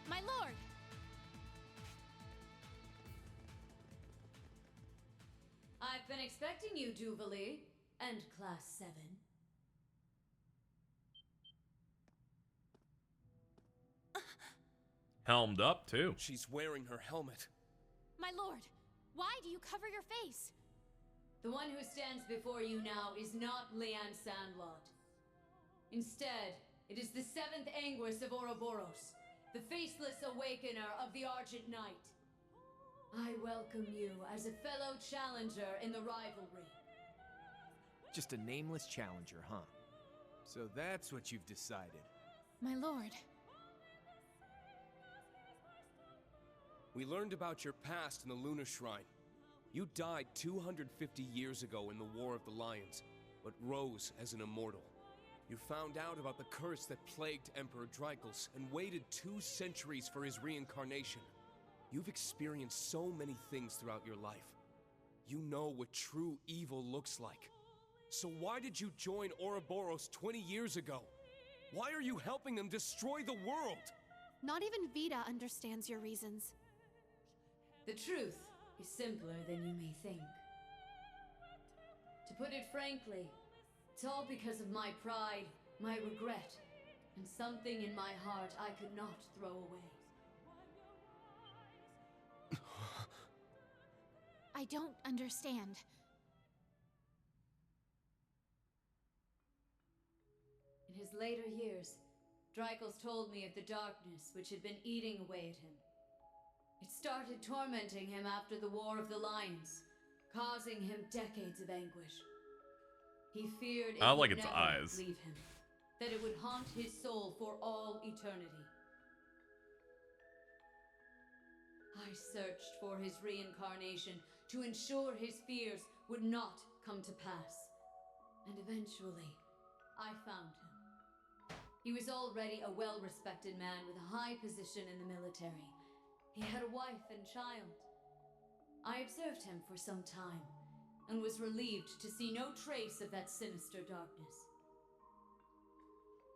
Speaker 2: My lord!
Speaker 4: I've been expecting you, Duvalie, and Class 7.
Speaker 1: Helmed up, too.
Speaker 8: She's wearing her helmet.
Speaker 2: My lord, why do you cover your face?
Speaker 4: The one who stands before you now is not Leanne Sandlot. Instead, it is the 7th Anguis of Ouroboros, the faceless awakener of the Argent Knight. I welcome you as a fellow challenger in the rivalry.
Speaker 14: Just a nameless challenger, huh? So that's what you've decided.
Speaker 2: My lord.
Speaker 8: We learned about your past in the Luna Shrine. You died 250 years ago in the War of the Lions, but rose as an immortal. You found out about the curse that plagued Emperor Drykos and waited 2 centuries for his reincarnation. You've experienced so many things throughout your life. You know what true evil looks like. So why did you join Ouroboros 20 years ago? Why are you helping them destroy the world?
Speaker 2: Not even Vita understands your reasons.
Speaker 4: The truth is simpler than you may think. To put it frankly, it's all because of my pride, my regret, and something in my heart I could not throw away.
Speaker 2: I don't understand.
Speaker 4: In his later years, Drykos told me of the darkness which had been eating away at him. It started tormenting him after the War of the Lions, causing him decades of anguish. He feared it would never leave him, that it would haunt his soul for all eternity. I searched for his reincarnation to ensure his fears would not come to pass. And eventually, I found him. He was already a well-respected man with a high position in the military. He had a wife and child. I observed him for some time, and was relieved to see no trace of that sinister darkness.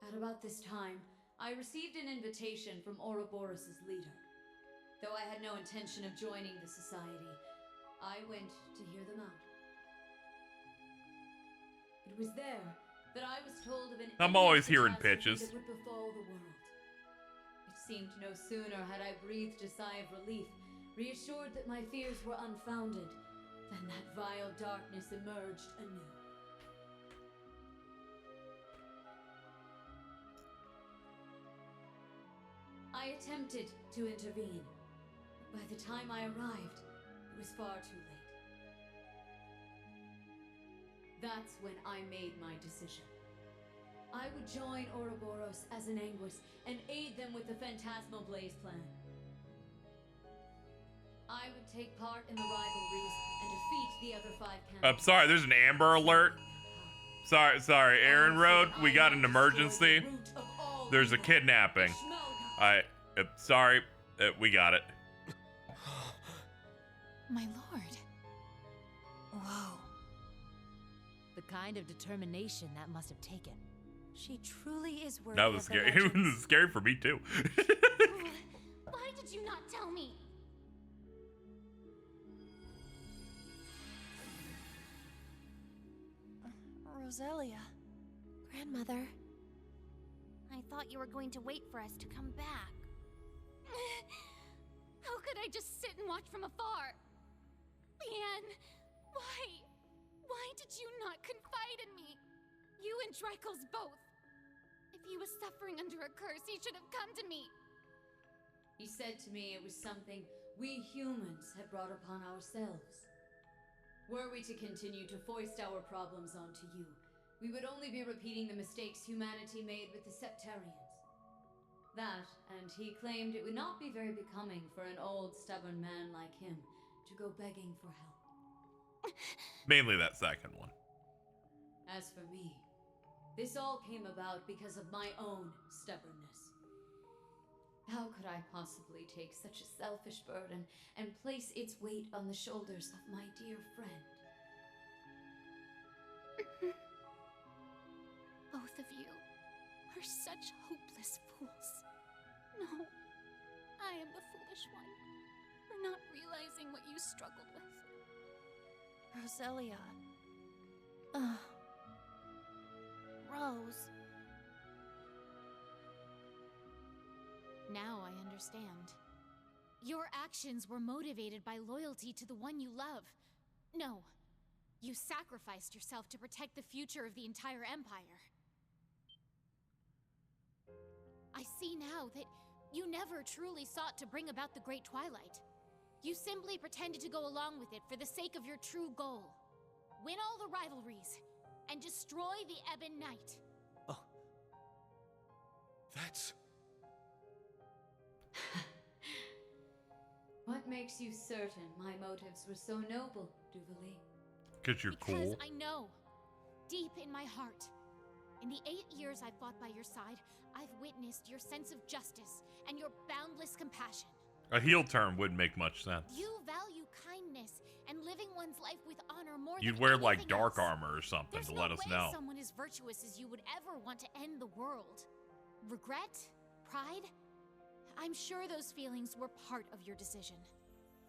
Speaker 4: At about this time, I received an invitation from Ouroboros' leader. Though I had no intention of joining the society, I went to hear them out. It was there that I was told of an
Speaker 1: I'm always hearing
Speaker 4: catastrophe
Speaker 1: pitches.
Speaker 4: that would befall the world. It seemed no sooner had I breathed a sigh of relief, reassured that my fears were unfounded, than that vile darkness emerged anew.
Speaker 20: I attempted to intervene. By the time I arrived, it was far too late. That's when I made my decision. I would join Ouroboros as an Anguis and aid them with the Phantasmal Blaze plan. I would take part in the rivalries and defeat the other 5 candidates.
Speaker 1: I'm sorry, there's an Amber Alert. Sorry, Aaron Road, we got an emergency. There's a kidnapping. Sorry, we got it.
Speaker 2: My lord. Whoa. The kind of determination that must have taken. She truly is worthy
Speaker 1: That was
Speaker 2: of the
Speaker 1: scary.
Speaker 2: legends.
Speaker 1: It was scary for me too.
Speaker 2: Why did you not tell me?
Speaker 9: Roselia. Grandmother. I thought you were going to wait for us to come back.
Speaker 2: How could I just sit and watch from afar? Leanne, why? Why did you not confide in me? You and Drykel's both. If he was suffering under a curse, he should have come to me.
Speaker 20: He said to me it was something we humans had brought upon ourselves. Were we to continue to foist our problems onto you, we would only be repeating the mistakes humanity made with the Septarians. That, and he claimed it would not be very becoming for an old, stubborn man like him to go begging for help.
Speaker 1: Mainly that second one.
Speaker 20: As for me, this all came about because of my own stubbornness. How could I possibly take such a selfish burden and place its weight on the shoulders of my dear friend?
Speaker 2: Both of you are such hopeless fools. No, I am the foolish one for not realizing what you struggled with.
Speaker 9: Roselia. Rose.
Speaker 2: Now I understand. Your actions were motivated by loyalty to the one you love. No, you sacrificed yourself to protect the future of the entire Empire. I see now that you never truly sought to bring about the Great Twilight. You simply pretended to go along with it for the sake of your true goal. Win all the rivalries, and destroy the Ebon Knight.
Speaker 8: Oh. That's...
Speaker 20: What makes you certain my motives were so noble, Duvali?
Speaker 1: Because you're cool.
Speaker 2: Because I know, deep in my heart, in the 8 years I've fought by your side, I've witnessed your sense of justice and your boundless compassion.
Speaker 1: A heel turn wouldn't make much sense.
Speaker 2: You value kindness and living one's life with honor more
Speaker 1: You'd
Speaker 2: than
Speaker 1: wear like
Speaker 2: anything
Speaker 1: dark
Speaker 2: else.
Speaker 1: armor or something
Speaker 2: There's
Speaker 1: to
Speaker 2: no
Speaker 1: let us
Speaker 2: way
Speaker 1: know.
Speaker 2: someone as virtuous as you would ever want to end the world. Regret? Pride? I'm sure those feelings were part of your decision.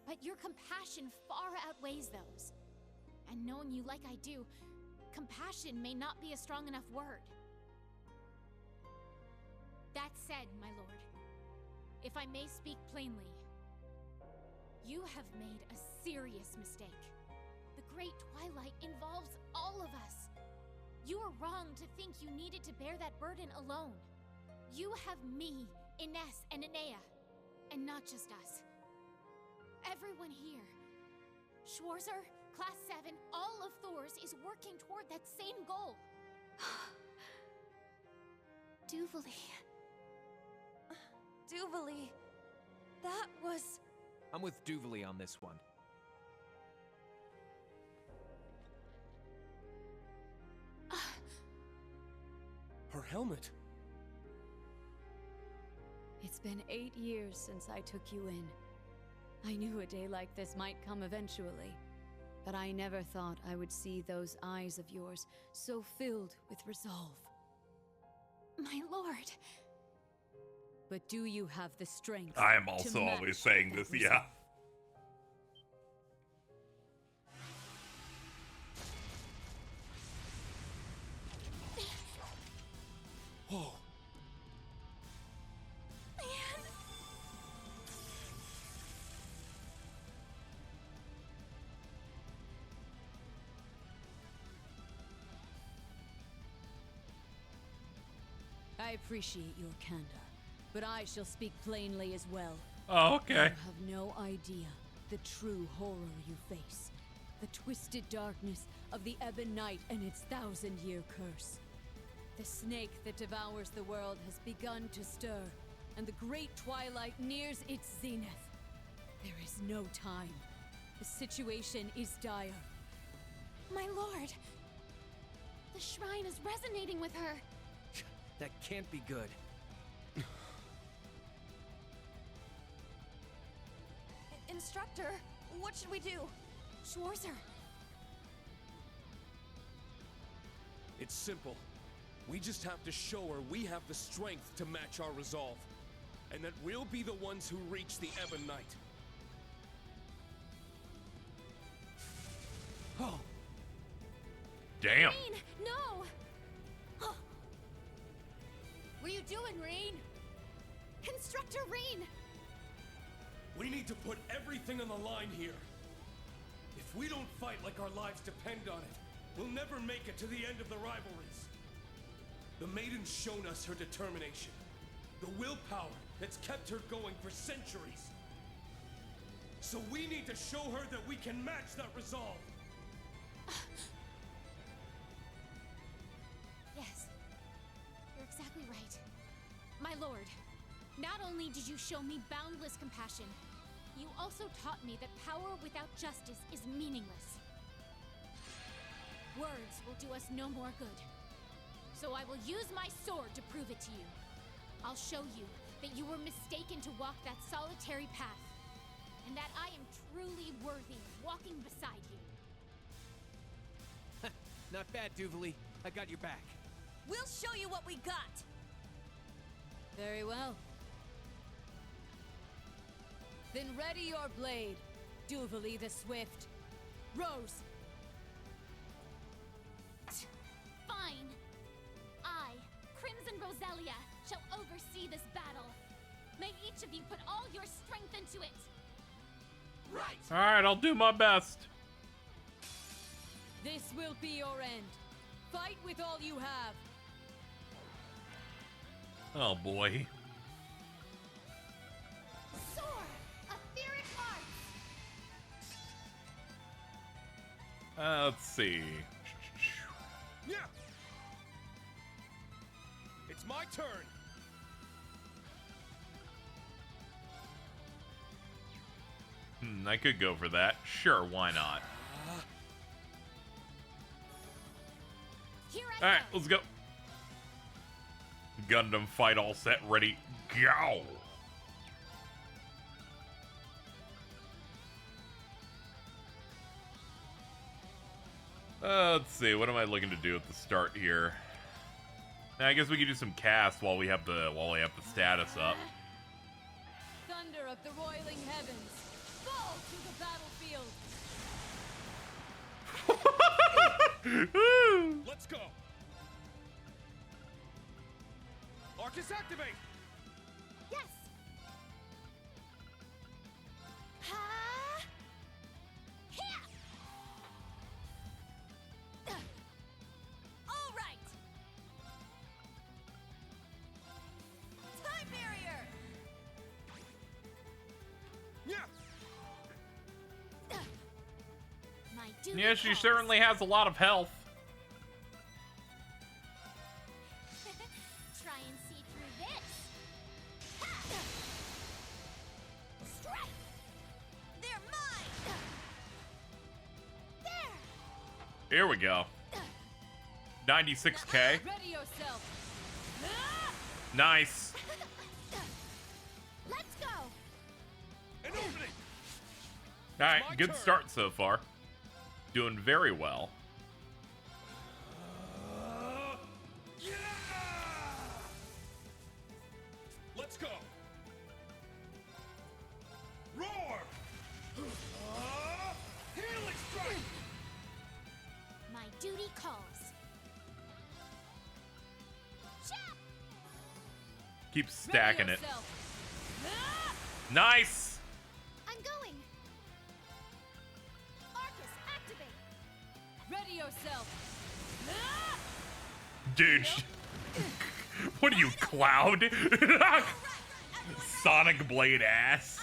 Speaker 2: But your compassion far outweighs those. And knowing you like I do, compassion may not be a strong enough word. That said, my lord, if I may speak plainly, you have made a serious mistake. The Great Twilight involves all of us. You are wrong to think you needed to bear that burden alone. You have me, Ines, and Enea, and not just us. Everyone here. Schwarzer, Class 7, all of Thor's is working toward that same goal. Duvali.
Speaker 9: Duvali. That was...
Speaker 14: I'm with Duvali on this one.
Speaker 8: Her helmet.
Speaker 20: It's been 8 years since I took you in. I knew a day like this might come eventually, but I never thought I would see those eyes of yours so filled with resolve.
Speaker 2: My lord.
Speaker 20: But do you have the strength?
Speaker 1: I am also always saying this, yeah.
Speaker 8: Whoa.
Speaker 20: I appreciate your candor,
Speaker 4: but I shall speak plainly as well.
Speaker 1: Oh, okay.
Speaker 4: You have no idea the true horror you face. The twisted darkness of the Ebon Night and its 1,000-year curse. The snake that devours the world has begun to stir, and the great twilight nears its zenith. There is no time. The situation is dire.
Speaker 2: My lord! The shrine is resonating with her.
Speaker 11: That can't be good.
Speaker 2: Instructor, what should we do? Schwarzer.
Speaker 8: It's simple. We just have to show her we have the strength to match our resolve. And that we'll be the ones who reach the Ebon Night.
Speaker 11: Oh.
Speaker 1: Damn.
Speaker 2: Rain, no!
Speaker 4: What are you doing, Rain?
Speaker 2: Instructor Rain!
Speaker 8: We need to put everything on the line here. If we don't fight like our lives depend on it, we'll never make it to the end of the rivalries. The Maiden's shown us her determination. The willpower that's kept her going for centuries. So we need to show her that we can match that resolve.
Speaker 2: Yes, you're exactly right. My lord, not only did you show me boundless compassion, you also taught me that power without justice is meaningless. Words will do us no more good. So I will use my sword to prove it to you. I'll show you that you were mistaken to walk that solitary path, and that I am truly worthy of walking beside you.
Speaker 11: Not bad, Duvalie. I got your back.
Speaker 9: We'll show you what we got.
Speaker 4: Very well. Then ready your blade, Duvalie the Swift. Rose!
Speaker 2: Fine. I, Crimson Roselia, shall oversee this battle. May each of you put all your strength into it.
Speaker 8: Right!
Speaker 1: Alright, I'll do my best.
Speaker 4: This will be your end. Fight with all you have.
Speaker 1: Oh boy.
Speaker 2: Soar! Etheric arts!
Speaker 1: Let's see.
Speaker 8: Yeah! It's my turn!
Speaker 1: I could go for that. Sure, why not? Alright, let's go. Gundam fight all set, ready, go! Let's see, what am I looking to do at the start here? I guess we could do some cast while we have the status up.
Speaker 4: Thunder of the roiling heavens, fall to the battlefield.
Speaker 8: Let's go! Orchis, activate!
Speaker 2: Yes! Ha! Here!
Speaker 9: All right. Time barrier.
Speaker 8: Yeah.
Speaker 2: My duty
Speaker 1: Yeah, she
Speaker 2: calls.
Speaker 1: certainly has a lot of health.
Speaker 2: Try and see through this. Ha! Strike!
Speaker 9: They're mine.
Speaker 2: There!
Speaker 1: Here we go. 96k.
Speaker 4: Ready yourself.
Speaker 1: Nice.
Speaker 2: Let's go!
Speaker 8: An opening!
Speaker 1: Alright,
Speaker 8: my
Speaker 1: good
Speaker 8: turn.
Speaker 1: start so far. Doing very well.
Speaker 8: Yeah! Let's go! Roar! Healing strike!
Speaker 2: My duty calls. Chop!
Speaker 1: Keep stacking
Speaker 4: Ready
Speaker 1: it.
Speaker 4: yourself.
Speaker 1: Nice!
Speaker 2: I'm going. Orchis, activate.
Speaker 4: Ready yourself.
Speaker 1: Dude. What are you, Cloud? Sonic Blade ass.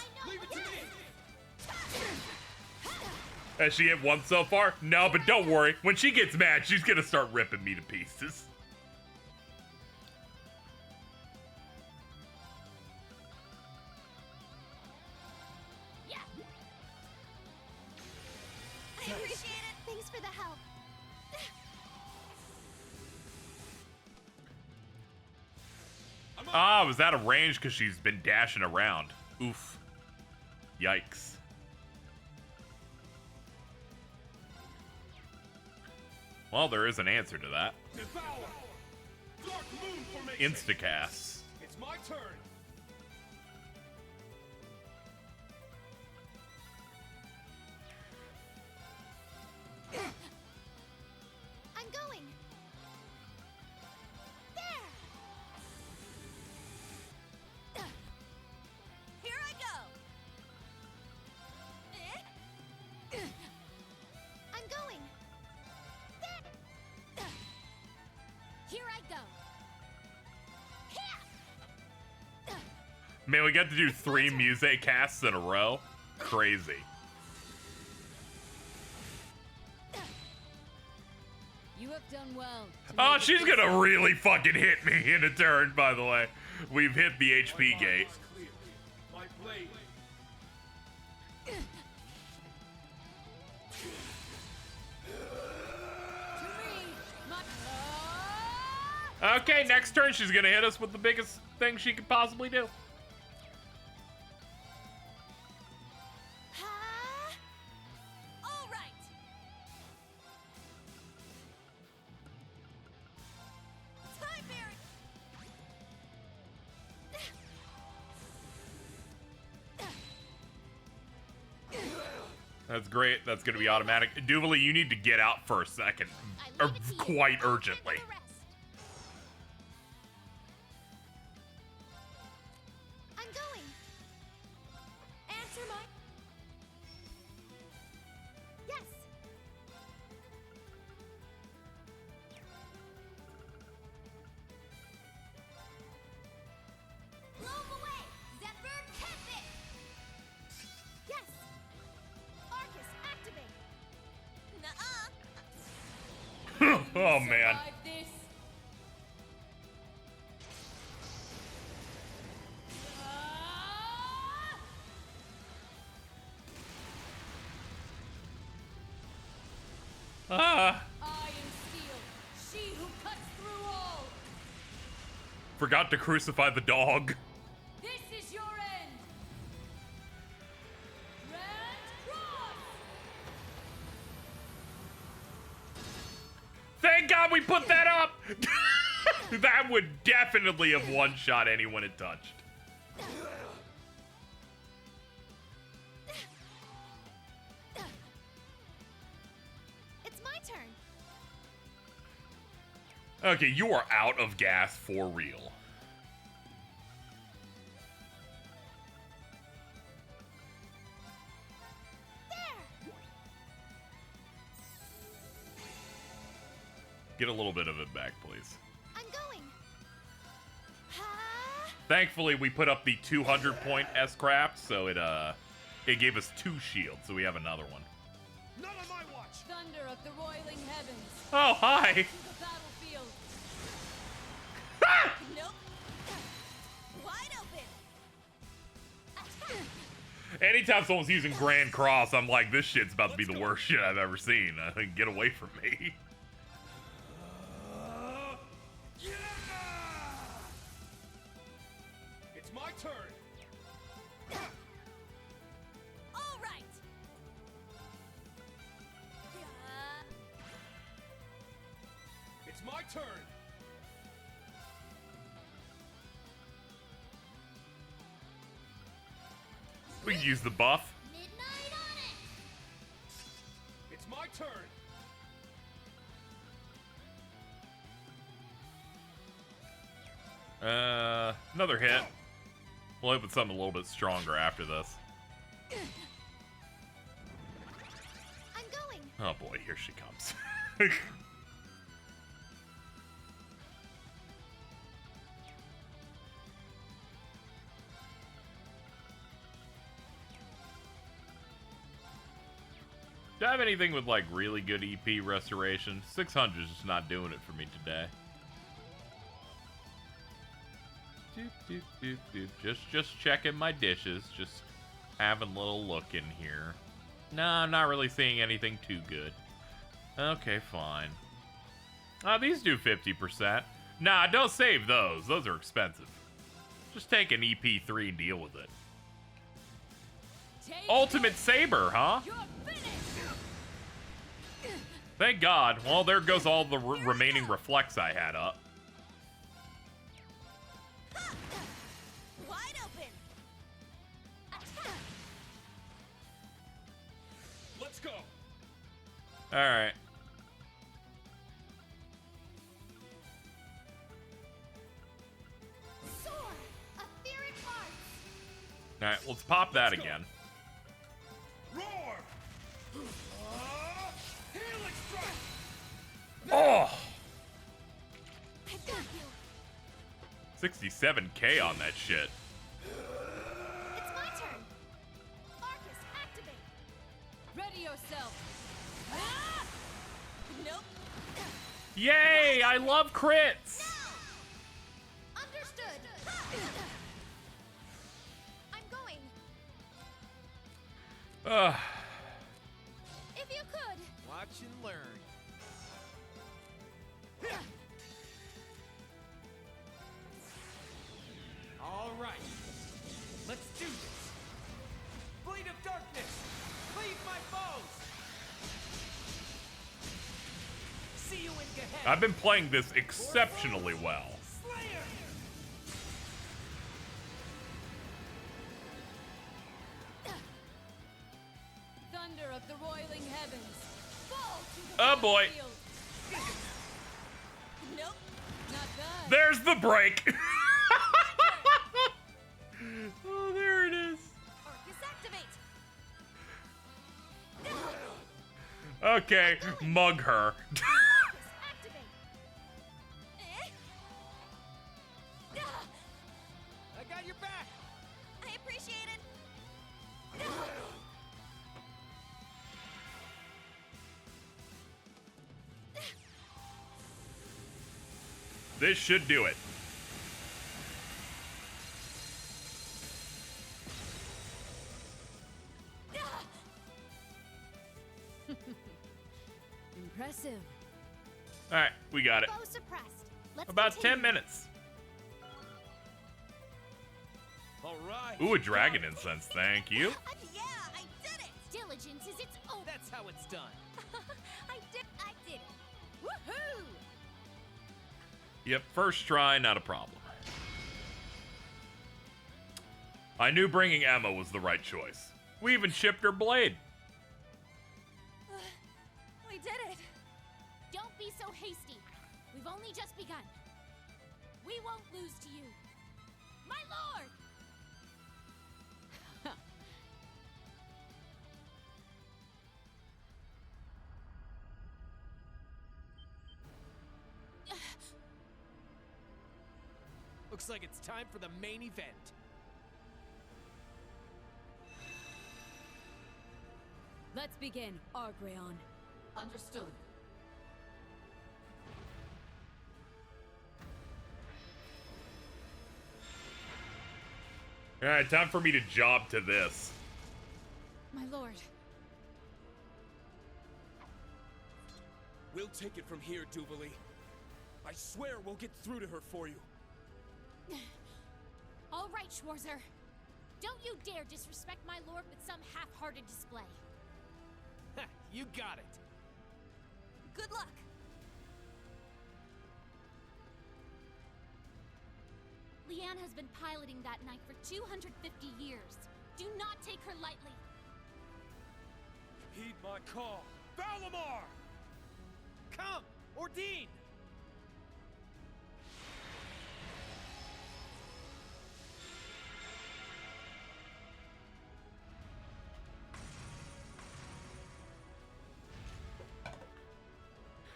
Speaker 1: Has she hit one so far? No, but don't worry. When she gets mad, she's gonna start ripping me to pieces.
Speaker 2: Yeah. I appreciate it. Thanks for the help.
Speaker 1: Ah, was that a range because she's been dashing around? Oof. Yikes. Well, there is an answer to that. Instacast.
Speaker 8: It's my turn.
Speaker 2: I'm going. There. Here I go. I'm going. There. Here I go.
Speaker 1: Man, we got to do 3 music casts in a row. Crazy.
Speaker 16: You have done well.
Speaker 1: Oh, she's gonna really fucking hit me in a turn, by the way. We've hit the HP gate.
Speaker 8: My blade.
Speaker 1: Okay, next turn she's gonna hit us with the biggest thing she could possibly do.
Speaker 2: All right. Time Barry.
Speaker 1: That's great. That's gonna be automatic. Duvali, you need to get out for a second. Or quite urgently.
Speaker 2: I'm going. Answer my. Yes. Blow away, Zephyr Tempest. Yes. Orchis activate. Nuh-uh.
Speaker 1: Oh man. Ah.
Speaker 16: I am Steel, she who cuts through all.
Speaker 1: Forgot to crucify the dog.
Speaker 16: This is your end. Grand Cross.
Speaker 1: Thank God we put that up! That would definitely have one-shot anyone it touched.
Speaker 2: It's my turn.
Speaker 1: Okay, you are out of gas for real. Get a little bit of it back, please.
Speaker 2: I'm going.
Speaker 1: Thankfully, we put up the 200-point S-Craft, so it gave us 2 shields, so we have another one.
Speaker 8: None on my watch.
Speaker 16: Thunder of the roiling heavens.
Speaker 1: Oh, hi.
Speaker 16: To the battlefield.
Speaker 2: Nope. Wide open.
Speaker 1: Anytime someone's using Grand Cross, I'm like, this shit's about to be the worst shit I've ever seen. Get away from me.
Speaker 8: It's my turn.
Speaker 2: All right.
Speaker 8: It's my turn.
Speaker 1: We can use the buff.
Speaker 2: Midnight on it.
Speaker 8: It's my turn.
Speaker 1: Another hit. We'll hit with something a little bit stronger after this.
Speaker 2: I'm going.
Speaker 1: Oh boy, here she comes. Do I have anything with like really good EP restoration? 600 is just not doing it for me today. Doop, doop, doop, doop. Just checking my dishes. Just having a little look in here. No, I'm not really seeing anything too good. Okay, fine. Oh, these do 50%. Nah, don't save those. Those are expensive. Just take an EP3 and deal with it. Ultimate Saber, huh? Thank God. Well, there goes all the remaining reflex I had up.
Speaker 9: Wide open.
Speaker 8: Let's go.
Speaker 1: All right.
Speaker 2: Soar! Etheric arts!
Speaker 1: All right, let's pop that again.
Speaker 8: Roar! Helix strike!
Speaker 1: Oh!
Speaker 2: I've got you.
Speaker 1: 67K on that shit.
Speaker 2: It's my turn. Orchis, activate.
Speaker 4: Ready yourself.
Speaker 9: Nope.
Speaker 1: Yay! I love crits!
Speaker 2: Understood. I'm going. If you could.
Speaker 11: Watch and learn. All right. Let's do this. Blade of darkness. Cleave my foes. See you in Gehenna.
Speaker 1: I've been playing this exceptionally well.
Speaker 11: Slayer.
Speaker 4: Thunder of the roiling heavens. Fall to the
Speaker 1: Oh boy.
Speaker 4: battlefield.
Speaker 9: Nope.
Speaker 4: Not done.
Speaker 1: There's the break. Oh, there it is.
Speaker 9: Orchis, activate.
Speaker 1: Okay, mug her.
Speaker 2: Orchis, activate.
Speaker 11: I got your back.
Speaker 9: I appreciate it.
Speaker 1: This should do it.
Speaker 4: Impressive.
Speaker 1: All right, we got it.
Speaker 2: Foe suppressed. Let's
Speaker 1: About
Speaker 2: continue.
Speaker 1: 10 minutes.
Speaker 11: All right.
Speaker 1: Ooh, a dragon incense. Thank you.
Speaker 9: Yeah, I did it.
Speaker 2: Diligence is its own.
Speaker 11: That's how it's done.
Speaker 9: I did it.
Speaker 4: Woohoo!
Speaker 1: Yep, first try, not a problem. I knew bringing Emma was the right choice. We even shipped her blade.
Speaker 9: We did it.
Speaker 2: Don't be so hasty. We've only just begun. We won't lose to you. My lord!
Speaker 11: Looks like it's time for the main event.
Speaker 4: Let's begin, Argreon.
Speaker 20: Understood.
Speaker 1: All right, time for me to job to this.
Speaker 2: My lord.
Speaker 8: We'll take it from here, Duvalie. I swear we'll get through to her for you.
Speaker 2: All right, Schwarzer. Don't you dare disrespect my lord with some half-hearted display.
Speaker 11: You got it.
Speaker 9: Good luck.
Speaker 2: Leanne has been piloting that knight for 250 years. Do not take her lightly.
Speaker 8: Heed my call. Valimar!
Speaker 11: Come, Ordine!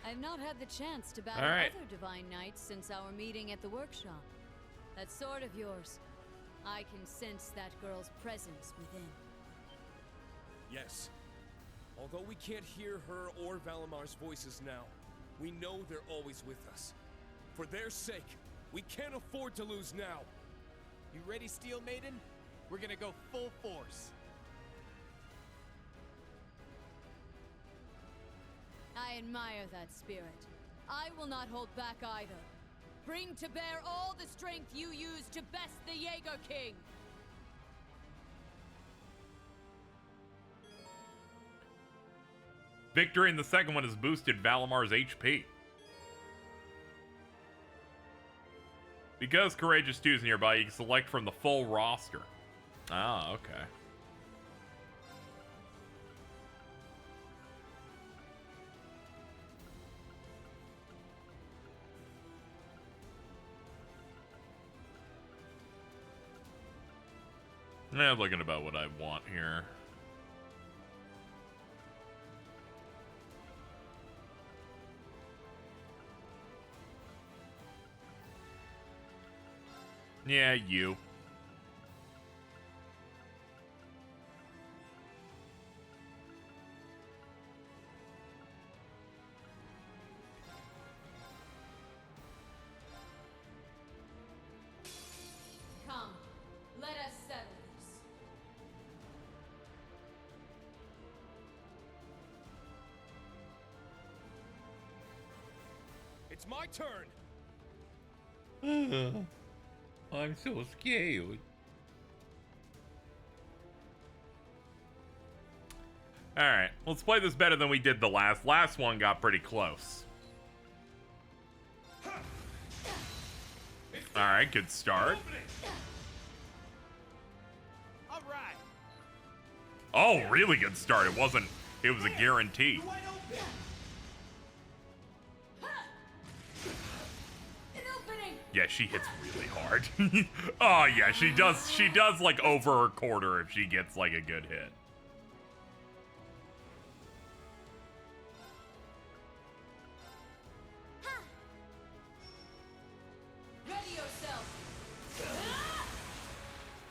Speaker 4: I've not had the chance to battle
Speaker 1: All right.
Speaker 4: other divine knights since our meeting at the workshop. That sword of yours, I can sense that girl's presence within.
Speaker 8: Yes. Although we can't hear her or Valamar's voices now, we know they're always with us. For their sake, we can't afford to lose now.
Speaker 21: You ready, Steel Maiden? We're gonna go full force.
Speaker 4: I admire that spirit. I will not hold back either. Bring to bear all the strength you use to best the Jaeger King!
Speaker 1: Victory in the second one has boosted Valamar's HP. Because Courageous 2 is nearby, you can select from the full roster. Ah, okay. I'm looking about what I want here. Yeah, you.
Speaker 20: Come, let us settle this.
Speaker 8: It's my turn!
Speaker 1: I'm so scared. Alright, let's play this better than we did the last. Last one got pretty close. Alright, good start.
Speaker 21: All right.
Speaker 1: Oh, really good start. It was a guarantee. Yeah, she hits really hard. Oh yeah, she does like over her quarter if she gets like a good hit.
Speaker 20: Ready yourself.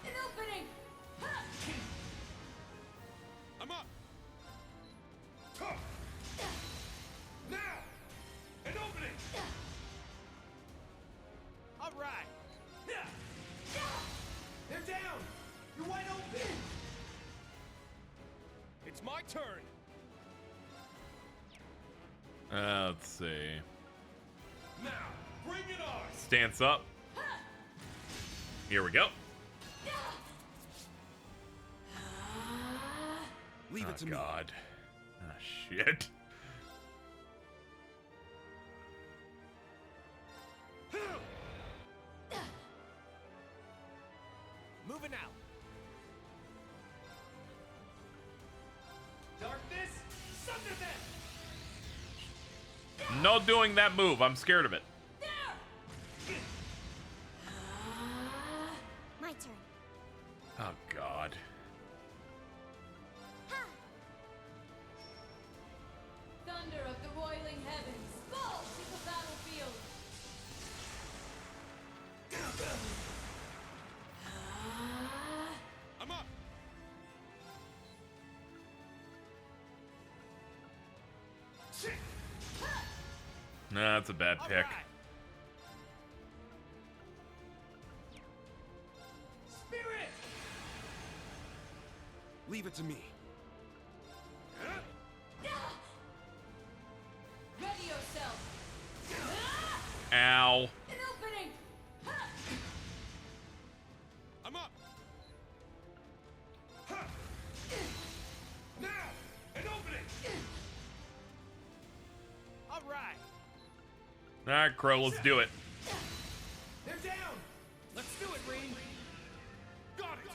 Speaker 20: An opening.
Speaker 8: I'm up. Now, an opening.
Speaker 21: All right.
Speaker 8: They're down. You're wide open. It's my turn.
Speaker 1: Let's see.
Speaker 8: Now, bring it on.
Speaker 1: Stance up. Here we go.
Speaker 6: Leave it to me.
Speaker 1: God. Ah, shit.
Speaker 21: Moving out.
Speaker 8: Darkness, sunder them.
Speaker 1: No doing that move. I'm scared of it.
Speaker 9: My turn.
Speaker 1: Oh, God.
Speaker 20: Thunder of the roiling heavens, fall to the battlefield.
Speaker 8: I'm up.
Speaker 1: Nah, that's a bad pick.
Speaker 8: Spirit.
Speaker 6: Leave it to me.
Speaker 20: Ready yourself.
Speaker 1: Ow.
Speaker 20: An opening.
Speaker 8: I'm up. Now, an opening.
Speaker 21: All right.
Speaker 1: Alright, Crow, let's do it.
Speaker 8: They're down.
Speaker 21: Let's do it, Reem.
Speaker 8: Got it.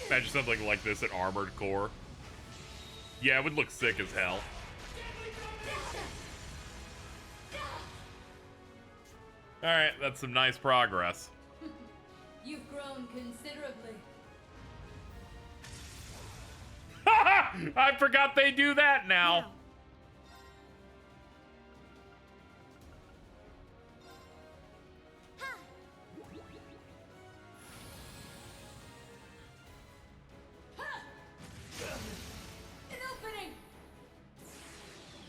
Speaker 1: Imagine something like this at Armored Core. Yeah, it would look sick as hell. Alright, that's some nice progress.
Speaker 20: You've grown considerably.
Speaker 1: I forgot they do that now.
Speaker 20: An opening!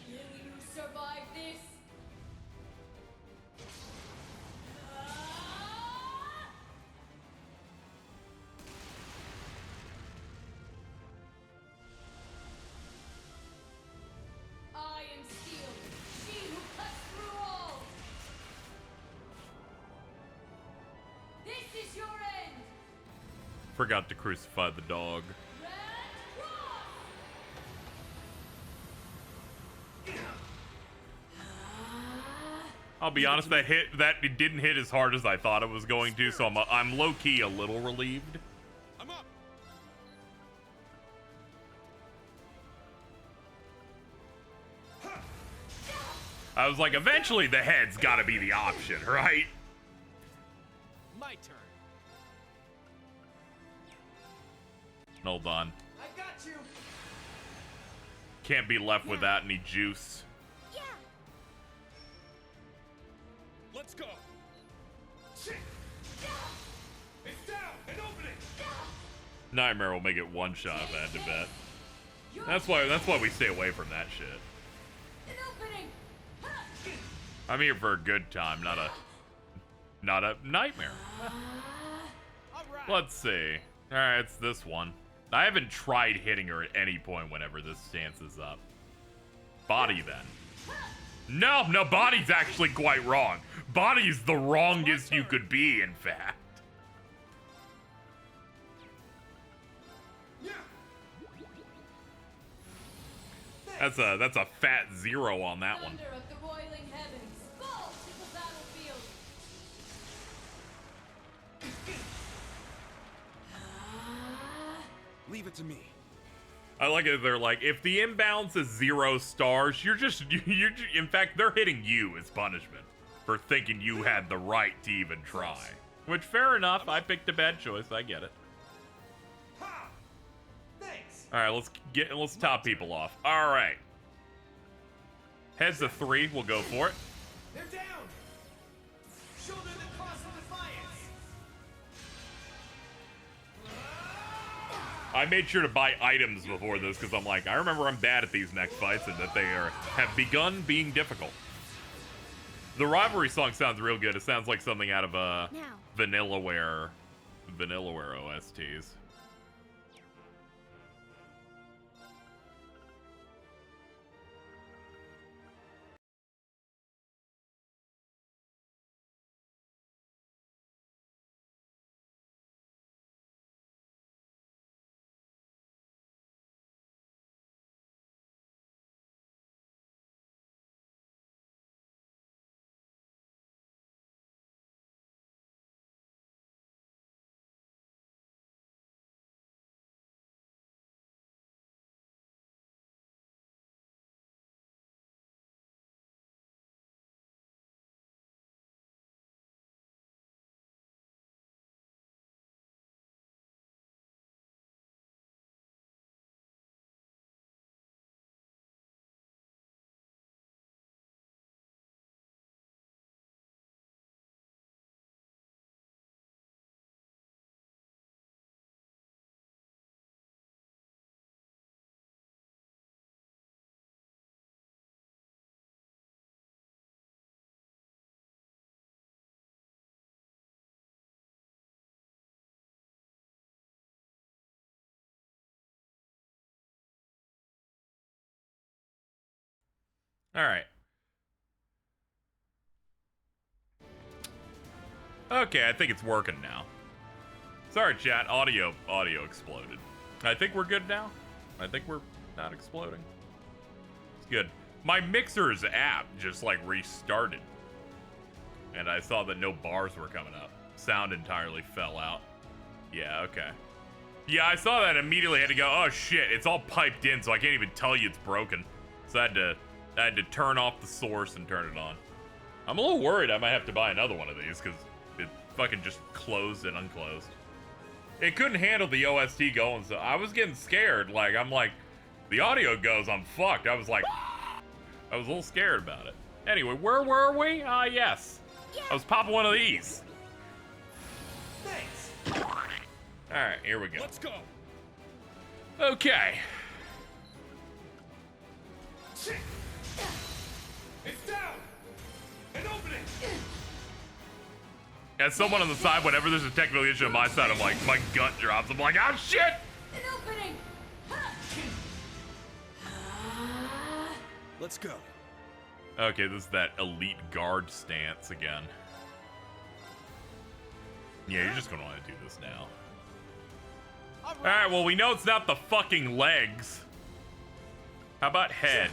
Speaker 20: Will you survive this? I am Steel, she who cuts through all! This is your end!
Speaker 1: Forgot to crucify the dog. I'll be honest, that it didn't hit as hard as I thought it was going to, so I'm low-key a little relieved.
Speaker 8: I'm up.
Speaker 1: I was like, eventually the head's gotta be the option, right?
Speaker 21: My turn.
Speaker 1: Hold on.
Speaker 21: I got you.
Speaker 1: Can't be left without any juice.
Speaker 8: Let's go. It's down and opening.
Speaker 1: Nightmare will make it one shot if I had to bet. That's why we stay away from that shit.
Speaker 20: An opening!
Speaker 1: I'm here for a good time, not a nightmare. Let's see. Alright, it's this one. I haven't tried hitting her at any point whenever this stance is up. Body then. No, body's actually quite wrong. Body's the wrongest you could be, in fact. That's a fat 0 on that one.
Speaker 20: Thunder of the roiling heavens, fall to the battlefield!
Speaker 6: Leave it to me.
Speaker 1: I like it. They're like, if the imbalance is 0 stars, you're in fact, they're hitting you as punishment for thinking you had the right to even try. Which, fair enough. I picked a bad choice. I get it. All right, let's top people off. All right. Heads of 3. We'll go for it.
Speaker 21: They're down. Shoulder the cross of defiance.
Speaker 1: I made sure to buy items before this because I'm like, I remember I'm bad at these next fights and that they have begun being difficult. The rivalry song sounds real good. It sounds like something out of Vanillaware OSTs. All right. Okay, I think it's working now. Sorry, chat. Audio exploded. I think we're good now. I think we're not exploding. It's good. My Mixer's app just like restarted. And I saw that no bars were coming up. Sound entirely fell out. Yeah, okay. Yeah, I saw that and immediately had to go, oh shit, it's all piped in, so I can't even tell you it's broken. So I had to turn off the source and turn it on. I'm a little worried I might have to buy another one of these because it fucking just closed and unclosed. It couldn't handle the OST going, so I was getting scared. Like, I'm like, the audio goes, I'm fucked. I was like, I was a little scared about it. Anyway, where were we? Yes. I was popping one of these.
Speaker 21: Thanks.
Speaker 1: Alright, here we go.
Speaker 8: Let's go.
Speaker 1: Okay.
Speaker 8: It's down. An opening.
Speaker 1: As someone on the side, whenever there's a technical issue on my side, I'm like, my gut drops. I'm like, oh shit!
Speaker 20: An opening!
Speaker 8: Let's go.
Speaker 1: Okay, this is that elite guard stance again. Yeah, you're just gonna want to do this now. Alright, well, we know it's not the fucking legs. How about head?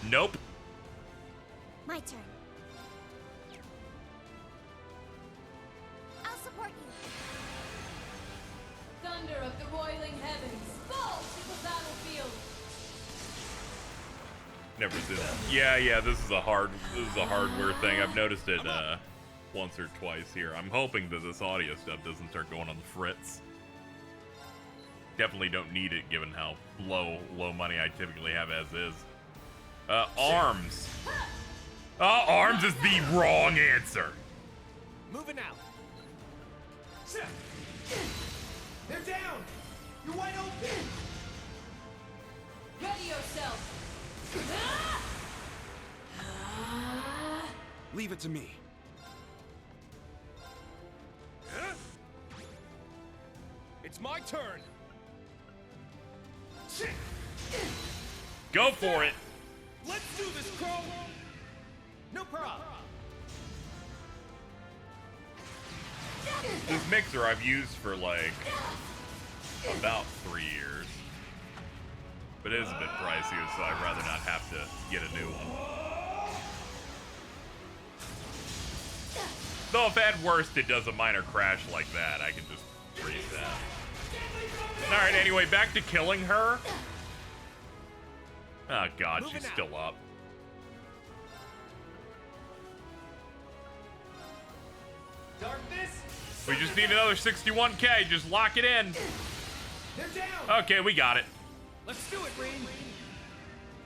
Speaker 1: Nope.
Speaker 9: My turn. I'll support you.
Speaker 20: Thunder of the roiling heavens, fall to the battlefield.
Speaker 1: Never seen that. Yeah, this is a hardware thing. I've noticed it once or twice here. I'm hoping that this audio stuff doesn't start going on the fritz. Definitely don't need it given how low money I typically have as is. Arms. Arms is the wrong answer.
Speaker 21: Moving out. They're down. You're wide open.
Speaker 20: Ready yourself.
Speaker 8: Leave it to me. It's my turn.
Speaker 1: Go for it.
Speaker 21: Let's do this, Crow. No problem.
Speaker 1: This mixer I've used for like about 3 years. But it is a bit pricey, so I'd rather not have to get a new one. Though if at worst it does a minor crash like that, I can just freeze that. Alright, anyway, back to killing her. Oh god, she's still up.
Speaker 21: Darkness.
Speaker 1: We just need another 61k, just lock it in.
Speaker 21: They're down.
Speaker 1: Okay, we got it.
Speaker 21: Let's do it, Green.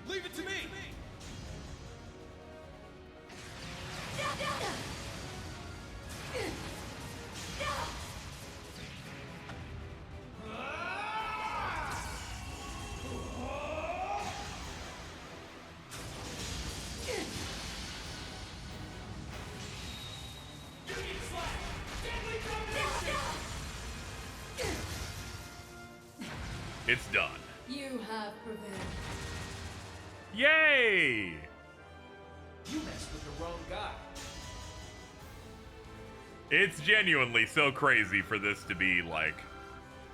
Speaker 21: Leave it to me.
Speaker 1: It's done.
Speaker 20: You have prevailed.
Speaker 1: Yay!
Speaker 21: You messed with the wrong guy.
Speaker 1: It's genuinely so crazy for this to be like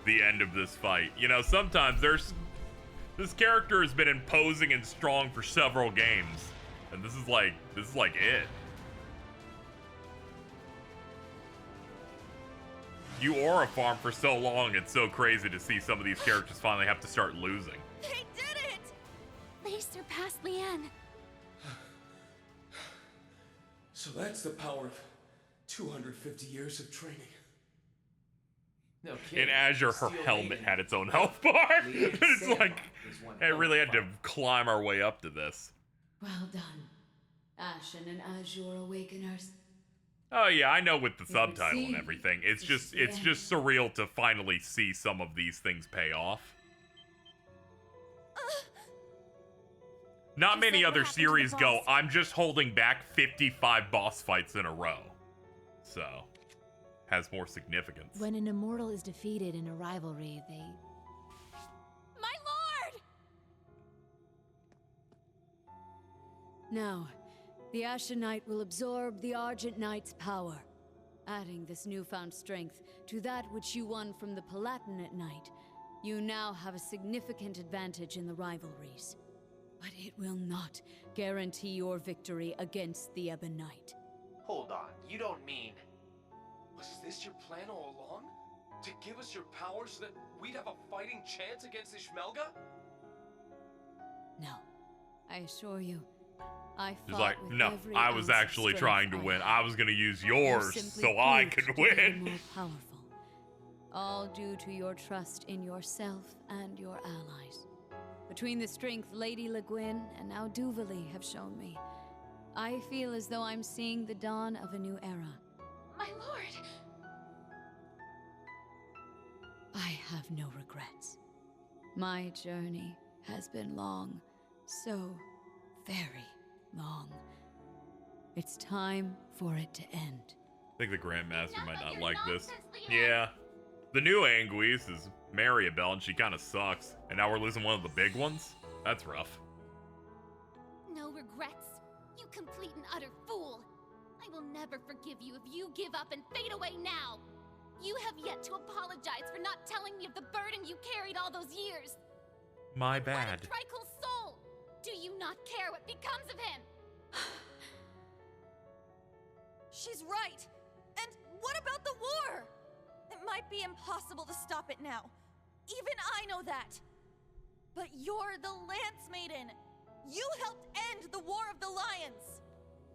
Speaker 1: the end of this fight. You know, sometimes this character has been imposing and strong for several games, and this is like it. You aura farm for so long, it's so crazy to see some of these characters finally have to start losing.
Speaker 9: They did it! They surpassed Leanne.
Speaker 8: So that's the power of 250 years of training.
Speaker 21: No
Speaker 1: In
Speaker 21: kidding.
Speaker 1: Azure, her
Speaker 21: Steel
Speaker 1: helmet
Speaker 21: Maiden.
Speaker 1: had its own health bar.
Speaker 21: Leanne's
Speaker 1: It's
Speaker 21: Sandal
Speaker 1: like,
Speaker 21: is one
Speaker 1: I
Speaker 21: hell
Speaker 1: really
Speaker 21: of
Speaker 1: had
Speaker 21: a
Speaker 1: to climb our way up to this.
Speaker 20: Well done, Ashen and Azure Awakeners.
Speaker 1: Oh yeah, I know with the
Speaker 20: You
Speaker 1: subtitle and
Speaker 20: see,
Speaker 1: everything. It's
Speaker 20: this
Speaker 1: just
Speaker 20: is the end.
Speaker 1: surreal to finally see some of these things pay off. Not
Speaker 9: You
Speaker 1: many
Speaker 9: said what
Speaker 1: other
Speaker 9: happened to the
Speaker 1: series go,
Speaker 9: boss?
Speaker 1: I'm just holding back 55 boss fights in a row. So, has more significance.
Speaker 5: When an immortal is defeated in a rivalry, they...
Speaker 9: My lord!
Speaker 4: Now, the Ashen Knight will absorb the Argent Knight's power. Adding this newfound strength to that which you won from the Palatinate Knight, you now have a significant advantage in the rivalries. But it will not guarantee your victory against the Ebon Knight.
Speaker 21: Hold on, you don't mean... Was this your plan all along? To give us your power so that we'd have a fighting chance against Ishmelga?
Speaker 4: No. I assure you, I
Speaker 1: He's
Speaker 4: fought
Speaker 1: like,
Speaker 4: with
Speaker 1: no,
Speaker 4: every
Speaker 1: I was
Speaker 4: ounce of
Speaker 1: actually
Speaker 4: strength
Speaker 1: trying to
Speaker 4: I
Speaker 1: win.
Speaker 4: had.
Speaker 1: I was going to use
Speaker 4: You
Speaker 1: yours
Speaker 4: simply
Speaker 1: so I
Speaker 4: proved
Speaker 1: could
Speaker 4: to be the
Speaker 1: win.
Speaker 4: more powerful.
Speaker 20: all due to your trust in yourself and your allies. Between the strength Lady Le Guin and now Duvalie have shown me, I feel as though I'm seeing the dawn of a new era.
Speaker 16: My lord!
Speaker 20: I have no regrets. My journey has been long, so very long. It's time for it to end.
Speaker 1: I think the Grandmaster might not like this. Yeah. The new Anguise is Maribel, and she kind of sucks. And now we're losing one of the big ones? That's rough.
Speaker 2: No regrets, you complete and utter fool. I will never forgive you if you give up and fade away now. You have yet to apologize for not telling me of the burden you carried all those years.
Speaker 1: My bad.
Speaker 2: What of Drykel's soul? Do you not care what becomes of him?
Speaker 3: She's right. And what about the war? It might be impossible to stop it now. Even I know that. But you're the Lance Maiden. You helped end the War of the Lions.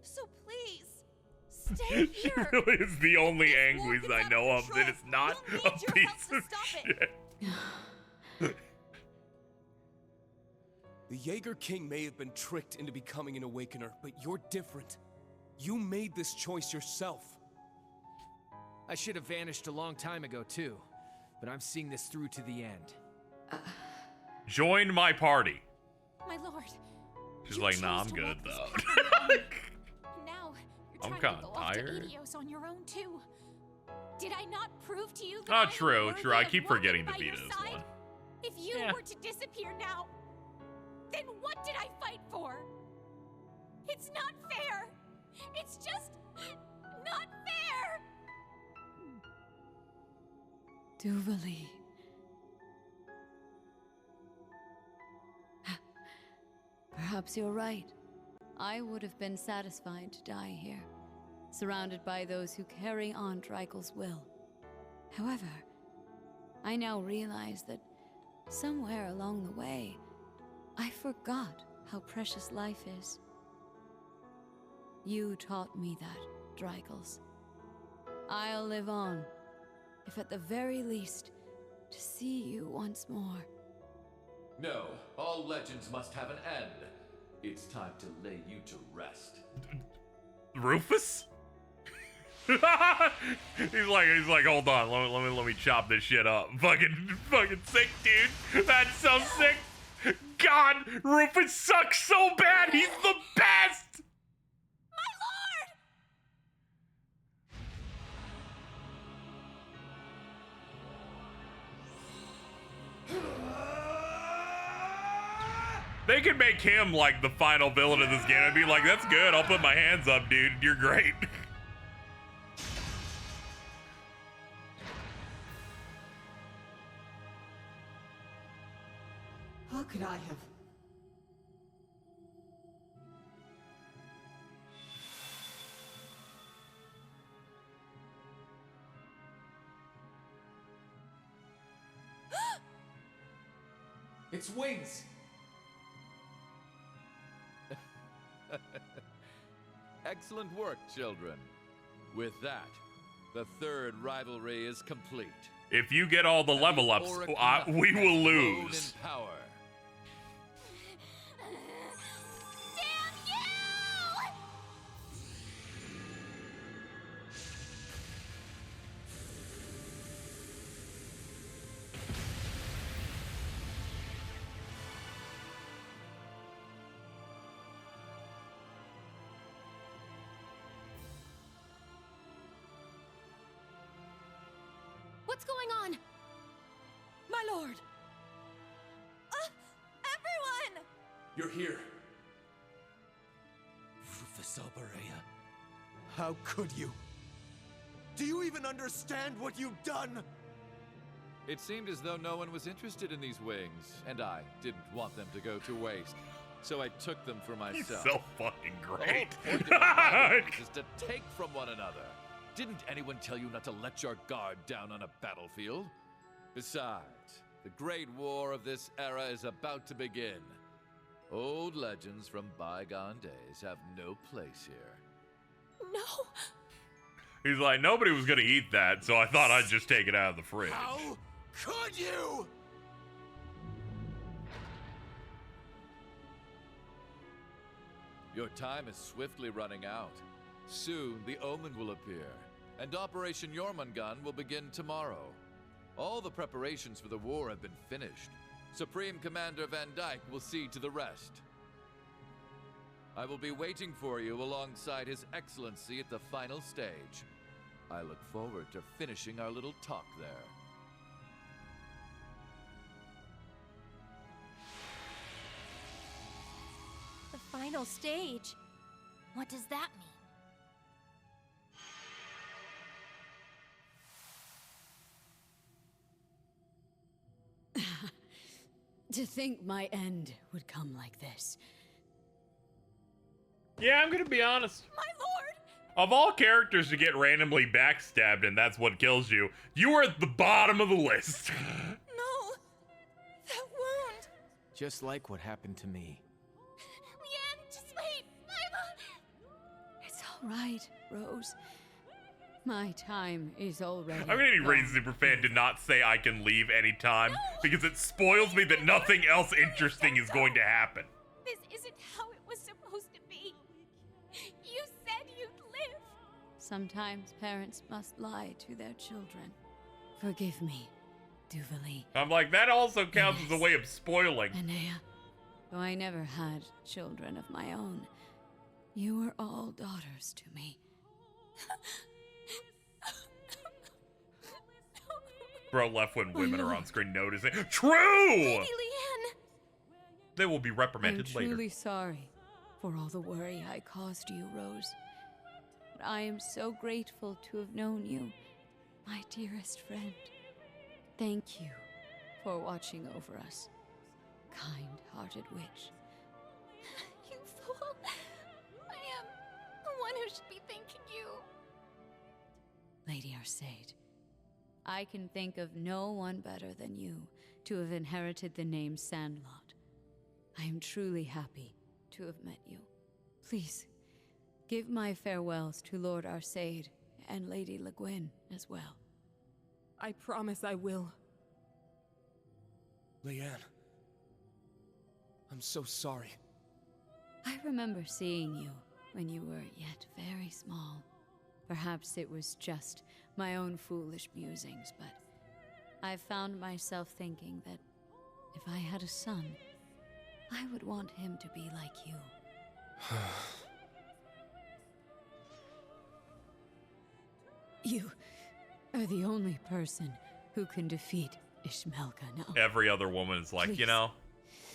Speaker 3: So please, stay here.
Speaker 1: She really is the only Anguise I know of that is not a piece of shit.
Speaker 8: The Jaeger King may have been tricked into becoming an Awakener, but you're different. You made this choice yourself.
Speaker 22: I should have vanished a long time ago, too. But I'm seeing this through to the end.
Speaker 1: Join my party.
Speaker 2: My lord.
Speaker 1: She's like, nah, I'm good, though.
Speaker 2: Now, you're
Speaker 1: I'm
Speaker 2: trying to go off to
Speaker 1: tired.
Speaker 2: Eidios on your own, too. Did I not prove to you that
Speaker 1: Oh,
Speaker 2: I am
Speaker 1: true,
Speaker 2: worthy
Speaker 1: true. I
Speaker 2: of
Speaker 1: keep
Speaker 2: walking
Speaker 1: forgetting
Speaker 2: by
Speaker 1: Davida
Speaker 2: your
Speaker 1: is
Speaker 2: side?
Speaker 1: one.
Speaker 2: If you were to disappear now, then what did I fight for? It's not fair. It's just not fair.
Speaker 20: Duvalie. Perhaps you're right. I would have been satisfied to die here, surrounded by those who carry on Drykel's will. However, I now realize that somewhere along the way, I forgot how precious life is. You taught me that, Drykel's. I'll live on, if at the very least, to see you once more.
Speaker 23: No, all legends must have an end. It's time to lay you to rest.
Speaker 1: Rufus? he's like, hold on, let me chop this shit up. Fucking sick, dude. That's so sick. God, Rufus sucks so bad. He's the best. They could make him like the final villain of this game. I'd be like, that's good. I'll put my hands up, dude. You're great.
Speaker 24: How could I have?
Speaker 23: Its wings!
Speaker 25: Excellent work, children. With that, the third rivalry is complete.
Speaker 1: If you get all the level ups, we will lose.
Speaker 23: In power.
Speaker 2: What's going on?
Speaker 3: My lord! Everyone!
Speaker 8: You're here.
Speaker 6: Rufus Alberea, how could you? Do you even understand what you've done?
Speaker 25: It seemed as though no one was interested in these wings, and I didn't want them to go to waste. So I took them for myself.
Speaker 1: He's so fucking great.
Speaker 25: The whole point of rivalries is to take from one another. Didn't anyone tell you not to let your guard down on a battlefield? Besides, the great war of this era is about to begin. Old legends from bygone days have no place here.
Speaker 3: No!
Speaker 1: He's like, nobody was gonna eat that, so I thought I'd just take it out of the fridge.
Speaker 8: How could you?
Speaker 25: Your time is swiftly running out. Soon, the Omen will appear, and Operation Jormungand will begin tomorrow. All the preparations for the war have been finished. Supreme Commander Van Dyke will see to the rest. I will be waiting for you alongside His Excellency at the final stage. I look forward to finishing our little talk there.
Speaker 3: The final stage? What does that mean?
Speaker 5: To think my end would come like this.
Speaker 1: Yeah, I'm gonna be honest.
Speaker 3: My lord!
Speaker 1: Of all characters to get randomly backstabbed and that's what kills you, you are at the bottom of the list.
Speaker 3: No! That wound!
Speaker 22: Just like what happened to me.
Speaker 3: Leanne, just wait!
Speaker 5: It's all right, Rose. My time is already
Speaker 1: I'm gonna need Rain Superfan to not say I can leave anytime because it spoils me that nothing else interesting is going to happen.
Speaker 3: This isn't how it was supposed to be. You said you'd live.
Speaker 5: Sometimes parents must lie to their children. Forgive me, Duvalie.
Speaker 1: I'm like, that also counts as a way of spoiling.
Speaker 5: Anea, though I never had children of my own, you were all daughters to me.
Speaker 1: Bro left when women are on screen noticing. True!
Speaker 3: Lady Leanne!
Speaker 1: They will be reprimanded
Speaker 5: I'm
Speaker 1: later.
Speaker 5: truly sorry for all the worry I caused you, Rose. But I am so grateful to have known you, my dearest friend. Thank you for watching over us, kind-hearted witch.
Speaker 3: You fool! I am the one who should be thanking you.
Speaker 5: Lady Arcade, I can think of no one better than you to have inherited the name Sandlot. I am truly happy to have met you. Please, give my farewells to Lord Arcade and Lady Le Guin as well.
Speaker 10: I promise I will.
Speaker 8: Leanne, I'm so sorry.
Speaker 5: I remember seeing you when you were yet very small. Perhaps it was just my own foolish musings, but I found myself thinking that if I had a son, I would want him to be like you. You are the only person who can defeat Ishmelka now.
Speaker 1: Every other woman is like,
Speaker 5: Please,
Speaker 1: you know,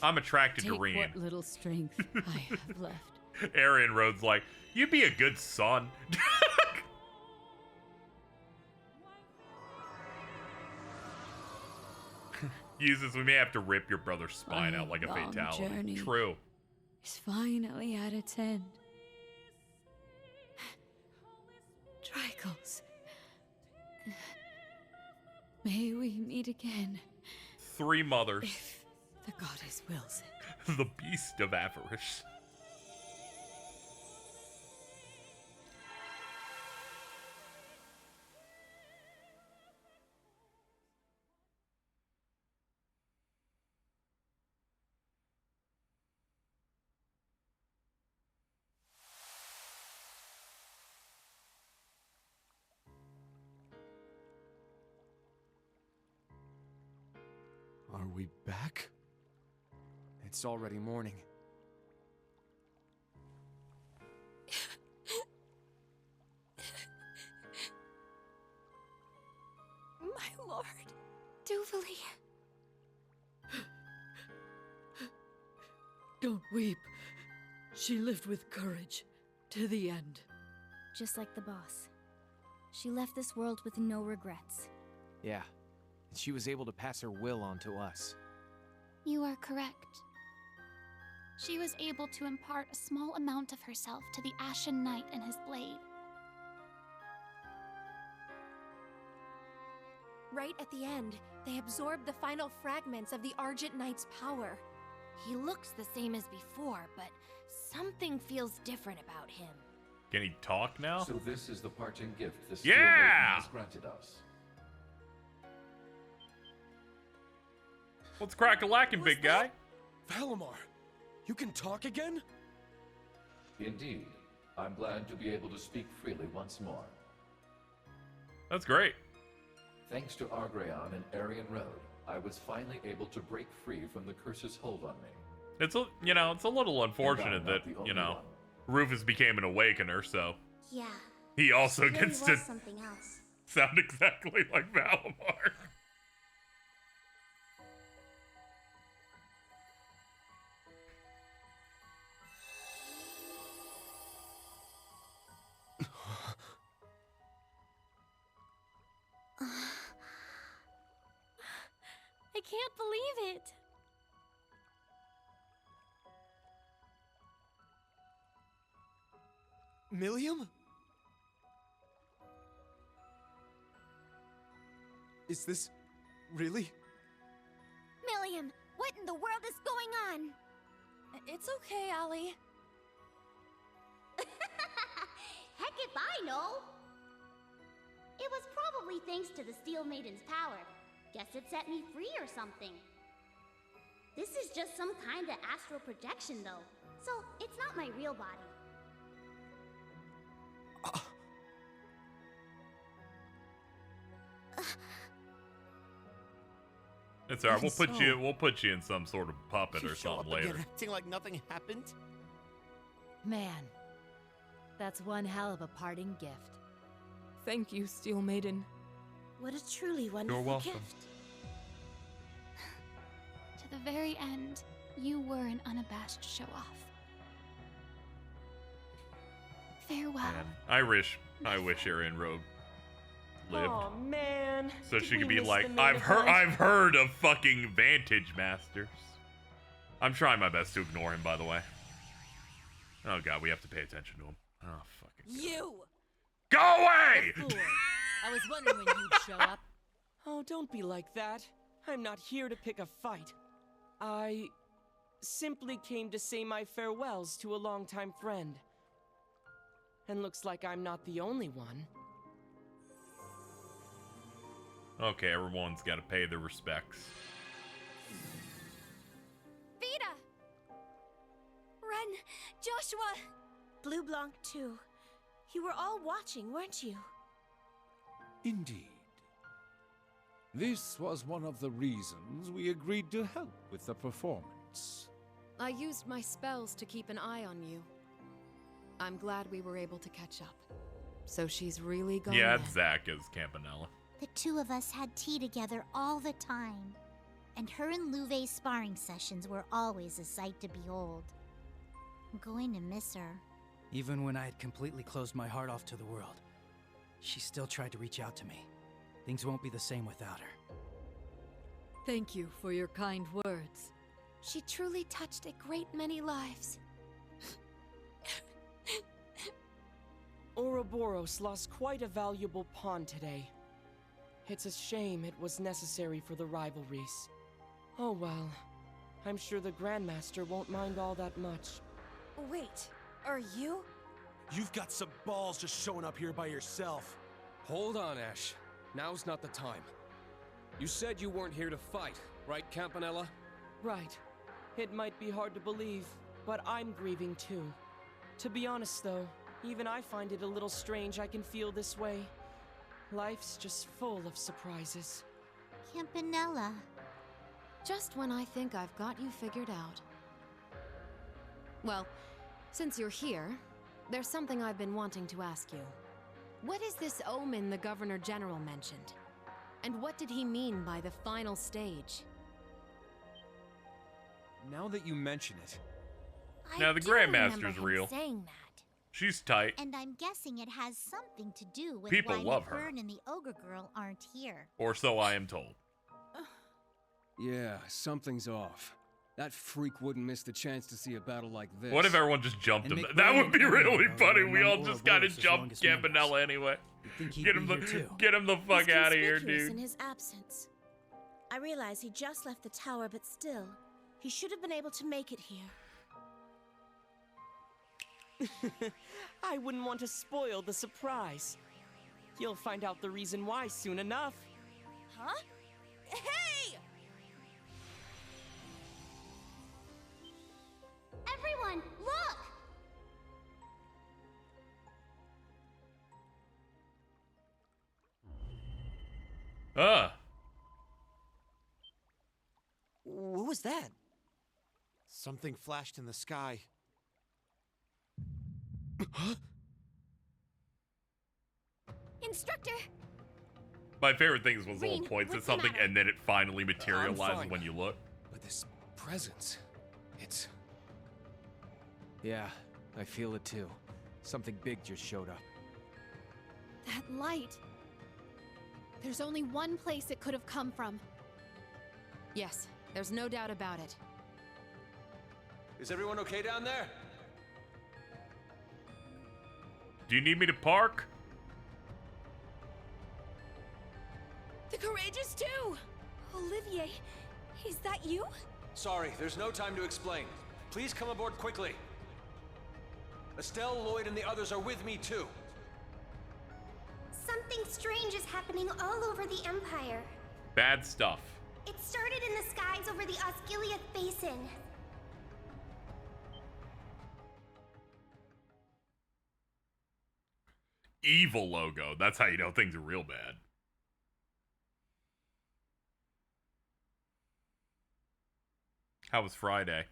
Speaker 1: I'm attracted to
Speaker 5: take
Speaker 1: Reen.
Speaker 5: what little strength I have left.
Speaker 1: Arian Rhodes like, you'd be a good son. Uses, we may have to rip your brother's spine out like a
Speaker 5: long
Speaker 1: fatality.
Speaker 5: journey
Speaker 1: True.
Speaker 5: Is finally at its end. Tricles. May we meet again.
Speaker 1: 3 mothers.
Speaker 5: If the goddess wills it.
Speaker 1: The beast of avarice.
Speaker 22: Are we back? It's already morning.
Speaker 3: My lord, Duvalie.
Speaker 5: Don't weep. She lived with courage to the end.
Speaker 9: Just like the boss. She left this world with no regrets.
Speaker 22: Yeah, and she was able to pass her will on to us.
Speaker 12: You are correct. She was able to impart a small amount of herself to the Ashen Knight and his blade.
Speaker 3: Right at the end, they absorbed the final fragments of the Argent Knight's power.
Speaker 9: He looks the same as before, but something feels different about him.
Speaker 1: Can he talk now?
Speaker 23: So this is the parting gift the
Speaker 1: Yeah!
Speaker 23: Steel Maiden has granted us.
Speaker 1: What's crack-a-lackin', big guy?
Speaker 8: Valimar, you can talk again?
Speaker 23: Indeed. I'm glad to be able to speak freely once more.
Speaker 1: That's great.
Speaker 23: Thanks to Argreon and Aryan Road, I was finally able to break free from the curse's hold on me.
Speaker 1: It's a, it's a little unfortunate that, Rufus became an awakener, so
Speaker 9: Yeah.
Speaker 1: he also
Speaker 9: Really
Speaker 1: gets
Speaker 9: was
Speaker 1: to
Speaker 9: something else.
Speaker 1: sound exactly like Valimar.
Speaker 3: I can't believe it.
Speaker 6: Milliam? Is this really?
Speaker 9: Milliam, what in the world is going on?
Speaker 3: It's okay, Allie.
Speaker 7: Heck if I know! It was probably thanks to the Steel Maiden's power. Guess it set me free or something. This is just some kind of astral projection, though, so it's not my real body.
Speaker 1: It's alright. We'll put you in some sort of puppet or something later.
Speaker 6: Again, acting like nothing happened.
Speaker 13: Man, that's one hell of a parting gift.
Speaker 10: Thank you, Steel Maiden.
Speaker 9: What a truly wonderful
Speaker 1: welcome.
Speaker 9: gift.
Speaker 12: To the very end, you were an unabashed show-off. Farewell.
Speaker 1: Man, I wish Aryan Road lived.
Speaker 15: Oh man.
Speaker 1: So
Speaker 15: Did
Speaker 1: she could
Speaker 15: we
Speaker 1: be
Speaker 15: miss
Speaker 1: like,
Speaker 15: the main event?
Speaker 1: I've heard of fucking Vantage Masters. I'm trying my best to ignore him, by the way. Oh god, we have to pay attention to him. Oh fucking god.
Speaker 3: You!
Speaker 1: Go away!
Speaker 13: Fool. I was wondering when you'd show up.
Speaker 15: Oh, don't be like that. I'm not here to pick a fight. I simply came to say my farewells to a longtime friend. And looks like I'm not the only one.
Speaker 1: Okay, everyone's got to pay their respects.
Speaker 3: Vita! Ren! Joshua!
Speaker 9: Blue Blanc, too. You were all watching, weren't you?
Speaker 11: Indeed. This was one of the reasons we agreed to help with the performance.
Speaker 17: I used my spells to keep an eye on you. I'm glad we were able to catch up. So she's really gone.
Speaker 1: Yeah, it's Zach as Campanella.
Speaker 7: The two of us had tea together all the time. And her and Louvet's sparring sessions were always a sight to behold. I'm going to miss her.
Speaker 19: Even when I had completely closed my heart off to the world, she still tried to reach out to me. Things won't be the same without her.
Speaker 13: Thank you for your kind words.
Speaker 3: She truly touched a great many lives.
Speaker 15: Ouroboros lost quite a valuable pawn today. It's a shame it was necessary for the rivalries. Oh well. I'm sure the Grandmaster won't mind all that much.
Speaker 3: Wait, are you?
Speaker 6: You've got some balls just showing up here by yourself.
Speaker 8: Hold on, Ash. Now's not the time. You said you weren't here to fight, right, Campanella?
Speaker 15: Right. It might be hard to believe, but I'm grieving too. To be honest though, even I find it a little strange I can feel this way. Life's just full of surprises.
Speaker 9: Campanella.
Speaker 17: Just when I think I've got you figured out. Well, since you're here, there's something I've been wanting to ask you. What is this omen the Governor General mentioned? And what did he mean by the final stage?
Speaker 11: Now that you mention it...
Speaker 1: Now the Grandmaster's real.
Speaker 7: Saying that.
Speaker 1: She's tight.
Speaker 7: And I'm guessing it has something to do with
Speaker 1: People
Speaker 7: why
Speaker 1: love her.
Speaker 7: McBurn and the Ogre Girl aren't here.
Speaker 1: Or so I am told.
Speaker 8: Yeah, something's off. That freak wouldn't miss the chance to see a battle like this.
Speaker 1: What if everyone just jumped him?
Speaker 19: McBurn
Speaker 1: That would be
Speaker 19: and
Speaker 1: really
Speaker 19: Ogre
Speaker 1: funny.
Speaker 19: are
Speaker 1: We all
Speaker 19: among
Speaker 1: just kind of
Speaker 19: Ouroboros'
Speaker 1: jumped
Speaker 19: longest
Speaker 1: Campanella anyway.
Speaker 19: Think he'd
Speaker 1: Get him
Speaker 19: be here too.
Speaker 1: get him the fuck
Speaker 9: He's
Speaker 1: out of here,
Speaker 9: conspicuous
Speaker 1: dude.
Speaker 9: in his absence. I realize he just left the tower, but still, he should have been able to make it here.
Speaker 15: I wouldn't want to spoil the surprise. You'll find out the reason why soon enough.
Speaker 3: Huh? Hey!
Speaker 7: Everyone, look!
Speaker 6: What was that?
Speaker 4: Something flashed in the sky.
Speaker 12: Instructor!
Speaker 1: My favorite thing is when someone
Speaker 12: Rean,
Speaker 1: points at
Speaker 12: what's the
Speaker 1: something
Speaker 12: matter?
Speaker 1: and then it finally
Speaker 8: I'm
Speaker 1: materializes
Speaker 8: fine.
Speaker 1: when you look.
Speaker 8: But this presence, it's...
Speaker 22: Yeah, I feel it too. Something big just showed up.
Speaker 2: That light. There's only one place it could have come from.
Speaker 17: Yes, there's no doubt about it.
Speaker 14: Is everyone okay down there?
Speaker 1: Do you need me to park?
Speaker 3: The Courageous too! Olivier, is that you?
Speaker 14: Sorry, there's no time to explain. Please come aboard quickly. Estelle, Lloyd, and the others are with me too.
Speaker 7: Something strange is happening all over the Empire.
Speaker 1: Bad stuff.
Speaker 7: It started in the skies over the Osgiliath Basin.
Speaker 1: Evil logo. That's how you know things are real bad. How was Friday?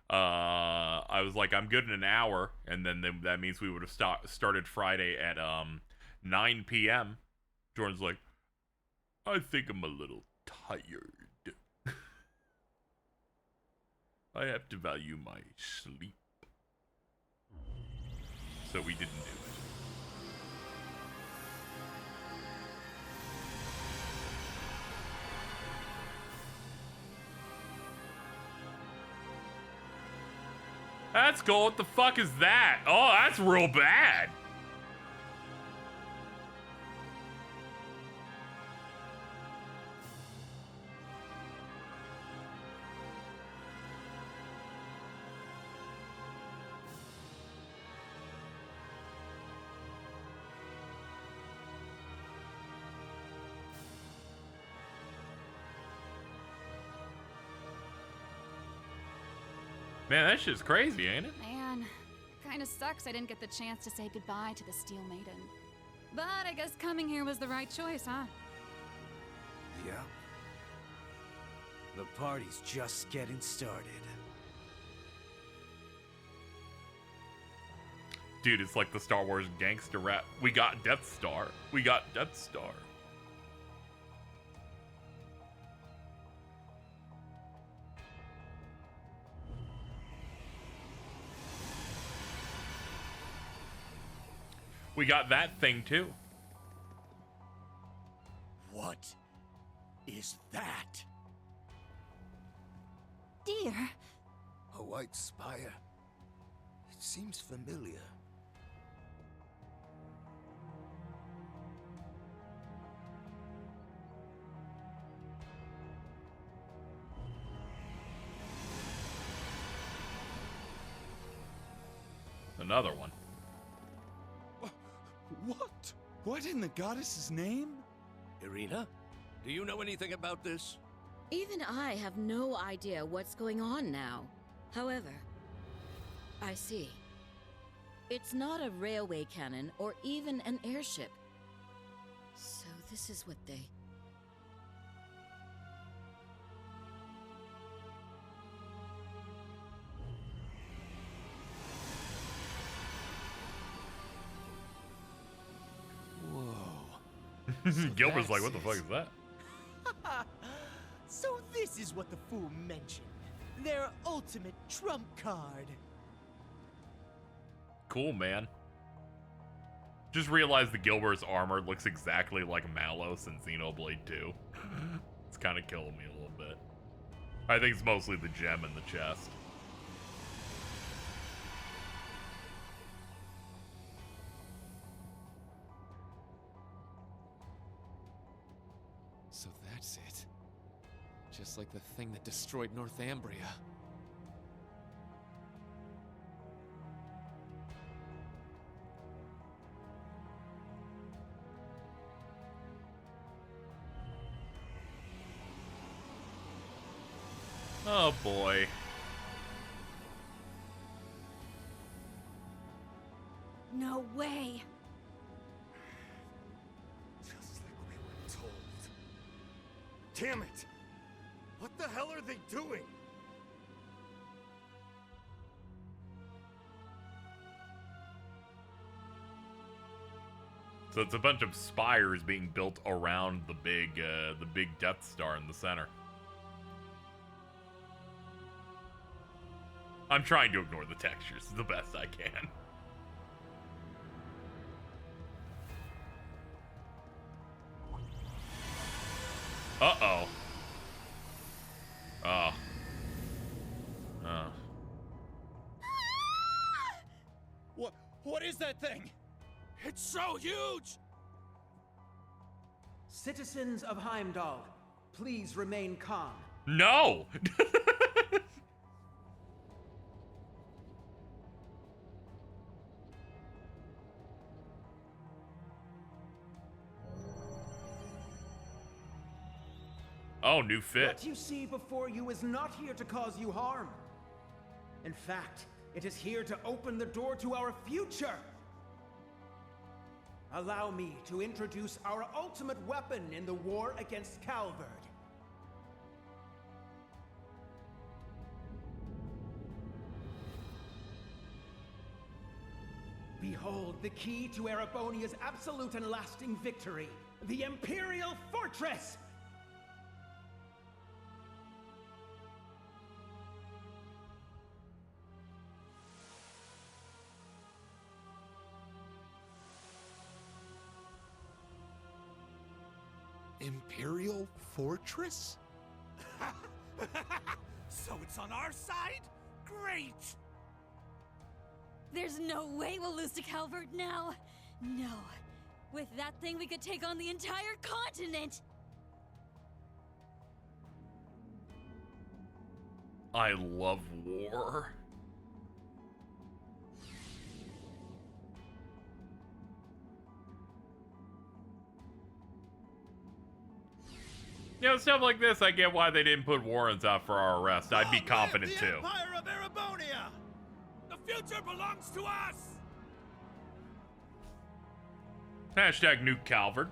Speaker 1: I was like, I'm good in an hour, and then that means we would have started Friday at 9 p.m. Jordan's like, I think I'm a little tired. I have to value my sleep. So we didn't do it. That's cool. What the fuck is that? Oh, that's real bad. Man, that shit's crazy, ain't it?
Speaker 12: Man, kinda sucks I didn't get the chance to say goodbye to the Steel Maiden. But I guess coming here was the right choice, huh?
Speaker 11: Yep. The party's just getting started.
Speaker 1: Dude, it's like the Star Wars gangster rap. We got Death Star. We got Death Star. We got that thing too.
Speaker 4: What is that?
Speaker 3: Dear.
Speaker 4: A white spire. It seems familiar.
Speaker 1: Another one.
Speaker 4: What? What in the goddess's name?
Speaker 14: Irina, do you know anything about this?
Speaker 18: Even I have no idea what's going on now. However, I see. It's not a railway cannon or even an airship. So this is what they...
Speaker 1: Gilbert's like, what the fuck is that?
Speaker 21: So this is what the fool mentioned. Their ultimate trump card.
Speaker 1: Cool, man. Just realized the Gilbert's armor looks exactly like Malos in Xenoblade 2. It's kind of killing me a little bit. I think it's mostly the gem in the chest.
Speaker 22: So that's it. Just like the thing that destroyed Northumbria.
Speaker 1: Oh boy.
Speaker 3: No way.
Speaker 5: Just like we were told. Damn it! What the hell are they doing?
Speaker 1: So it's a bunch of spires being built around the big Death Star in the center. I'm trying to ignore the textures the best I can. Uh-oh. Oh. Oh.
Speaker 5: What is that thing? It's so huge!
Speaker 16: Citizens of Heimdall, please remain calm.
Speaker 1: No! Oh, new fit.
Speaker 16: What you see before you is not here to cause you harm. In fact, it is here to open the door to our future. Allow me to introduce our ultimate weapon in the war against Calvard. Behold the key to Erebonia's absolute and lasting victory, the Imperial Fortress!
Speaker 4: Imperial Fortress?
Speaker 21: So it's on our side? Great!
Speaker 3: There's no way we'll lose to Calvert now. No. With that thing, we could take on the entire continent.
Speaker 1: I love war. You know, stuff like this, I get why they didn't put warrants out for our arrest. I'd be confident
Speaker 21: the
Speaker 1: too.
Speaker 21: Empire of Erebonia! The future belongs to us!
Speaker 1: Hashtag nuke Calvard.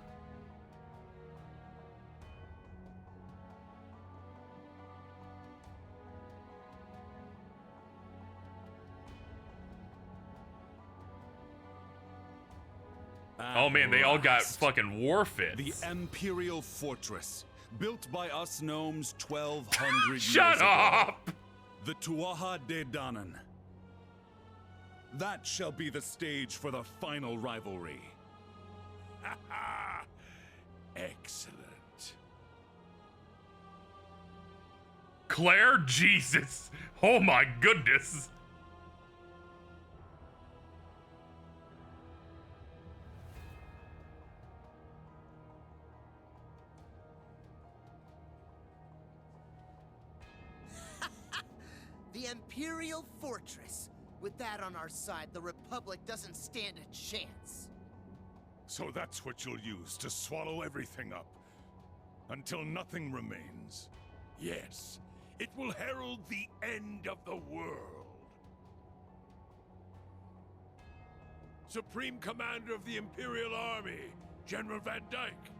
Speaker 1: Oh man, they all got fucking war fits.
Speaker 4: The Imperial Fortress, built by us gnomes 1,200 years
Speaker 1: Shut
Speaker 4: ago.
Speaker 1: up!
Speaker 4: The Tuatha De Danann. That shall be the stage for the final rivalry.
Speaker 5: Excellent.
Speaker 1: Claire, Jesus. Oh my goodness.
Speaker 21: The Imperial Fortress. With that on our side, the Republic doesn't stand a chance.
Speaker 5: So that's what you'll use to swallow everything up. Until nothing remains. Yes, it will herald the end of the world. Supreme Commander of the Imperial Army, General Van Dyke.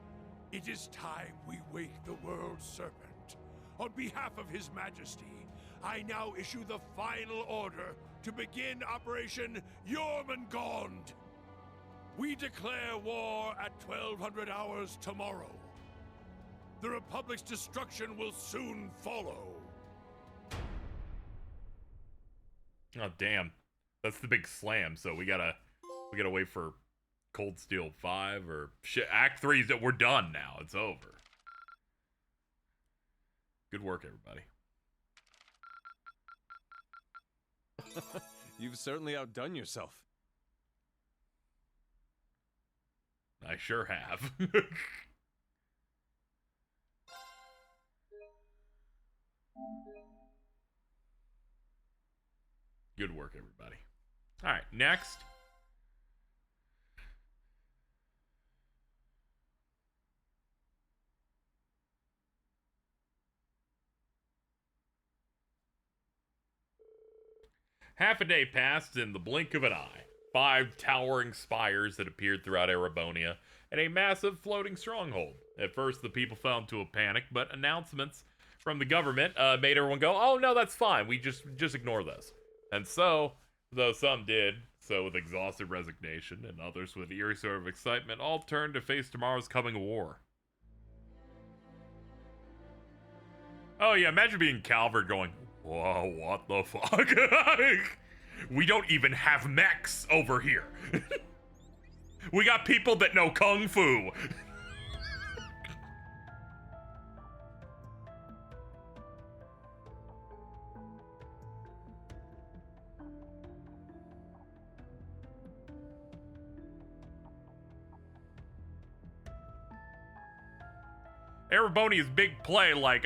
Speaker 5: It is time we wake the World Serpent. On behalf of His Majesty, I now issue the final order to begin Operation Jormungand. We declare war at 1200 hours tomorrow. The Republic's destruction will soon follow.
Speaker 1: Oh damn. That's the big slam, so we gotta wait for Cold Steel 5 or shit. Act 3 is that we're done now. It's over. Good work, everybody.
Speaker 8: You've certainly outdone yourself.
Speaker 1: I sure have. Good work, everybody. All right, next. Half a day passed in the blink of an eye. 5 towering spires that appeared throughout Erebonia, and a massive floating stronghold. At first, the people fell into a panic, but announcements from the government made everyone go, "Oh no, that's fine. We just ignore this." And so, though some did so with exhausted resignation, and others with eerie sort of excitement, all turned to face tomorrow's coming war. Oh yeah, imagine being Calvert going, "Whoa, what the fuck?" We don't even have mechs over here. We got people that know Kung Fu. Erebonia's big play, like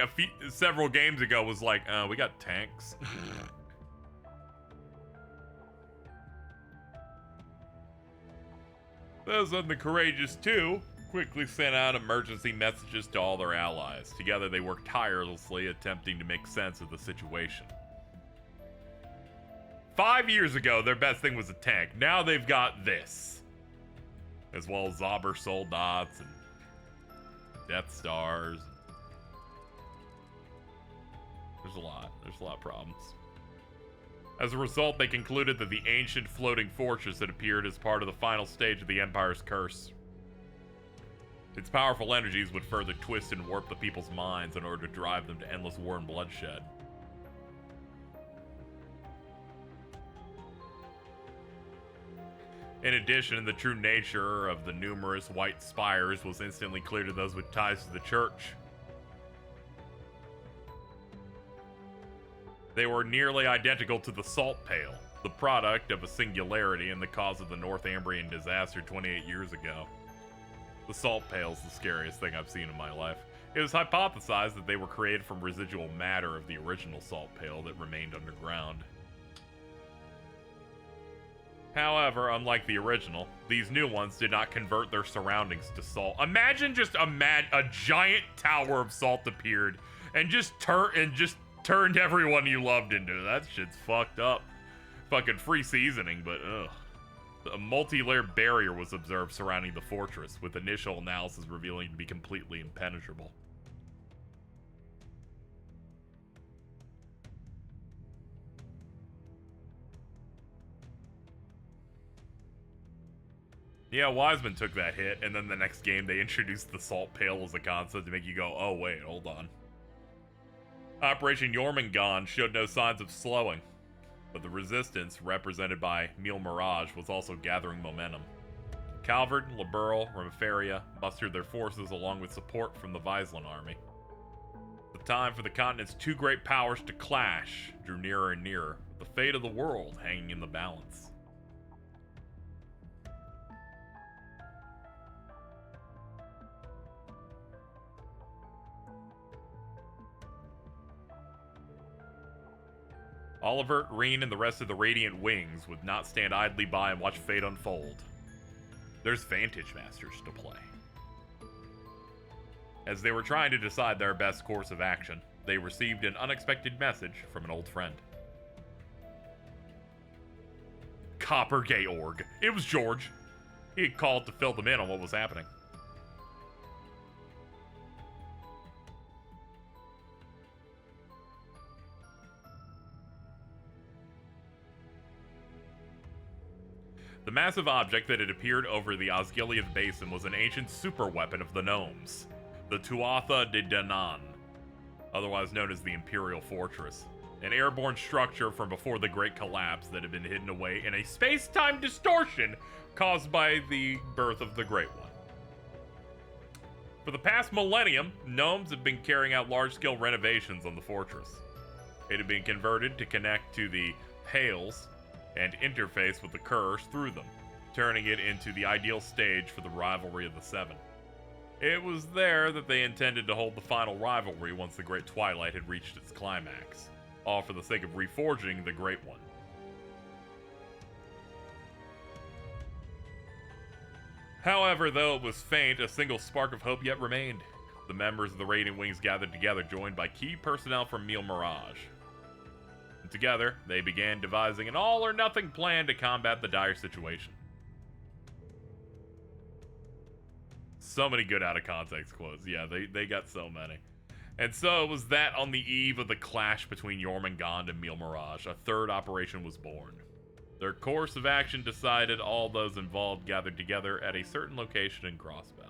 Speaker 1: several games ago, was like, we got tanks. Those of the courageous, too, quickly sent out emergency messages to all their allies. Together, they worked tirelessly, attempting to make sense of the situation. 5 years ago, their best thing was a tank. Now they've got this. As well as Zauber Soldats and Death Stars. There's a lot of problems. As a result, they concluded that the ancient floating fortress had appeared as part of the final stage of the Empire's curse. Its powerful energies would further twist and warp the people's minds in order to drive them to endless war and bloodshed. In addition, the true nature of the numerous white spires was instantly clear to those with ties to the church. They were nearly identical to the Salt Pail, the product of a singularity and the cause of the Northumbrian disaster 28 years ago. The Salt Pail is the scariest thing I've seen in my life. It was hypothesized that they were created from residual matter of the original Salt Pail that remained underground. However, unlike the original, these new ones did not convert their surroundings to salt. Imagine just a giant tower of salt appeared and just turned everyone you loved into. That shit's fucked up. Fucking free seasoning, but ugh. A multi-layer barrier was observed surrounding the fortress, with initial analysis revealing to be completely impenetrable. Yeah, Wiseman took that hit, and then the next game they introduced the Salt Pail as a concept to make you go, oh wait, hold on. Operation Jormungand showed no signs of slowing, but the resistance, represented by Mille Mirage, was also gathering momentum. Calvert, Liberl, Remiferia mustered their forces along with support from the Vislin army. The time for the continent's two great powers to clash drew nearer and nearer, with the fate of the world hanging in the balance. Oliver, Reen, and the rest of the Radiant Wings would not stand idly by and watch fate unfold. There's Vantage Masters to play. As they were trying to decide their best course of action, they received an unexpected message from an old friend. Copper Georg. It was George. He had called to fill them in on what was happening. The massive object that had appeared over the Osgiliath Basin was an ancient superweapon of the gnomes, the Tuatha de Danann, otherwise known as the Imperial Fortress, an airborne structure from before the Great Collapse that had been hidden away in a space-time distortion caused by the birth of the Great One. For the past millennium, gnomes have been carrying out large-scale renovations on the fortress. It had been converted to connect to the Pales and interface with the curse through them, turning it into the ideal stage for the rivalry of the Seven. It was there that they intended to hold the final rivalry once the Great Twilight had reached its climax, all for the sake of reforging the Great One. However, though it was faint, a single spark of hope yet remained. The members of the Radiant Wings gathered together, joined by key personnel from Mille Mirage. Together, they began devising an all-or-nothing plan to combat the dire situation. So many good out-of-context quotes. Yeah, they got so many. And so it was that on the eve of the clash between Jormungand and Mille Mirage, a third operation was born. Their course of action decided, all those involved gathered together at a certain location in Crossbell.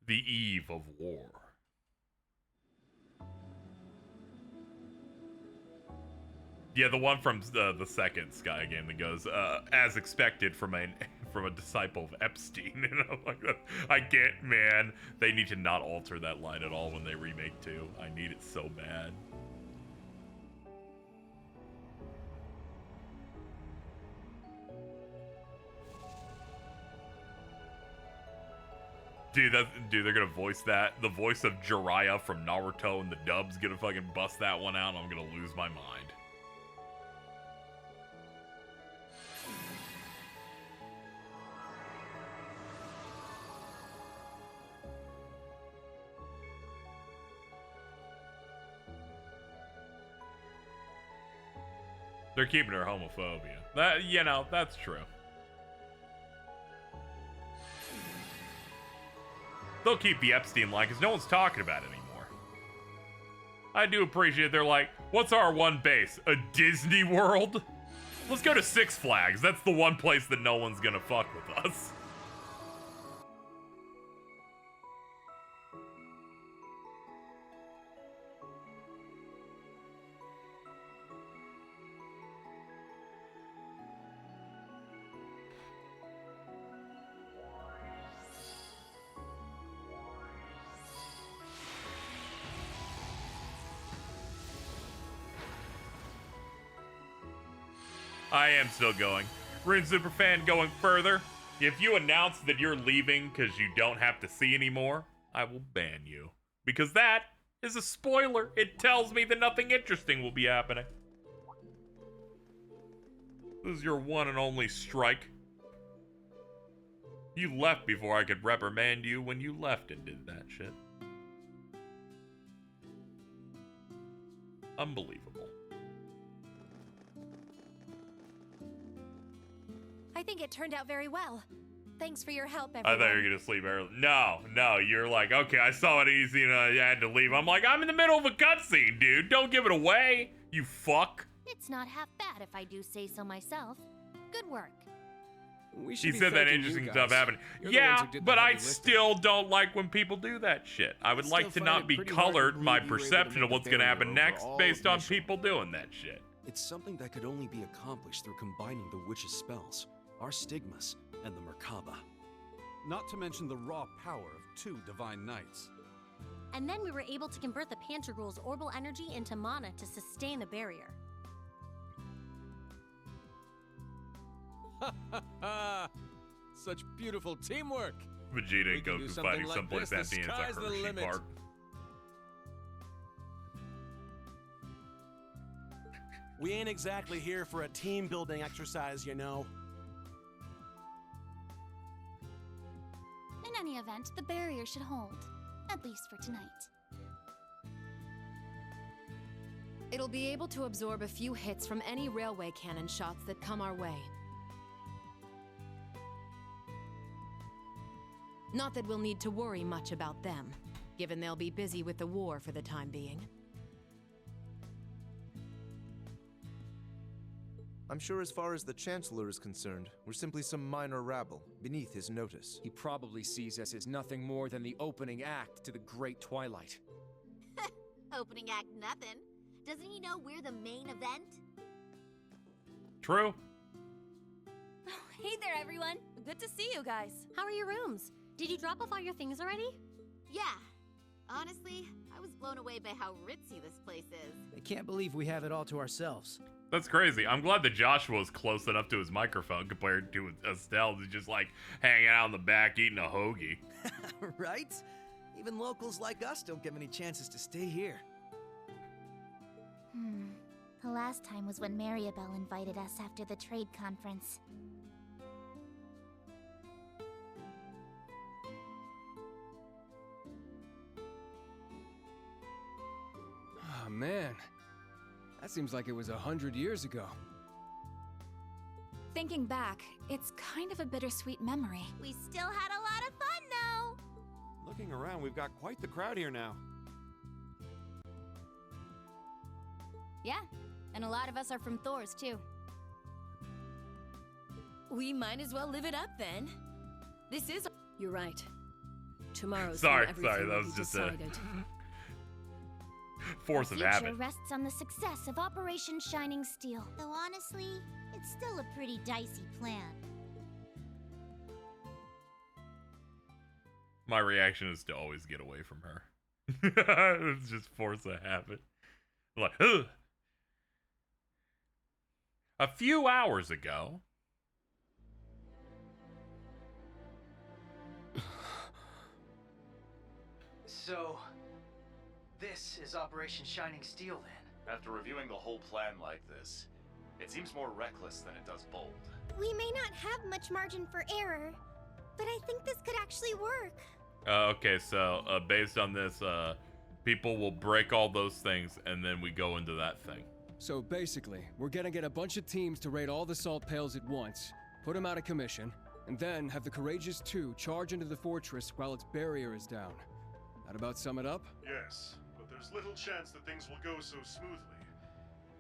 Speaker 1: The eve of war. Yeah, the one from the second Sky game that goes, as expected from a disciple of Epstein. You know, like that. I get, man. They need to not alter that line at all when they remake 2. I need it so bad. Dude, they're gonna voice that. The voice of Jiraiya from Naruto and the dub's gonna fucking bust that one out, and I'm gonna lose my mind. They're keeping her homophobia. That, you know, that's true. They'll keep the Epstein line because no one's talking about it anymore. I do appreciate they're like, what's our one base? A Disney World? Let's go to Six Flags. That's the one place that no one's gonna fuck with us. I am still going. Rune Superfan going further. If you announce that you're leaving because you don't have to see anymore, I will ban you. Because that is a spoiler. It tells me that nothing interesting will be happening. This is your one and only strike. You left before I could reprimand you when you left and did that shit. Unbelievable.
Speaker 9: I think it turned out very well. Thanks for your help,
Speaker 1: I
Speaker 9: everyone.
Speaker 1: thought you were gonna sleep early. No, you're like, okay, I saw it easy and I had to leave. I'm like, I'm in the middle of a cutscene, dude. Don't give it away, you fuck.
Speaker 10: It's not half bad if I do say so myself. Good work.
Speaker 1: He said that interesting stuff happened. Yeah, but I still don't like when people do that shit. I would like to not be colored my perception of what's gonna happen next based on people doing that shit.
Speaker 6: It's something that could only be accomplished through combining the witch's spells, our stigmas, and the Merkaba.
Speaker 4: Not to mention the raw power of 2 divine knights.
Speaker 10: And then we were able to convert the Pantergirl's orbal energy into mana to sustain the barrier.
Speaker 22: Ha ha ha! Such beautiful teamwork!
Speaker 1: Vegeta and Goku fighting someplace empty and it's a Hershey park.
Speaker 20: We ain't exactly here for a team-building exercise, you know.
Speaker 12: In any event, the barrier should hold. At least for tonight.
Speaker 17: It'll be able to absorb a few hits from any railway cannon shots that come our way. Not that we'll need to worry much about them, given they'll be busy with the war for the time being.
Speaker 23: I'm sure as far as the Chancellor is concerned, we're simply some minor rabble, beneath his notice.
Speaker 22: He probably sees us as nothing more than the opening act to the Great Twilight.
Speaker 10: Opening act nothing. Doesn't he know we're the main event?
Speaker 1: True.
Speaker 10: Hey there, everyone.
Speaker 3: Good to see you guys.
Speaker 10: How are your rooms? Did you drop off all your things already?
Speaker 24: Yeah. Honestly, I was blown away by how ritzy this place is.
Speaker 19: I can't believe we have it all to ourselves.
Speaker 1: That's crazy. I'm glad that Joshua was close enough to his microphone compared to Estelle, who's just like hanging out in the back eating a hoagie.
Speaker 16: Right?
Speaker 2: Even locals like us don't get many chances to stay here.
Speaker 7: The last time was when Maribel invited us after the trade conference.
Speaker 22: Oh man, that seems like it was 100 years ago.
Speaker 12: Thinking back, it's kind of a bittersweet memory.
Speaker 9: We still had a lot of fun, though!
Speaker 14: Looking around, we've got quite the crowd here now.
Speaker 10: Yeah, and a lot of us are from Thor's, too.
Speaker 13: We might as well live it up, then. This is... You're right. Tomorrow's
Speaker 1: sorry,
Speaker 13: when everything
Speaker 1: that
Speaker 13: will
Speaker 1: was
Speaker 13: be
Speaker 1: just
Speaker 13: decided.
Speaker 1: Force of
Speaker 7: The future
Speaker 1: habit.
Speaker 7: rests on the success of Operation Shining Steel. Though honestly, it's still a pretty dicey plan.
Speaker 1: My reaction is to always get away from her. It's just force of habit. Like, ugh. A few hours ago.
Speaker 15: So, this is Operation Shining Steel then?
Speaker 25: After reviewing the whole plan like this, it seems more reckless than it does bold.
Speaker 9: We may not have much margin for error, but I think this could actually work.
Speaker 1: Okay, so based on this, people will break all those things, and then we go into that thing.
Speaker 8: So basically, we're gonna get a bunch of teams to raid all the salt pails at once, put them out of commission, and then have the Courageous 2 charge into the fortress while its barrier is down. That about sum it up?
Speaker 26: Yes, but there's little chance that things will go so smoothly.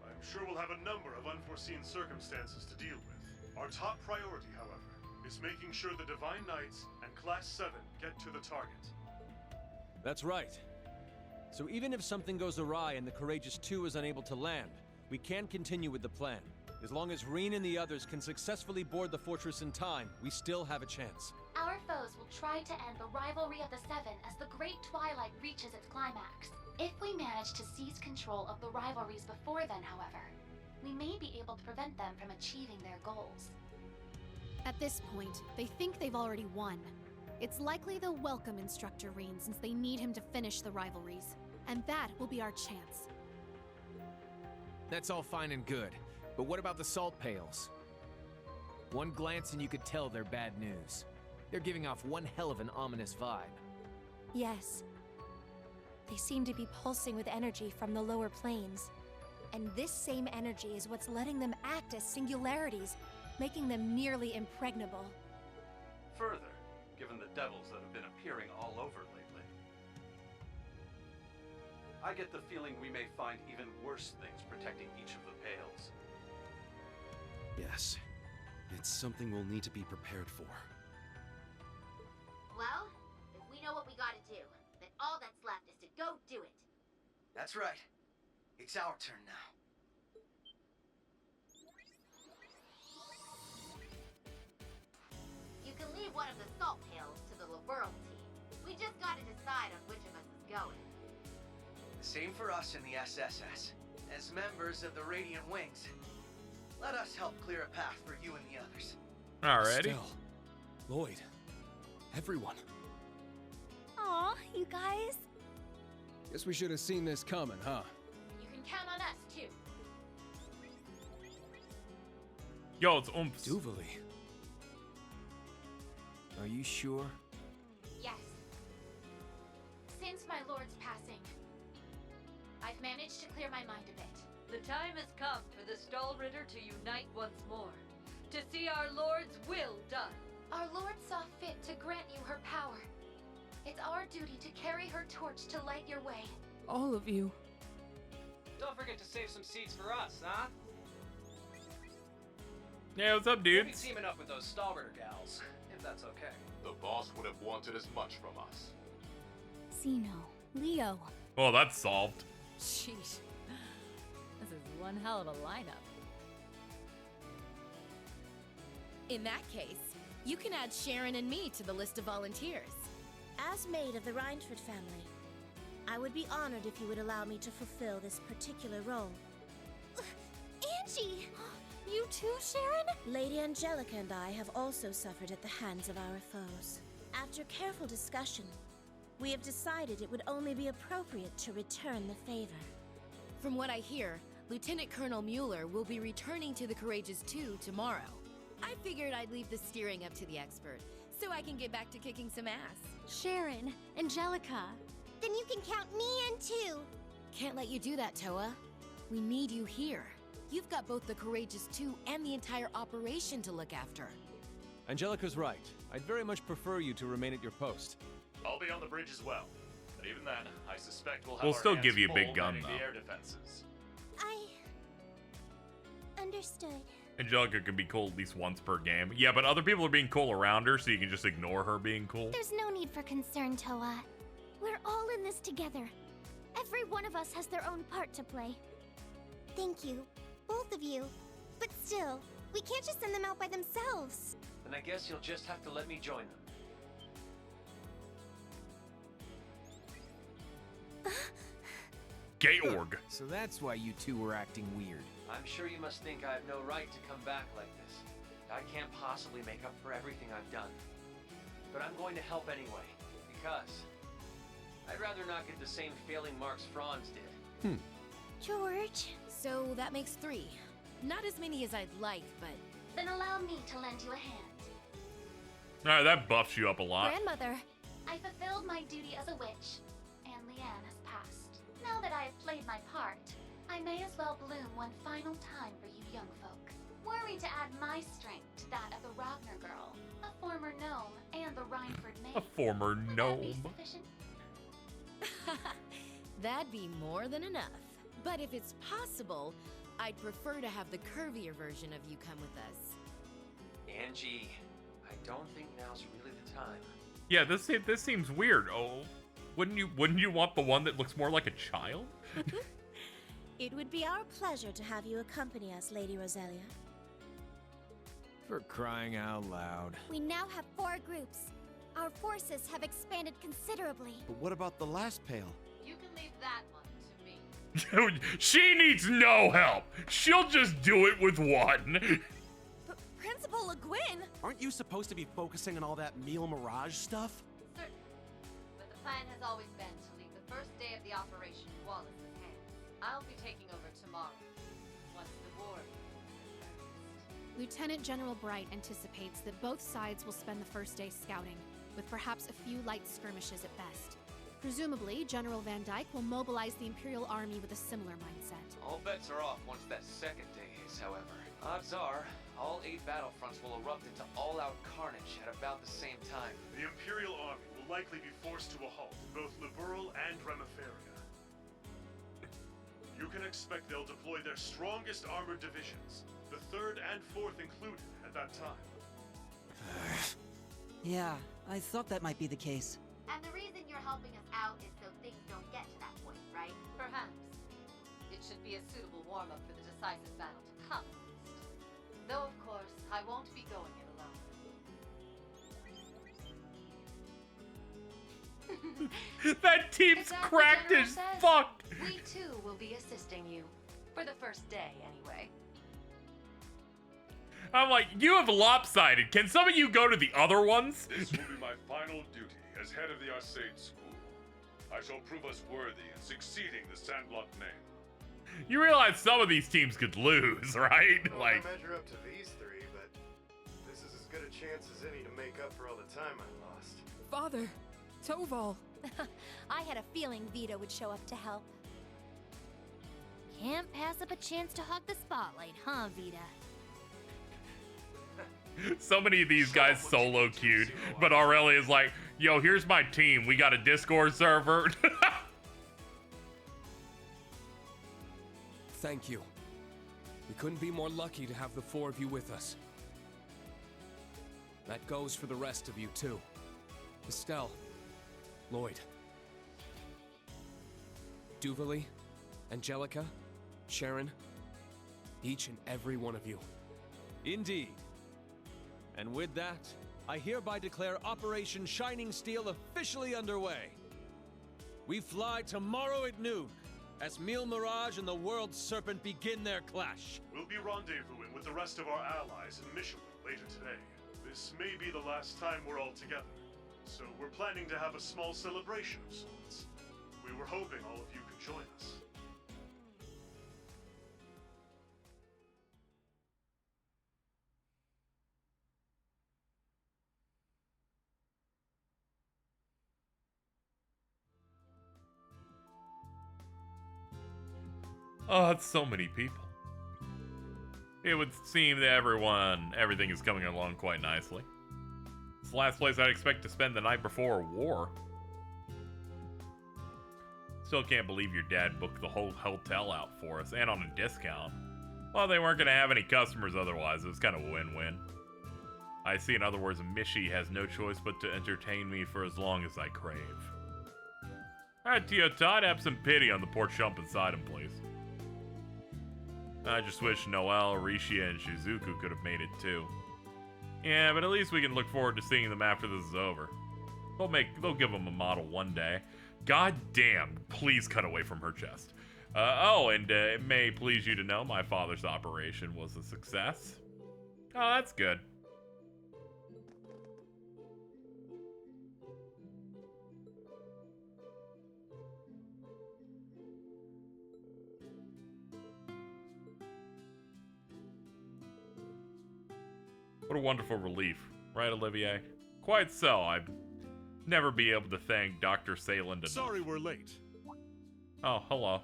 Speaker 26: I'm sure we'll have a number of unforeseen circumstances to deal with. Our top priority, however, is making sure the Divine Knights and Class 7 get to the target.
Speaker 14: That's right. So even if something goes awry and the Courageous 2 is unable to land, we can continue with the plan. As long as Reen and the others can successfully board the fortress in time, we still have a chance.
Speaker 12: Our foes will try to end the rivalry of the Seven as the Great Twilight reaches its climax. If we manage to seize control of the rivalries before then, however, we may be able to prevent them from achieving their goals.
Speaker 27: At this point, they think they've already won. It's likely they'll welcome Instructor Reen since they need him to finish the rivalries. And that will be our chance.
Speaker 22: That's all fine and good, but what about the salt pails? One glance and you could tell they're bad news. They're giving off one hell of an ominous vibe.
Speaker 28: Yes. They seem to be pulsing with energy from the lower planes. And this same energy is what's letting them act as singularities, making them nearly impregnable.
Speaker 25: Further, given the devils that have been appearing all over lately, I get the feeling we may find even worse things protecting each of the pails.
Speaker 6: Yes. It's something we'll need to be prepared for.
Speaker 24: Well, if we know what we gotta do, then all that's left is to go do it.
Speaker 15: That's right. It's our turn now.
Speaker 24: You can leave one of the salt pails to the Laburl team. We just gotta decide on which of us is going.
Speaker 15: Same for us in the SSS. As members of the Radiant Wings, let us help clear a path for you and the others.
Speaker 1: Alrighty.
Speaker 8: Estelle, Lloyd, everyone.
Speaker 28: Aw, you guys.
Speaker 8: Guess we should have seen this coming, huh?
Speaker 12: You can count on us, too.
Speaker 1: Yo, it's Oomps.
Speaker 8: Duvali. Are you sure?
Speaker 12: Yes. Since my lord's passing, I've managed to clear my mind a bit.
Speaker 29: The time has come for the Stahlritter to unite once more, to see our Lord's will done.
Speaker 12: Our Lord saw fit to grant you her power. It's our duty to carry her torch to light your way.
Speaker 27: All of you.
Speaker 30: Don't forget to save some seats for us, huh?
Speaker 1: Yeah, what's up,
Speaker 30: We'll
Speaker 1: dude?
Speaker 30: be teaming up with those Stahlritter gals, if that's okay.
Speaker 31: The boss would have wanted as much from us.
Speaker 28: Zeno, Leo.
Speaker 1: Well, that's solved.
Speaker 32: Sheesh. This is one hell of a lineup.
Speaker 13: In that case, you can add Sharon and me to the list of volunteers.
Speaker 9: As maid of the Reinford family, I would be honored if you would allow me to fulfill this particular role.
Speaker 28: Angie! You too, Sharon?
Speaker 9: Lady Angelica and I have also suffered at the hands of our foes. After careful discussion, we have decided it would only be appropriate to return the favor.
Speaker 13: From what I hear, Lieutenant Colonel Mueller will be returning to the Courageous 2 tomorrow. I figured I'd leave the steering up to the expert, so I can get back to kicking some ass.
Speaker 10: Sharon, Angelica.
Speaker 7: Then you can count me in too.
Speaker 13: Can't let you do that, Toa. We need you here. You've got both the Courageous 2 and the entire operation to look after.
Speaker 14: Angelica's right. I'd very much prefer you to remain at your post.
Speaker 2: I'll be on the bridge as well. But even then, I suspect we'll have
Speaker 1: We'll
Speaker 2: our
Speaker 1: still
Speaker 2: hands
Speaker 1: give you a
Speaker 2: full
Speaker 1: big gun,
Speaker 2: manning
Speaker 1: though.
Speaker 2: the air defenses.
Speaker 7: I understood.
Speaker 1: Angelica can be cool at least once per game. Yeah, but other people are being cool around her, so you can just ignore her being cool.
Speaker 7: There's no need for concern, Toa. We're all in this together. Every one of us has their own part to play. Thank you, both of you. But still, we can't just send them out by themselves.
Speaker 15: Then I guess you'll just have to let me join them.
Speaker 1: Georg.
Speaker 22: So that's why you two were acting weird.
Speaker 15: I'm sure you must think I have no right to come back like this. I can't possibly make up for everything I've done. But I'm going to help anyway, because I'd rather not get the same failing marks Franz did.
Speaker 7: George.
Speaker 13: So that makes 3. Not as many as I'd like, but...
Speaker 12: Then allow me to lend you a hand.
Speaker 1: Alright, that buffs you up a lot.
Speaker 7: Grandmother.
Speaker 12: I fulfilled my duty as a witch, and Leanne has passed. Now that I have played my part, I may as well bloom one final time for you young folk. Were we to add my strength to that of the Ragnar girl, a former gnome, and the Rhineford maid,
Speaker 1: A former
Speaker 12: would that be
Speaker 1: gnome.
Speaker 12: sufficient?
Speaker 13: That'd be more than enough. But if it's possible, I'd prefer to have the curvier version of you come with us.
Speaker 15: Angie, I don't think now's really the time.
Speaker 1: Yeah, this seems weird. Oh, wouldn't you want the one that looks more like a child?
Speaker 9: It would be our pleasure to have you accompany us, Lady Roselia.
Speaker 22: For crying out loud.
Speaker 7: We now have 4 groups. Our forces have expanded considerably.
Speaker 6: But what about the last pail?
Speaker 29: You can leave that one to me.
Speaker 1: She needs no help. She'll just do it with one.
Speaker 9: Principal Le Guin!
Speaker 6: Aren't you supposed to be focusing on all that meal mirage stuff?
Speaker 29: Certainly. But the plan has always been to leave the first day of the operation in Wallace's hands. I'll be taking over tomorrow, once the war is
Speaker 27: Lieutenant General Bright anticipates that both sides will spend the first day scouting, with perhaps a few light skirmishes at best. Presumably, General Van Dyke will mobilize the Imperial Army with a similar mindset.
Speaker 15: All bets are off once that second day is, however. Odds are, all 8 battlefronts will erupt into all-out carnage at about the same time.
Speaker 26: The Imperial Army will likely be forced to a halt in both Liberl and Remiferia. You can expect they'll deploy their strongest armored divisions, the 3rd and 4th included, at that time.
Speaker 3: Yeah, I thought that might be the case.
Speaker 24: And the reason you're helping us out is so things don't get to that point, right?
Speaker 29: Perhaps. It should be a suitable warm-up for the decisive battle to come. Though, of course, I won't be going it alone.
Speaker 1: That team's
Speaker 12: Is that
Speaker 1: cracked
Speaker 12: what
Speaker 1: as
Speaker 12: General says?
Speaker 1: fuck.
Speaker 12: We too will be assisting you. For the first day, anyway.
Speaker 1: I'm like, you have lopsided. Can some of you go to the other ones?
Speaker 26: This will be my final duty as head of the Arcade School. I shall prove us worthy in succeeding the Sandblock name.
Speaker 1: You realize some of these teams could lose, right?
Speaker 4: Well,
Speaker 1: Like,
Speaker 4: I measure up to these 3, but this is as good a chance as any to make up for all the time I lost.
Speaker 27: Father, Toval.
Speaker 7: I had a feeling Vito would show up to help. Can't pass up a chance to hog the spotlight, huh, Vita?
Speaker 1: so many of these guys solo queued, but Aurelia's like, yo, here's my team. We got a Discord server.
Speaker 8: Thank you. We couldn't be more lucky to have the 4 of you with us. That goes for the rest of you, too. Estelle, Lloyd, Duvalie, Angelica, Sharon, each and every one of you.
Speaker 14: Indeed. And with that, I hereby declare Operation Shining Steel officially underway. We fly tomorrow at noon, as Mille Mirage and the World Serpent begin their clash.
Speaker 26: We'll be rendezvousing with the rest of our allies in Michelin later today. This may be the last time we're all together. so we're planning to have a small celebration of sorts. We were hoping all of you could join us.
Speaker 1: Oh, it's so many people. It would seem that everything is coming along quite nicely. It's the last place I'd expect to spend the night before a war. Still can't believe your dad booked the whole hotel out for us, and on a discount. Well, they weren't going to have any customers otherwise. It was kind of a win-win. I see, in other words, Mishi has no choice but to entertain me for as long as I crave. Alright, Tio Todd, have some pity on the poor chump inside him, please. I just wish Noelle, Rishia, and Shizuku could have made it too. Yeah, but at least we can look forward to seeing them after this is over. They'll give them a model one day. God damn, please cut away from her chest. It may please you to know my father's operation was a success. Oh, that's good. What a wonderful relief, right, Olivier? Quite so. I'd never be able to thank Dr. Sayland enough.
Speaker 26: Sorry we're late.
Speaker 1: Oh, hello.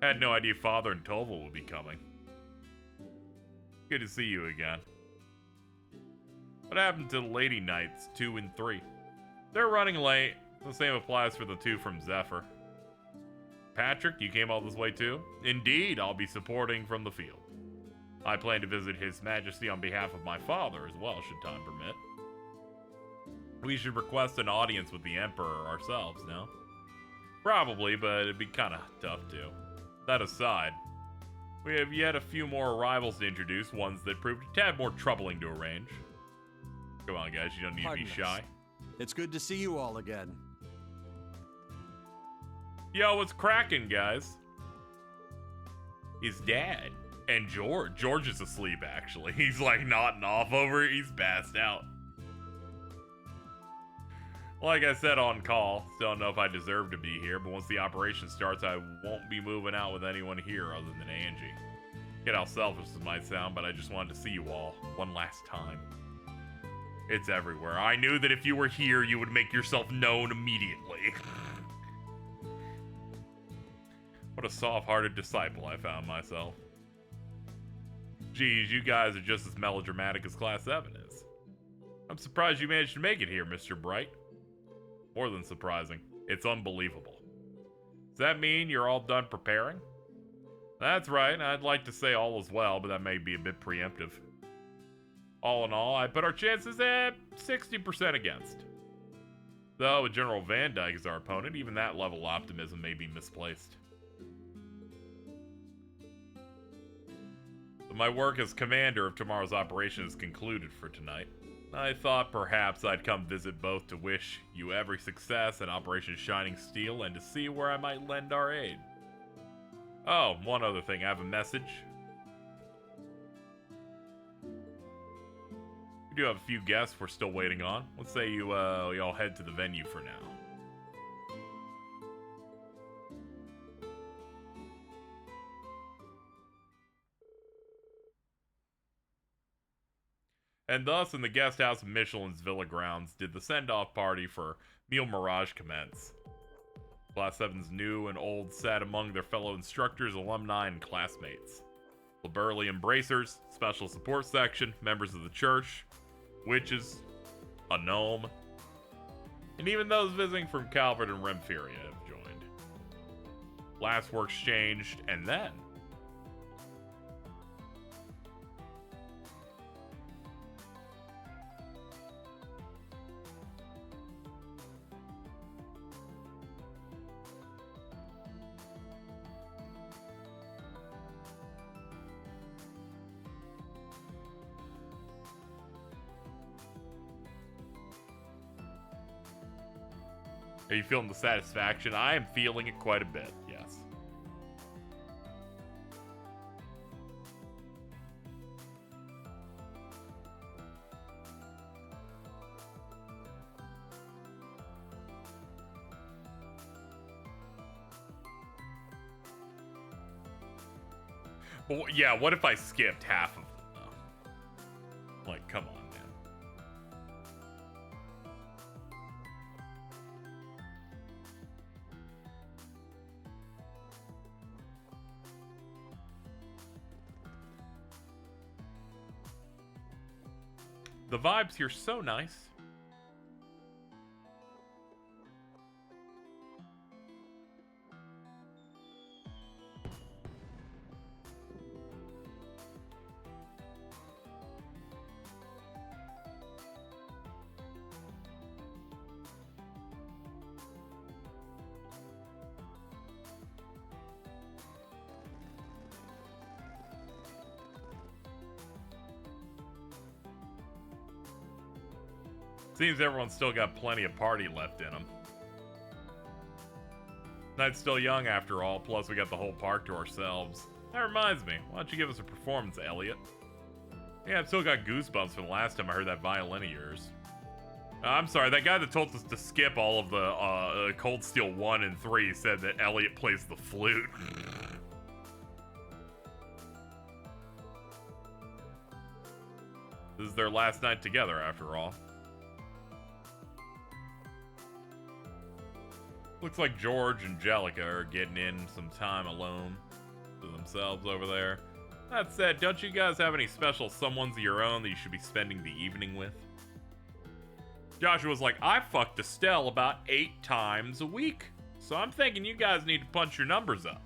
Speaker 1: Had no idea Father and Tova would be coming. Good to see you again. What happened to the Lady Knights 2 and 3? They're running late. The same applies for the two from Zephyr. Patrick, you came all this way too? Indeed, I'll be supporting from the field. I plan to visit His Majesty on behalf of my father as well, should time permit. We should request an audience with the Emperor ourselves, no? Probably, but it'd be kind of tough too. That aside, we have yet a few more arrivals to introduce, ones that proved a tad more troubling to arrange. Come on, guys, you don't need to be shy.
Speaker 5: It's good to see you all again.
Speaker 1: Yo, what's cracking, guys? His dad. And George is asleep, actually. He's like nodding off over it. He's passed out. Like I said on call, still don't know if I deserve to be here, but once the operation starts, I won't be moving out with anyone here other than Angie. Get how selfish this might sound, but I just wanted to see you all one last time. It's everywhere. I knew that if you were here, you would make yourself known immediately. What a soft-hearted disciple I found myself. Geez, you guys are just as melodramatic as Class 7 is. I'm surprised you managed to make it here, Mr. Bright. More than surprising. It's unbelievable. Does that mean you're all done preparing? That's right, I'd like to say all is well, but that may be a bit preemptive. All in all, I put our chances at 60% against. Though with General Van Dyke as our opponent, even that level of optimism may be misplaced. My work as commander of tomorrow's operation is concluded for tonight. I thought perhaps I'd come visit both to wish you every success in Operation Shining Steel and to see where I might lend our aid. Oh, one other thing, I have a message. We do have a few guests we're still waiting on. Let's say you all head to the venue for now. And thus, in the guest house of Michelin's Villa grounds, did the send-off party for Meal Mirage commence. Class 7's new and old sat among their fellow instructors, alumni, and classmates. Laburly Embracers, Special Support Section, members of the church, witches, a gnome, and even those visiting from Calvert and Remphiria have joined. Last were exchanged, and then... Are you feeling the satisfaction? I am feeling it quite a bit, yes. Well, yeah, what if I skipped half of them, though? Like, come on, man. The vibes here so nice. Seems everyone's still got plenty of party left in them. Night's still young after all, plus we got the whole park to ourselves. That reminds me, why don't you give us a performance, Elliot? Yeah, I've still got goosebumps from the last time I heard that violin of yours. I'm sorry, that guy that told us to skip all of the Cold Steel 1 and 3 said that Elliot plays the flute. This is their last night together, after all. Looks like George and Jellica are getting in some time alone to themselves over there. That said, don't you guys have any special someones of your own that you should be spending the evening with? Joshua's like, I fucked Estelle about 8 times a week, so I'm thinking you guys need to punch your numbers up.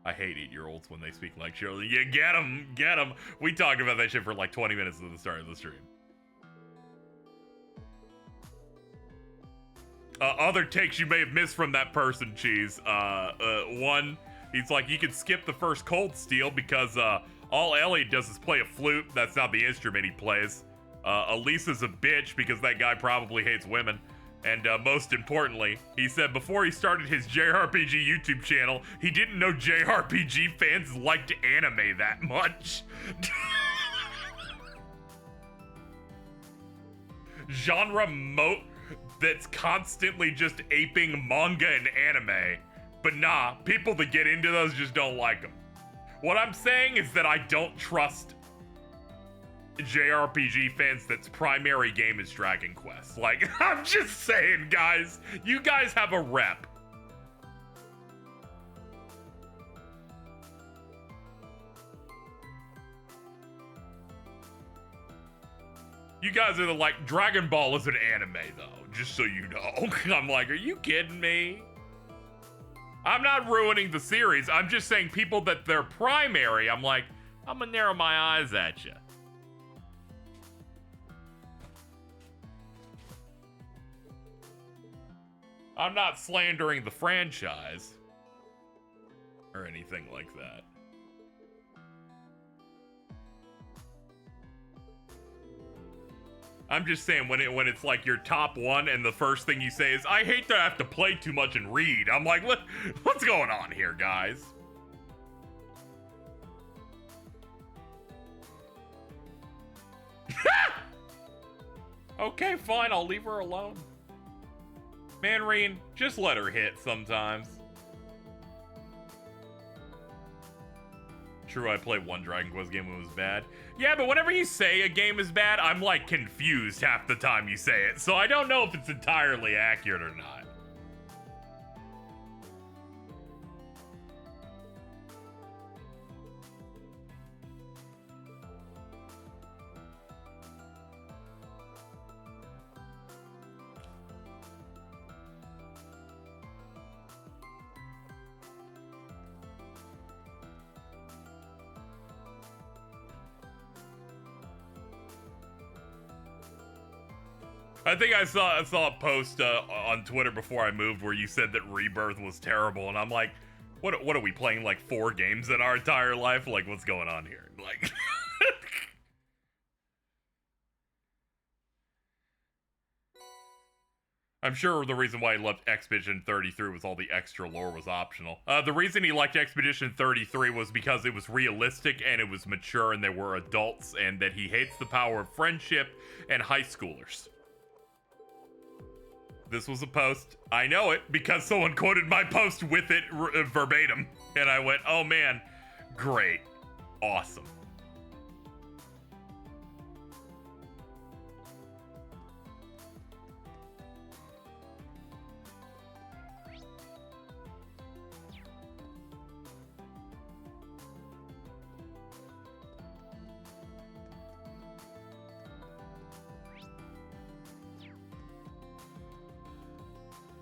Speaker 1: I hate 8-year-olds when they speak like Shirley. Yeah, get them, get them. We talked about that shit for like 20 minutes at the start of the stream. Other takes you may have missed from that person, Cheese. One, he's like, you can skip the first Cold Steel because all Elliot does is play a flute. That's not the instrument he plays. Elisa's a bitch because that guy probably hates women. And most importantly, he said before he started his JRPG YouTube channel, he didn't know JRPG fans liked anime that much. That's constantly just aping manga and anime. But nah, people that get into those just don't like them. What I'm saying is that I don't trust JRPG fans that's primary game is Dragon Quest. Like, I'm just saying, guys. You guys have a rep. You guys are the, like, Dragon Ball is an anime, though, just so you know. I'm like, are you kidding me? I'm not ruining the series. I'm just saying people that they're primary, I'm like, I'm gonna narrow my eyes at you. I'm not slandering the franchise or anything like that. I'm just saying when it's like your top one and the first thing you say is, I hate that I have to play too much and read. I'm like, what's going on here, guys? Okay, fine, I'll leave her alone. Manreen, just let her hit sometimes. True, I played one Dragon Quest game when it was bad. Yeah, but whenever you say a game is bad, I'm like confused half the time you say it. So I don't know if it's entirely accurate or not. I think I saw a post on Twitter before I moved where you said that Rebirth was terrible, and I'm like, what are we playing, like 4 games in our entire life? Like, what's going on here? Like, I'm sure the reason why he loved Expedition 33 was all the extra lore was optional. The reason he liked Expedition 33 was because it was realistic and it was mature and there were adults, and that he hates the power of friendship and high schoolers. This was a post. I know it because someone quoted my post with it verbatim. And I went, oh man, great. Awesome.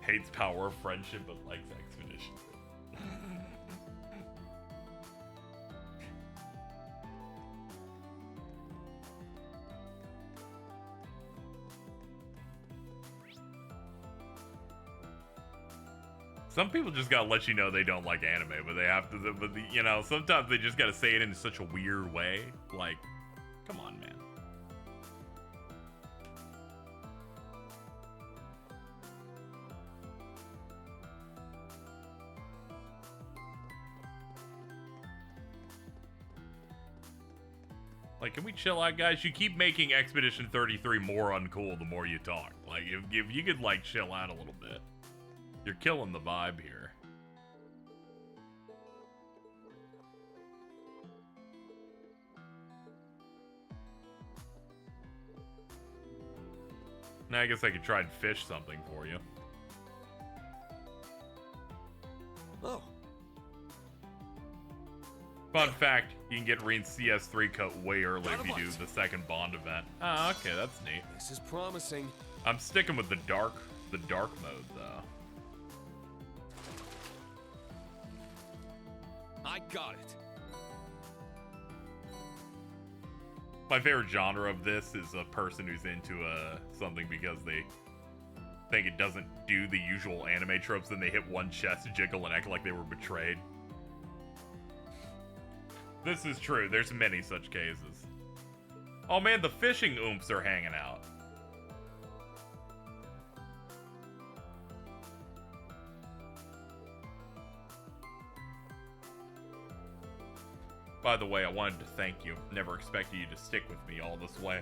Speaker 1: Hates power of friendship but likes expedition. Some people just gotta let you know they don't like anime, but they have to. But you know, sometimes they just gotta say it in such a weird way. Like, come on, man. Like, can we chill out, guys? You keep making Expedition 33 more uncool the more you talk. Like, if you could, like, chill out a little bit. You're killing the vibe here. Now, I guess I could try and fish something for you.
Speaker 6: Oh.
Speaker 1: Fun fact, you can get Reen's CS3 coat way early if you do the second Bond event. Oh, okay, that's neat.
Speaker 8: This is promising.
Speaker 1: I'm sticking with the dark mode, though.
Speaker 8: I got it.
Speaker 1: My favorite genre of this is a person who's into something because they think it doesn't do the usual anime tropes, then they hit one chest jiggle and act like they were betrayed. This is true. There's many such cases. Oh man, the fishing oomps are hanging out. By the way, I wanted to thank you. Never expected you to stick with me all this way.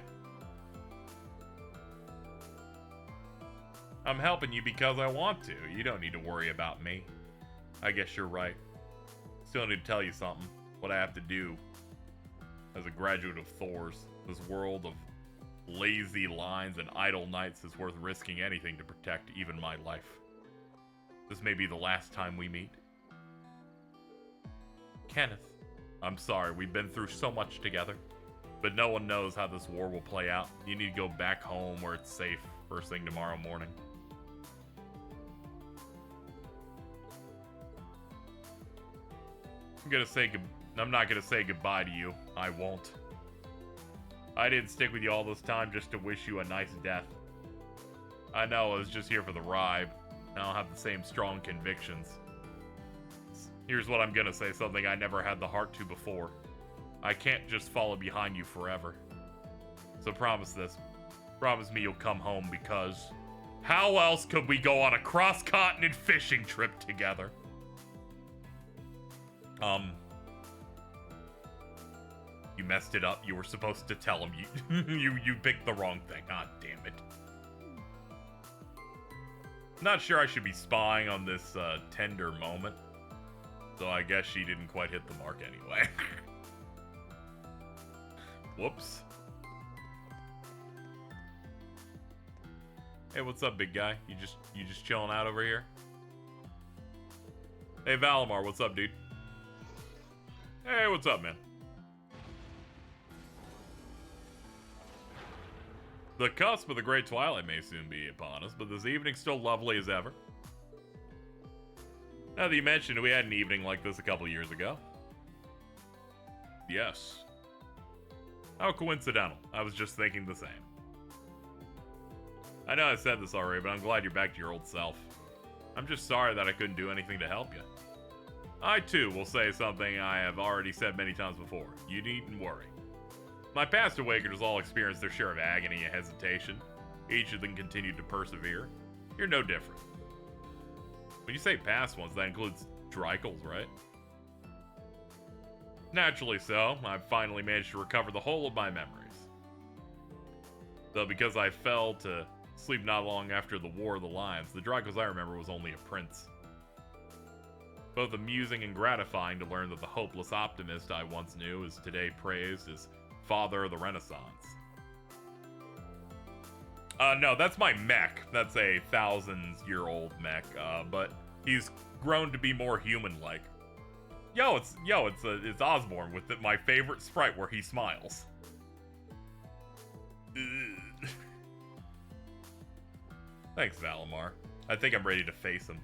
Speaker 1: I'm helping you because I want to. You don't need to worry about me. I guess you're right. Still need to tell you something. What I have to do as a graduate of Thor's. This world of lazy lines and idle nights is worth risking anything to protect even my life. This may be the last time we meet. Kenneth, I'm sorry, we've been through so much together, but no one knows how this war will play out. You need to go back home where it's safe first thing tomorrow morning. I'm not gonna say goodbye to you. I won't. I didn't stick with you all this time just to wish you a nice death. I know I was just here for the ride. I don't have the same strong convictions. Here's what I'm gonna say, something I never had the heart to before. I can't just follow behind you forever. So promise this. Promise me you'll come home, because how else could we go on a cross-continent fishing trip together? You messed it up. You were supposed to tell him. You picked the wrong thing. God damn it. Not sure I should be spying on this tender moment. So I guess she didn't quite hit the mark anyway. Whoops. Hey, what's up, big guy? You just chilling out over here? Hey, Valimar, what's up, dude? Hey, what's up, man? The cusp of the Great Twilight may soon be upon us, but this evening's still lovely as ever. Now that you mentioned it, we had an evening like this a couple years ago. Yes. How coincidental. I was just thinking the same. I know I said this already, but I'm glad you're back to your old self. I'm just sorry that I couldn't do anything to help you. I, too, will say something I have already said many times before. You needn't worry. My past Awakeners all experienced their share of agony and hesitation. Each of them continued to persevere. You're no different. When you say past ones, that includes Dreikel's, right? Naturally so, I've finally managed to recover the whole of my memories. Though because I fell to Sleep not long after the War of the Lions. The Dracos I remember was only a prince. Both amusing and gratifying to learn that the hopeless optimist I once knew is today praised as father of the Renaissance. No, that's my mech. That's a thousands-year-old mech, but he's grown to be more human-like. It's Osborne with my favorite sprite where he smiles. Ugh. Thanks, Valimar. I think I'm ready to face him.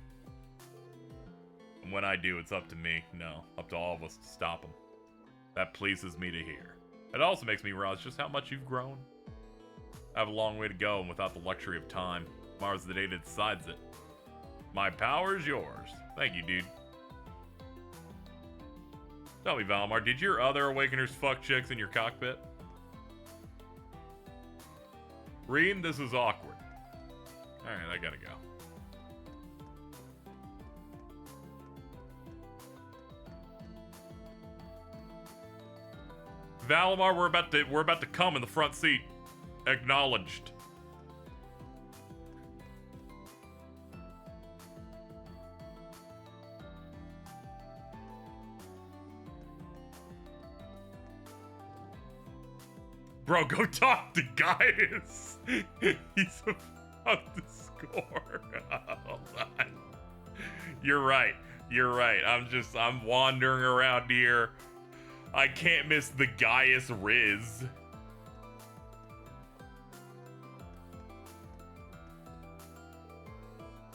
Speaker 1: And when I do, it's up to me. No, up to all of us to stop him. That pleases me to hear. It also makes me realize just how much you've grown. I have a long way to go, and without the luxury of time, tomorrow's the day that decides it. My power is yours. Thank you, dude. Tell me, Valimar, did your other Awakeners fuck chicks in your cockpit? Reen, this is awkward. Alright, I gotta go. Valimar, we're about to come in the front seat. Acknowledged. Bro, go talk to Gaius. He's about to score. Hold on. You're right. You're right. I'm wandering around here. I can't miss the Gaius Riz.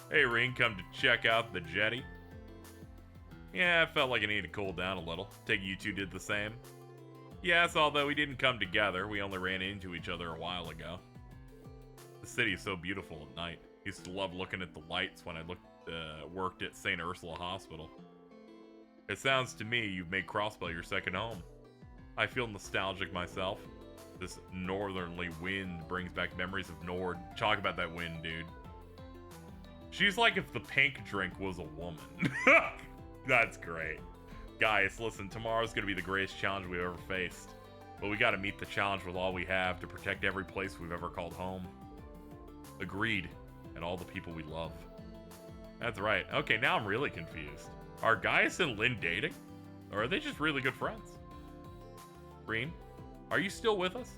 Speaker 1: Hey, Reen, come to check out the jetty. Yeah, I felt like I needed to cool down a little. Take you two did the same. Yes, although we didn't come together, we only ran into each other a while ago. The city is so beautiful at night. Used to love looking at the lights when I worked at St. Ursula Hospital. It sounds to me you've made Crossbell your second home. I feel nostalgic myself. This northerly wind brings back memories of Nord. Talk about that wind, dude. She's like if the pink drink was a woman. That's great. Guys, listen, tomorrow's gonna be the greatest challenge we've ever faced. But we gotta meet the challenge with all we have to protect every place we've ever called home. Agreed. And all the people we love. That's right. Okay, now I'm really confused. Are Gaius and Lynn dating? Or are they just really good friends? Reen, are you still with us?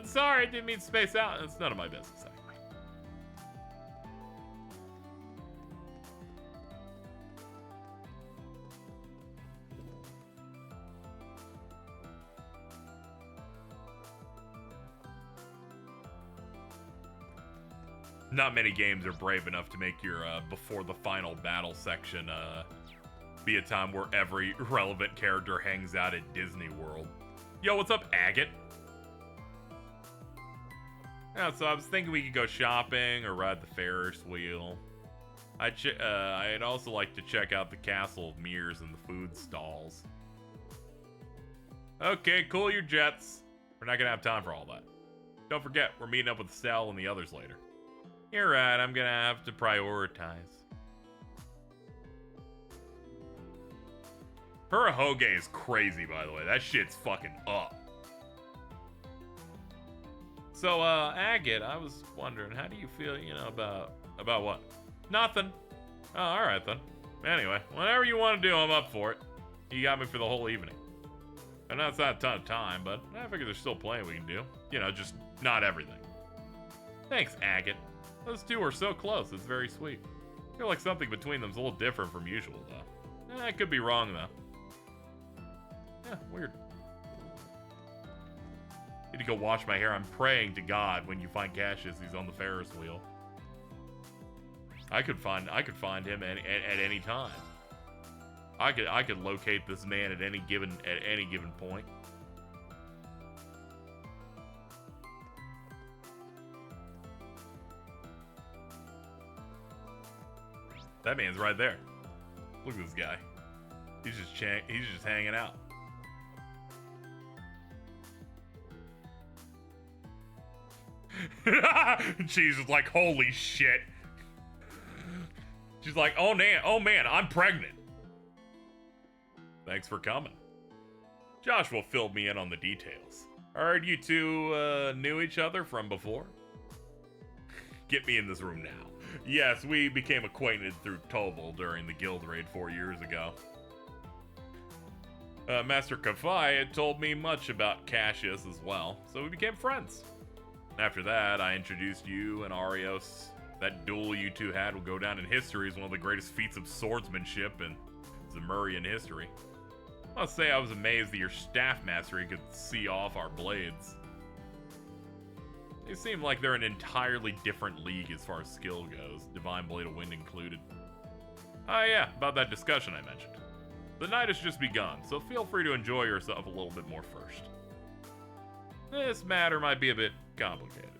Speaker 1: Sorry, I didn't mean to space out. It's none of my business anyway. Not many games are brave enough to make your before the final battle section be a time where every relevant character hangs out at Disney World. Yo, what's up, Agate? Yeah, so I was thinking we could go shopping or ride the Ferris wheel. I'd also like to check out the Castle of Mirrors and the food stalls. Okay, cool your jets. We're not gonna have time for all that. Don't forget, we're meeting up with Sal and the others later. You're right, I'm gonna have to prioritize. Her Hoge is crazy, by the way. That shit's fucking up. So, Agate, I was wondering, how do you feel, about what? Nothing. Oh, alright then. Anyway, whatever you want to do, I'm up for it. You got me for the whole evening. I know it's not a ton of time, but I figure there's still plenty we can do. Just not everything. Thanks, Agate. Those two are so close, it's very sweet. I feel like something between them's a little different from usual, though. I could be wrong, though. Yeah, weird. Need to go wash my hair. I'm praying to God when you find Cassius, he's on the Ferris wheel. I could find him at any time. I could locate this man at any given point. That man's right there. Look at this guy. He's just hanging out. She's just like, holy shit. She's like, oh man, I'm pregnant. Thanks for coming. Joshua filled me in on the details. I heard you two knew each other from before. Get me in this room now. Yes, we became acquainted through Toval during the guild raid 4 years ago. Master Kafai had told me much about Cassius as well, so we became friends. After that, I introduced you and Arios. That duel you two had will go down in history as one of the greatest feats of swordsmanship in Zemurian history. I'll say I was amazed that your staff mastery could see off our blades. They seem like they're an entirely different league as far as skill goes, Divine Blade of Wind included. Ah yeah, about that discussion I mentioned. The night has just begun, so feel free to enjoy yourself a little bit more first. This matter might be a bit complicated.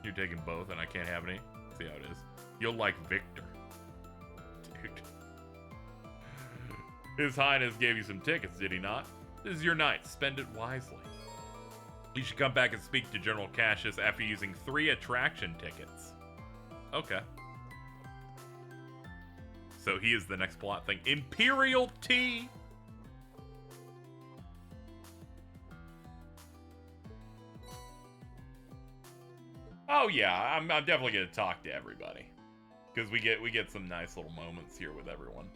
Speaker 1: You're taking both and I can't have any? See how it is. You'll like Victor. Dude. His Highness gave you some tickets, did he not? This is your night. Spend it wisely. You should come back and speak to General Cassius after using 3 attraction tickets. Okay. So he is the next plot thing. Imperial Tea! Oh yeah, I'm definitely gonna talk to everybody. Because we get some nice little moments here with everyone.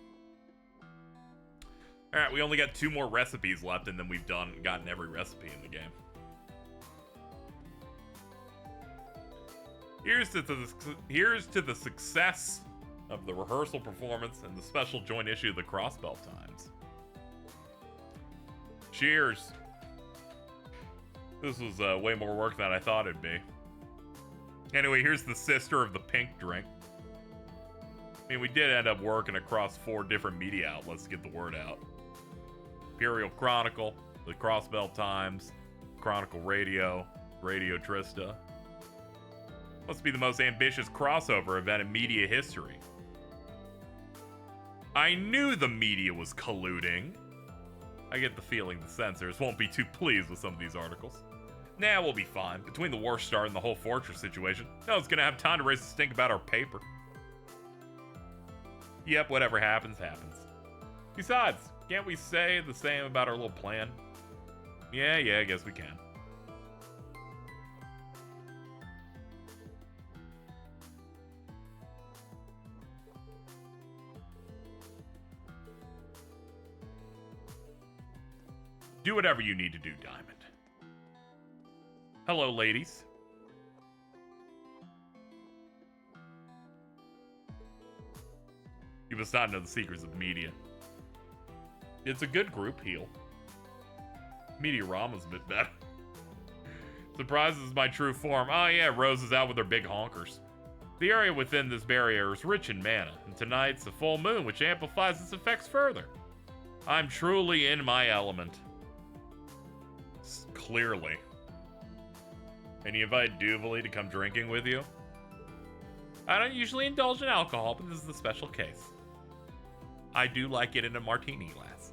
Speaker 1: Alright, we only got 2 more recipes left and then we've gotten every recipe in the game. Here's to the success of the rehearsal performance and the special joint issue of the Crossbell Times. Cheers. This was way more work than I thought it'd be. Anyway, here's the sister of the pink drink. I mean, we did end up working across 4 different media outlets to get the word out. Imperial Chronicle, the Crossbell Times, Chronicle Radio, Radio Trista. Must be the most ambitious crossover event in media history. I knew the media was colluding. I get the feeling the censors won't be too pleased with some of these articles. Nah, we'll be fine. Between the war start and the whole fortress situation, no one's gonna have time to raise a stink about our paper. Yep, whatever happens, happens. Besides, can't we say the same about our little plan? Yeah, I guess we can. Do whatever you need to do, Diamond. Hello, ladies. You must not know the secrets of media. It's a good group, Heel. Mediarama's a bit better. Surprises is my true form. Oh yeah, Rose is out with her big honkers. The area within this barrier is rich in mana, and tonight's a full moon, which amplifies its effects further. I'm truly in my element. Clearly. And you invite Duvalie to come drinking with you? I don't usually indulge in alcohol, but this is a special case. I do like it in a martini glass.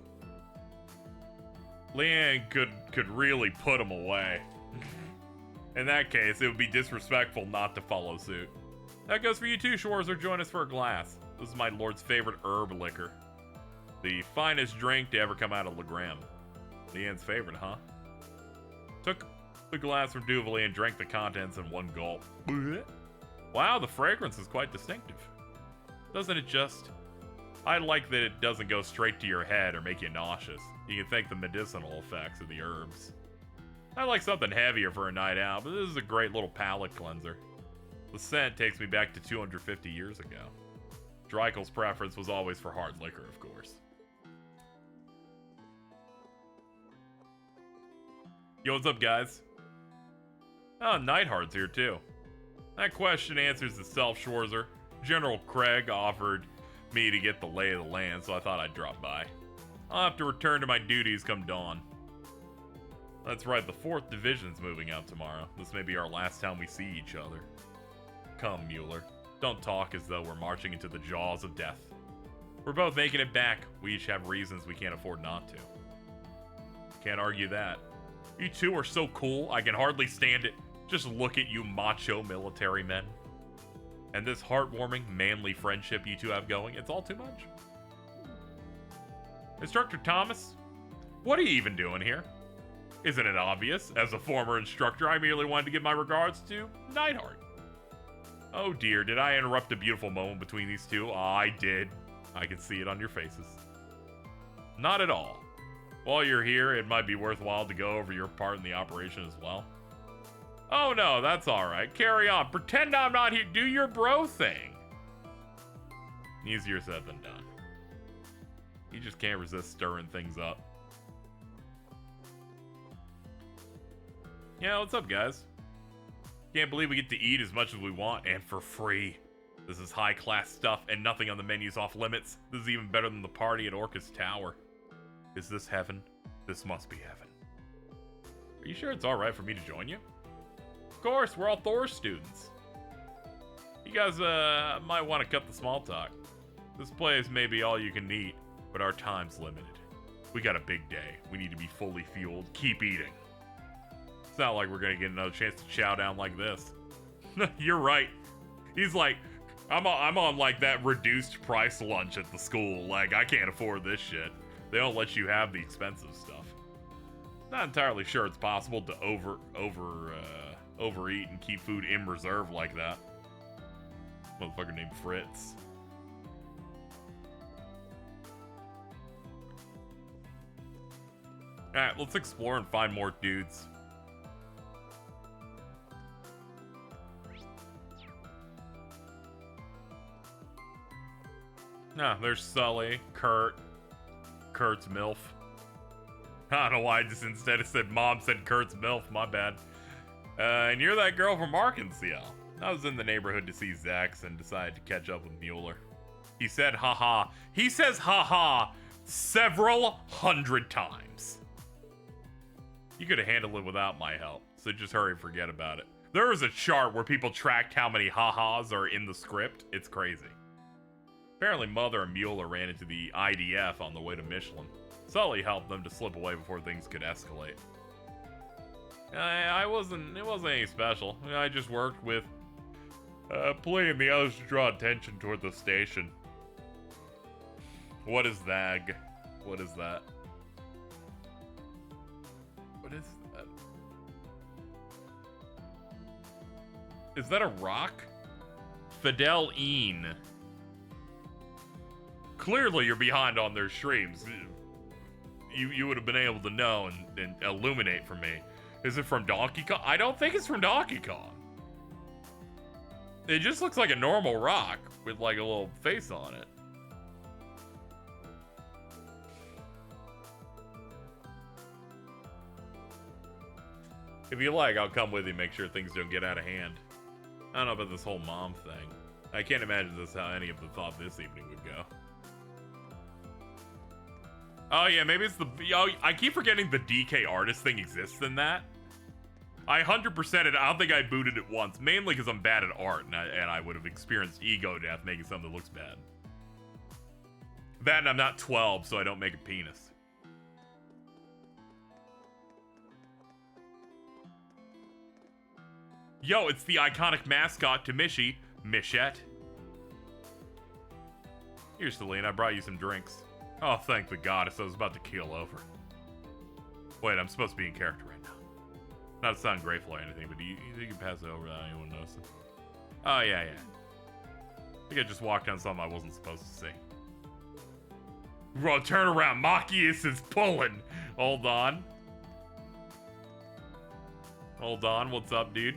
Speaker 1: Leanne could really put him away. In that case, it would be disrespectful not to follow suit. That goes for you too, Schwarzer. Join us for a glass. This is my lord's favorite herb liquor. The finest drink to ever come out of Legram. Leanne's favorite, huh? Took the glass from Duvalie and drank the contents in one gulp. Wow, the fragrance is quite distinctive. Doesn't it just... I like that it doesn't go straight to your head or make you nauseous. You can thank the medicinal effects of the herbs. I like something heavier for a night out, but this is a great little palate cleanser. The scent takes me back to 250 years ago. Dreikel's preference was always for hard liquor, of course. Yo, what's up, guys? Oh, Nightheart's here, too. That question answers itself, Schwarzer. General Craig offered me to get the lay of the land, so I thought I'd drop by. I'll have to return to my duties come dawn. That's right, the 4th Division's moving out tomorrow. This may be our last time we see each other. Come, Mueller. Don't talk as though we're marching into the jaws of death. We're both making it back. We each have reasons we can't afford not to. Can't argue that. You two are so cool, I can hardly stand it. Just look at you macho military men. And this heartwarming, manly friendship you two have going, it's all too much. Instructor Thomas, what are you even doing here? Isn't it obvious? As a former instructor, I merely wanted to give my regards to Neidhart. Oh dear, did I interrupt a beautiful moment between these two? I did. I can see it on your faces. Not at all. While you're here, it might be worthwhile to go over your part in the operation as well. Oh no, that's alright. Carry on. Pretend I'm not here. Do your bro thing. Easier said than done. You just can't resist stirring things up. Yeah, what's up, guys? Can't believe we get to eat as much as we want, and for free. This is high-class stuff, and nothing on the menu's off limits. This is even better than the party at Orchis Tower. Is this heaven? This must be heaven. Are you sure it's alright for me to join you? Of course, we're all Thor students. You guys might want to cut the small talk. This place may be all you can eat, but our time's limited. We got a big day. We need to be fully fueled. Keep eating. It's not like we're gonna get another chance to chow down like this. You're right. He's like, I'm on like that reduced price lunch at the school. Like, I can't afford this shit. They don't let you have the expensive stuff. Not entirely sure it's possible to overeat and keep food in reserve like that. Motherfucker named Fritz. Alright, let's explore and find more dudes. Nah, there's Sully, Kurt's MILF. I don't know why I just instead of said Mom said Kurt's MILF, my bad. And you're that girl from Arkansas. I was in the neighborhood to see Zax and decided to catch up with Mueller. He said haha. He says haha several hundred times. You could have handled it without my help, so just hurry and forget about it. There is a chart where people tracked how many ha-has are in the script. It's crazy. Apparently Mother and Mueller ran into the IDF on the way to Michelin. Sully helped them to slip away before things could escalate. It wasn't anything special. I just worked with pulling the others to draw attention toward the station. What is that? What is that? What is that? Is that a rock? Fidel Een. Clearly you're behind on their streams. You would have been able to know and illuminate for me. Is it from Donkey Kong? I don't think it's from Donkey Kong. It just looks like a normal rock with like a little face on it. If you like, I'll come with you, make sure things don't get out of hand. I don't know about this whole mom thing. I can't imagine this how any of them thought this evening would go. Oh yeah, maybe it's the... Oh, I keep forgetting the DK artist thing exists in that. I 100%ed it. I don't think I booted it once. Mainly because I'm bad at art, and I would have experienced ego death making something that looks bad. That and I'm not 12, so I don't make a penis. Yo, it's the iconic mascot to Mishy, Michette. Here, Celine, I brought you some drinks. Oh, thank the goddess, I was about to keel over. Wait, I'm supposed to be in character right now. Not to sound grateful or anything, but you think you can pass it over without anyone noticing? Oh, yeah. I think I just walked on something I wasn't supposed to see. Bro, turn around, Machias is pulling. Hold on, what's up, dude?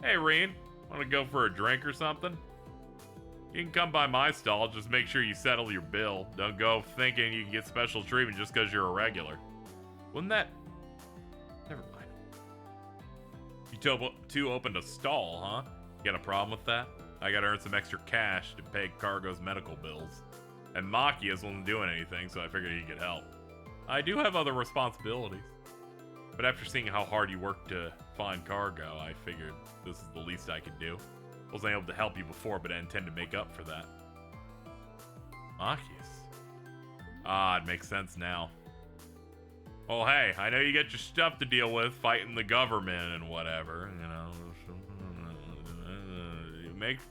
Speaker 1: Hey, Reen, wanna go for a drink or something? You can come by my stall, just make sure you settle your bill. Don't go thinking you can get special treatment just because you're a regular. Wouldn't that... Never mind. You two opened a stall, huh? You got a problem with that? I gotta earn some extra cash to pay Cargo's medical bills. And Machias wasn't doing anything, so I figured he could help. I do have other responsibilities. But after seeing how hard you worked to find Cargo, I figured this is the least I could do. Wasn't able to help you before, but I intend to make up for that. Machias. Ah, it makes sense now. Oh, hey, I know you got your stuff to deal with, fighting the government and whatever, you know.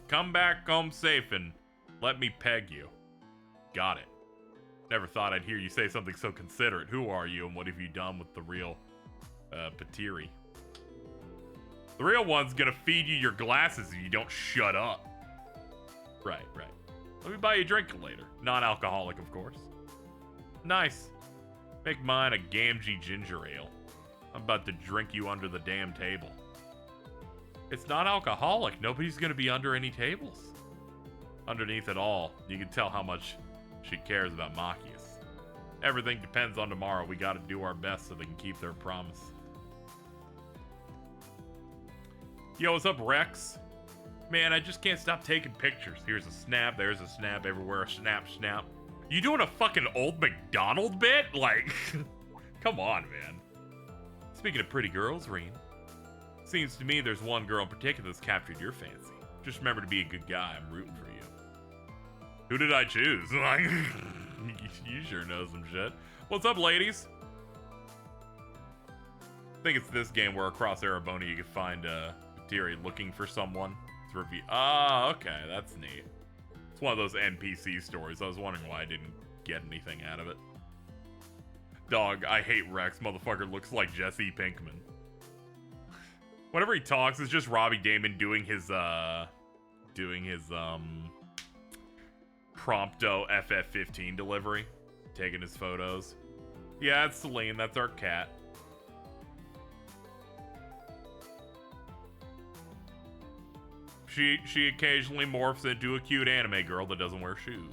Speaker 1: Come back home safe and let me peg you. Got it. Never thought I'd hear you say something so considerate. Who are you and what have you done with the real Patiri. The real one's gonna feed you your glasses if you don't shut up. Right. Let me buy you a drink later. Non-alcoholic, of course. Nice. Make mine a Gamgee ginger ale. I'm about to drink you under the damn table. It's not alcoholic. Nobody's gonna be under any tables. Underneath it all, you can tell how much she cares about Machias. Everything depends on tomorrow. We gotta do our best so they can keep their promise. Yo, what's up, Rex? Man, I just can't stop taking pictures. Here's a snap, there's a snap, everywhere a snap. You doing a fucking old McDonald bit? Like, come on, man. Speaking of pretty girls, Reen, seems to me there's one girl in particular that's captured your fancy. Just remember to be a good guy. I'm rooting for you. Who did I choose? Like, you sure know some shit. What's up, ladies? I think it's this game where across Erebona you can find Patiri looking for someone to review. Ah, okay, that's neat. It's one of those NPC stories. I was wondering why I didn't get anything out of it. Dog, I hate Rex. Motherfucker looks like Jesse Pinkman. Whenever he talks, it's just Robbie Damon doing his Prompto FF15 delivery. Taking his photos. Yeah, it's Celine. That's our cat. She occasionally morphs into a cute anime girl that doesn't wear shoes.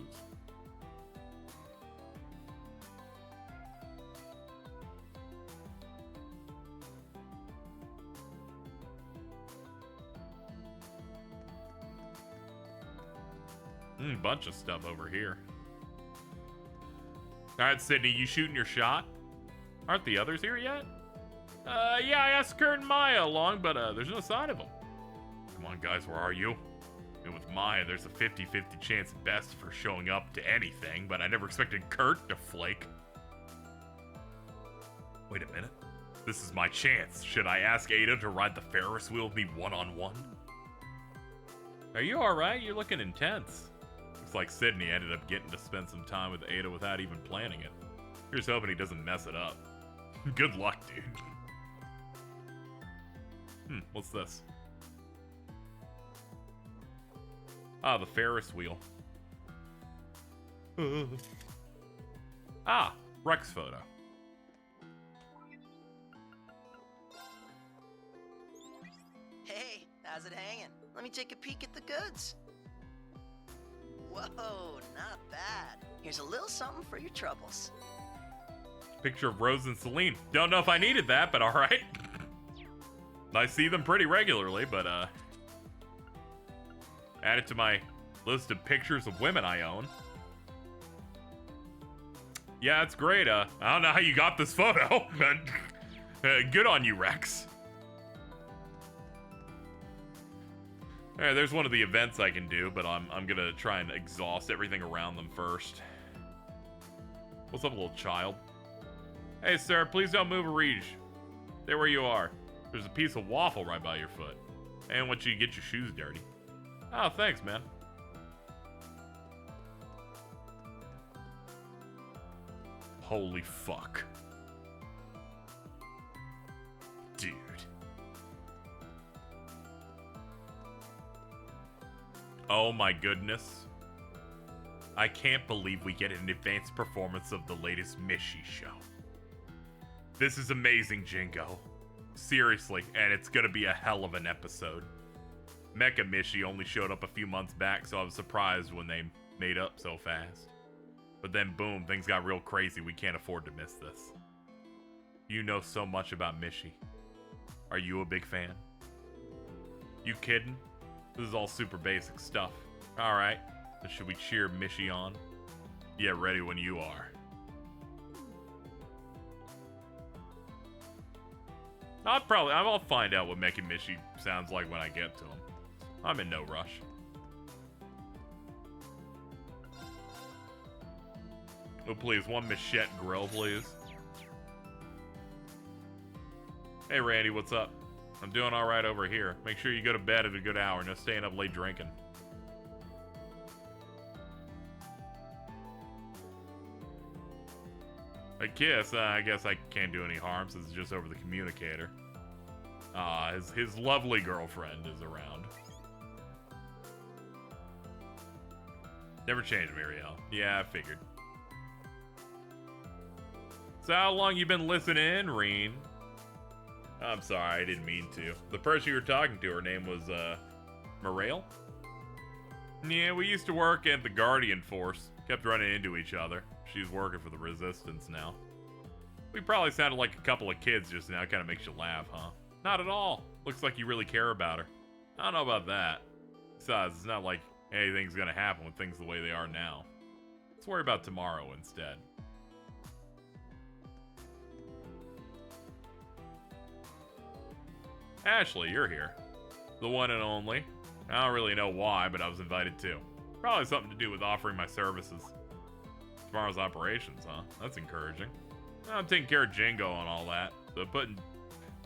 Speaker 1: Bunch of stuff over here. Alright, Sydney, you shooting your shot? Aren't the others here yet? Yeah, I asked Kurt and Maya along, but there's no sign of them. Come on, guys, where are you? And with Maya, there's a 50-50 chance at best for showing up to anything, but I never expected Kurt to flake. Wait a minute. This is my chance. Should I ask Ada to ride the Ferris wheel with me one-on-one? Are you alright? You're looking intense. Looks like Sydney ended up getting to spend some time with Ada without even planning it. Here's hoping he doesn't mess it up. Good luck, dude. What's this? Ah, the Ferris wheel. Ah, Rex photo.
Speaker 11: Hey, how's it hanging? Let me take a peek at the goods. Whoa, not bad. Here's a little something for your troubles.
Speaker 1: Picture of Rose and Celine. Don't know if I needed that, but alright. I see them pretty regularly, but add it to my list of pictures of women I own. Yeah, it's great. I don't know how you got this photo, but good on you, Rex. Alright, there's one of the events I can do, but I'm gonna try and exhaust everything around them first. What's up, little child? Hey, sir, please don't move or reach. Stay where you are. There's a piece of waffle right by your foot. I don't want you to get your shoes dirty. Oh, thanks, man. Holy fuck. Dude. Oh my goodness. I can't believe we get an advanced performance of the latest Mishi show. This is amazing, Jingo. Seriously, and it's gonna be a hell of an episode. Mecha Mishi only showed up a few months back, so I was surprised when they made up so fast. But then boom, things got real crazy. We can't afford to miss this. You know so much about Mishi. Are you a big fan? You kidding? This is all super basic stuff. Alright, then should we cheer Mishi on? Yeah, ready when you are. I'll find out what Mecha Mishi sounds like when I get to him. I'm in no rush. Oh, please, one Michette grill, please. Hey, Randy, what's up? I'm doing all right over here. Make sure you go to bed at a good hour. No staying up late drinking. A kiss? I guess I can't do any harm since it's just over the communicator. His lovely girlfriend is around. Never changed, Muriel. Yeah, I figured. So how long you been listening, Reen? I'm sorry, I didn't mean to. The person you were talking to, her name was, Morale? Yeah, we used to work at the Guardian Force. Kept running into each other. She's working for the Resistance now. We probably sounded like a couple of kids just now. Kind of makes you laugh, huh? Not at all. Looks like you really care about her. I don't know about that. Besides, it's not like anything's gonna happen with things the way they are now. Let's worry about tomorrow instead. Ashley, you're here. The one and only. I don't really know why, but I was invited too. Probably something to do with offering my services. Tomorrow's operations, huh? That's encouraging. I'm taking care of Django and all that, so putting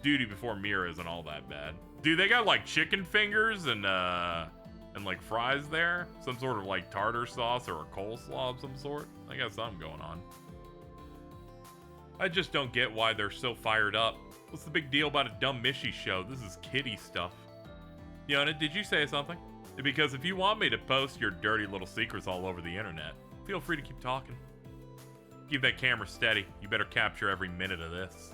Speaker 1: duty before Mira isn't all that bad. Dude, they got like chicken fingers and like fries there? Some sort of like tartar sauce or a coleslaw of some sort? I got something going on. I just don't get why they're so fired up. What's the big deal about a dumb Mishi show? This is kiddie stuff. Yona, did you say something? Because if you want me to post your dirty little secrets all over the internet, feel free to keep talking. Keep that camera steady. You better capture every minute of this.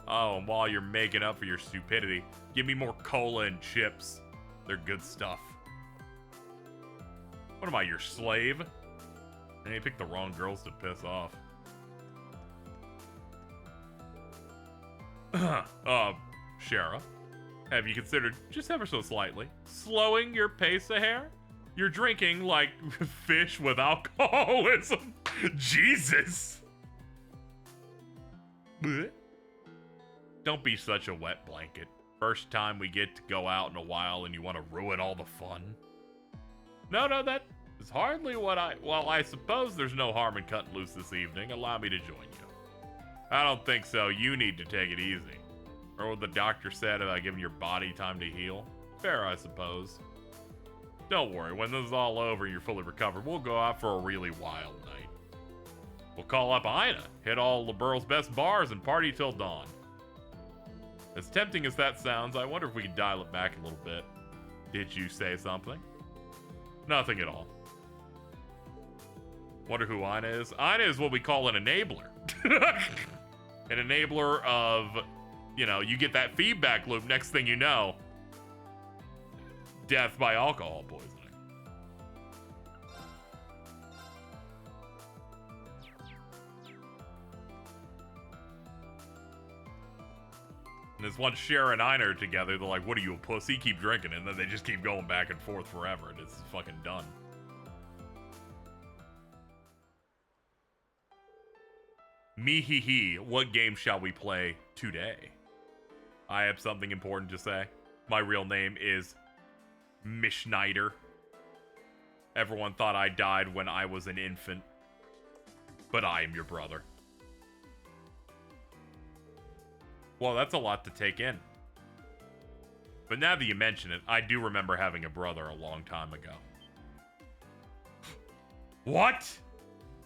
Speaker 1: Oh, and while you're making up for your stupidity, give me more cola and chips. They're good stuff. What am I, your slave? And you picked the wrong girls to piss off. Shara, have you considered, just ever so slightly, slowing your pace a hair? You're drinking like fish with alcoholism. Jesus. Blech. Don't be such a wet blanket. First time we get to go out in a while and you want to ruin all the fun. No, that is hardly what well, I suppose there's no harm in cutting loose this evening. Allow me to join you. I don't think so. You need to take it easy. Or what the doctor said about giving your body time to heal. Fair, I suppose. Don't worry, when this is all over and you're fully recovered, we'll go out for a really wild night. We'll call up Ina, hit all LeBurle's best bars, and party till dawn. As tempting as that sounds, I wonder if we can dial it back a little bit. Did you say something? Nothing at all. Wonder who Ina is? Ina is what we call an enabler. An enabler of, you know, you get that feedback loop, next thing you know, death by alcohol poisoning. And as once Cher and Ina are together, they're like, what are you, a pussy? Keep drinking. And then they just keep going back and forth forever, and it's fucking done. Me-hee-hee, what game shall we play today? I have something important to say. My real name is Mishnider. Everyone thought I died when I was an infant. But I am your brother. Well, that's a lot to take in. But now that you mention it, I do remember having a brother a long time ago. What?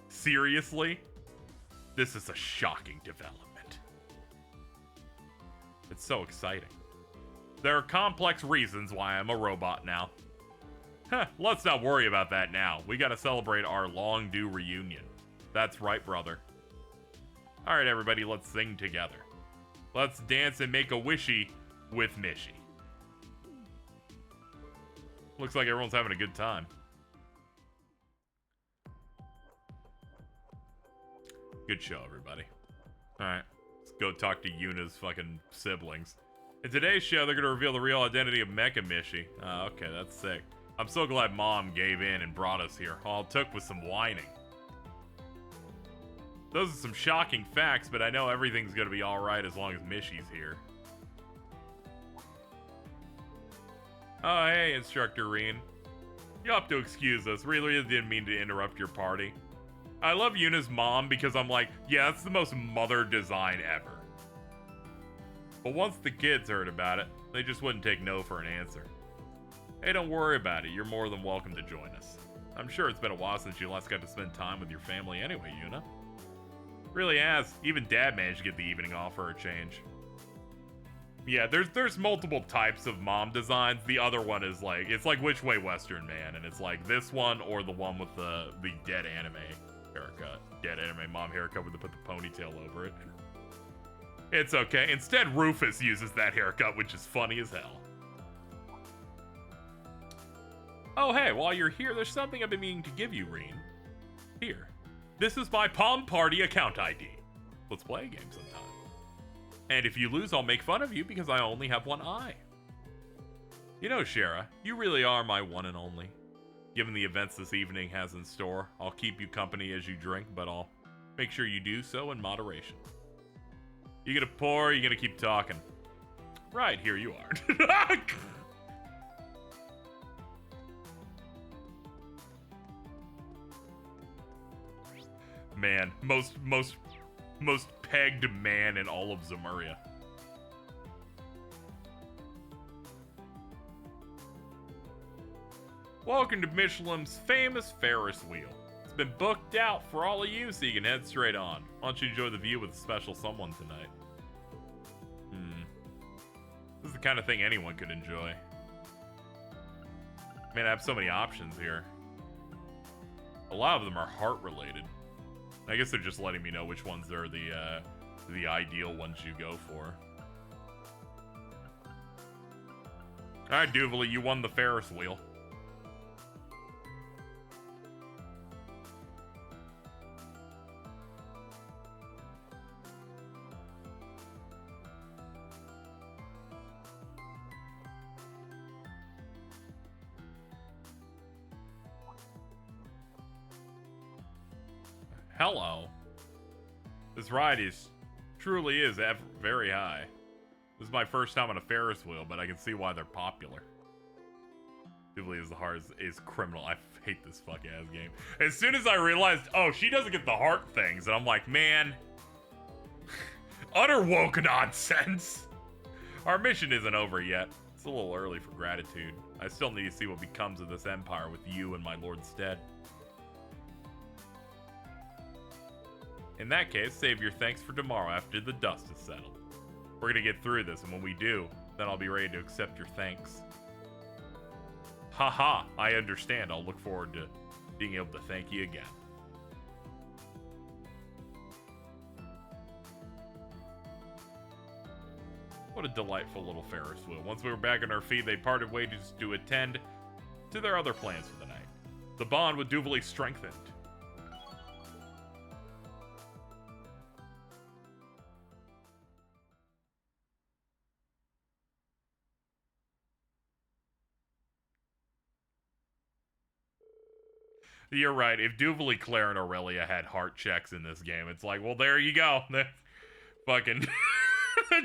Speaker 1: Seriously? This is a shocking development. It's so exciting. There are complex reasons why I'm a robot now. Let's not worry about that now. We gotta celebrate our long-due reunion. That's right, brother. Alright, everybody, let's sing together. Let's dance and make a wishy with Mishy. Looks like everyone's having a good time. Good show, everybody. Alright, let's go talk to Yuna's fucking siblings. In today's show, they're gonna reveal the real identity of Mecha Mishy. Okay, that's sick. I'm so glad Mom gave in and brought us here. All it took was some whining. Those are some shocking facts, but I know everything's gonna be alright as long as Mishy's here. Oh, hey, Instructor Reen. You'll have to excuse us. Really didn't mean to interrupt your party. I love Yuna's mom because I'm like, yeah, that's the most mother design ever. But once the kids heard about it, they just wouldn't take no for an answer. Hey, don't worry about it. You're more than welcome to join us. I'm sure it's been a while since you last got to spend time with your family anyway, Yuna. Really has. Even Dad managed to get the evening off for a change. Yeah, there's multiple types of mom designs. The other one is like, it's like Which Way Western Man, and it's like this one or the one with the dead anime haircut. Dead anime mom haircut where they put the ponytail over it. It's okay. Instead, Rufus uses that haircut, which is funny as hell. Oh, hey, while you're here, there's something I've been meaning to give you, Reen. Here. This is my Palm Party account ID. Let's play a game sometime. And if you lose, I'll make fun of you because I only have one eye. You know, Shara, you really are my one and only. Given the events this evening has in store, I'll keep you company as you drink, but I'll make sure you do so in moderation. You gonna pour, or you gonna keep talking? Right, here you are. Man, most pegged man in all of Zemuria. Welcome to Michelin's famous Ferris wheel. It's been booked out for all of you, so you can head straight on. Why don't you enjoy the view with a special someone tonight? This is the kind of thing anyone could enjoy. Man, I have so many options here. A lot of them are heart-related. I guess they're just letting me know which ones are the ideal ones you go for. Alright, Duvalie, you won the Ferris wheel. Hello. This ride truly is very high. This is my first time on a Ferris wheel, but I can see why they're popular. Duvalie is the heart is criminal. I hate this fuck ass game. As soon as I realized, oh, she doesn't get the heart things, and I'm like, man, utter woke nonsense. Our mission isn't over yet. It's a little early for gratitude. I still need to see what becomes of this empire with you in my lord's stead. In that case, save your thanks for tomorrow after the dust is settled. We're gonna get through this, and when we do, then I'll be ready to accept your thanks. Haha, I understand. I'll look forward to being able to thank you again. What a delightful little Ferris wheel. Once we were back on our feet, they parted ways to attend to their other plans for the night. The bond with Duvalie strengthened. You're right. If Duvalie, Claire, and Aurelia had heart checks in this game, it's like, well, there you go. They're fucking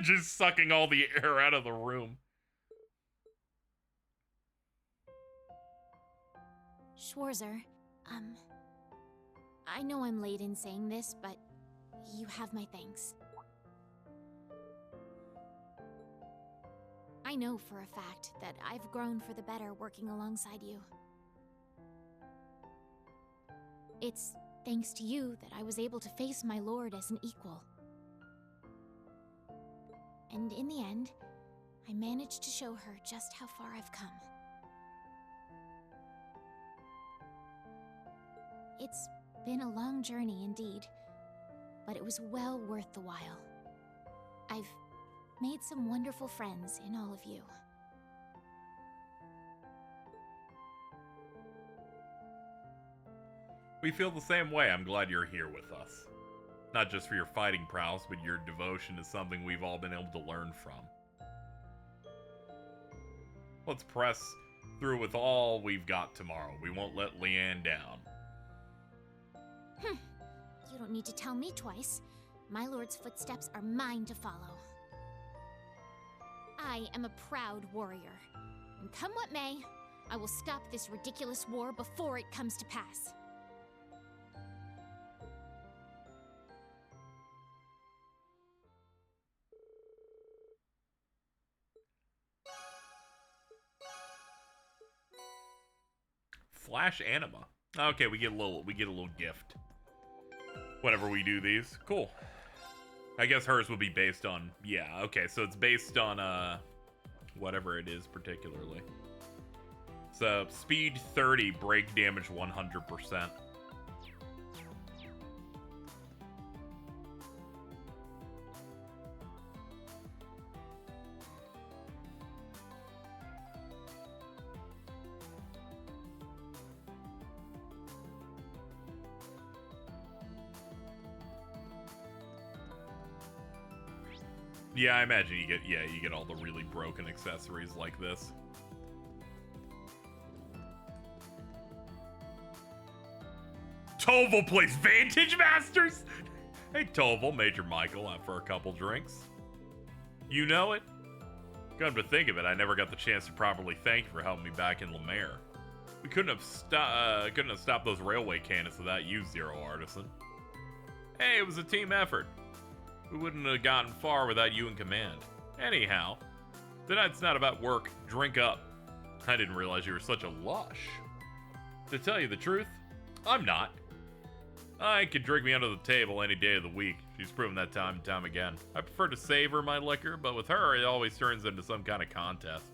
Speaker 1: just sucking all the air out of the room.
Speaker 7: Schwarzer, I know I'm late in saying this, but you have my thanks. I know for a fact that I've grown for the better working alongside you. It's thanks to you that I was able to face my lord as an equal. And in the end, I managed to show her just how far I've come. It's been a long journey indeed, but it was well worth the while. I've made some wonderful friends in all of you.
Speaker 1: We feel the same way. I'm glad you're here with us. Not just for your fighting prowess, but your devotion is something we've all been able to learn from. Let's press through with all we've got tomorrow. We won't let Leanne down.
Speaker 7: You don't need to tell me twice. My lord's footsteps are mine to follow. I am a proud warrior, and come what may, I will stop this ridiculous war before it comes to pass.
Speaker 1: Flash Anima. Okay, we get a little gift. whenever we do these. Cool. I guess hers will be based on, yeah, okay, so it's based on whatever it is particularly. So speed 30, break damage 100%. Yeah, I imagine you get all the really broken accessories like this. Toval plays Vantage Masters! Hey Toval, Major Michael, out for a couple drinks. You know it? Come to think of it, I never got the chance to properly thank you for helping me back in Lemaire. We couldn't have stopped those railway cannons without you, Zero Artisan. Hey, it was a team effort. We wouldn't have gotten far without you in command. Anyhow, tonight's not about work. Drink up. I didn't realize you were such a lush. To tell you the truth, I'm not. I could drink me under the table any day of the week. She's proven that time and time again. I prefer to savor my liquor, but with her, it always turns into some kind of contest.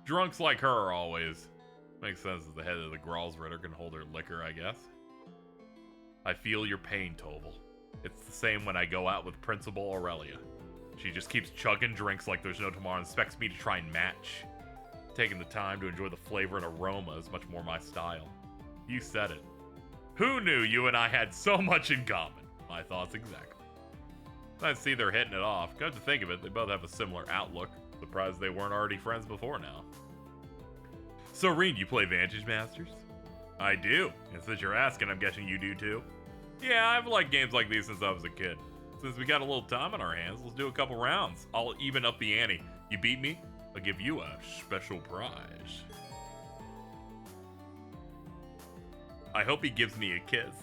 Speaker 1: Drunks like her are always. Makes sense that the head of the Gralsritter can hold her liquor, I guess. I feel your pain, Toval. It's the same when I go out with Principal Aurelia. She just keeps chugging drinks like there's no tomorrow and expects me to try and match. Taking the time to enjoy the flavor and aroma is much more my style. You said it. Who knew you and I had so much in common? My thoughts exactly. I see they're hitting it off. Come to think of it, they both have a similar outlook. Surprised they weren't already friends before now. So, Reen, you play Vantage Masters? I do. And since you're asking, I'm guessing you do too. Yeah, I've liked games like these since I was a kid. Since we got a little time on our hands, let's do a couple rounds. I'll even up the ante. You beat me, I'll give you a special prize. I hope he gives me a kiss.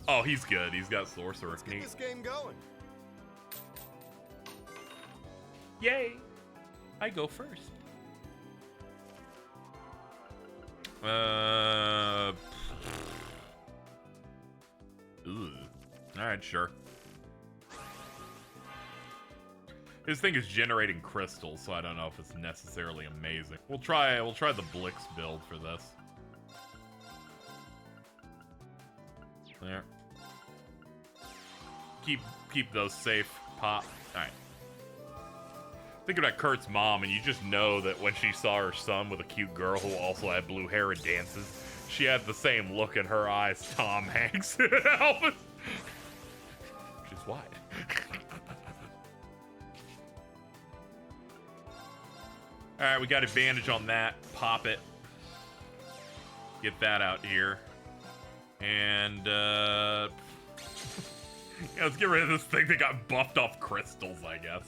Speaker 1: Oh, he's good. He's got Sorcerer.
Speaker 4: Let's get this game going.
Speaker 1: Yay! I go first. Alright, sure. This thing is generating crystals, so I don't know if it's necessarily amazing. We'll try the Blix build for this. There. Keep those safe. Pop. Alright. Think about Kurt's mom, and you just know that when she saw her son with a cute girl who also had blue hair and dances, she had the same look in her eyes Tom Hanks. Elvis. She's white. Alright, we got advantage on that. Pop it. Get that out here. And, yeah, let's get rid of this thing that got buffed off crystals, I guess.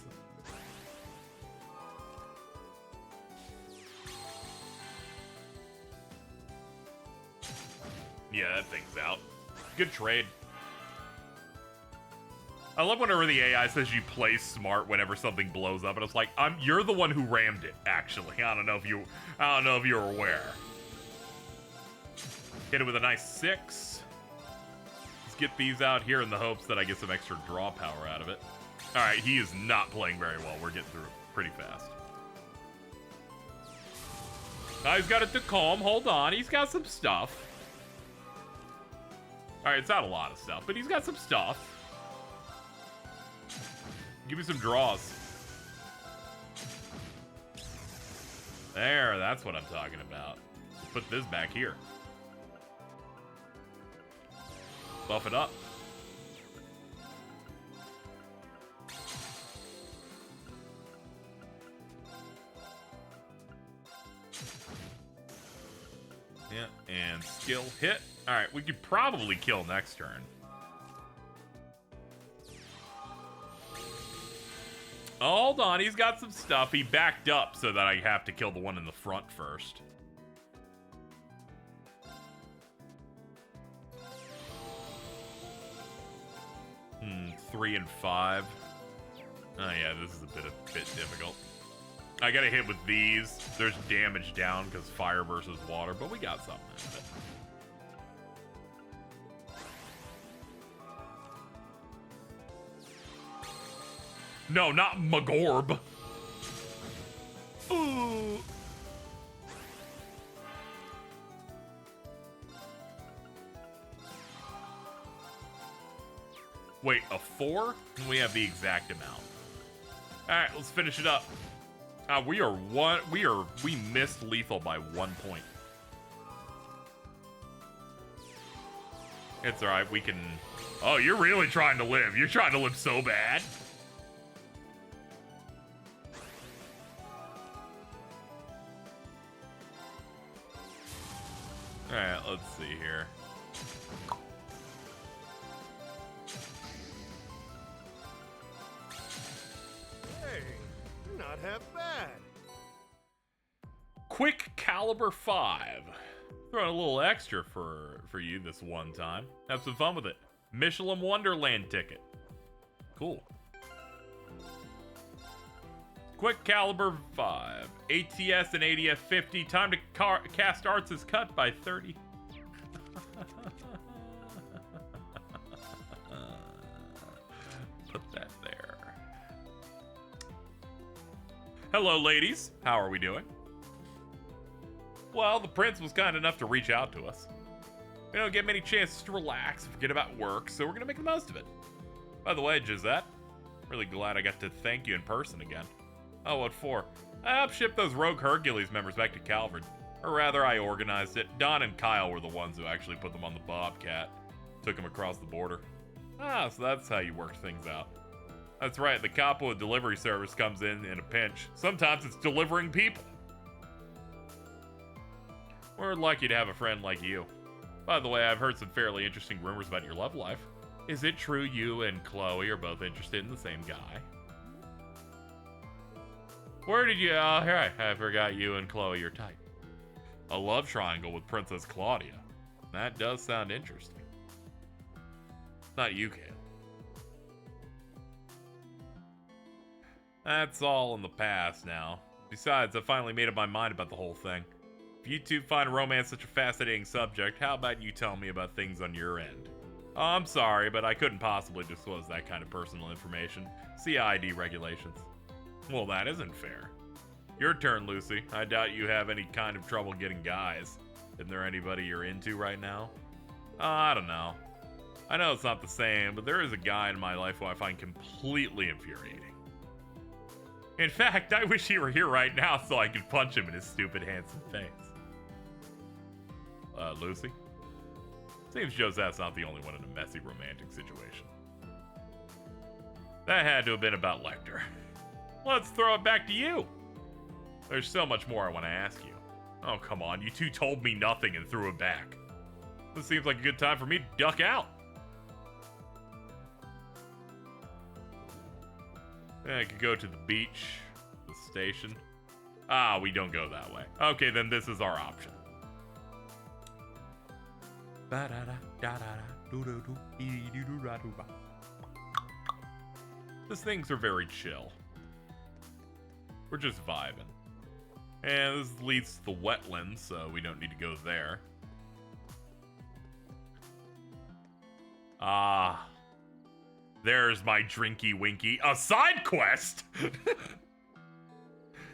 Speaker 1: Yeah, that thing's out. Good trade. I love whenever the AI says you play smart whenever something blows up, and it's like, you're the one who rammed it, actually. I don't know if you're aware. Hit it with a nice 6. Let's get these out here in the hopes that I get some extra draw power out of it. Alright, he is not playing very well. We're getting through it pretty fast. Now he's got it to calm. Hold on. He's got some stuff. Alright, it's not a lot of stuff, but he's got some stuff. Give me some draws. There, that's what I'm talking about. Let's put this back here. Buff it up. Yeah, and skill hit. Alright, we could probably kill next turn. Hold on, he's got some stuff. He backed up so that I have to kill the one in the front first. Hmm, 3 and 5. Oh yeah, this is a bit difficult. I gotta hit with these. There's damage down because fire versus water, but we got something out of it. No, not Magorb. Ooh. Wait, a 4? We have the exact amount. Alright, let's finish it up. We missed lethal by 1 point. It's alright, we can... Oh, you're really trying to live. You're trying to live so bad. Alright, let's see here.
Speaker 4: Hey, you're not half bad.
Speaker 1: Quick Caliber 5. Throwing a little extra for you this one time. Have some fun with it. Michelin Wonderland ticket. Cool. Quick Caliber 5. ATS and ADF 50. Time to cast arts is cut by 30. Put that there. Hello, ladies. How are we doing? Well, the prince was kind enough to reach out to us. We don't get many chances to relax and forget about work, so we're gonna make the most of it. By the way, Gisette, really glad I got to thank you in person again. Oh, what for? I helped ship those rogue Hercules members back to Calvard. Or rather, I organized it. Don and Kyle were the ones who actually put them on the Bobcat. Took them across the border. Ah, so that's how you worked things out. That's right, the capo delivery service comes in a pinch. Sometimes it's delivering people. We're lucky to have a friend like you. By the way, I've heard some fairly interesting rumors about your love life. Is it true you and Chloe are both interested in the same guy? Where did you... here, I forgot you and Chloe are tight. A love triangle with Princess Claudia. That does sound interesting. Not you, Kale. That's all in the past now. Besides, I finally made up my mind about the whole thing. If you two find romance such a fascinating subject, how about you tell me about things on your end? Oh, I'm sorry, but I couldn't possibly disclose that kind of personal information. See ID regulations. Well, that isn't fair. Your turn, Lucy. I doubt you have any kind of trouble getting guys. Isn't there anybody you're into right now? I don't know. I know it's not the same, but there is a guy in my life who I find completely infuriating. In fact, I wish he were here right now so I could punch him in his stupid, handsome face. Lucy? Seems Josette's not the only one in a messy romantic situation. That had to have been about Lecter. Let's throw it back to you. There's so much more I want to ask you. Oh, come on, you two told me nothing and threw it back. This seems like a good time for me to duck out. I could go to the beach, the station. Ah, we don't go that way. Okay, then this is our option. These things are very chill. We're just vibing. And this leads to the wetlands, so we don't need to go there. Ah. There's my Drinky Winky. A side quest?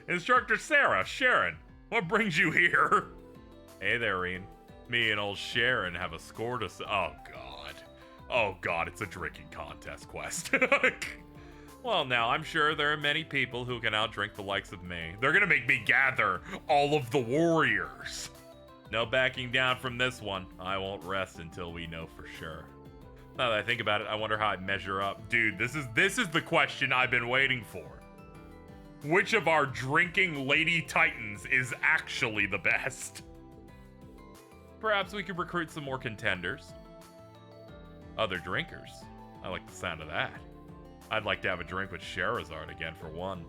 Speaker 1: Instructor Sarah, Sharon, what brings you here? Hey there, Reen. Me and old Sharon have a score to... Oh, God. Oh, God, it's a drinking contest quest. Well, now, I'm sure there are many people who can outdrink the likes of me. They're gonna make me gather all of the warriors. No backing down from this one. I won't rest until we know for sure. Now that I think about it, I wonder how I measure up. Dude, this is the question I've been waiting for. Which of our drinking lady titans is actually the best? Perhaps we could recruit some more contenders. Other drinkers. I like the sound of that. I'd like to have a drink with Sherazard again for one.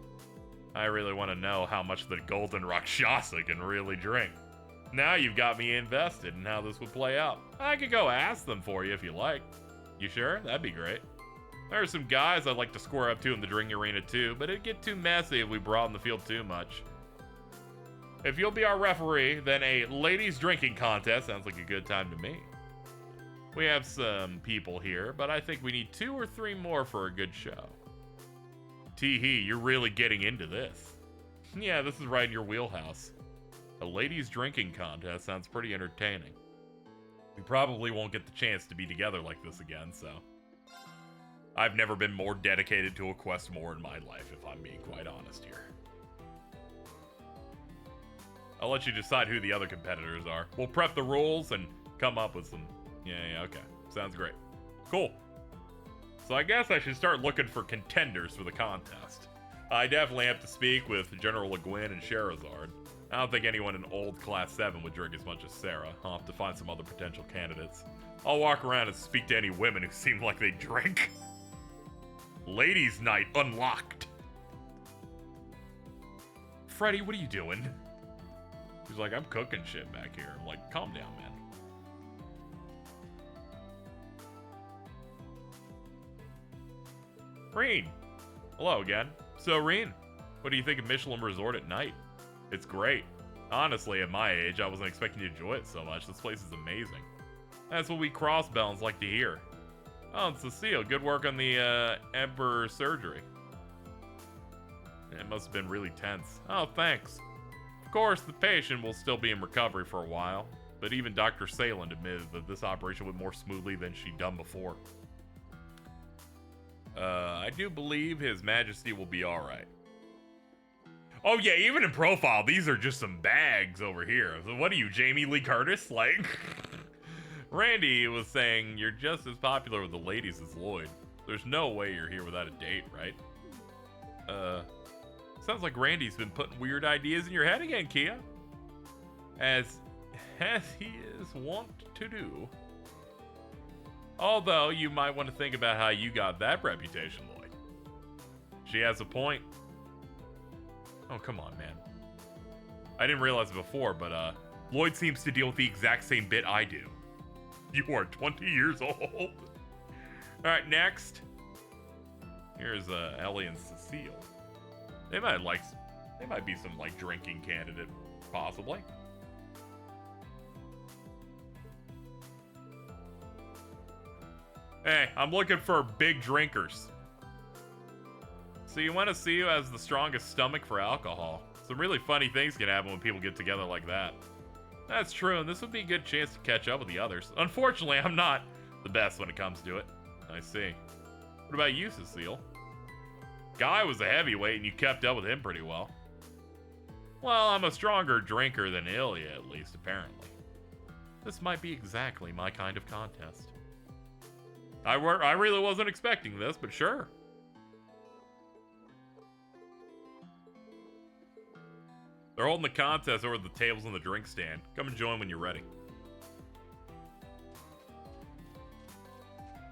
Speaker 1: I really want to know how much the Golden Rakshasa can really drink. Now you've got me invested in how this would play out. I could go ask them for you if you like. You sure? That'd be great. There are some guys I'd like to square up to in the drinking arena too, but it'd get too messy if we broaden the field too much. If you'll be our referee, then a ladies drinking contest sounds like a good time to me. We have some people here, but I think we need 2 or 3 more for a good show. Tee-hee, you're really getting into this. Yeah, this is right in your wheelhouse. A ladies' drinking contest sounds pretty entertaining. We probably won't get the chance to be together like this again, so... I've never been more dedicated to a quest more in my life, if I'm being quite honest here. I'll let you decide who the other competitors are. We'll prep the rules and come up with some... Yeah, okay. Sounds great. Cool. So I guess I should start looking for contenders for the contest. I definitely have to speak with General Le Guin and Sherazard. I don't think anyone in old Class 7 would drink as much as Sarah. I'll have to find some other potential candidates. I'll walk around and speak to any women who seem like they drink. Ladies' night unlocked. Freddy, what are you doing? He's like, I'm cooking shit back here. I'm like, calm down, man. Reen. Hello again. So, Reen, what do you think of Michelin Resort at night? It's great. Honestly, at my age, I wasn't expecting to enjoy it so much. This place is amazing. That's what we crossbones like to hear. Oh, and Cecile, good work on the Emperor surgery. It must have been really tense. Oh, thanks. Of course, the patient will still be in recovery for a while, but even Dr. Salen admitted that this operation went more smoothly than she'd done before. I do believe His Majesty will be alright. Oh yeah, even in profile, these are just some bags over here. So what are you, Jamie Lee Curtis? Like, Randy was saying you're just as popular with the ladies as Lloyd. There's no way you're here without a date, right? Sounds like Randy's been putting weird ideas in your head again, Kia. As he is wont to do. Although, you might want to think about how you got that reputation, Lloyd. She has a point. Oh, come on, man. I didn't realize it before, but Lloyd seems to deal with the exact same bit I do. You are 20 years old. Alright, next. Here's Ellie and Cecile. They might be some like drinking candidate, possibly. Hey, I'm looking for big drinkers. So you want to see who has the strongest stomach for alcohol. Some really funny things can happen when people get together like that. That's true, and this would be a good chance to catch up with the others. Unfortunately, I'm not the best when it comes to it. I see. What about you, Cecile? Guy was a heavyweight, and you kept up with him pretty well. Well, I'm a stronger drinker than Ilya, at least, apparently. This might be exactly my kind of contest. I really wasn't expecting this, but sure. They're holding the contest over the tables on the drink stand. Come and join when you're ready.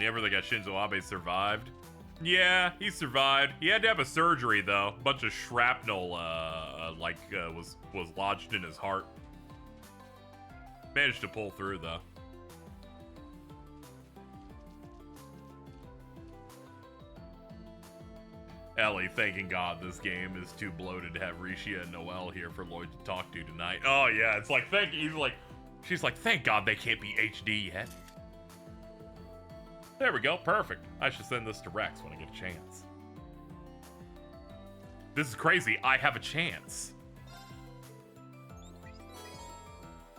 Speaker 1: You ever think that Shinzo Abe survived? Yeah, he survived. He had to have a surgery, though. A bunch of shrapnel, was lodged in his heart. Managed to pull through, though. Ellie thanking God this game is too bloated to have Risha and Noelle here for Lloyd to talk to tonight. Oh yeah, it's like she's like, thank God they can't be HD yet. There we go, perfect. I should send this to Rex when I get a chance. This is crazy, I have a chance.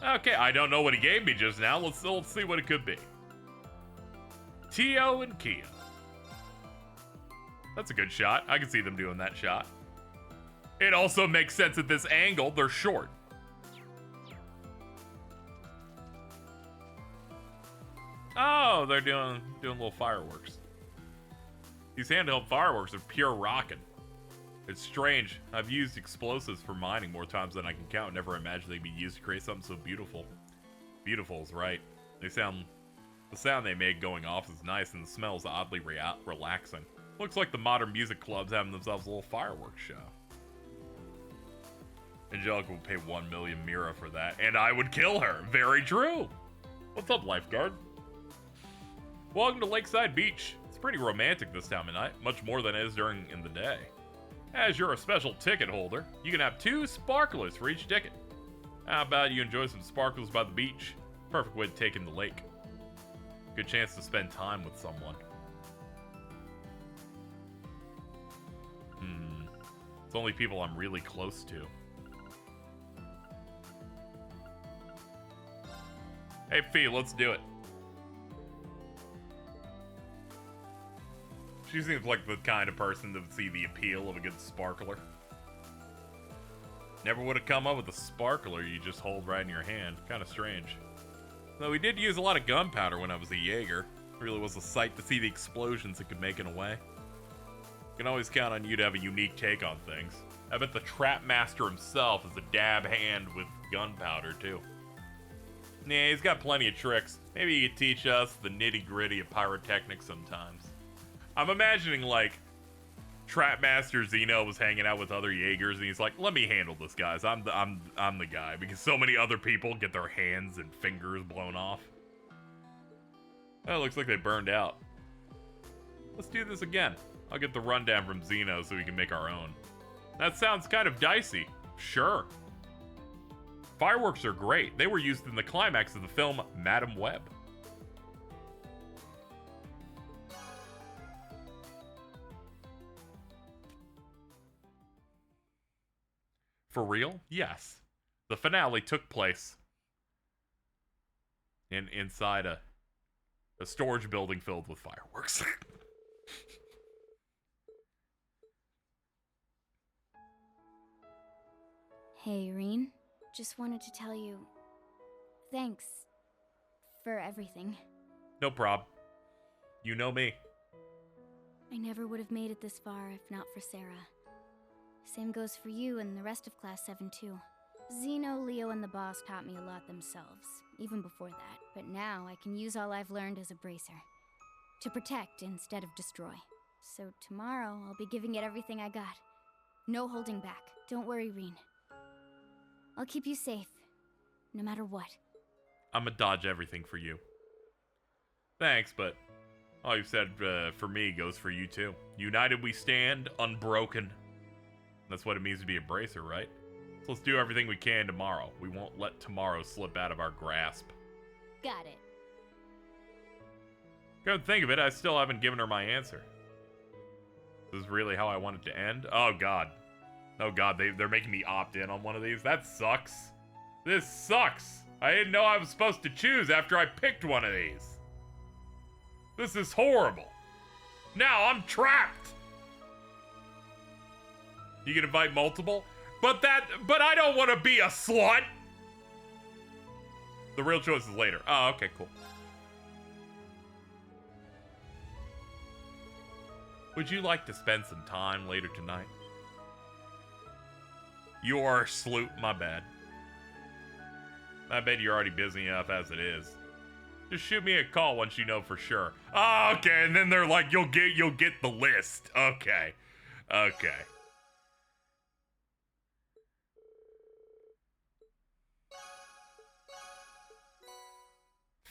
Speaker 1: Okay, I don't know what he gave me just now. Let's see what it could be. Tio and Kia. That's a good shot. I can see them doing that shot. It also makes sense at this angle. They're short. Oh, they're doing little fireworks. These handheld fireworks are pure rockin'. It's strange. I've used explosives for mining more times than I can count. Never imagined they'd be used to create something so beautiful. Beautiful is right. The sound they make going off is nice, and the smell is oddly relaxing. Looks like the modern music clubs having themselves a little fireworks show. Angelica would pay 1 million Mira for that, and I would kill her. Very true. What's up, lifeguard? Welcome to Lakeside Beach. It's pretty romantic this time of night, much more than it is in the day. As you're a special ticket holder, you can have 2 sparklers for each ticket. How about you enjoy some sparkles by the beach? Perfect way to take in the lake. Good chance to spend time with someone. It's only people I'm really close to. Hey, Fee, let's do it. She seems like the kind of person that would see the appeal of a good sparkler. Never would have come up with a sparkler you just hold right in your hand. Kind of strange. Though we did use a lot of gunpowder when I was a Jaeger. It really was a sight to see the explosions it could make in a way. Can always count on you to have a unique take on things. I bet the Trap Master himself is a dab hand with gunpowder, too. Nah, he's got plenty of tricks. Maybe he could teach us the nitty-gritty of pyrotechnics sometimes. I'm imagining, like, Trap Master Zeno was hanging out with other Jaegers, and he's like, let me handle this, guys. I'm the guy, because so many other people get their hands and fingers blown off. Oh, it looks like they burned out. Let's do this again. I'll get the rundown from Zeno so we can make our own. That sounds kind of dicey. Sure. Fireworks are great. They were used in the climax of the film Madam Web. For real? Yes. The finale took place inside a storage building filled with fireworks.
Speaker 16: Hey, Reen. Just wanted to tell you, thanks for everything.
Speaker 1: No prob. You know me.
Speaker 16: I never would have made it this far if not for Sarah. Same goes for you and the rest of Class 7 too. Zeno, Leo, and the boss taught me a lot themselves, even before that, but now I can use all I've learned as a bracer. To protect instead of destroy. So tomorrow, I'll be giving it everything I got. No holding back. Don't worry, Reen. I'll keep you safe, no matter what.
Speaker 1: I'ma dodge everything for you. Thanks, but all you've said for me goes for you too. United we stand, unbroken. That's what it means to be a bracer, right? So let's do everything we can tomorrow. We won't let tomorrow slip out of our grasp.
Speaker 16: Got it.
Speaker 1: Come to think of it, I still haven't given her my answer. This is really how I want it to end? Oh, God. Oh, God, they're making me opt in on one of these? That sucks. This sucks. I didn't know I was supposed to choose after I picked one of these. This is horrible. Now I'm trapped. You can invite multiple? But I don't want to be a slut. The real choice is later. Oh, okay, cool. Would you like to spend some time later tonight? You are a sloot, my bad. I bet you're already busy enough as it is. Just shoot me a call once you know for sure. Oh, okay, and then they're like, you'll get the list. Okay. Okay.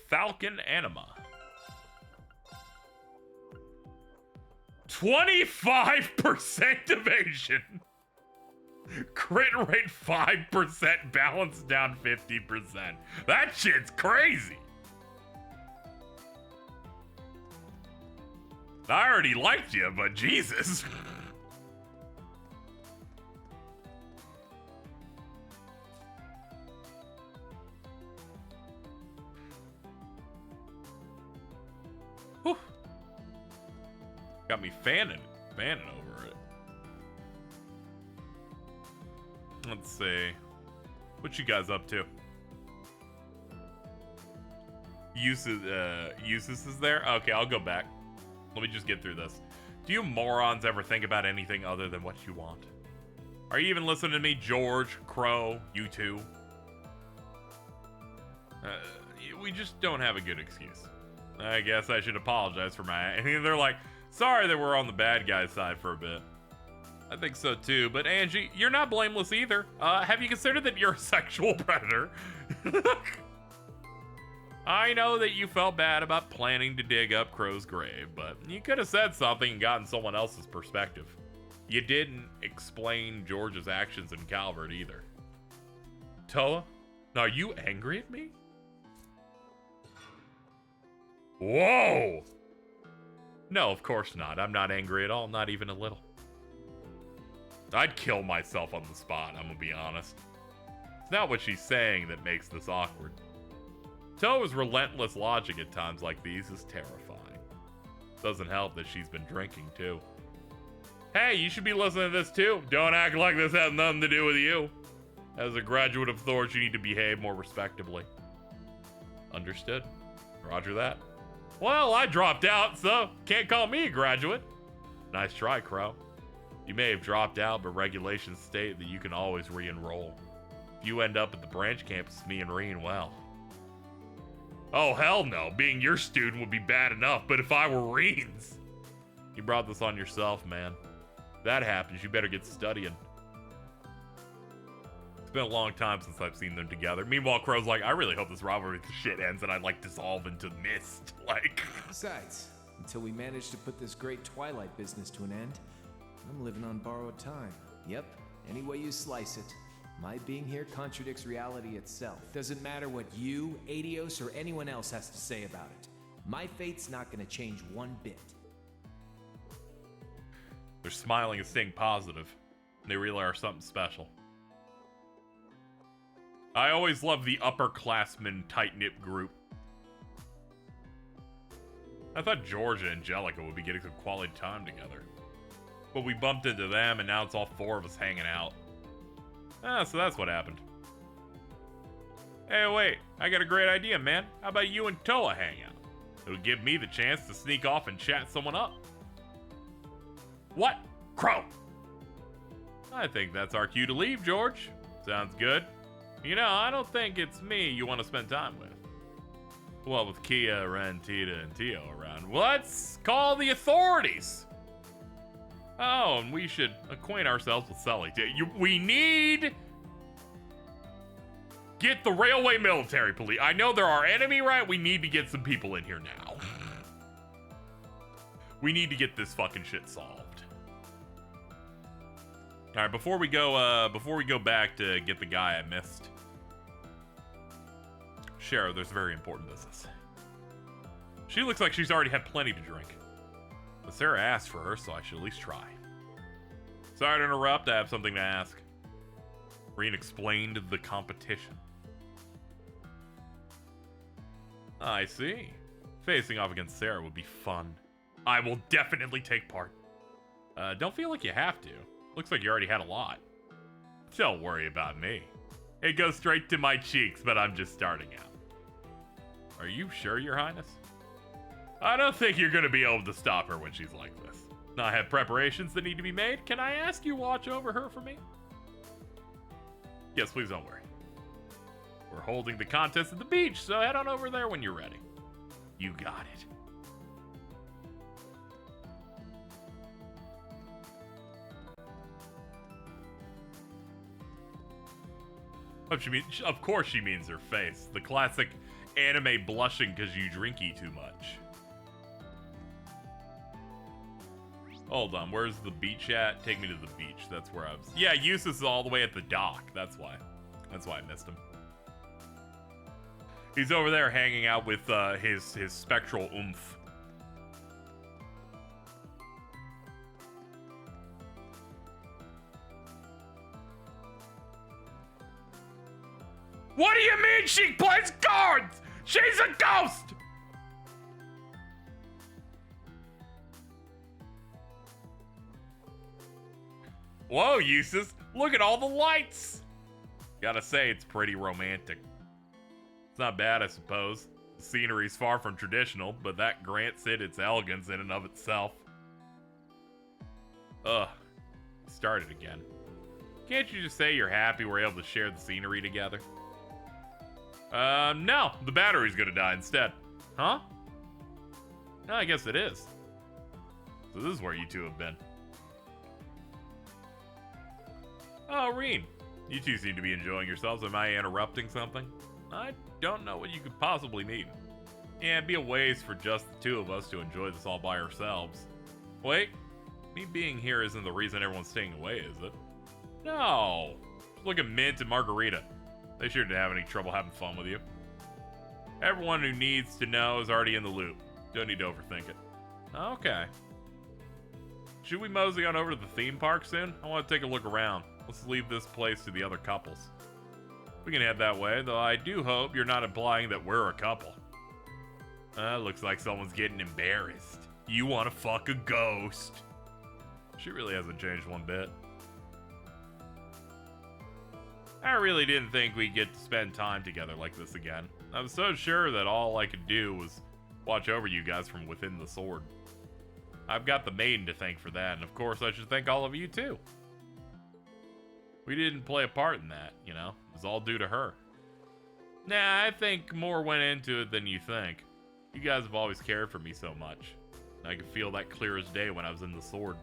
Speaker 1: Falcon Anima. 25% evasion. Crit rate 5%, balance down 50%. That shit's crazy. I already liked you, but Jesus. Whew. Got me fanning over it. Let's see. What you guys up to? Uses is there? Okay, I'll go back. Let me just get through this. Do you morons ever think about anything other than what you want? Are you even listening to me, George, Crow, you two? We just don't have a good excuse. I guess I should apologize for my... And they're like, sorry that we're on the bad guy side for a bit. I think so too, but Angie, you're not blameless either. Have you considered that you're a sexual predator? I know that you felt bad about planning to dig up Crow's grave, but you could have said something and gotten someone else's perspective. You didn't explain George's actions in Calvert either. Toa, are you angry at me? Whoa! No, of course not. I'm not angry at all, not even a little. I'd kill myself on the spot, I'm gonna be honest. It's not what she's saying that makes this awkward. Toa's relentless logic at times like these is terrifying. Doesn't help that she's been drinking too. Hey, you should be listening to this too. Don't act like this has nothing to do with you. As a graduate of Thor's, you need to behave more respectably. Understood. Roger that. Well, I dropped out, so can't call me a graduate. Nice try, Crow. You may have dropped out, but regulations state that you can always re-enroll. If you end up at the branch campus with me and Reen, well. Oh, hell no. Being your student would be bad enough, but if I were Reen's. You brought this on yourself, man. If that happens, you better get studying. It's been a long time since I've seen them together. Meanwhile, Crow's like, I really hope this rivalry shit ends and I like dissolve into mist. Like.
Speaker 22: Besides, until we manage to put this great Twilight business to an end, I'm living on borrowed time. Yep, any way you slice it. My being here contradicts reality itself. Doesn't matter what you, Adios, or anyone else has to say about it. My fate's not gonna change one bit.
Speaker 1: They're smiling and staying positive. They really are something special. I always love the upperclassmen tight-knit group. I thought George and Angelica would be getting some quality time together. But we bumped into them, and now it's all four of us hanging out. Ah, so that's what happened. Hey, wait. I got a great idea, man. How about you and Toa hang out? It'll give me the chance to sneak off and chat someone up. What? Crow! I think that's our cue to leave, George. Sounds good. You know, I don't think it's me you want to spend time with. Well, with Kia, Ren, Tita, and Tio around, let's call the authorities. Oh, and we should acquaint ourselves with Sully. We need... Get the railway military police. I know they're our enemy, right? We need to get some people in here now. We need to get this fucking shit solved. All right, before we go back to get the guy I missed. Cheryl, there's very important business. She looks like she's already had plenty to drink. But Sarah asked for her, so I should at least try. Sorry to interrupt, I have something to ask. Reen explained the competition. I see. Facing off against Sarah would be fun. I will definitely take part. Don't feel like you have to. Looks like you already had a lot. Don't worry about me. It goes straight to my cheeks, but I'm just starting out. Are you sure, Your Highness? I don't think you're gonna be able to stop her when she's like this. I have preparations that need to be made. Can I ask you watch over her for me? Yes, please don't worry. We're holding the contest at the beach, so head on over there when you're ready. You got it. Of course she means her face. The classic anime blushing because you drinky too much. Hold on, where's the beach at? Take me to the beach. That's where I was. Yeah, Eustace is all the way at the dock. That's why I missed him. He's over there hanging out with his spectral oomph. What do you mean she plays cards? She's a ghost! Whoa, Eustace, look at all the lights! Gotta say, it's pretty romantic. It's not bad, I suppose. The scenery's far from traditional, but that grants it its elegance in and of itself. Ugh, started again. Can't you just say you're happy we're able to share the scenery together? No, the battery's gonna die instead. Huh? No, I guess it is. So this is where you two have been. Oh, Reen. You two seem to be enjoying yourselves. Am I interrupting something? I don't know what you could possibly mean. Yeah, it'd be a waste for just the two of us to enjoy this all by ourselves. Wait, me being here isn't the reason everyone's staying away, is it? No. Look at Mint and Margarita. They sure didn't have any trouble having fun with you. Everyone who needs to know is already in the loop. Don't need to overthink it. Okay. Should we mosey on over to the theme park soon? I want to take a look around. Let's leave this place to the other couples. We can head that way, though I do hope you're not implying that we're a couple. Looks like someone's getting embarrassed. You want to fuck a ghost. She really hasn't changed one bit. I really didn't think we'd get to spend time together like this again. I was so sure that all I could do was watch over you guys from within the sword. I've got the Maiden to thank for that, and of course I should thank all of you too. We didn't play a part in that, you know? It was all due to her. Nah, I think more went into it than you think. You guys have always cared for me so much. And I could feel that clear as day when I was in the sword.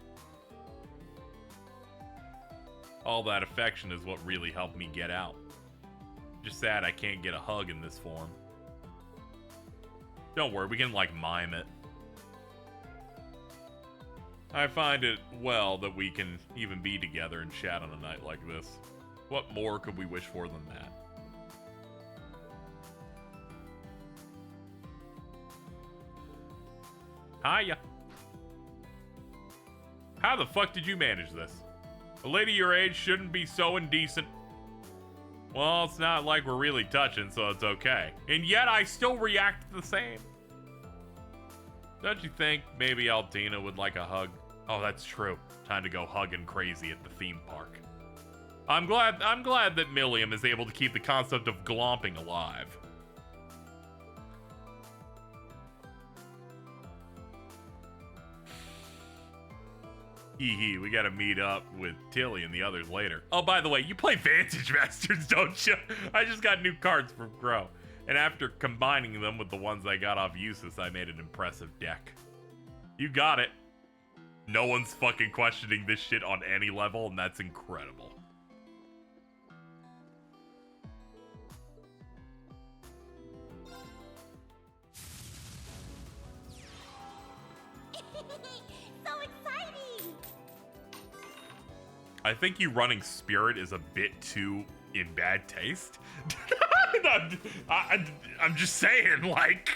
Speaker 1: All that affection is what really helped me get out. Just sad I can't get a hug in this form. Don't worry, we can like mime it. I find it well that we can even be together and chat on a night like this. What more could we wish for than that? Hiya. How the fuck did you manage this? A lady your age shouldn't be so indecent. Well, it's not like we're really touching, so it's okay. And yet I still react the same. Don't you think maybe Altina would like a hug? Oh, that's true. Time to go hugging crazy at the theme park. I'm glad that Milliam is able to keep the concept of glomping alive. Hee, we gotta meet up with Tilly and the others later. Oh, by the way, you play Vantage Masters, don't you? I just got new cards from Grow. And after combining them with the ones I got off Usus, I made an impressive deck. You got it. No one's fucking questioning this shit on any level, and that's incredible.
Speaker 9: So exciting!
Speaker 1: I think you running Spirit is a bit too in bad taste. I'm just saying, like...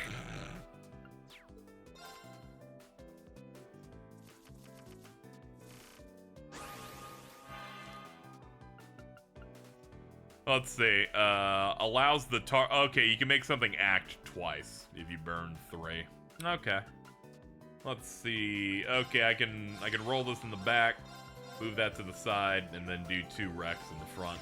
Speaker 1: Let's see, allows the okay, you can make something act twice if you burn 3. Okay. Let's see, okay, I can roll this in the back, move that to the side, and then do 2 wrecks in the front.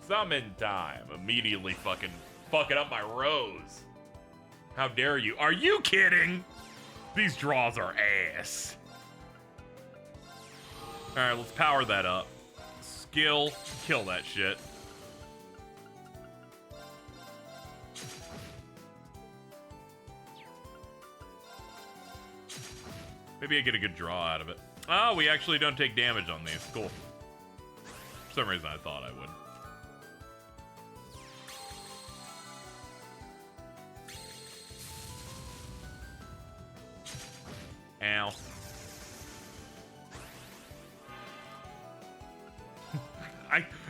Speaker 1: Summon time. Immediately fucking up my rose. How dare you? Are you kidding? These draws are ass. Alright, let's power that up. Skill, kill that shit. Maybe I get a good draw out of it. Oh, we actually don't take damage on these. Cool. For some reason I thought I would. Ow.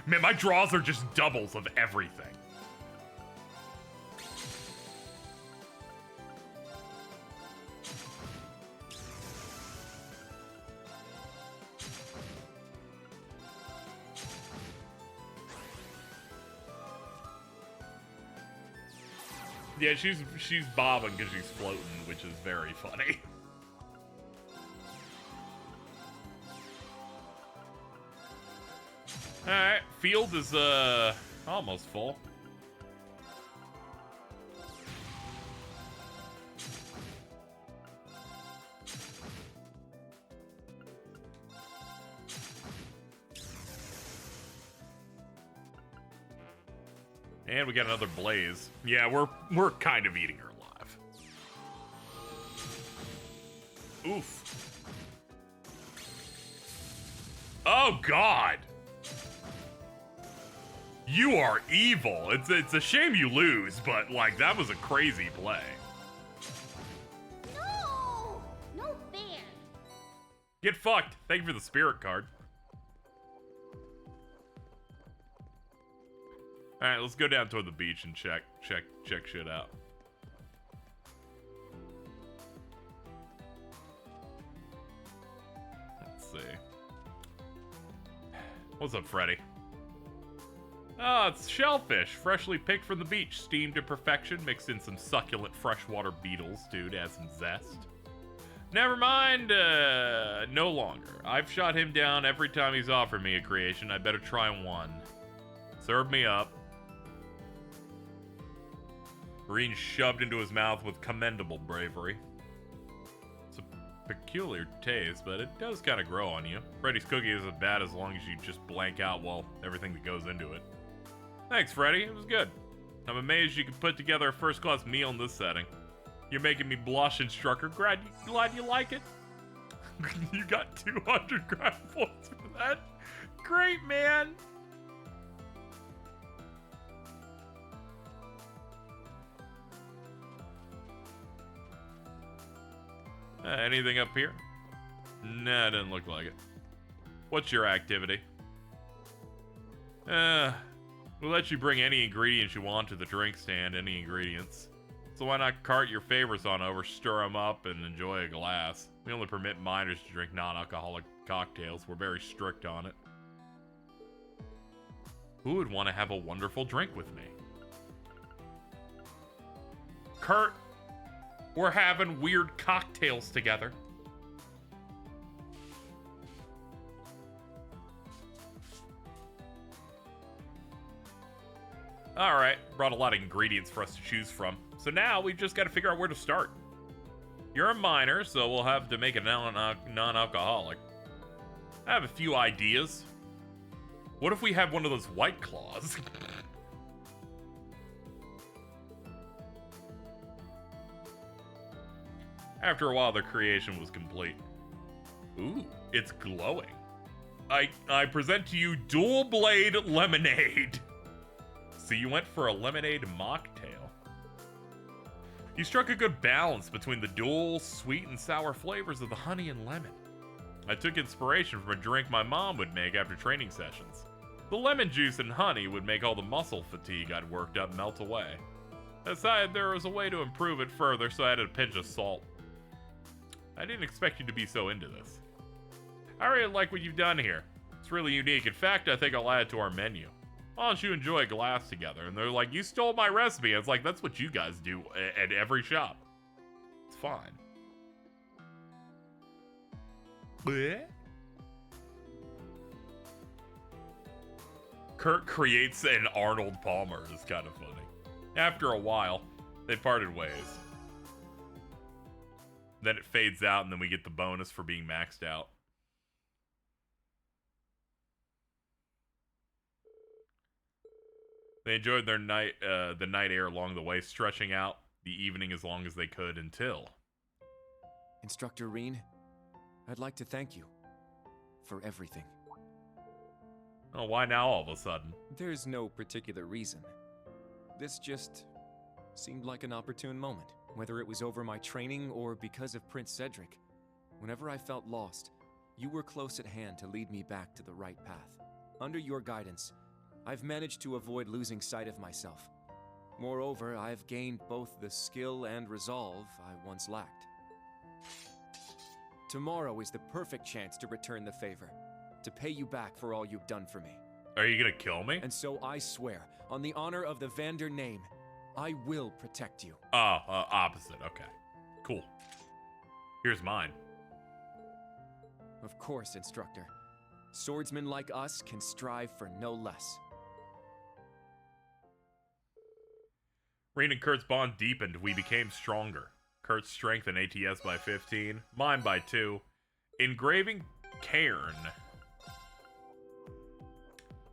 Speaker 1: Man, my draws are just doubles of everything. Yeah, she's bobbing because she's floating, which is very funny. Alright, field is almost full. And we got another blaze. Yeah, we're kind of eating her alive. Oof. Oh God. You are evil. It's a shame you lose, but like that was a crazy play.
Speaker 9: No! No fair.
Speaker 1: Get fucked. Thank you for the spirit card. All right, let's go down toward the beach and check shit out. Let's see. What's up, Freddy? Oh, it's shellfish, freshly picked from the beach, steamed to perfection, mixed in some succulent freshwater beetles, dude, add some zest. Never mind, no longer. I've shot him down every time he's offered me a creation. I better try one. Serve me up. Green shoved into his mouth with commendable bravery. It's a peculiar taste, but it does kind of grow on you. Freddy's cookie isn't bad as long as you just blank out, well, everything that goes into it. Thanks, Freddy. It was good. I'm amazed you could put together a first-class meal in this setting. You're making me blush, instructor. Glad you like it. You got 200 ground points for that. Great, man. Anything up here? Nah, doesn't look like it. What's your activity? We'll let you bring any ingredients you want to the drink stand, any ingredients. So why not cart your favorites on over, stir them up, and enjoy a glass? We only permit minors to drink non-alcoholic cocktails. We're very strict on it. Who would want to have a wonderful drink with me? Kurt, we're having weird cocktails together. Alright, brought a lot of ingredients for us to choose from. So now we've just got to figure out where to start. You're a minor, so we'll have to make it non-alcoholic. I have a few ideas. What if we have one of those White Claws? After a while, the creation was complete. Ooh, it's glowing. I present to you Dual Blade Lemonade. So you went for a lemonade mocktail. You struck a good balance between the dual sweet and sour flavors of the honey and lemon. I took inspiration from a drink my mom would make after training sessions. The lemon juice and honey would make all the muscle fatigue I'd worked up melt away. I decided there was a way to improve it further, so I added a pinch of salt. I didn't expect you to be so into this. I really like what you've done here. It's really unique. In fact, I think I'll add it to our menu. Why don't you enjoy a glass together? And they're like, you stole my recipe. And it's like, that's what you guys do at every shop. It's fine. Bleh. Kurt creates an Arnold Palmer. It's kind of funny. After a while, they parted ways. Then it fades out, and then we get the bonus for being maxed out. They enjoyed their the night air along the way, stretching out the evening as long as they could until...
Speaker 22: Instructor Reen, I'd like to thank you for everything.
Speaker 1: Oh, why now all of a sudden?
Speaker 22: There's no particular reason. This just seemed like an opportune moment. Whether it was over my training or because of Prince Cedric, whenever I felt lost, you were close at hand to lead me back to the right path. Under your guidance, I've managed to avoid losing sight of myself. Moreover, I've gained both the skill and resolve I once lacked. Tomorrow is the perfect chance to return the favor, to pay you back for all you've done for me.
Speaker 1: Are you gonna kill me?
Speaker 22: And so I swear, on the honor of the Vander name, I will protect you.
Speaker 1: Oh, opposite. Okay. Cool. Here's mine.
Speaker 22: Of course, Instructor. Swordsmen like us can strive for no less.
Speaker 1: Reen and Kurt's bond deepened. We became stronger. Kurt's strength and ATS by 15. Mine by 2. Engraving Cairn.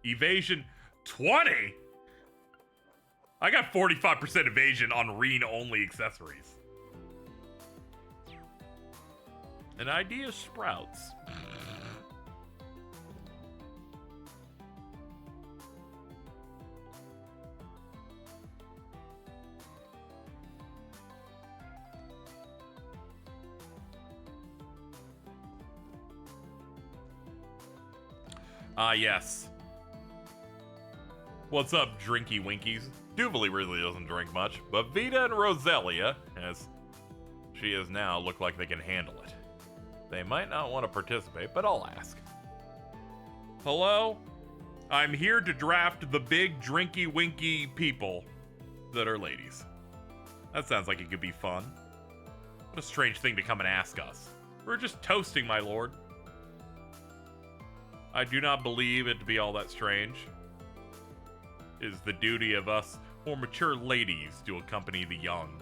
Speaker 1: Evasion 20? I got 45% evasion on Reen-only accessories. An idea sprouts. Ah, yes. What's up, Drinky Winkies? Duvalie really doesn't drink much, but Vita and Roselia, as she is now, look like they can handle it. They might not want to participate, but I'll ask. Hello? I'm here to draft the big Drinky Winky people that are ladies. That sounds like it could be fun. What a strange thing to come and ask us. We're just toasting, my lord. I do not believe it to be all that strange. It is the duty of us more mature ladies to accompany the young.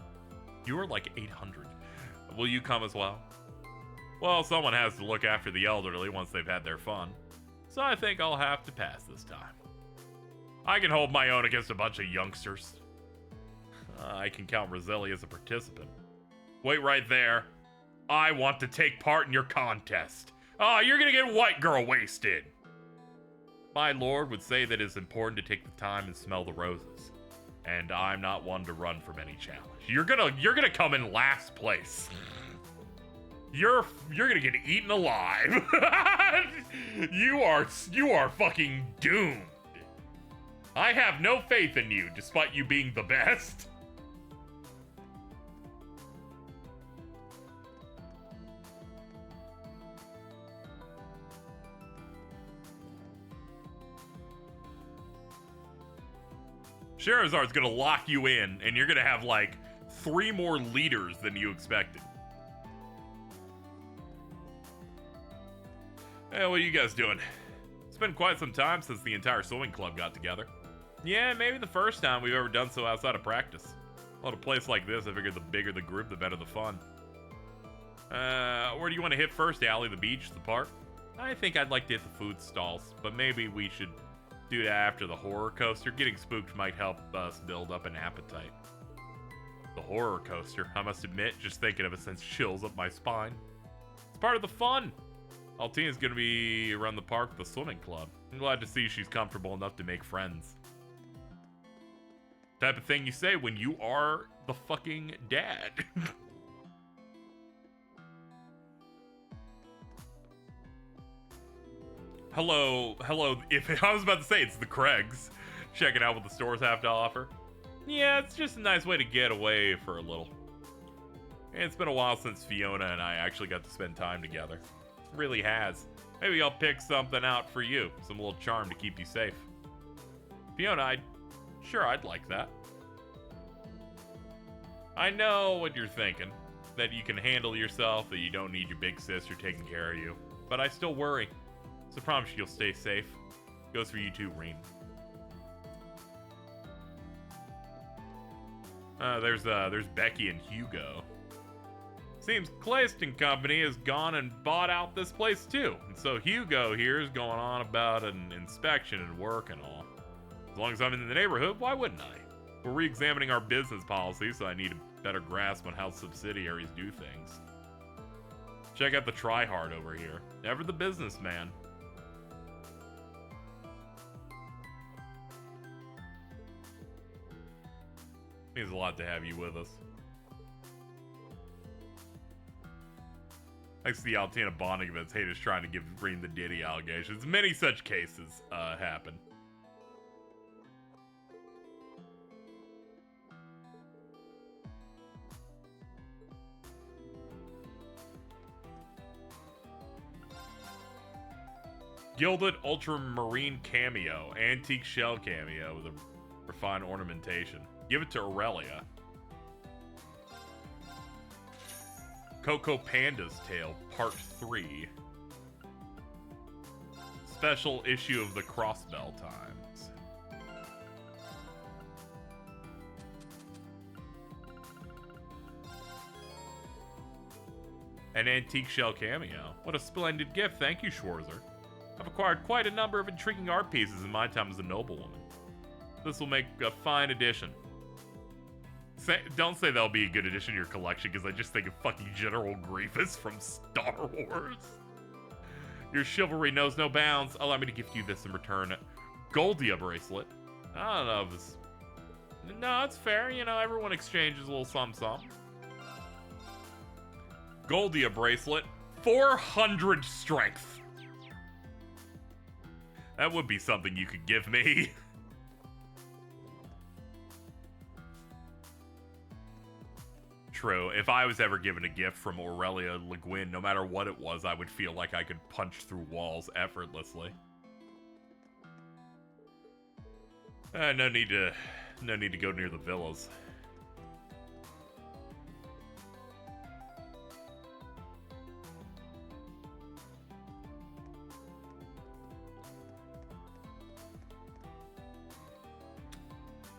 Speaker 1: You are like 800. Will you come as well? Well, someone has to look after the elderly once they've had their fun. So I think I'll have to pass this time. I can hold my own against a bunch of youngsters. I can count Roselia as a participant. Wait right there. I want to take part in your contest. Oh, you're gonna get white girl wasted. My lord would say that it's important to take the time and smell the roses. And I'm not one to run from any challenge. You're gonna come in last place. You're gonna get eaten alive. You are fucking doomed. I have no faith in you, despite you being the best. Charizard's gonna lock you in, and you're gonna have like 3 more leaders than you expected. Hey, what are you guys doing? It's been quite some time since the entire swimming club got together. Yeah, maybe the first time we've ever done so outside of practice. Well, at a place like this, I figured the bigger the group, the better the fun. Where do you want to hit first, Allie? The beach, the park? I think I'd like to hit the food stalls, but maybe we should do that after the horror coaster. Getting spooked might help us build up an appetite. The horror coaster, I must admit, just thinking of it sends chills up my spine. It's part of the fun. Altina's gonna be around the park with the swimming club. I'm glad to see she's comfortable enough to make friends. Type of thing you say when you are the fucking dad. Hello. If I was about to say it's the Craigs, checking out what the stores have to offer. Yeah, it's just a nice way to get away for a little. And it's been a while since Fiona and I actually got to spend time together. It really has. Maybe I'll pick something out for you, some little charm to keep you safe. Fiona, I'd like that. I know what you're thinking, that you can handle yourself, that you don't need your big sister taking care of you, but I still worry. So I promise you'll stay safe. Goes for you too, Reen. There's Becky and Hugo. Seems Clayst and Company has gone and bought out this place too. And so Hugo here is going on about an inspection and work and all. As long as I'm in the neighborhood, why wouldn't I? We're re-examining our business policy, so I need a better grasp on how subsidiaries do things. Check out the tryhard over here. Never the businessman. Means a lot to have you with us. Thanks to the Altina bonding events, haters trying to give Reen the Diddy allegations. Many such cases happen. Gilded ultramarine cameo, antique shell cameo with a refined ornamentation. Give it to Aurelia. Coco Panda's Tale, Part 3. Special issue of the Crossbell Times. An antique shell cameo. What a splendid gift. Thank you, Schwarzer. I've acquired quite a number of intriguing art pieces in my time as a noblewoman. This will make a fine addition. Don't say that'll be a good addition to your collection, because I just think of fucking General Grievous from Star Wars. Your chivalry knows no bounds. Allow me to gift you this in return. Goldia bracelet. I don't know if this... No, it's fair. You know, everyone exchanges a little something. Goldia bracelet. 400 strength. That would be something you could give me. true. If I was ever given a gift from Aurelia Le Guin, no matter what it was, I would feel like I could punch through walls effortlessly. No need to go near the villas.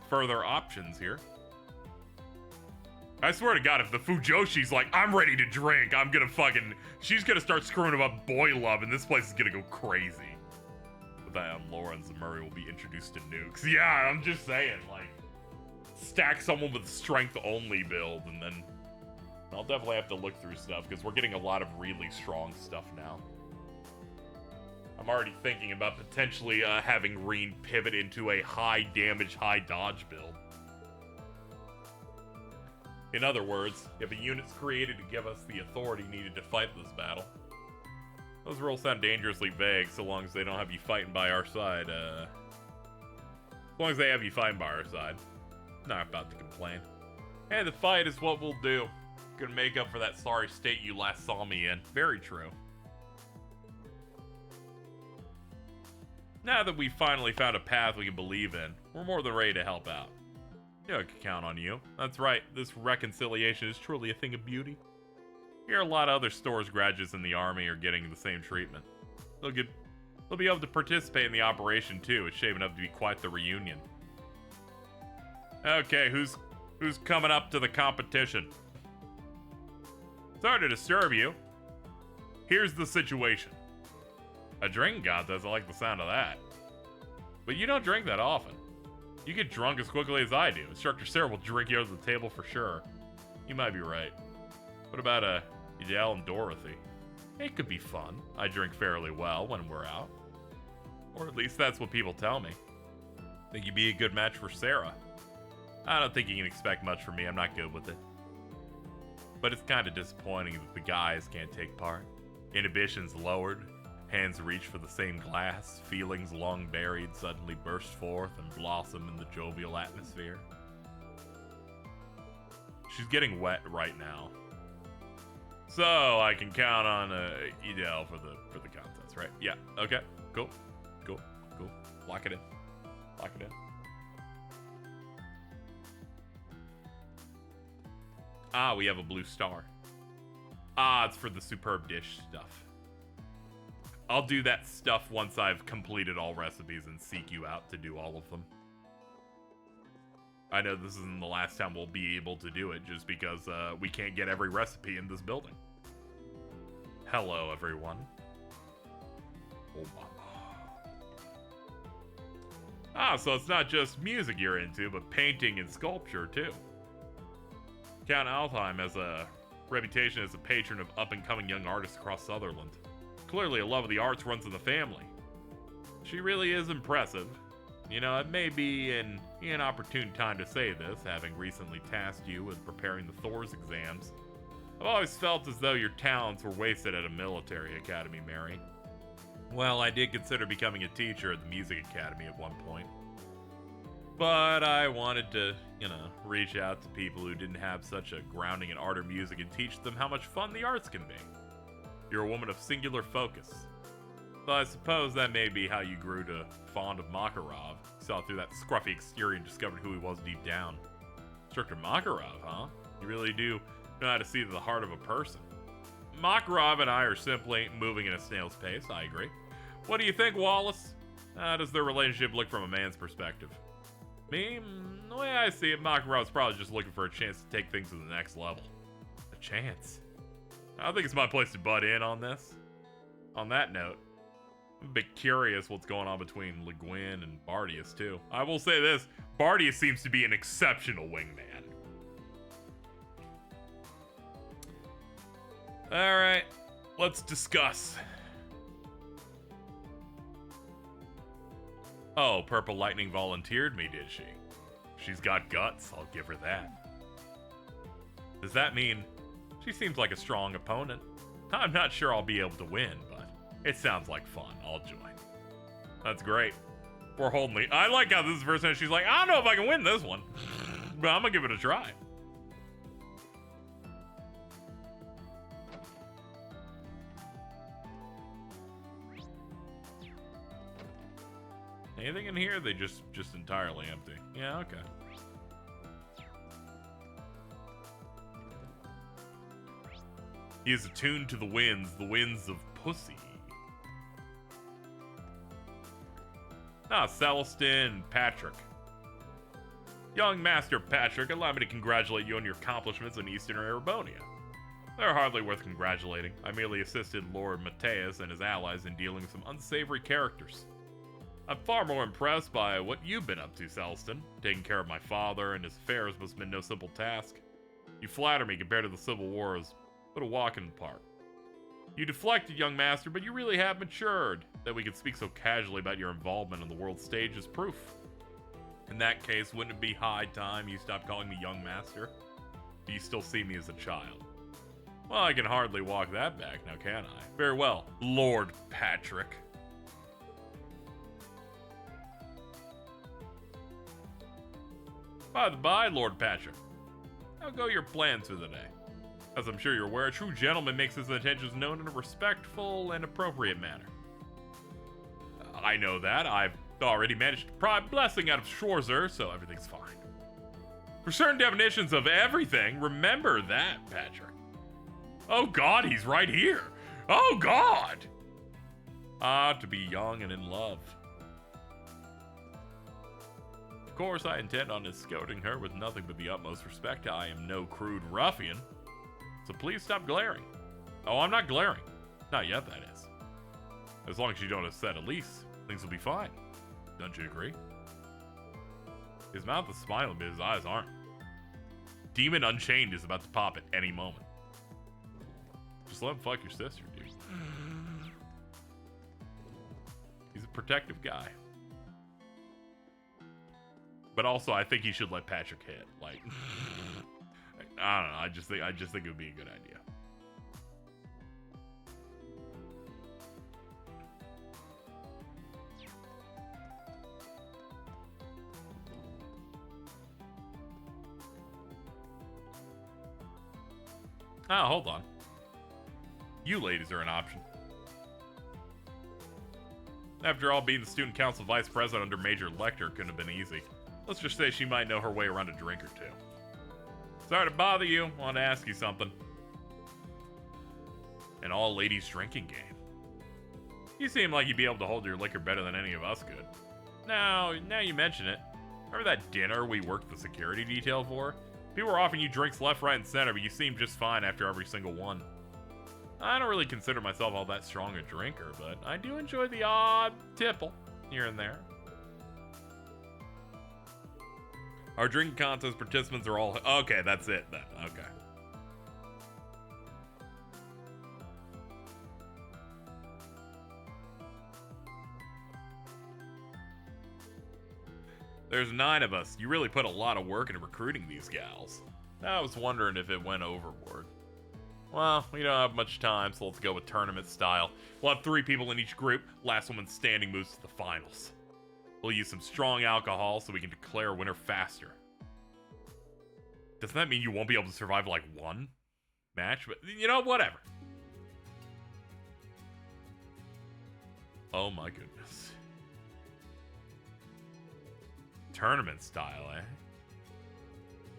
Speaker 1: Further options here. I swear to God, if the Fujoshi's like, I'm ready to drink, I'm gonna fucking... She's gonna start screwing about boy love, and this place is gonna go crazy. But then Laura and Zamuri will be introduced to nukes. Yeah, I'm just saying, like... Stack someone with strength-only build, and then... I'll definitely have to look through stuff, because we're getting a lot of really strong stuff now. I'm already thinking about potentially having Reen pivot into a high damage, high dodge build. In other words, if a unit's created to give us the authority needed to fight this battle. Those rules sound dangerously vague so long as they don't have you fighting by our side. As long as they have you fighting by our side. Not about to complain. And the fight is what we'll do. Gonna make up for that sorry state you last saw me in. Very true. Now that we've finally found a path we can believe in, we're more than ready to help out. Yeah, I can count on you. That's right, this reconciliation is truly a thing of beauty. Here, a lot of other stores graduates in the army are getting the same treatment. They'll be able to participate in the operation too. It's shaping up to be quite the reunion. Okay, who's coming up to the competition? Sorry to disturb you. Here's the situation. A drink contest, I like the sound of that. But you don't drink that often. You get drunk as quickly as I do. Instructor Sarah will drink you over the table for sure. You might be right. What about Idel and Dorothy? It could be fun. I drink fairly well when we're out. Or at least that's what people tell me. Think you'd be a good match for Sarah. I don't think you can expect much from me. I'm not good with it. But it's kind of disappointing that the guys can't take part. Inhibitions lowered. Hands reach for the same glass, feelings long buried suddenly burst forth and blossom in the jovial atmosphere. She's getting wet right now. So I can count on Idel for the contest, right? Yeah, okay, cool. Lock it in. Ah, we have a blue star. Ah, it's for the superb dish stuff. I'll do that stuff once I've completed all recipes and seek you out to do all of them. I know this isn't the last time we'll be able to do it, just because we can't get every recipe in this building. Hello, everyone. Ah, so it's not just music you're into, but painting and sculpture, too. Count Altheim has a reputation as a patron of up-and-coming young artists across Sutherland. Clearly a love of the arts runs in the family. She really is impressive. You know, it may be an inopportune time to say this, having recently tasked you with preparing the Thor's exams. I've always felt as though your talents were wasted at a military academy, Mary. Well, I did consider becoming a teacher at the music academy at one point. But I wanted to, reach out to people who didn't have such a grounding in art or music and teach them how much fun the arts can be. You're a woman of singular focus. Though I suppose that may be how you grew to fond of Makarov. Saw through that scruffy exterior and discovered who he was deep down. Instructor Makarov, huh? You really do know how to see the heart of a person. Makarov and I are simply moving at a snail's pace, I agree. What do you think, Wallace? How does their relationship look from a man's perspective? Me? The way I see it, Makarov's probably just looking for a chance to take things to the next level. A chance? I think it's my place to butt in on this. On that note, I'm a bit curious what's going on between Le Guin and Bardius, too. I will say this, Bardius seems to be an exceptional wingman. Alright, let's discuss. Oh, Purple Lightning volunteered me, did she? She's got guts, I'll give her that. Does that mean she seems like a strong opponent? I'm not sure I'll be able to win, but it sounds like fun. I'll join. That's great. We're holding I like how this is the first time she's like, I don't know if I can win this one, but I'm gonna give it a try. Anything in here? They just entirely empty. Yeah, okay. He is attuned to the winds of pussy. Ah, Celestin, Patrick. Young Master Patrick, allow me to congratulate you on your accomplishments in Eastern Erebonia. They're hardly worth congratulating. I merely assisted Lord Mateus and his allies in dealing with some unsavory characters. I'm far more impressed by what you've been up to, Celestin. Taking care of my father and his affairs must have been no simple task. You flatter me compared to the Civil Wars, but a walk in the park. You deflected, young master, but you really have matured. That we could speak so casually about your involvement on the world stage is proof. In that case, wouldn't it be high time you stopped calling me young master? Do you still see me as a child? Well, I can hardly walk that back now, can I? Very well, Lord Patrick. By the by, Lord Patrick, how go your plans for the day? As I'm sure you're aware, a true gentleman makes his intentions known in a respectful and appropriate manner. I know that. I've already managed to pry a blessing out of Schwarzer, so everything's fine. For certain definitions of everything, remember that, Patrick. Oh God, he's right here. Oh God! Ah, to be young and in love. Of course, I intend on escorting her with nothing but the utmost respect. I am no crude ruffian. So please stop glaring. Oh, I'm not glaring. Not yet, that is. As long as you don't upset Elise, things will be fine. Don't you agree? His mouth is smiling, but his eyes aren't. Demon Unchained is about to pop at any moment. Just let him fuck your sister, dude. He's a protective guy. But also, I think he should let Patrick hit. Like, I don't know. I just think it would be a good idea. Ah, hold on. You ladies are an option. After all, being the student council vice president under Major Lecter couldn't have been easy. Let's just say she might know her way around a drink or two. Sorry to bother you. Want to ask you something. An all-ladies drinking game. You seem like you'd be able to hold your liquor better than any of us could. Now you mention it. Remember that dinner we worked the security detail for? People were offering you drinks left, right, and center, but you seemed just fine after every single one. I don't really consider myself all that strong a drinker, but I do enjoy the odd tipple here and there. Our drinking contest participants are all... Okay, that's it then. Okay. There's 9 of us. You really put a lot of work into recruiting these gals. I was wondering if it went overboard. Well, we don't have much time, so let's go with tournament style. We'll have 3 people in each group. Last woman standing moves to the finals. We'll use some strong alcohol so we can declare a winner faster. Doesn't that mean you won't be able to survive like one match? But, you know, whatever. Oh my goodness. Tournament style, eh?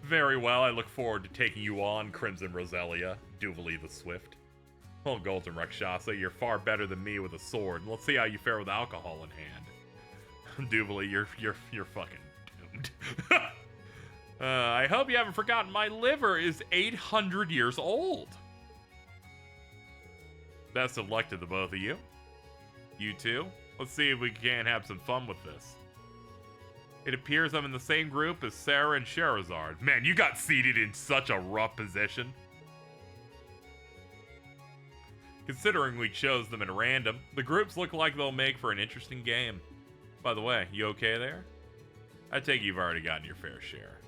Speaker 1: Very well, I look forward to taking you on, Crimson Roselia, Duvally the Swift. Oh, Golden Rakshasa, you're far better than me with a sword. Let's see how you fare with alcohol in hand. Duvally, you're fucking doomed. I hope you haven't forgotten my liver is 800 years old. Best of luck to the both of you. You two. Let's see if we can't have some fun with this. It appears I'm in the same group as Sarah and Sherazard. Man, you got seated in such a rough position. Considering we chose them at random, the groups look like they'll make for an interesting game. By the way, you okay there? I take you've already gotten your fair share.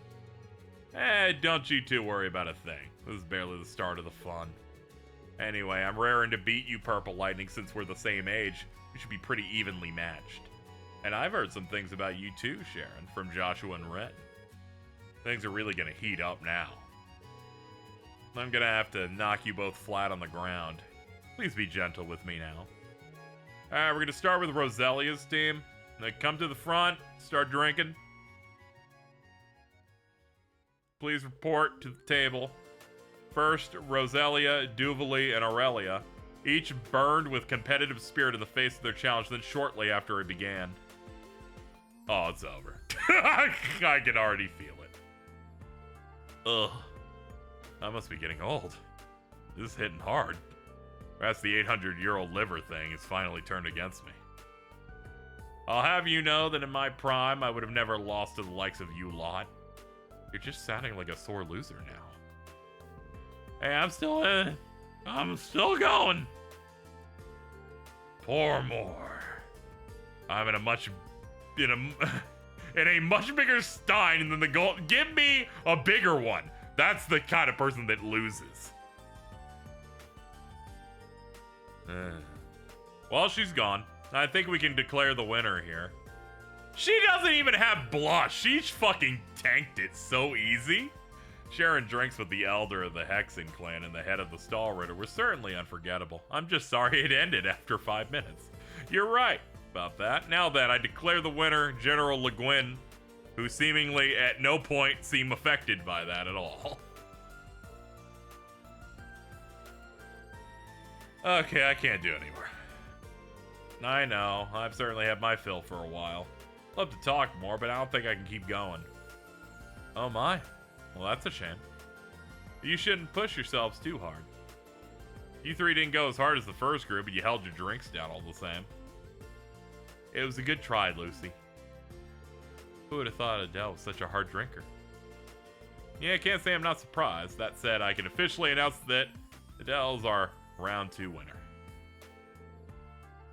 Speaker 1: Don't you two worry about a thing. This is barely the start of the fun. Anyway, I'm raring to beat you, Purple Lightning, since we're the same age. We should be pretty evenly matched. And I've heard some things about you too, Sharon, from Joshua and Red. Things are really gonna heat up now. I'm gonna have to knock you both flat on the ground. Please be gentle with me now. Alright, we're gonna start with Roselia's team. They come to the front, start drinking. Please report to the table. First, Roselia, Duvalie, and Aurelia, each burned with competitive spirit in the face of their challenge, then shortly after it began. Oh, it's over. I can already feel it. Ugh. I must be getting old. This is hitting hard. Perhaps the 800-year-old liver thing is finally turned against me. I'll have you know that in my prime, I would have never lost to the likes of you lot. You're just sounding like a sore loser now. Hey, I'm still going. Pour more. I'm in a much bigger stein than the gold. Give me a bigger one. That's the kind of person that loses. Well, she's gone. I think we can declare the winner here. She doesn't even have blush. She fucking tanked it so easy. Sharing drinks with the elder of the Hexen clan and the head of the Stall Ritter was certainly unforgettable. I'm just sorry it ended after 5 minutes. You're right about that. Now then, I declare the winner, General Le Guin, who seemingly at no point seemed affected by that at all. Okay, I can't do anymore. I know, I've certainly had my fill for a while. Love to talk more, but I don't think I can keep going. Oh my. Well, that's a shame. You shouldn't push yourselves too hard. You three didn't go as hard as the first group, but you held your drinks down all the same. It was a good try, Lucy. Who would have thought Adele was such a hard drinker? Yeah, I can't say I'm not surprised. That said, I can officially announce that Adele's our round 2 winner.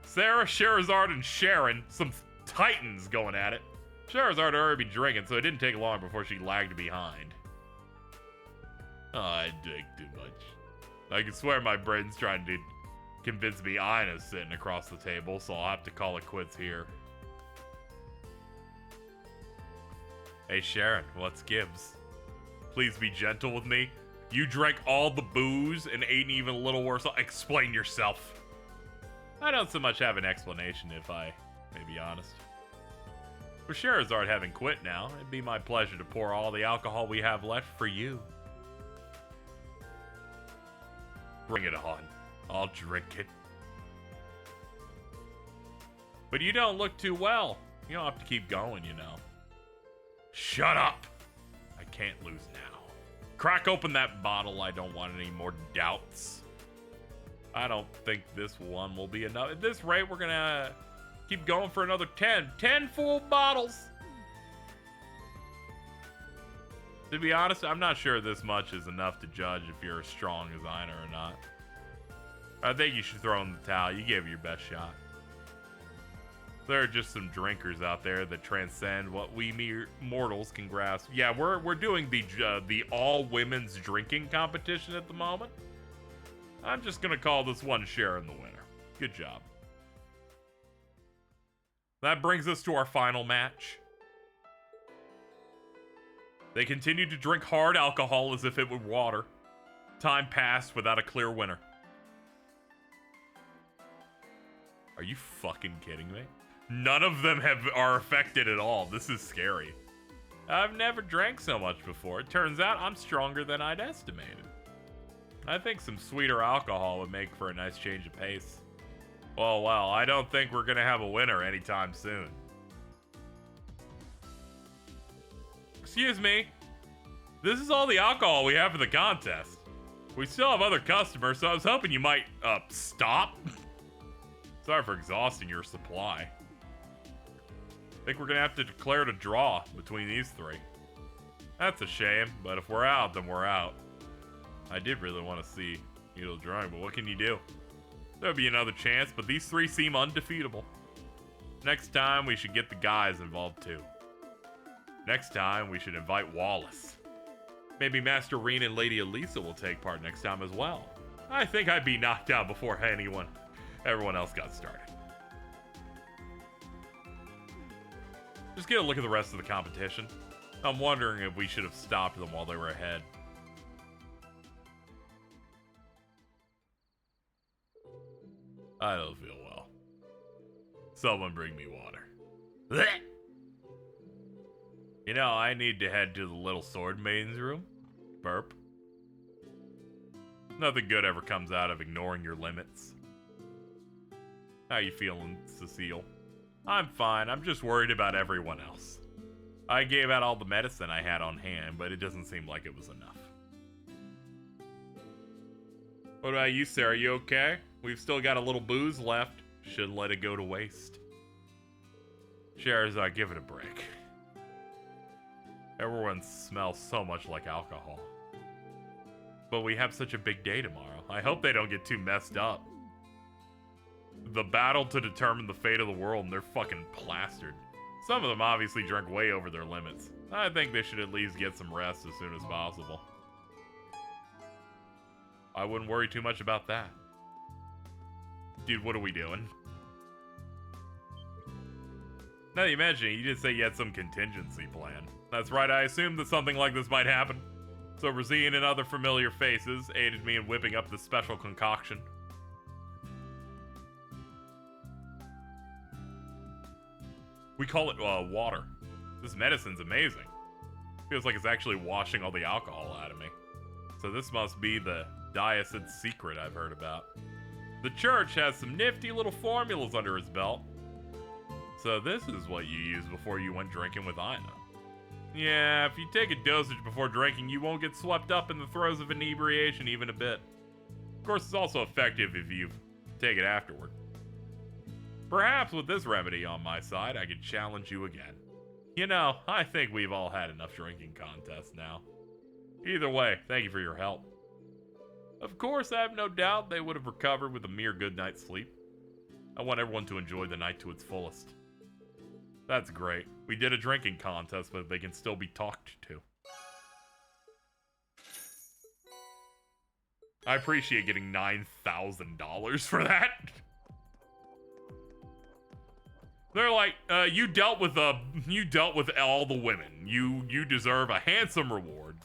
Speaker 1: Sarah, Sherazard, and Sharon, some titans going at it. Sherazard had already been drinking, so it didn't take long before she lagged behind. Oh, I drink too much. I can swear my brain's trying to convince me Ina's sitting across the table, so I'll have to call it quits here. Hey Sharon, what's gives? Please be gentle with me. You drank all the booze and ate even a little worse. Explain yourself. I don't so much have an explanation, if I may be honest. For Sherazard having quit now, it'd be my pleasure to pour all the alcohol we have left for you. Bring it on. I'll drink it. But you don't look too well. You don't have to keep going, you know. Shut up! I can't lose now. Crack open that bottle. I don't want any more doubts. I don't think this one will be enough. At this rate, we're gonna keep going for another 10. 10 full bottles! To be honest, I'm not sure this much is enough to judge if you're as strong as Ina or not. I think you should throw in the towel. You gave it your best shot. There are just some drinkers out there that transcend what we mere mortals can grasp. Yeah, we're doing the all-women's drinking competition at the moment. I'm just gonna call this one Sharon the winner. Good job. That brings us to our final match. They continued to drink hard alcohol as if it were water. Time passed without a clear winner. Are you fucking kidding me? None of them are affected at all. This is scary. I've never drank so much before. It turns out I'm stronger than I'd estimated. I think some sweeter alcohol would make for a nice change of pace. Well, I don't think we're gonna have a winner anytime soon. Excuse me. This is all the alcohol we have for the contest. We still have other customers, so I was hoping you might, stop. Sorry for exhausting your supply. I think we're gonna have to declare it a draw between these three. That's a shame, but if we're out, then we're out. I did really want to see you drawing, but what can you do? There'll be another chance, but these three seem undefeatable. Next time, we should get the guys involved too. Next time, we should invite Wallace. Maybe Master Reen and Lady Elisa will take part next time as well. I think I'd be knocked out before everyone else got started. Just get a look at the rest of the competition. I'm wondering if we should have stopped them while they were ahead. I don't feel well. Someone bring me water. Blech. You know, I need to head to the little sword maiden's room. Burp. Nothing good ever comes out of ignoring your limits. How you feeling, Cecile? I'm fine. I'm just worried about everyone else. I gave out all the medicine I had on hand, but it doesn't seem like it was enough. What about you, Sarah? You okay? We've still got a little booze left. Shouldn't let it go to waste. Scheherazade, give it a break. Everyone smells so much like alcohol. But we have such a big day tomorrow. I hope they don't get too messed up. The battle to determine the fate of the world, and they're fucking plastered. Some of them obviously drank way over their limits. I think they should at least get some rest as soon as possible. I wouldn't worry too much about that. Dude, what are we doing? Now that you mention it, you did say you had some contingency plan. That's right, I assumed that something like this might happen. So Razine and other familiar faces aided me in whipping up this special concoction. We call it water. This medicine's amazing. Feels like it's actually washing all the alcohol out of me. So this must be the Diocese's secret I've heard about. The church has some nifty little formulas under its belt. So this is what you used before you went drinking with Ina. Yeah, if you take a dosage before drinking, you won't get swept up in the throes of inebriation even a bit. Of course, it's also effective if you take it afterward. Perhaps with this remedy on my side, I could challenge you again. You know, I think we've all had enough drinking contests now. Either way, thank you for your help. Of course, I have no doubt they would have recovered with a mere good night's sleep. I want everyone to enjoy the night to its fullest. That's great. We did a drinking contest, but they can still be talked to. I appreciate getting $9,000 for that. They're like, you dealt with all the women. You deserve a handsome reward.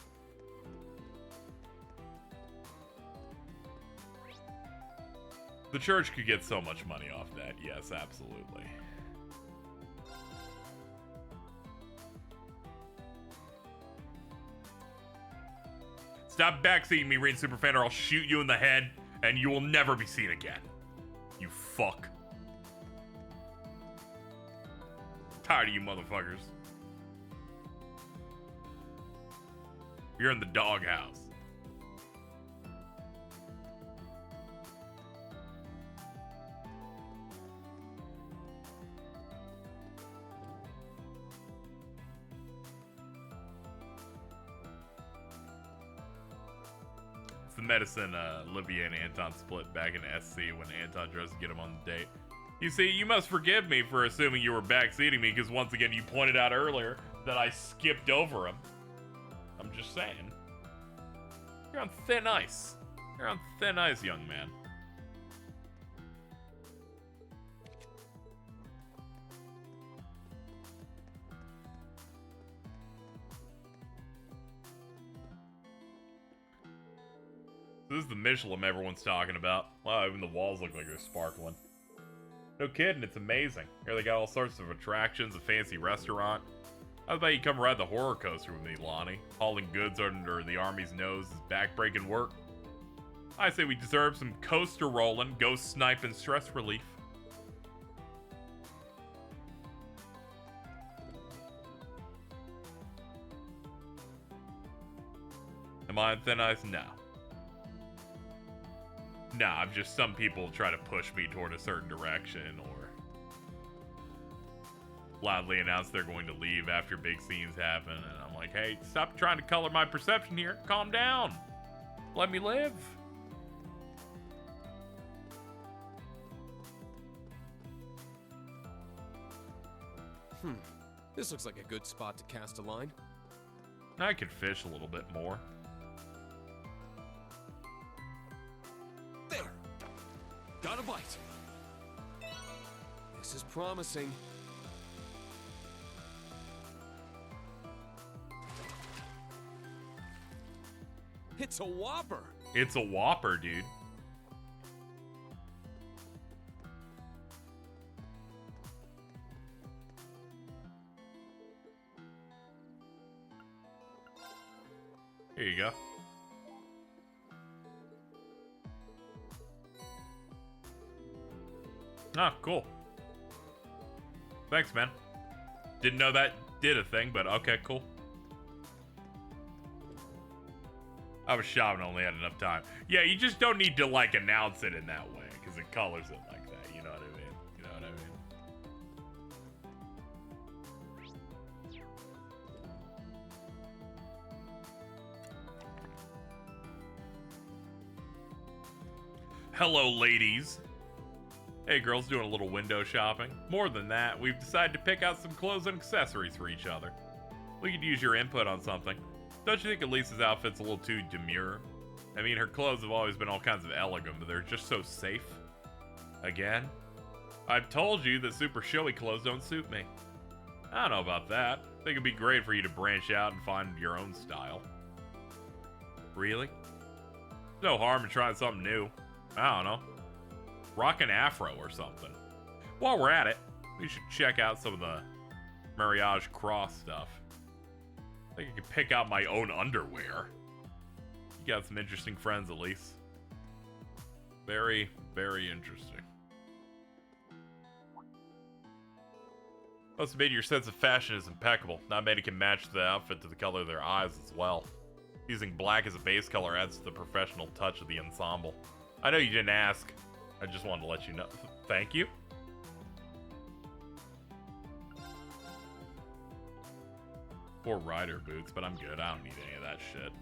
Speaker 1: The church could get so much money off that. Yes, absolutely. Stop backseating me, Rain Superfan, or I'll shoot you in the head, and you will never be seen again. You fuck. Tired of you motherfuckers. You're in the doghouse. It's the medicine Olivia and Anton split back in SC when Anton tries to get him on the date. You see, you must forgive me for assuming you were backseating me, because once again, you pointed out earlier that I skipped over him. I'm just saying. You're on thin ice. You're on thin ice, young man. This is the Michelin everyone's talking about. Wow, even the walls look like they're sparkling. No kidding, it's amazing. Here they got all sorts of attractions, a fancy restaurant. How about you come ride the horror coaster with me, Lonnie? Hauling goods under the army's nose is backbreaking work. I say we deserve some coaster rolling, ghost snipe, and stress relief. Am I on thin ice? No. Nah, I'm just, some people try to push me toward a certain direction or loudly announce they're going to leave after big scenes happen, and I'm like, hey, stop trying to color my perception here. Calm down. Let me live.
Speaker 8: This looks like a good spot to cast a line.
Speaker 1: I could fish a little bit more.
Speaker 8: There! Got a bite. This is promising. It's a whopper!
Speaker 1: It's a whopper, dude. Here you go. Ah, cool. Thanks, man. Didn't know that did a thing, but okay, cool. I was shopping, only had enough time. Yeah, you just don't need to, like, announce it in that way, because it colors it like that, you know what I mean? You know what I mean? Hello, ladies. Hey, girls, doing a little window shopping. More than that, we've decided to pick out some clothes and accessories for each other. We could use your input on something. Don't you think Elisa's outfit's a little too demure? I mean, her clothes have always been all kinds of elegant, but they're just so safe. Again? I've told you that super showy clothes don't suit me. I don't know about that. I think it'd be great for you to branch out and find your own style. Really? No harm in trying something new. I don't know. Rock an afro or something. While we're at it, we should check out some of the Mariage Cross stuff. I think I could pick out my own underwear. You got some interesting friends, at least. Very, very interesting. Must admit, your sense of fashion is impeccable. Not many can match the outfit to the color of their eyes as well. Using black as a base color adds to the professional touch of the ensemble. I know you didn't ask. I just wanted to let you know. Thank you. Poor rider boots, but I'm good. I don't need any of that shit.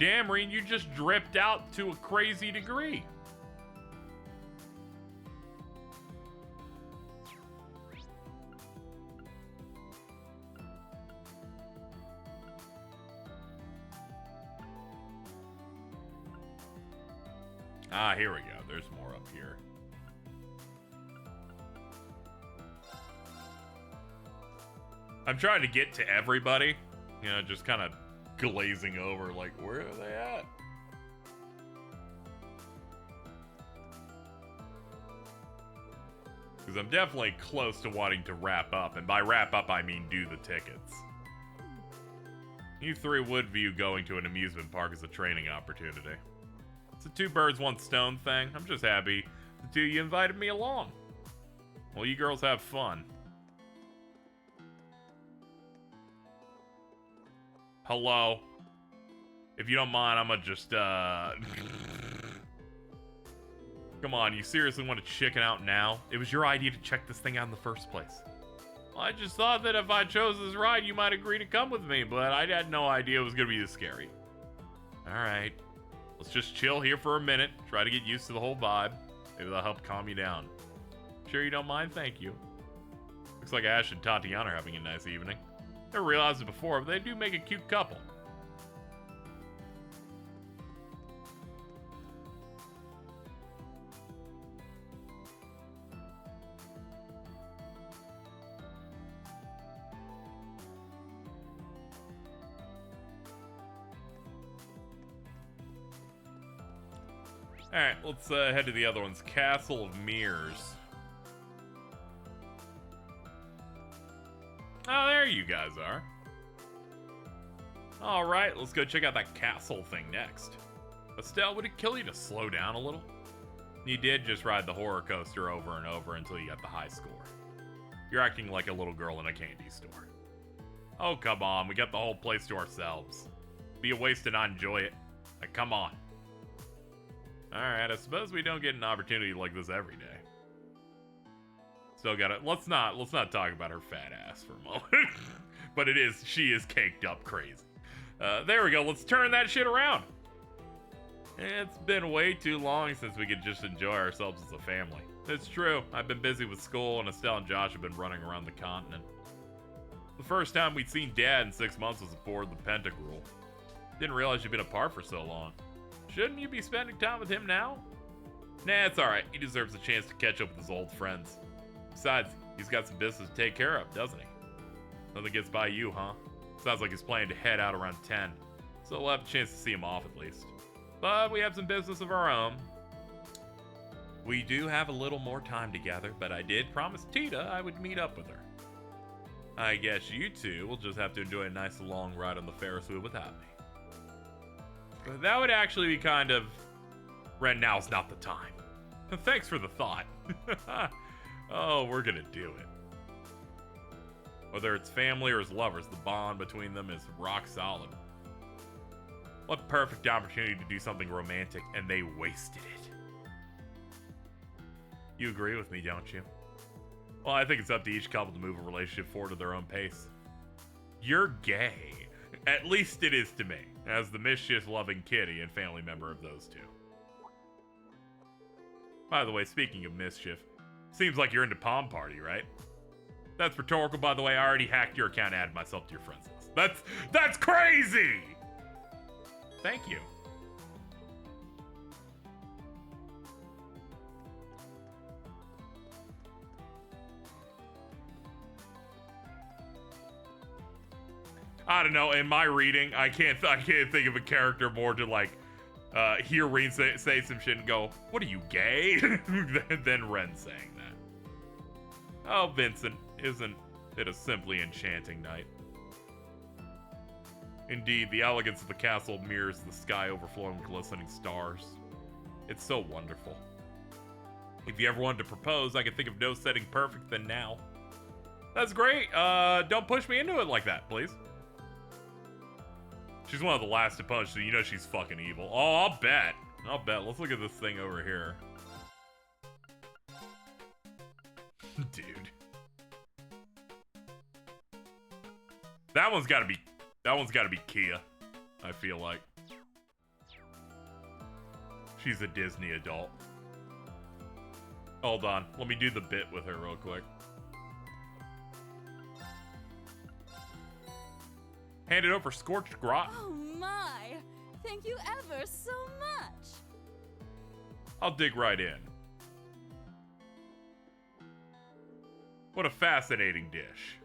Speaker 1: Damn, Reen, you just dripped out to a crazy degree. Ah, here we go. There's more up here. I'm trying to get to everybody. You know, just kind of glazing over, like, where are they at? Because I'm definitely close to wanting to wrap up. And by wrap up, I mean do the tickets. You three would view going to an amusement park as a training opportunity. It's a two birds, one stone thing. I'm just happy the two of you invited me along. Well, you girls have fun. Hello. If you don't mind, I'm gonna just, Come on, you seriously want to chicken out now? It was your idea to check this thing out in the first place. Well, I just thought that if I chose this ride, you might agree to come with me, but I had no idea it was gonna be this scary. Alright. Let's just chill here for a minute, try to get used to the whole vibe. Maybe that'll help calm you down. Sure you don't mind? Thank you. Looks like Ash and Tatiana are having a nice evening. Never realized it before, but they do make a cute couple. Alright, let's head to the other ones. Castle of Mirrors. Oh, there you guys are. Alright, let's go check out that castle thing next. Estelle, would it kill you to slow down a little? You did just ride the horror coaster over and over until you got the high score. You're acting like a little girl in a candy store. Oh, come on, we got the whole place to ourselves. Be a waste to not enjoy it. Like, come on. Alright, I suppose we don't get an opportunity like this every day. Still got it. Let's not talk about her fat ass for a moment. But she is caked up crazy. There we go. Let's turn that shit around. It's been way too long since we could just enjoy ourselves as a family. It's true. I've been busy with school, and Estelle and Josh have been running around the continent. The first time we'd seen Dad in 6 months was aboard the Pentagruel. Didn't realize you'd been apart for so long. Shouldn't you be spending time with him now? Nah, it's alright. He deserves a chance to catch up with his old friends. Besides, he's got some business to take care of, doesn't he? Nothing gets by you, huh? Sounds like he's planning to head out around 10. So we'll have a chance to see him off at least. But we have some business of our own. We do have a little more time together, but I did promise Tita I would meet up with her. I guess you two will just have to enjoy a nice long ride on the Ferris wheel without me. But that would actually be kind of... Right now's not the time. Thanks for the thought. Oh, we're gonna do it. Whether it's family or as lovers, the bond between them is rock solid. What perfect opportunity to do something romantic, and they wasted it. You agree with me, don't you? Well, I think it's up to each couple to move a relationship forward at their own pace. You're gay. At least it is to me, as the mischief-loving kitty and family member of those two. By the way, speaking of mischief, seems like you're into Palm Party, right? That's rhetorical, by the way. I already hacked your account and added myself to your friends list. That's crazy! Thank you. I don't know. In my reading, I can't think of a character more to like hear Ren say some shit and go, "What are you, gay?" than Ren saying that. Oh, Vincent, isn't it a simply enchanting night? Indeed, the elegance of the castle mirrors the sky overflowing with glistening stars. It's so wonderful. If you ever wanted to propose, I could think of no setting perfect than now. That's great. Don't push me into it like that, please. She's one of the last to punch, so you know she's fucking evil. Oh, I'll bet. Let's look at this thing over here. Dude. That one's gotta be Kia, I feel like. She's a Disney adult. Hold on, let me do the bit with her real quick. Hand it over Scorched Grot.
Speaker 10: Oh my! Thank you ever so much!
Speaker 1: I'll dig right in. What a fascinating dish.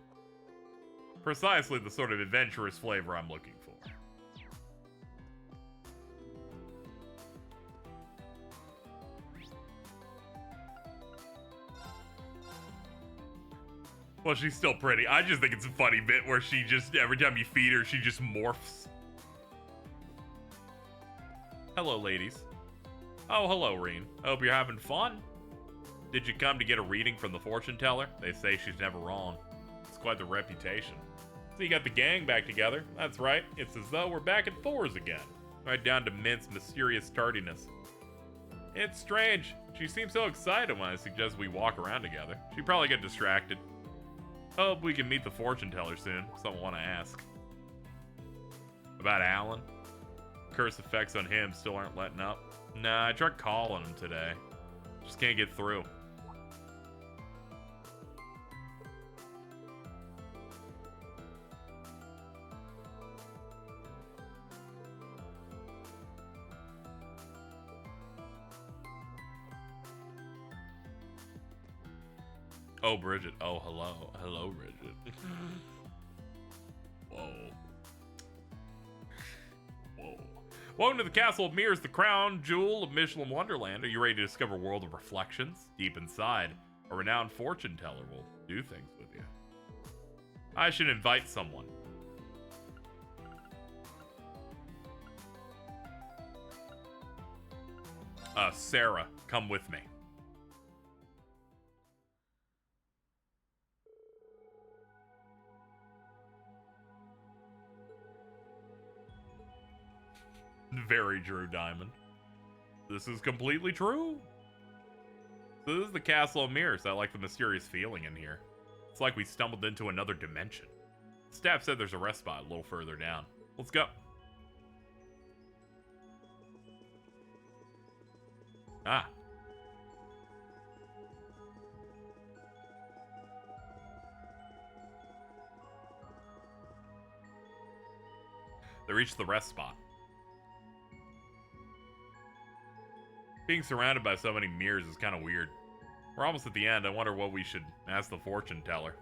Speaker 1: Precisely the sort of adventurous flavor I'm looking for. Well, she's still pretty. I just think it's a funny bit where she just, every time you feed her, she just morphs. Hello, ladies. Oh, hello, Reen. Hope you're having fun. Did you come to get a reading from the fortune teller? They say she's never wrong. It's quite the reputation. So you got the gang back together. That's right. It's as though we're back at Thor's again. Right down to Mint's mysterious tardiness. It's strange. She seems so excited when I suggest we walk around together. She'd probably get distracted. Hope we can meet the fortune teller soon. Someone want to ask. About Alan? Curse effects on him still aren't letting up. Nah, I tried calling him today. Just can't get through. Oh, Bridget. Oh, hello. Hello, Bridget. Whoa. Whoa. Welcome to the Castle of Mirrors, the crown jewel of Michelin Wonderland. Are you ready to discover a world of reflections? Deep inside, a renowned fortune teller will do things with you. I should invite someone. Sarah, come with me. Very Drew Diamond. This is completely true. So this is the Castle of Mirrors. I like the mysterious feeling in here. It's like we stumbled into another dimension. Staff said there's a rest spot a little further down. Let's go. Ah. They reached the rest spot. Being surrounded by so many mirrors is kind of weird. We're almost at the end. I wonder what we should ask the fortune teller.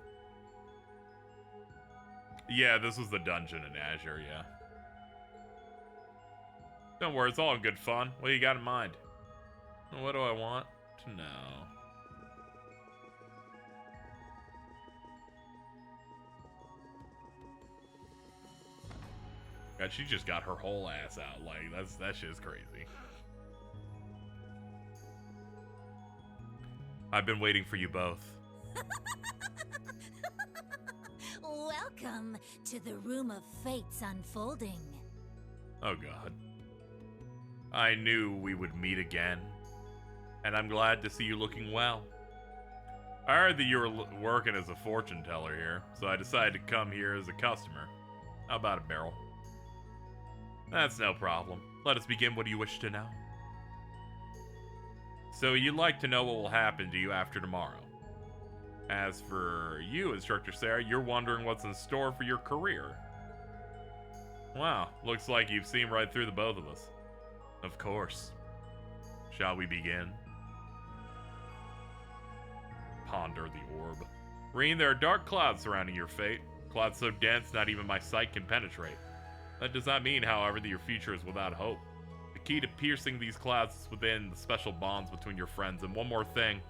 Speaker 1: Yeah, this was the dungeon in Azure, yeah. Don't worry, it's all in good fun. What do you got in mind? What do I want? to know. God, she just got her whole ass out. Like, that shit's crazy. I've been waiting for you both.
Speaker 2: Welcome to the Room of Fate's unfolding.
Speaker 1: Oh god. I knew we would meet again, and I'm glad to see you looking well. I heard that you were working as a fortune teller here, so I decided to come here as a customer. How about a barrel? That's no problem. Let us begin. What do you wish to know? So you'd like to know what will happen to you after tomorrow. As for you, Instructor Sarah, you're wondering what's in store for your career. Wow, looks like you've seen right through the both of us. Of course. Shall we begin? Ponder the orb. Reen, there are dark clouds surrounding your fate. Clouds so dense not even my sight can penetrate. That does not mean, however, that your future is without hope. The key to piercing these clouds is within the special bonds between your friends. And one more thing.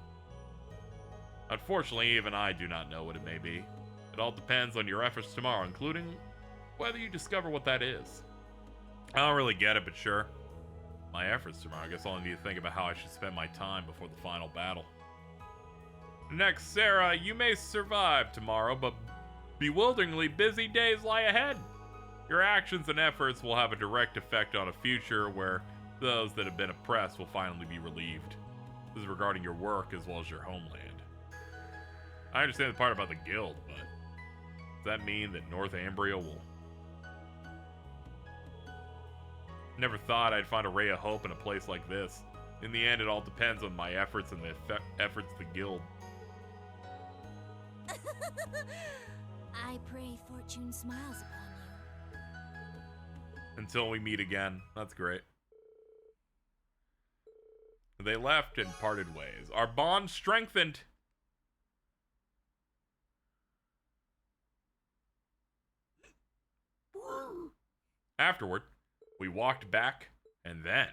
Speaker 1: Unfortunately, even I do not know what it may be. It all depends on your efforts tomorrow, including whether you discover what that is. I don't really get it, but sure. My efforts tomorrow. I guess I'll need to think about how I should spend my time before the final battle. Next, Sarah, you may survive tomorrow, but bewilderingly busy days lie ahead. Your actions and efforts will have a direct effect on a future where those that have been oppressed will finally be relieved. This is regarding your work as well as your homeland. I understand the part about the guild, but does that mean that North Ambria will... Never thought I'd find a ray of hope in a place like this. In the end, it all depends on my efforts and the efforts of the guild.
Speaker 2: I pray fortune smiles upon you.
Speaker 1: Until we meet again. That's great. They left and parted ways. Our bond strengthened. Afterward, we walked back, and then...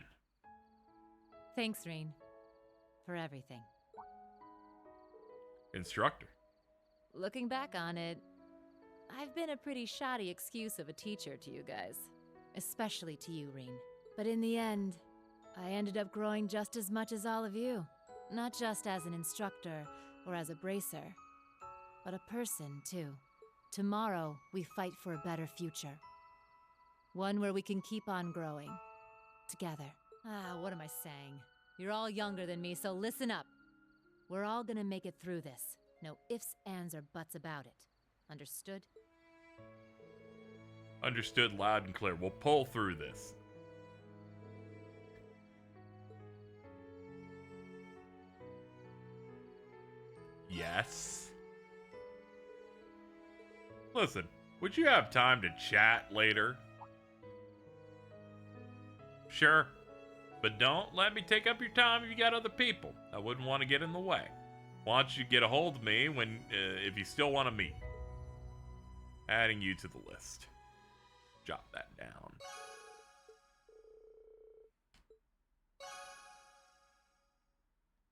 Speaker 17: Thanks, Reen, for everything.
Speaker 1: Instructor.
Speaker 17: Looking back on it, I've been a pretty shoddy excuse of a teacher to you guys. Especially to you, Reen. But in the end, I ended up growing just as much as all of you. Not just as an instructor or as a bracer, but a person, too. Tomorrow, we fight for a better future. One where we can keep on growing. Together. What am I saying? You're all younger than me, so listen up. We're all gonna make it through this. No ifs, ands, or buts about it. Understood?
Speaker 1: Understood loud and clear. We'll pull through this. Yes. Listen, would you have time to chat later? Sure, but don't let me take up your time if you got other people. I wouldn't want to get in the way. Why don't you get a hold of me when, if you still want to meet? Adding you to the list. Jot that down.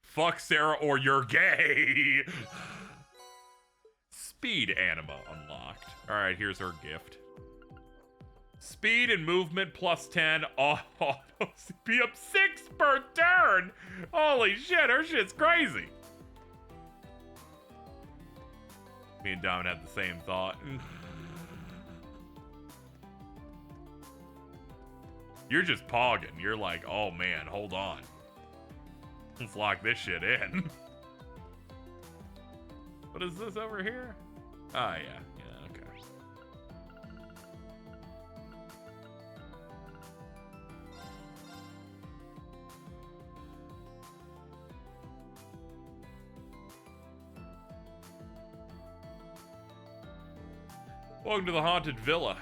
Speaker 1: Fuck Sarah or you're gay! Speed anima unlocked. Alright, here's her gift. Speed and movement plus 10. Oh, be up 6 per turn! Holy shit, her shit's crazy! Me and Diamond had the same thought. You're just pogging. You're like, oh man, hold on. Let's lock this shit in. What is this over here? Oh, yeah. Yeah, okay. Welcome to the Haunted Villa.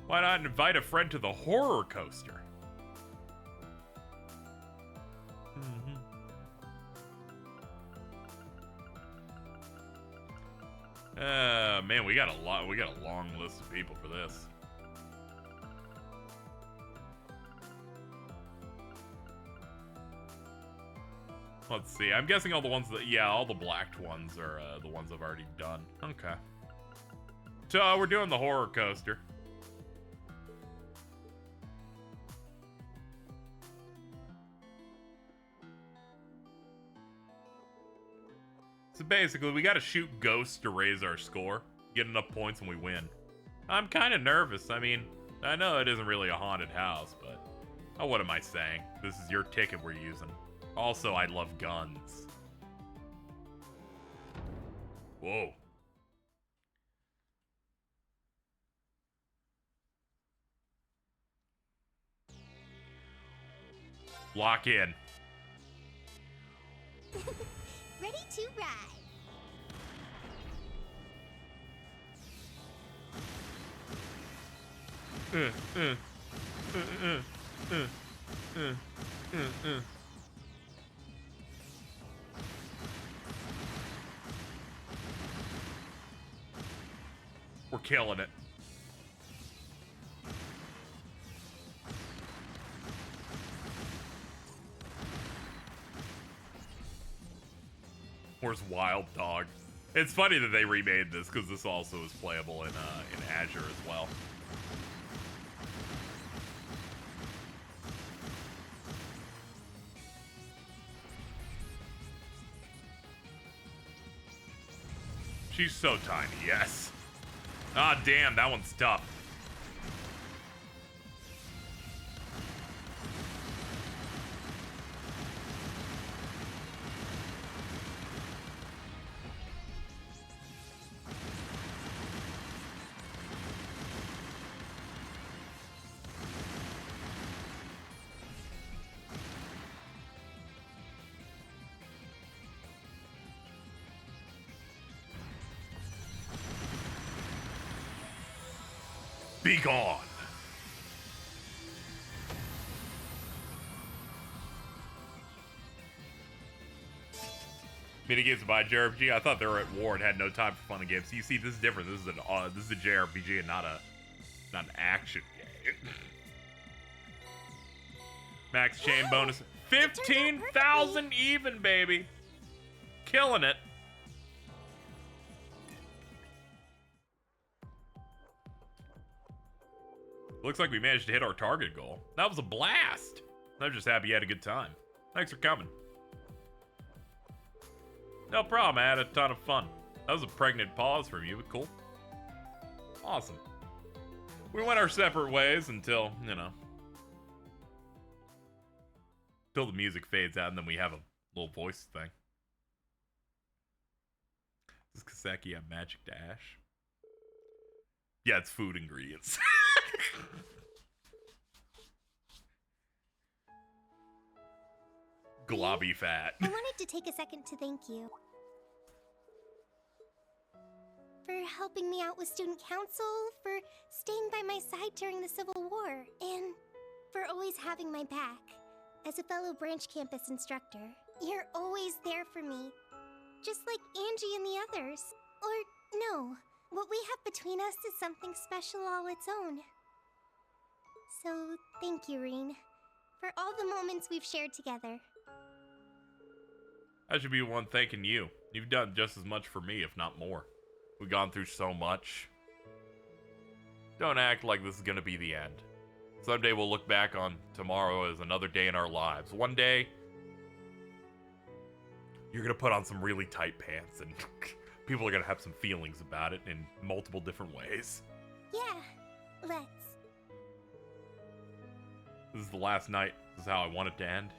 Speaker 1: Why not invite a friend to the horror coaster? Man, we got a lot. We got a long list of people for this. Let's see. I'm guessing all the ones that, yeah, all the blacked ones are the ones I've already done. Okay. So we're doing the horror coaster. So basically, we gotta shoot ghosts to raise our score. Get enough points and we win. I'm kind of nervous. I mean, I know it isn't really a haunted house, but... Oh, what am I saying? This is your ticket we're using. Also, I love guns. Whoa. Lock in.
Speaker 7: Ready to ride.
Speaker 1: We're killing it. Where's Wild Dog? It's funny that they remade this because this also is playable in Azure as well. She's so tiny, yes. Ah, damn, that one's tough. Be gone. Minigames by JRPG. I thought they were at war and had no time for fun and games. So you see, this is different. This is a JRPG and not an action game. Max chain bonus 15,000 even, baby. Killing it. Looks like we managed to hit our target goal. That was a blast. I'm just happy you had a good time. Thanks for coming. No problem, I had a ton of fun. That was a pregnant pause from you, but cool. Awesome. We went our separate ways until, you know, till the music fades out and then we have a little voice thing. Does Kaseki have magic dash? Yeah, it's food ingredients. Globby fat.
Speaker 7: I wanted to take a second to thank you for helping me out with student council, for staying by my side during the Civil War, and for always having my back. As a fellow branch campus instructor, you're always there for me, just like Angie and the others. Or no, what we have between us is something special all its own. So thank you, Reen, for all the moments we've shared together.
Speaker 1: I should be one thanking you. You've done just as much for me, if not more. We've gone through so much. Don't act like this is gonna be the end. Someday we'll look back on tomorrow as another day in our lives. One day, you're gonna put on some really tight pants and people are gonna have some feelings about it in multiple different ways.
Speaker 7: Yeah, let's.
Speaker 1: This is the last night. This is how I want it to end.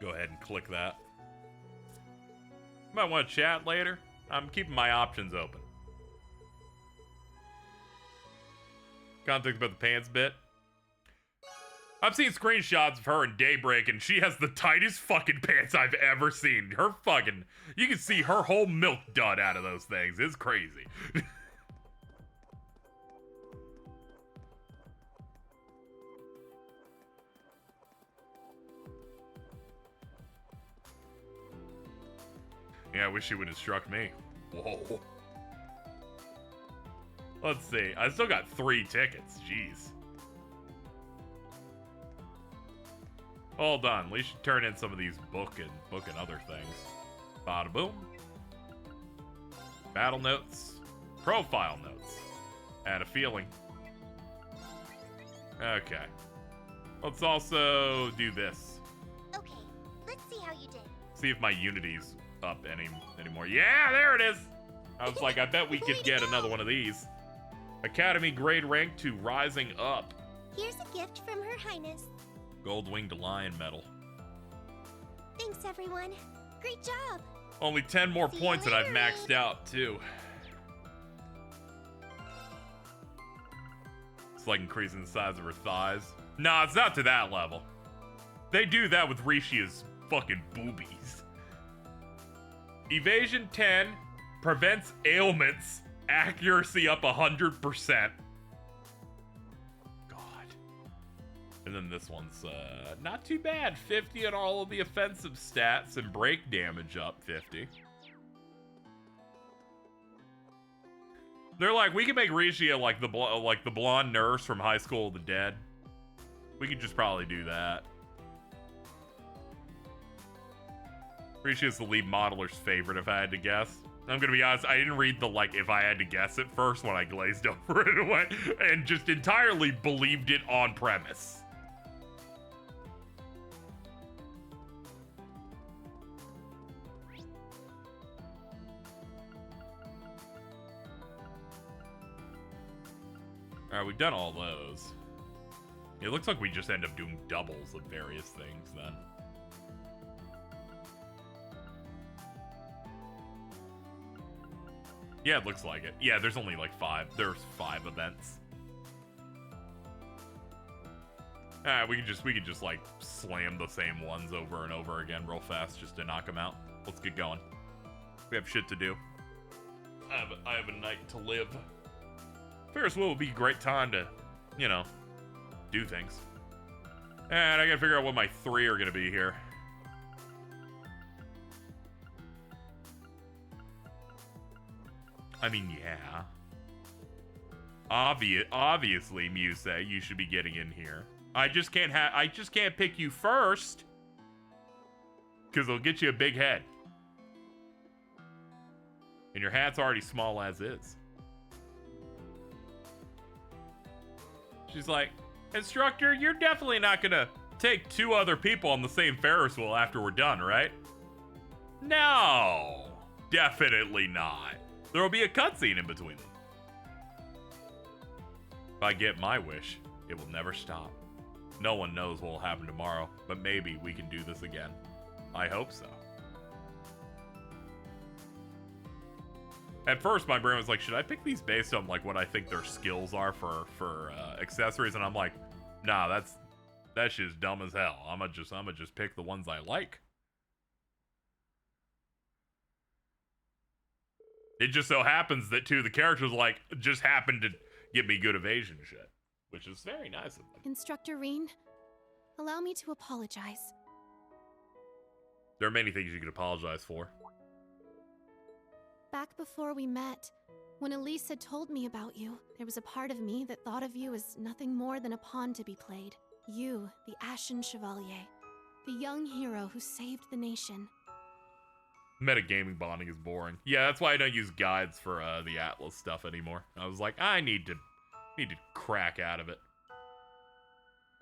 Speaker 1: Go ahead and click that. Might want to chat later. I'm keeping my options open. Context about the pants bit. I've seen screenshots of her in Daybreak, and she has the tightest fucking pants I've ever seen. Her fucking... You can see her whole milk dud out of those things. It's crazy. Yeah, I wish she would have struck me. Whoa. Let's see. I still got 3 tickets. Jeez. All done. We should turn in some of these book and other things. Bada boom. Battle notes. Profile notes. Add a feeling. Okay. Let's also do this.
Speaker 7: Okay, let's see how you did.
Speaker 1: See if my Unity's up anymore. Yeah, there it is! I was like, I bet we could get another one of these. Academy grade rank to rising up.
Speaker 7: Here's a gift from Her Highness.
Speaker 1: Gold-winged lion medal.
Speaker 7: Thanks, everyone. Great job.
Speaker 1: Only 10 more points and I've maxed out, too. It's like increasing the size of her thighs. Nah, it's not to that level. They do that with Rishia's fucking boobies. Evasion 10 prevents ailments. Accuracy up 100%. God. And then this one's not too bad. 50 on all of the offensive stats and break damage up 50. They're like, we can make Rishia like the blonde nurse from High School of the Dead. We could just probably do that. Rishia's the lead modeler's favorite, if I had to guess. I'm gonna be honest, I didn't read the, like, if I had to guess at first when I glazed over it away, and just entirely believed it on premise. Alright, we've done all those. It looks like we just end up doing doubles of various things then. Yeah, it looks like it. Yeah, there's only like 5. There's 5 events. We could just like slam the same ones over and over again real fast just to knock them out. Let's get going. We have shit to do. I have a night to live. Ferris wheel would be a great time to, you know, do things. And I gotta figure out what my 3 are gonna be here. I mean, yeah. Obviously, Muse, you should be getting in here. I just can't pick you first. Because it'll get you a big head. And your hat's already small as is. She's like, instructor, you're definitely not gonna take 2 other people on the same Ferris wheel after we're done, right? No, definitely not. There will be a cutscene in between them. If I get my wish, it will never stop. No one knows what will happen tomorrow, but maybe we can do this again. I hope so. At first, my brain was like, should I pick these based on like what I think their skills are for accessories? And I'm like, nah, that's just dumb as hell. I'ma just pick the ones I like. It just so happens that 2 of the characters like just happened to give me good evasion shit, which is very nice of them.
Speaker 27: Instructor Reen, allow me to apologize.
Speaker 1: There are many things you could apologize for.
Speaker 27: Back before we met, when Elise had told me about you, there was a part of me that thought of you as nothing more than a pawn to be played. You, the Ashen Chevalier, the young hero who saved the nation.
Speaker 1: Metagaming bonding is boring. Yeah, that's why I don't use guides for the Atlas stuff anymore. I was like, I need to crack out of it.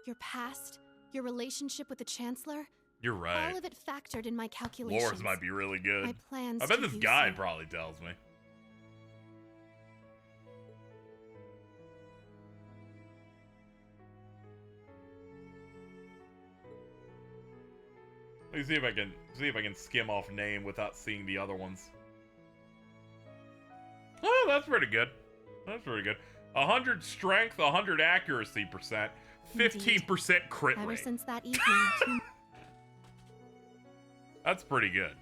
Speaker 27: Your past, your relationship with the Chancellor.
Speaker 1: You're right.
Speaker 27: All of it factored in my calculations.
Speaker 1: Lores might be really good.
Speaker 27: My plans.
Speaker 1: I bet this guide probably tells me. Let me see if I can skim off name without seeing the other ones. Oh, that's pretty good. That's pretty good. 100 strength, 100 accuracy percent, 15% crit rate.
Speaker 27: Ever since that evening.
Speaker 1: That's pretty good.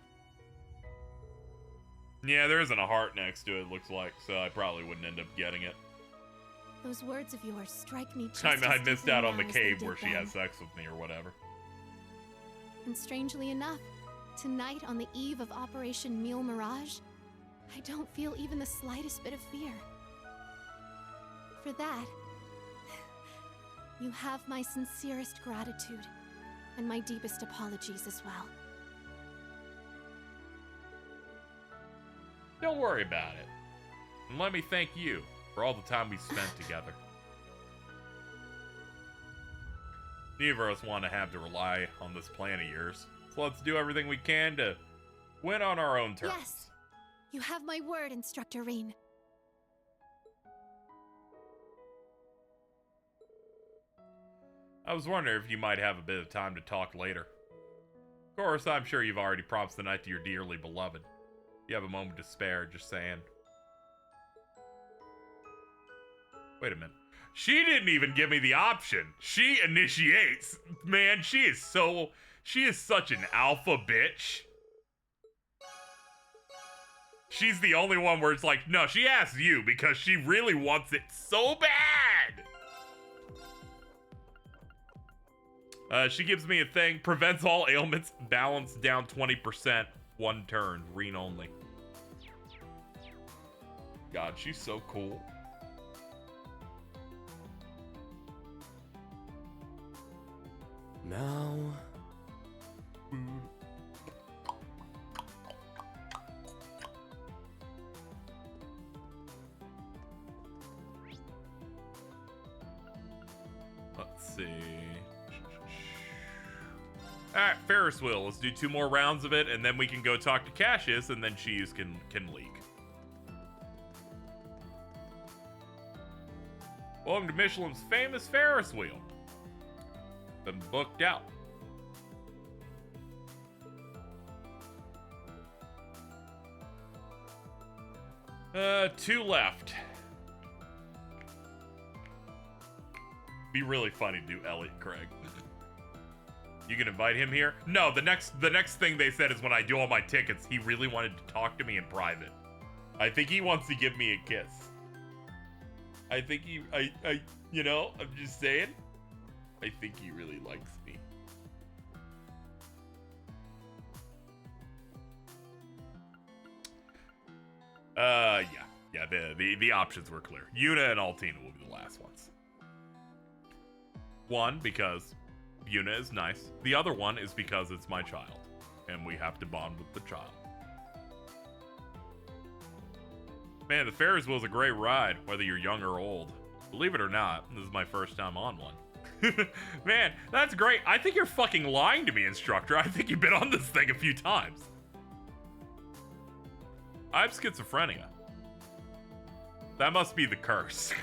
Speaker 1: Yeah, there isn't a heart next to it, looks like, so I probably wouldn't end up getting it.
Speaker 27: Those words of yours strike me just
Speaker 1: I missed out on the
Speaker 27: now as they
Speaker 1: cave
Speaker 27: did
Speaker 1: where she
Speaker 27: then.
Speaker 1: has sex with me or whatever.
Speaker 27: And strangely enough, tonight on the eve of Operation Mule Mirage, I don't feel even the slightest bit of fear. For that, you have my sincerest gratitude. And my deepest apologies as well.
Speaker 1: Don't worry about it. And let me thank you for all the time we spent together. Neither of us want to have to rely on this plan of yours. So let's do everything we can to win on our own terms.
Speaker 27: Yes! You have my word, Instructor Reen.
Speaker 1: I was wondering if you might have a bit of time to talk later. Of course, I'm sure you've already promised the night to your dearly beloved. You have a moment to spare, just saying. Wait a minute. She didn't even give me the option. She initiates. Man, she is such an alpha bitch. She's the only one where it's like, no, she asks you because she really wants it so bad. She gives me a thing, prevents all ailments, balance down 20%, 1 turn, Reen only. God, she's so cool.
Speaker 6: Now...
Speaker 1: Let's see. Alright, Ferris wheel. Let's do 2 more rounds of it, and then we can go talk to Cassius, and then Cheese can leak. Welcome to Michelin's famous Ferris wheel. Been booked out. Two left. Be really funny to do Elliot Craig. You can invite him here? No, the next thing they said is when I do all my tickets, he really wanted to talk to me in private. I think he wants to give me a kiss. I think you know, I'm just saying. I think he really likes me. Yeah, the options were clear. Yuna and Altina will be the last ones. One, because Yuna is nice. The other one is because it's my child, and we have to bond with the child. Man, the Ferris wheel is a great ride, whether you're young or old. Believe it or not, this is my first time on one. Man, that's great. I think you're fucking lying to me, instructor. I think you've been on this thing a few times. I have schizophrenia. That must be the curse.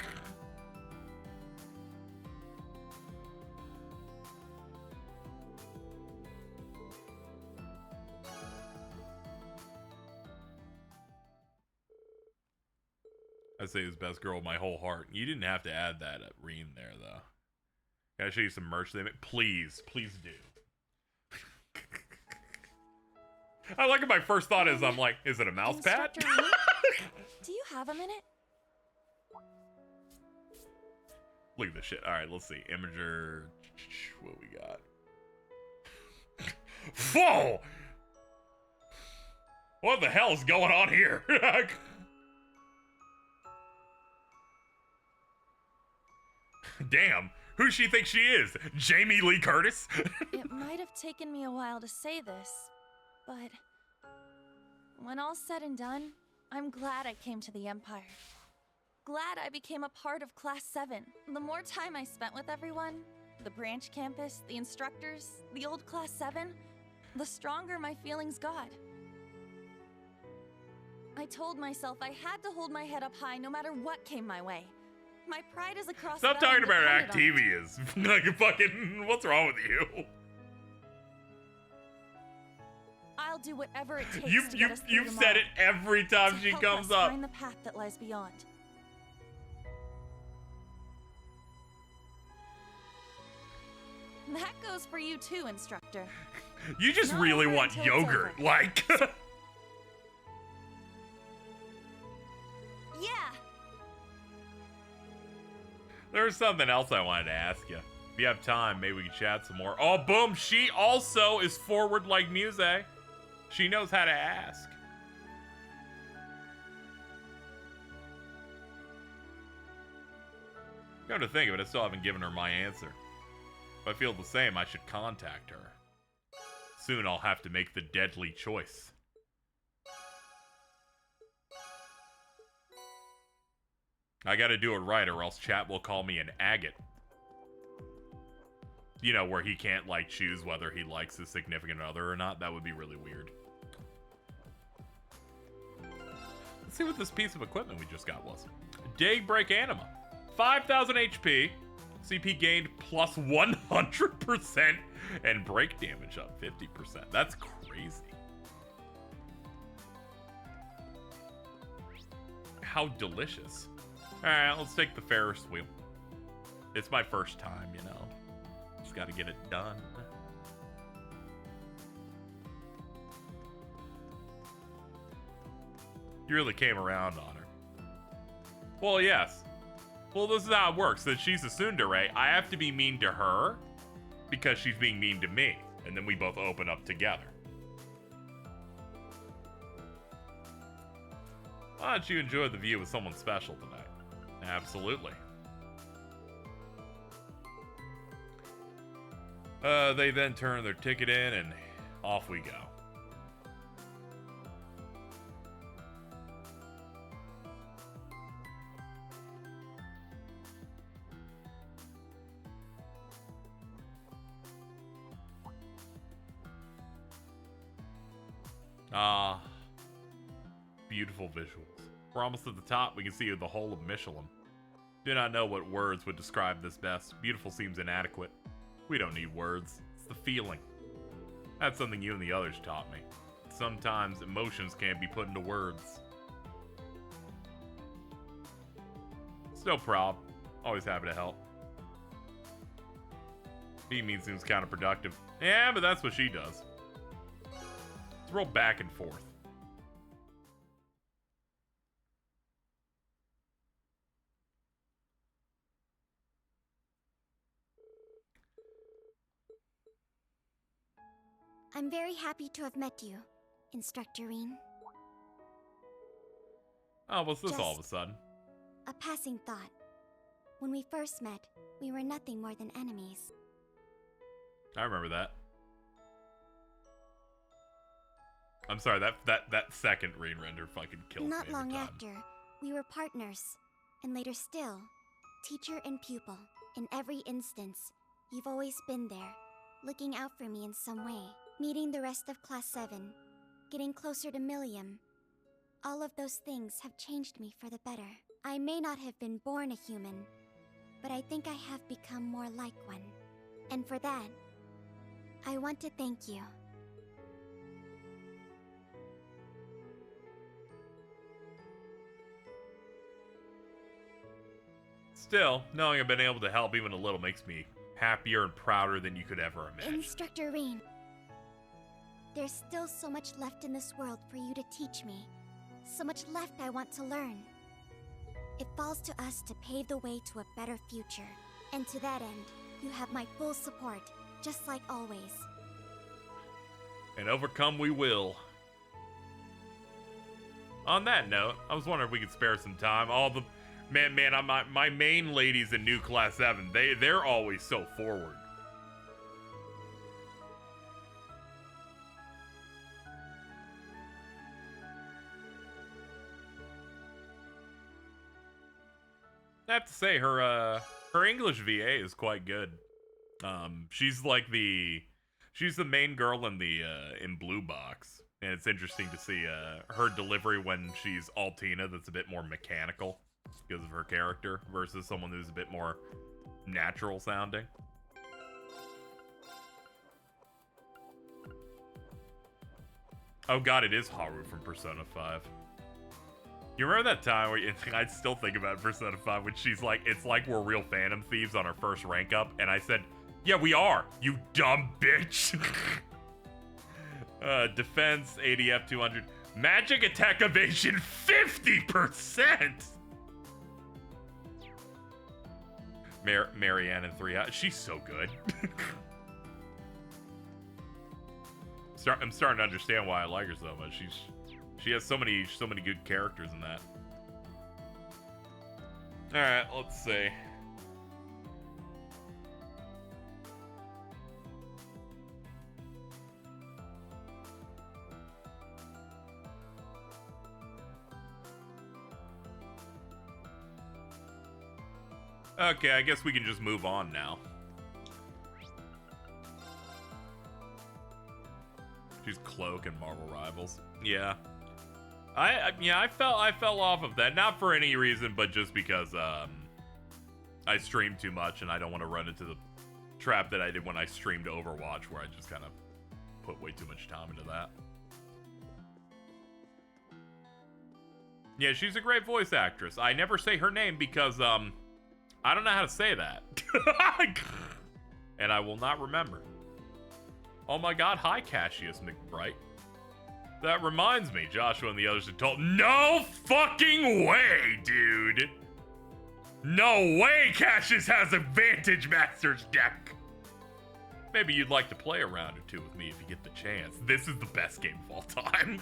Speaker 1: I say his best girl with my whole heart. You didn't have to add that Reen there, though. Can I show you some merch they make? Please do. I like it. My first thought is, I'm like, is it a mouse pad?
Speaker 13: Do you have a minute?
Speaker 1: Look at this shit. All right, let's see. Imager. What we got? Whoa! What the hell is going on here? Damn. Who she thinks she is? Jamie Lee Curtis?
Speaker 13: It might have taken me a while to say this, but when all's said and done, I'm glad I came to the Empire. Glad I became a part of Class 7. The more time I spent with everyone, the branch campus, the instructors, the old Class 7, the stronger my feelings got. I told myself I had to hold my head up high no matter what came my way. My pride is across.
Speaker 1: Stop talking about Activias. Like fucking, what's wrong with you?
Speaker 13: I'll do whatever it takes.
Speaker 1: You've said it every time she comes up.
Speaker 13: Find the path that lies beyond. That goes for you too, instructor.
Speaker 1: You just really want yogurt, like.
Speaker 13: Yeah.
Speaker 1: There's something else I wanted to ask you. If you have time, maybe we can chat some more. Oh, boom! She also is forward like Muse. She knows how to ask. Come to think of it, I still haven't given her my answer. If I feel the same, I should contact her. Soon I'll have to make the deadly choice. I gotta do it right, or else chat will call me an agate. You know, where he can't, like, choose whether he likes his significant other or not. That would be really weird. Let's see what this piece of equipment we just got was. Daybreak Anima. 5,000 HP. CP gained plus 100%. And break damage up 50%. That's crazy. How delicious. Alright, let's take the Ferris wheel. It's my first time, you know. Just gotta get it done. You really came around on her. Well, yes. Well, this is how it works. That she's a tsundere, I have to be mean to her because she's being mean to me. And then we both open up together. Why don't you enjoy the view with someone special tonight? Absolutely. They then turn their ticket in and off we go. Ah, beautiful visuals. We're almost at the top. We can see the whole of Michelin. Do not know what words would describe this best. Beautiful seems inadequate. We don't need words. It's the feeling. That's something you and the others taught me. Sometimes emotions can't be put into words. It's no problem. Always happy to help. Being mean seems counterproductive. Yeah, but that's what she does. Let's roll back and forth.
Speaker 7: I'm very happy to have met you, Instructor Reen.
Speaker 1: Oh, what's this all of a sudden?
Speaker 7: A passing thought. When we first met, we were nothing more than enemies.
Speaker 1: I remember that. I'm sorry, that second Reen render fucking killed me.
Speaker 7: Not long after, we were partners, and later still, teacher and pupil. In every instance, you've always been there, looking out for me in some way. Meeting the rest of Class 7, getting closer to Millium. All of those things have changed me for the better. I may not have been born a human, but I think I have become more like one. And for that, I want to thank you.
Speaker 1: Still, knowing I've been able to help even a little makes me happier and prouder than you could ever imagine.
Speaker 7: Instructor Reen. There's still so much left in this world for you to teach me. So much left I want to learn. It falls to us to pave the way to a better future. And to that end, you have my full support, just like always.
Speaker 1: And overcome we will. On that note, I was wondering if we could spare some time. All the... Man, my main ladies in New Class 7, they're always so forward. I have to say, her English VA is quite good. She's the main girl in the in Blue Box, and it's interesting to see her delivery when she's Altina. That's a bit more mechanical because of her character versus someone who's a bit more natural sounding. Oh god, it is Haru from Persona 5. You remember that time where I still think about Persona 5 when she's like, it's like we're real Phantom Thieves on our first rank up, and I said, yeah, we are, you dumb bitch. Defense, ADF 200. Magic attack evasion 50%! Marianne in 3 out. She's so good. I'm starting to understand why I like her so much. She has so many good characters in that. Alright, let's see. Okay, I guess we can just move on now. She's Cloak and Marvel Rivals. Yeah. I fell off of that. Not for any reason, but just because I streamed too much and I don't want to run into the trap that I did when I streamed Overwatch, where I just kind of put way too much time into that. Yeah, she's a great voice actress. I never say her name because I don't know how to say that. And I will not remember. Oh my god, hi Cassius McBride. That reminds me, Joshua and the others had told— No fucking way, dude! No way Cassius has a Vantage Masters deck! Maybe you'd like to play a round or two with me if you get the chance. This is the best game of all time.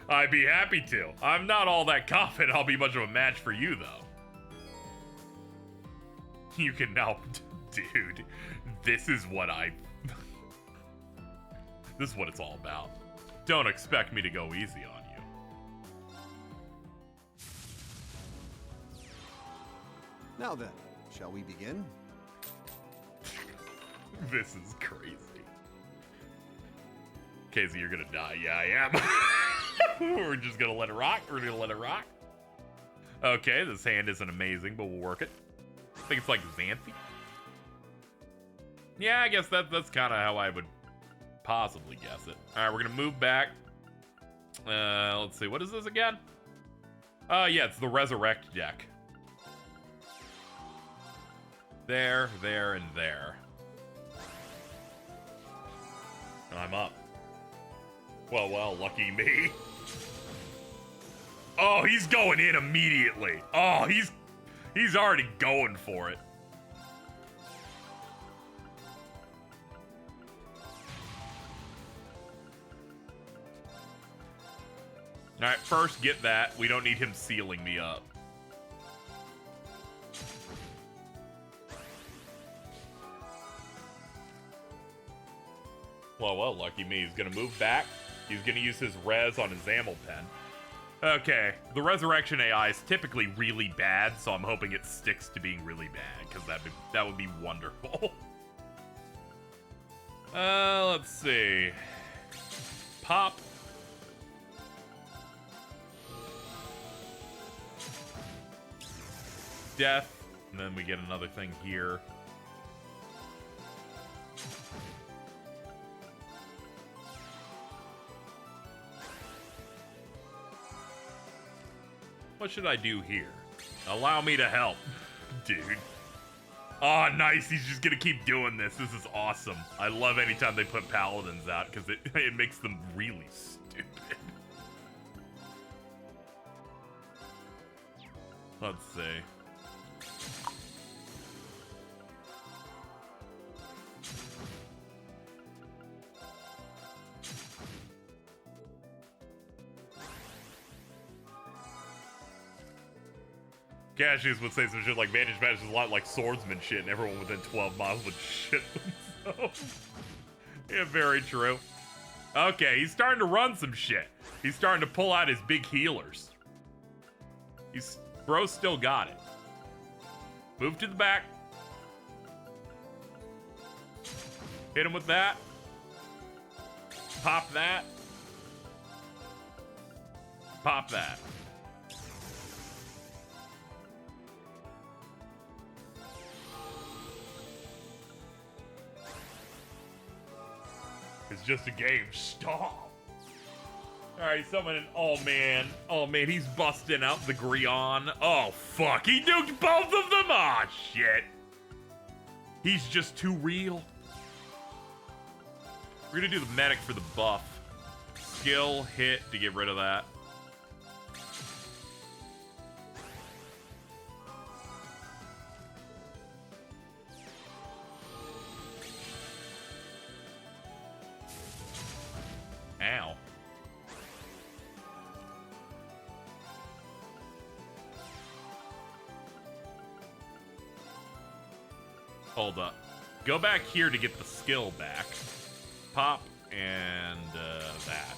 Speaker 1: I'd be happy to. I'm not all that confident I'll be much of a match for you, though. You can now— Dude, this is what this is what it's all about. Don't expect me to go easy on you.
Speaker 5: Now then, shall we begin?
Speaker 1: This is crazy. Casey, you're gonna die. Yeah, I am. We're just gonna let it rock. We're gonna let it rock. Okay, this hand isn't amazing, but we'll work it. I think it's like Xanthi. Yeah, I guess that's kind of how I would possibly guess it. All right, we're gonna move back. Let's see, what is this again? Yeah, it's the Resurrect deck. There, and there. I'm up. Well, lucky me. Oh, he's going in immediately. Oh, he's already going for it. All right, first get that. We don't need him sealing me up. Well, lucky me. He's gonna move back. He's gonna use his res on his Amel pen. Okay, the Resurrection AI is typically really bad, so I'm hoping it sticks to being really bad, because that would be wonderful. Let's see. Pop. Death, and then we get another thing here. What should I do here? Allow me to help, dude. Oh, nice. He's just gonna keep doing this. This is awesome. I love anytime they put paladins out because it makes them really stupid. Let's see. Cassius would say some shit like Vantage Masters is a lot like swordsman shit, and everyone within 12 miles would shit themselves. Yeah, very true. Okay, he's starting to run some shit. He's starting to pull out his big healers. Bro's still got it. Move to the back. Hit him with that. Pop that. Pop that. It's just a game. Stop. Alright, summoning. Oh man, he's busting out the Grion. Oh fuck, he nuked both of them. Ah shit. He's just too real. We're gonna do the medic for the buff. Skill hit to get rid of that. Ow. Hold up. Go back here to get the skill back. Pop and that.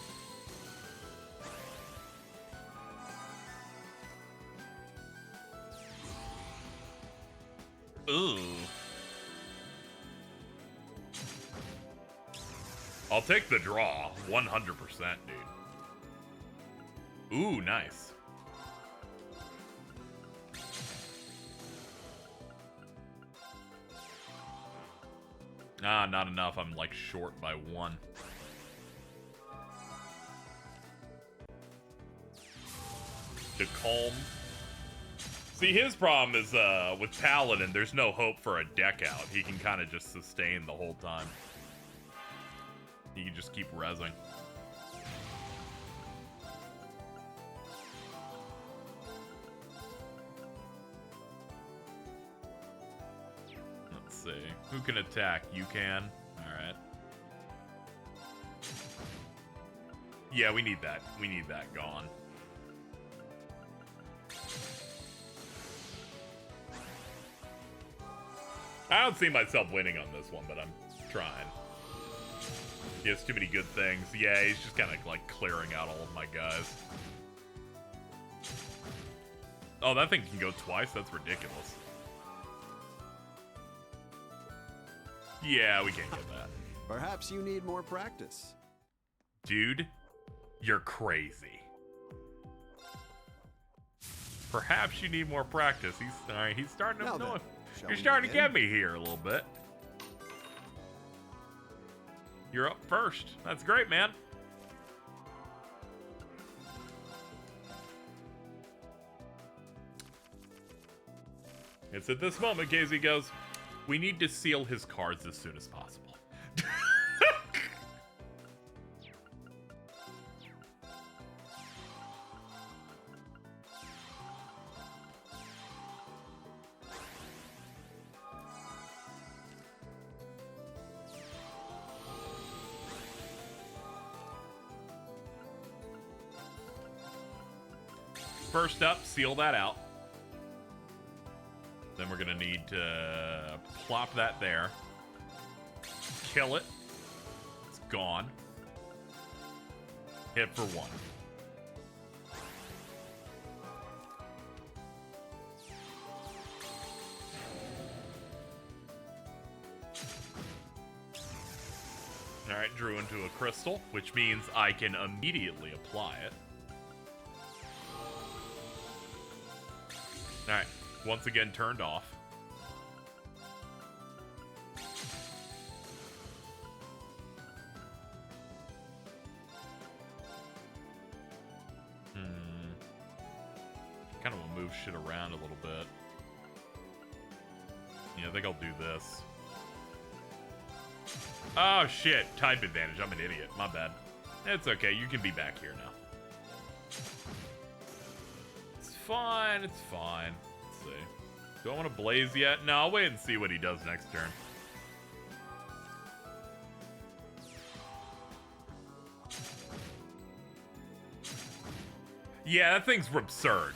Speaker 1: Ooh. I'll take the draw, 100%, dude. Ooh, nice. Ah, not enough. I'm like short by 1. To calm. See, his problem is with Paladin, there's no hope for a deck out. He can kind of just sustain the whole time. He can just keep rezzing. Let's see. Who can attack? You can? Alright. Yeah, we need that. We need that gone. I don't see myself winning on this one, but I'm trying. He has too many good things. Yeah, he's just kind of like clearing out all of my guys. Oh, that thing can go twice? That's ridiculous. Yeah, we can't get that.
Speaker 5: Perhaps you need more practice.
Speaker 1: Dude, you're crazy. Perhaps you need more practice. He's starting to know. You're starting to get me here a little bit. You're up first. That's great, man. It's at this moment, Casey goes, we need to seal his cards as soon as possible. First up, seal that out. Then we're gonna need to plop that there. Kill it. It's gone. Hit for 1. Alright, drew into a crystal, which means I can immediately apply it. Alright, once again turned off. Kind of want to move shit around a little bit. Yeah, I think I'll do this. Oh shit, type advantage. I'm an idiot. My bad. It's okay, you can be back here now. It's fine, it's fine. Let's see. Do I want to blaze yet? No, I'll wait and see what he does next turn. Yeah, that thing's absurd.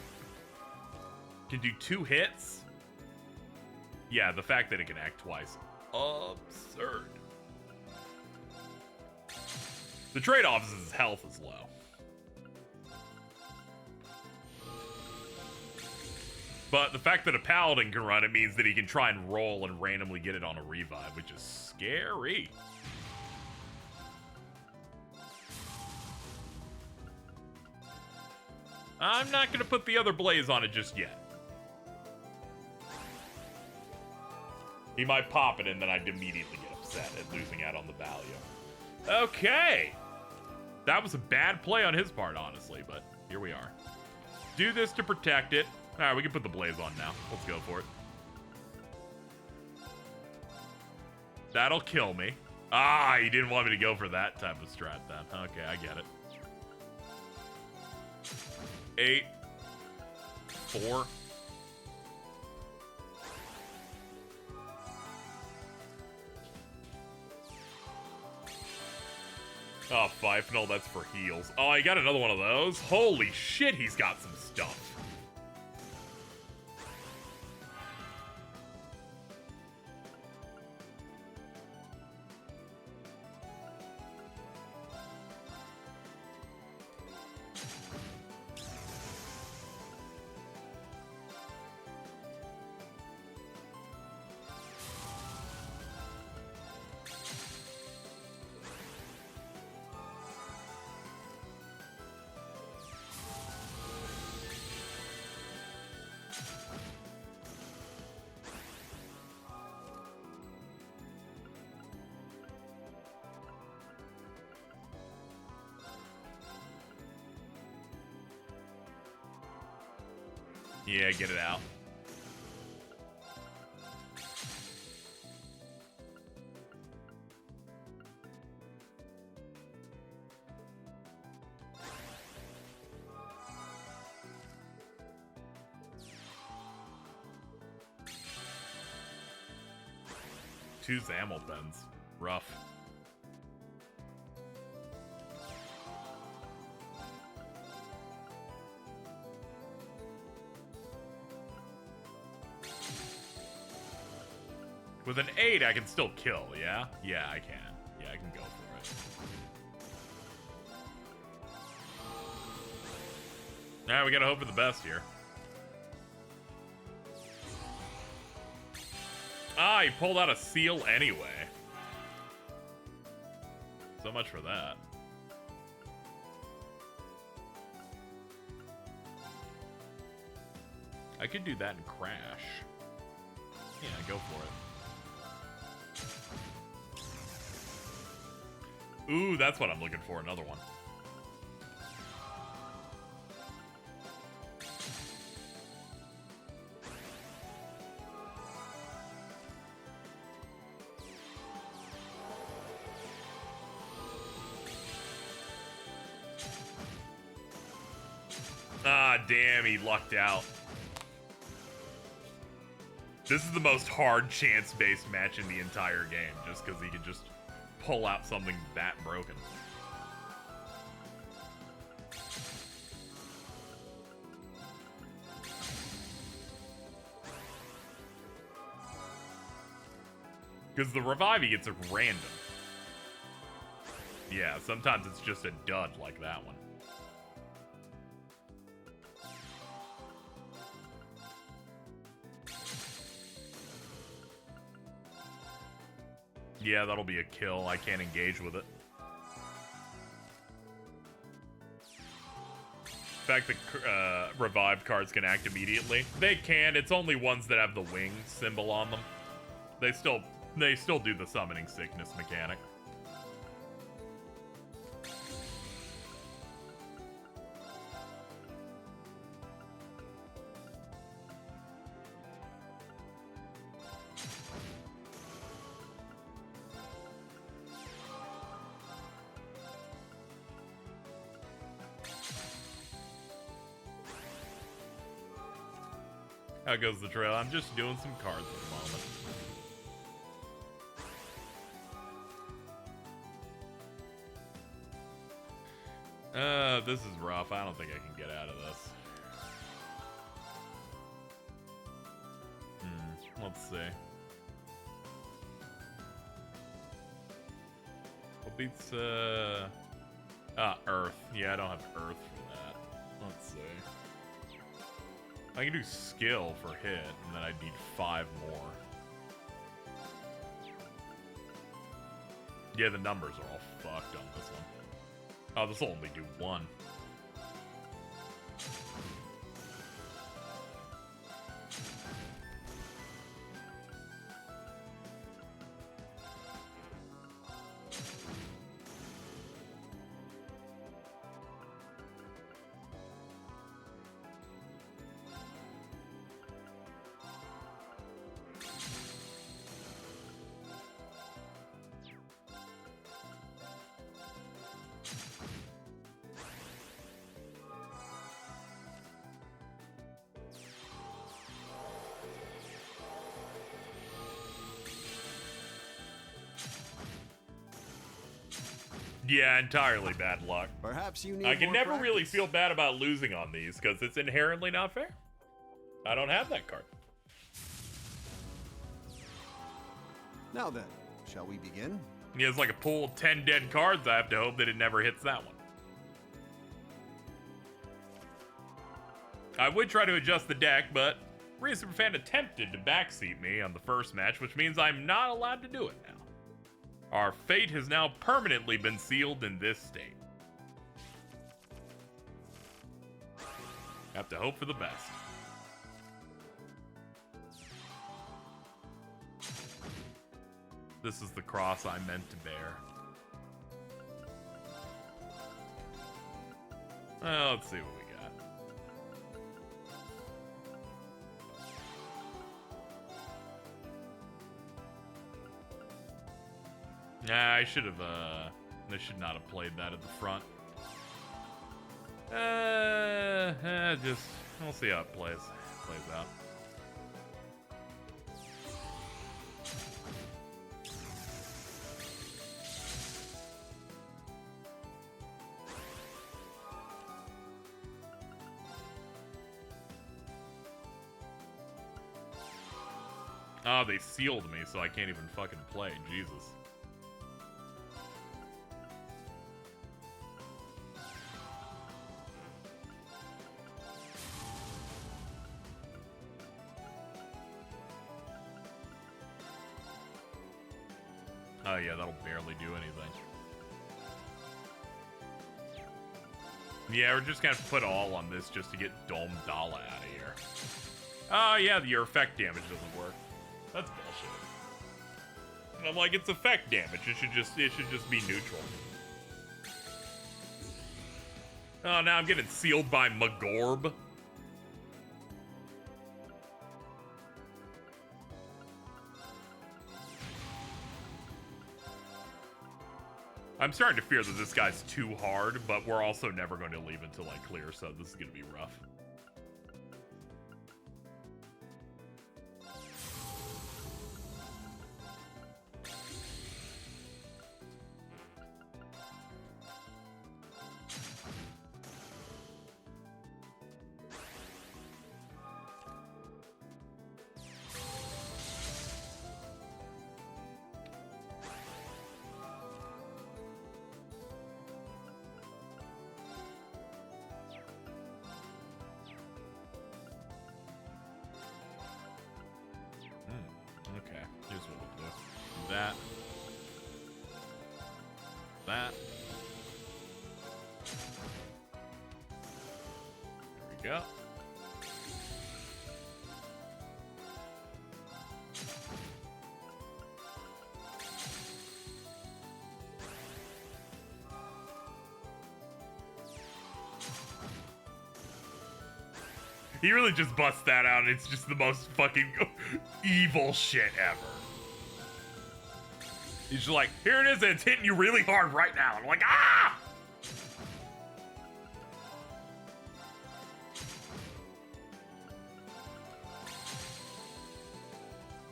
Speaker 1: Can do 2 hits? Yeah, the fact that it can act twice. Absurd. The trade-off is his health is low. But the fact that a paladin can run it means that he can try and roll and randomly get it on a revive, which is scary. I'm not going to put the other blaze on it just yet. He might pop it and then I'd immediately get upset at losing out on the value. Okay. That was a bad play on his part, honestly, but here we are. Do this to protect it. All right, we can put the blaze on now. Let's go for it. That'll kill me. Ah, he didn't want me to go for that type of strat then. Okay, I get it. 8, 4. Oh, Fifenal, that's for heals. Oh, I got another one of those? Holy shit, he's got some stuff. Yeah, get it out. Two Zamel pens. Rough. With an 8, I can still kill, yeah? Yeah, I can. Yeah, I can go for it. Alright, we gotta hope for the best here. Ah, he pulled out a seal anyway. So much for that. I could do that and crash. Yeah, go for it. Ooh, that's what I'm looking for, another one. Ah, damn, he lucked out. This is the most hard chance-based match in the entire game, just because he can just pull out something that broken. Because the revive he gets a random. Yeah, sometimes it's just a dud like that one. Yeah, that'll be a kill. I can't engage with it. In fact, the revived cards can act immediately. They can. It's only ones that have the wing symbol on them. They still do the summoning sickness mechanic. How goes the trail? I'm just doing some cards at the moment. This is rough. I don't think I can get out of this. Let's see. What beats, Earth. Yeah, I don't have Earth for that. Let's see. I can do skill for hit, and then I'd need 5 more. Yeah, the numbers are all fucked on this one. Oh, this will only do 1. Yeah, entirely bad luck.
Speaker 5: Perhaps you need
Speaker 1: I can
Speaker 5: more
Speaker 1: never
Speaker 5: practice.
Speaker 1: really feel bad about losing on these because it's inherently not fair. I don't have that card.
Speaker 5: Now then, shall we begin?
Speaker 1: He has like a pool of 10 dead cards. I have to hope that it never hits that one. I would try to adjust the deck, but Reason Fan attempted to backseat me on the first match, which means I'm not allowed to do it now. Our fate has now permanently been sealed in this state. Have to hope for the best. This is the cross I meant to bear. Well, let's see what we got. Nah, I should have, I should not have played that at the front. Just, we'll see how it plays out. Oh, they sealed me, so I can't even fucking play. Jesus. Oh yeah, that'll barely do anything. Yeah, we're just gonna put all on this just to get Dome Dala out of here. Oh yeah, your effect damage doesn't work. That's bullshit. And I'm like, it's effect damage. It should just be neutral. Oh, now I'm getting sealed by Magorb. I'm starting to fear that this guy's too hard, but we're also never going to leave until I clear, so this is going to be rough. Okay, here's what we'll do. That. That. There we go. He really just busts that out, and it's just the most fucking evil shit ever. He's just like, here it is, and it's hitting you really hard right now. I'm like, ah!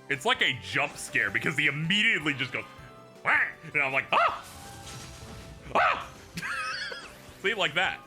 Speaker 1: It's like a jump scare because he immediately just goes, whang! And I'm like, ah! Ah! See, like that.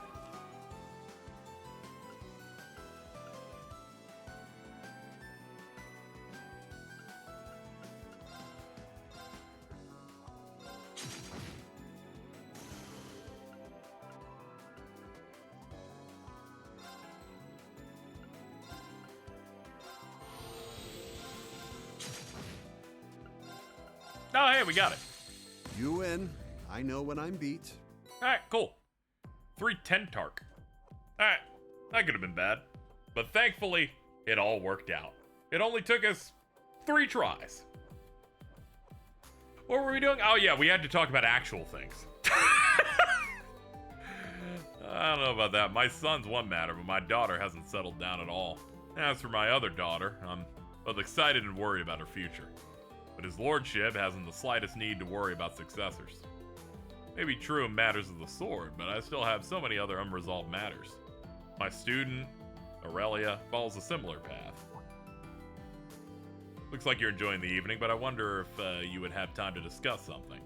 Speaker 1: Oh, hey, we got it.
Speaker 5: You win. I know when I'm beat.
Speaker 1: Alright, cool. 310 Tark. Alright, that could have been bad. But thankfully, it all worked out. It only took us 3 tries. What were we doing? Oh yeah, we had to talk about actual things. I don't know about that. My son's one matter, but my daughter hasn't settled down at all. As for my other daughter, I'm both excited and worried about her future. But his lordship hasn't the slightest need to worry about successors. Maybe true in matters of the sword, but I still have so many other unresolved matters. My student, Aurelia, follows a similar path. Looks like you're enjoying the evening, but I wonder if you would have time to discuss something.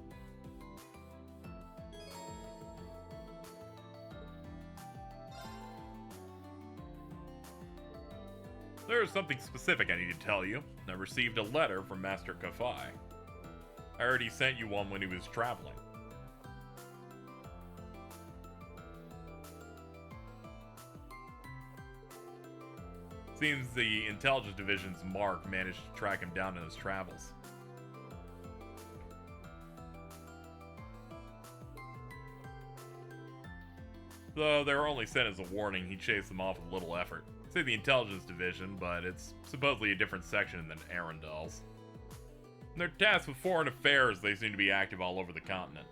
Speaker 1: There's something specific I need to tell you. I received a letter from Master Kafai. I heard he sent you one when he was traveling. Seems the Intelligence Division's Mark managed to track him down in his travels. Though they were only sent as a warning, he chased them off with little effort. Say the Intelligence Division, but it's supposedly a different section than Arundel's. They're tasked with foreign affairs. They seem to be active all over the continent.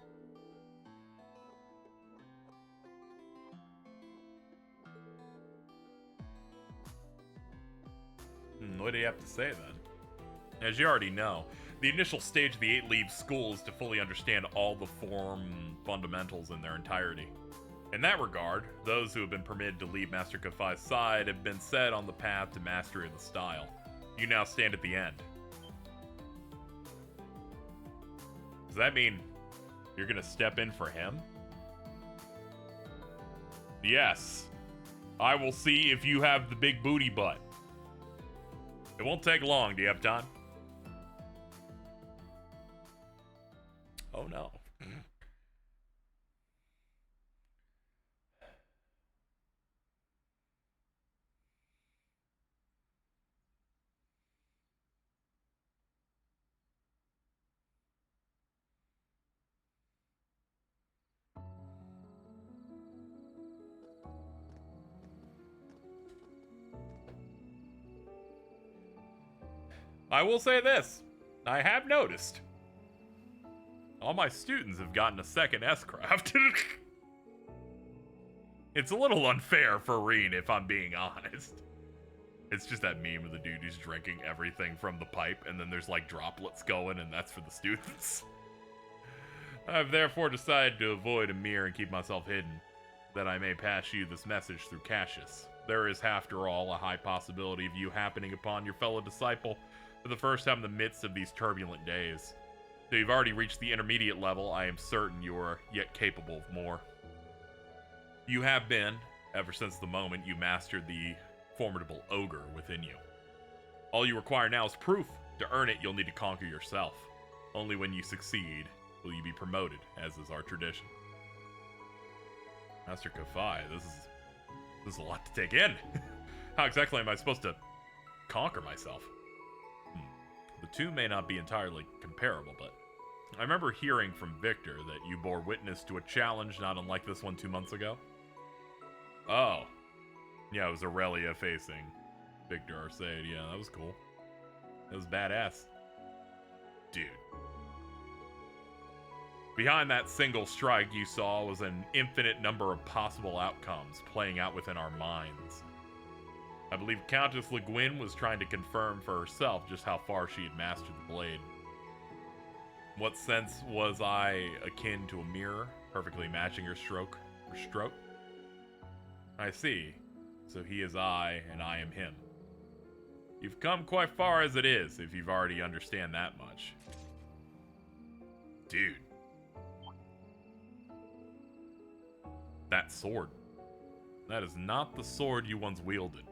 Speaker 1: What do you have to say then? As you already know, the The initial stage of the 8 Leaves School is to fully understand all the form fundamentals in their entirety. In that regard, those who have been permitted to leave Master Kafai's side have been set on the path to mastery of the style. You now stand at the end. Does that mean you're gonna step in for him? Yes. I will see if you have the big booty butt. It won't take long. Do you have time? Oh no. I will say this. I have noticed. All my students have gotten a second S-Craft. It's a little unfair for Reen, if I'm being honest. It's just that meme of the dude who's drinking everything from the pipe, and then there's like droplets going, and that's for the students. I've therefore decided to avoid a mirror and keep myself hidden, that I may pass you this message through Cassius. There is, after all, a high possibility of you happening upon your fellow disciple for the first time in the midst of these turbulent days. Though you've already reached the intermediate level, I am certain you are yet capable of more. You have been, ever since the moment you mastered the formidable ogre within you. All you require now is proof. To earn it, you'll need to conquer yourself. Only when you succeed will you be promoted, as is our tradition. Master Kafai, this is a lot to take in. How exactly am I supposed to conquer myself? The two may not be entirely comparable, but I remember hearing from Victor that you bore witness to a challenge not unlike this one 2 months ago. Oh. Yeah, it was Aurelia facing Victor Arcade. Yeah, that was cool. That was badass. Dude. Behind that single strike you saw was an infinite number of possible outcomes playing out within our minds. I believe Countess Le Guin was trying to confirm for herself just how far she had mastered the blade. In what sense was I akin to a mirror, perfectly matching her stroke? I see. So he is I, and I am him. You've come quite far as it is, if you've already understand that much. Dude. That sword. That is not the sword you once wielded.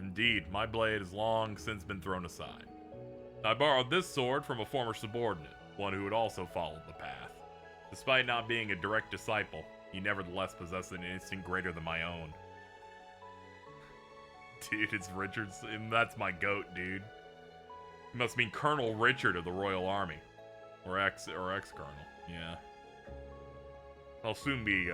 Speaker 1: Indeed, my blade has long since been thrown aside. I borrowed this sword from a former subordinate, one who had also followed the path. Despite not being a direct disciple, he nevertheless possessed an instinct greater than my own. Dude, it's Richard's. That's my goat, dude. He must mean Colonel Richard of the Royal Army. Or ex-colonel, yeah. I'll soon be,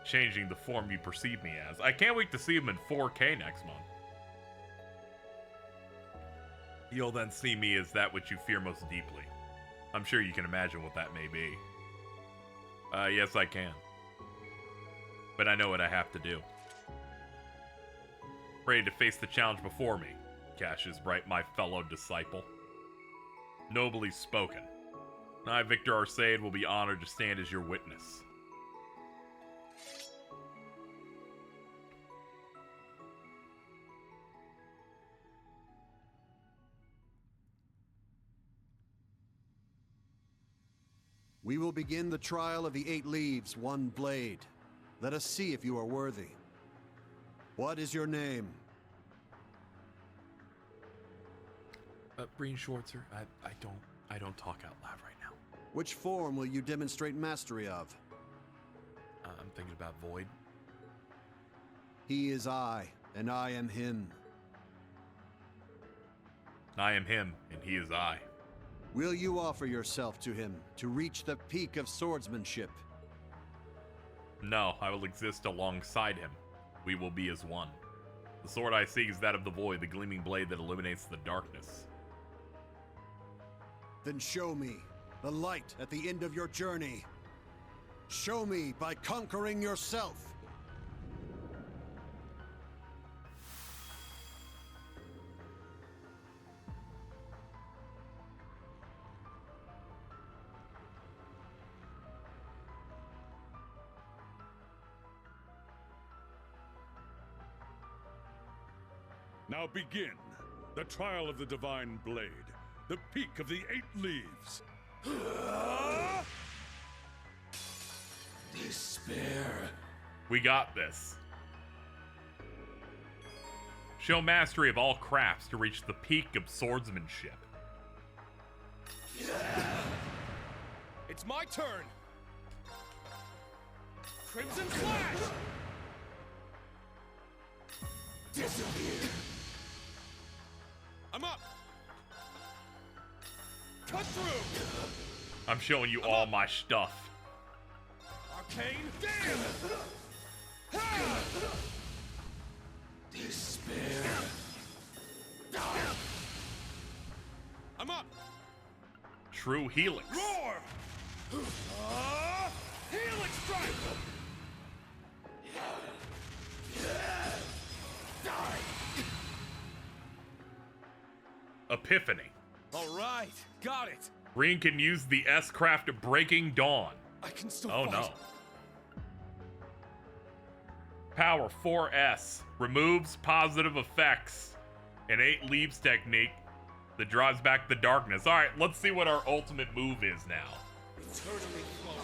Speaker 1: changing the form you perceive me as. I can't wait to see him in 4K next month. You'll then see me as that which you fear most deeply. I'm sure you can imagine what that may be. Yes, I can. But I know what I have to do. Ready to face the challenge before me, Cassius Bright, my fellow disciple. Nobly spoken. I, Victor Arcade, will be honored to stand as your witness.
Speaker 5: We will begin the trial of the 8 leaves, 1 blade. Let us see if you are worthy. What is your name?
Speaker 1: Breen Schwartzer, I don't talk out loud right now.
Speaker 5: Which form will you demonstrate mastery of?
Speaker 1: I'm thinking about Void.
Speaker 5: He is I, and I am him.
Speaker 1: I am him, and he is I.
Speaker 5: Will you offer yourself to him to reach the peak of swordsmanship?
Speaker 1: No, I will exist alongside him. We will be as one. The sword I seek is that of the Void, the gleaming blade that illuminates the darkness.
Speaker 5: Then show me the light at the end of your journey. Show me by conquering yourself.
Speaker 3: Now begin the trial of the Divine Blade, the peak of the 8 leaves.
Speaker 15: Despair.
Speaker 1: We got this. Show mastery of all crafts to reach the peak of swordsmanship.
Speaker 8: It's my turn. Crimson Slash!
Speaker 15: Disappear.
Speaker 8: I'm up. Cut through.
Speaker 1: I'm showing you all my stuff.
Speaker 8: Arcane Damn!
Speaker 15: Despair.
Speaker 8: I'm up.
Speaker 1: True Helix.
Speaker 8: Roar! Helix Strike!
Speaker 1: Epiphany.
Speaker 8: All right, got it.
Speaker 1: Reen can use the S-Craft Breaking Dawn.
Speaker 8: I can still
Speaker 1: Oh
Speaker 8: fight.
Speaker 1: no. Power 4S. Removes positive effects. An 8 leaves technique that drives back the darkness. Alright, let's see what our ultimate move is now.
Speaker 8: Eternally flow.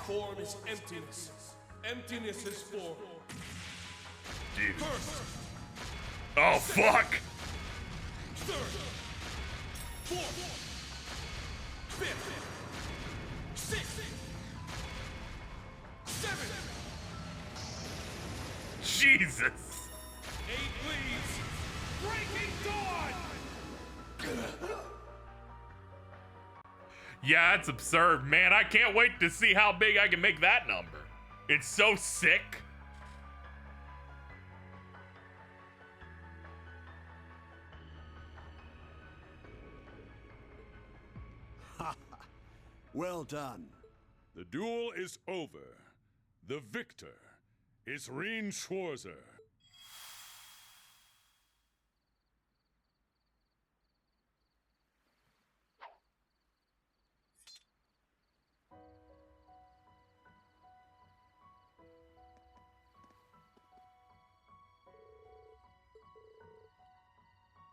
Speaker 8: Form is emptiness. Emptiness is form.
Speaker 1: Dude.
Speaker 8: First.
Speaker 1: Oh, fuck!
Speaker 8: Third. Fourth. Fifth. Sixth. Seventh.
Speaker 1: Jesus!
Speaker 8: 8 leaves. Breaking Dawn!
Speaker 1: Yeah, it's absurd, man. I can't wait to see how big I can make that number. It's so sick.
Speaker 5: Well done.
Speaker 3: The duel is over. The victor is Reen Schwarzer.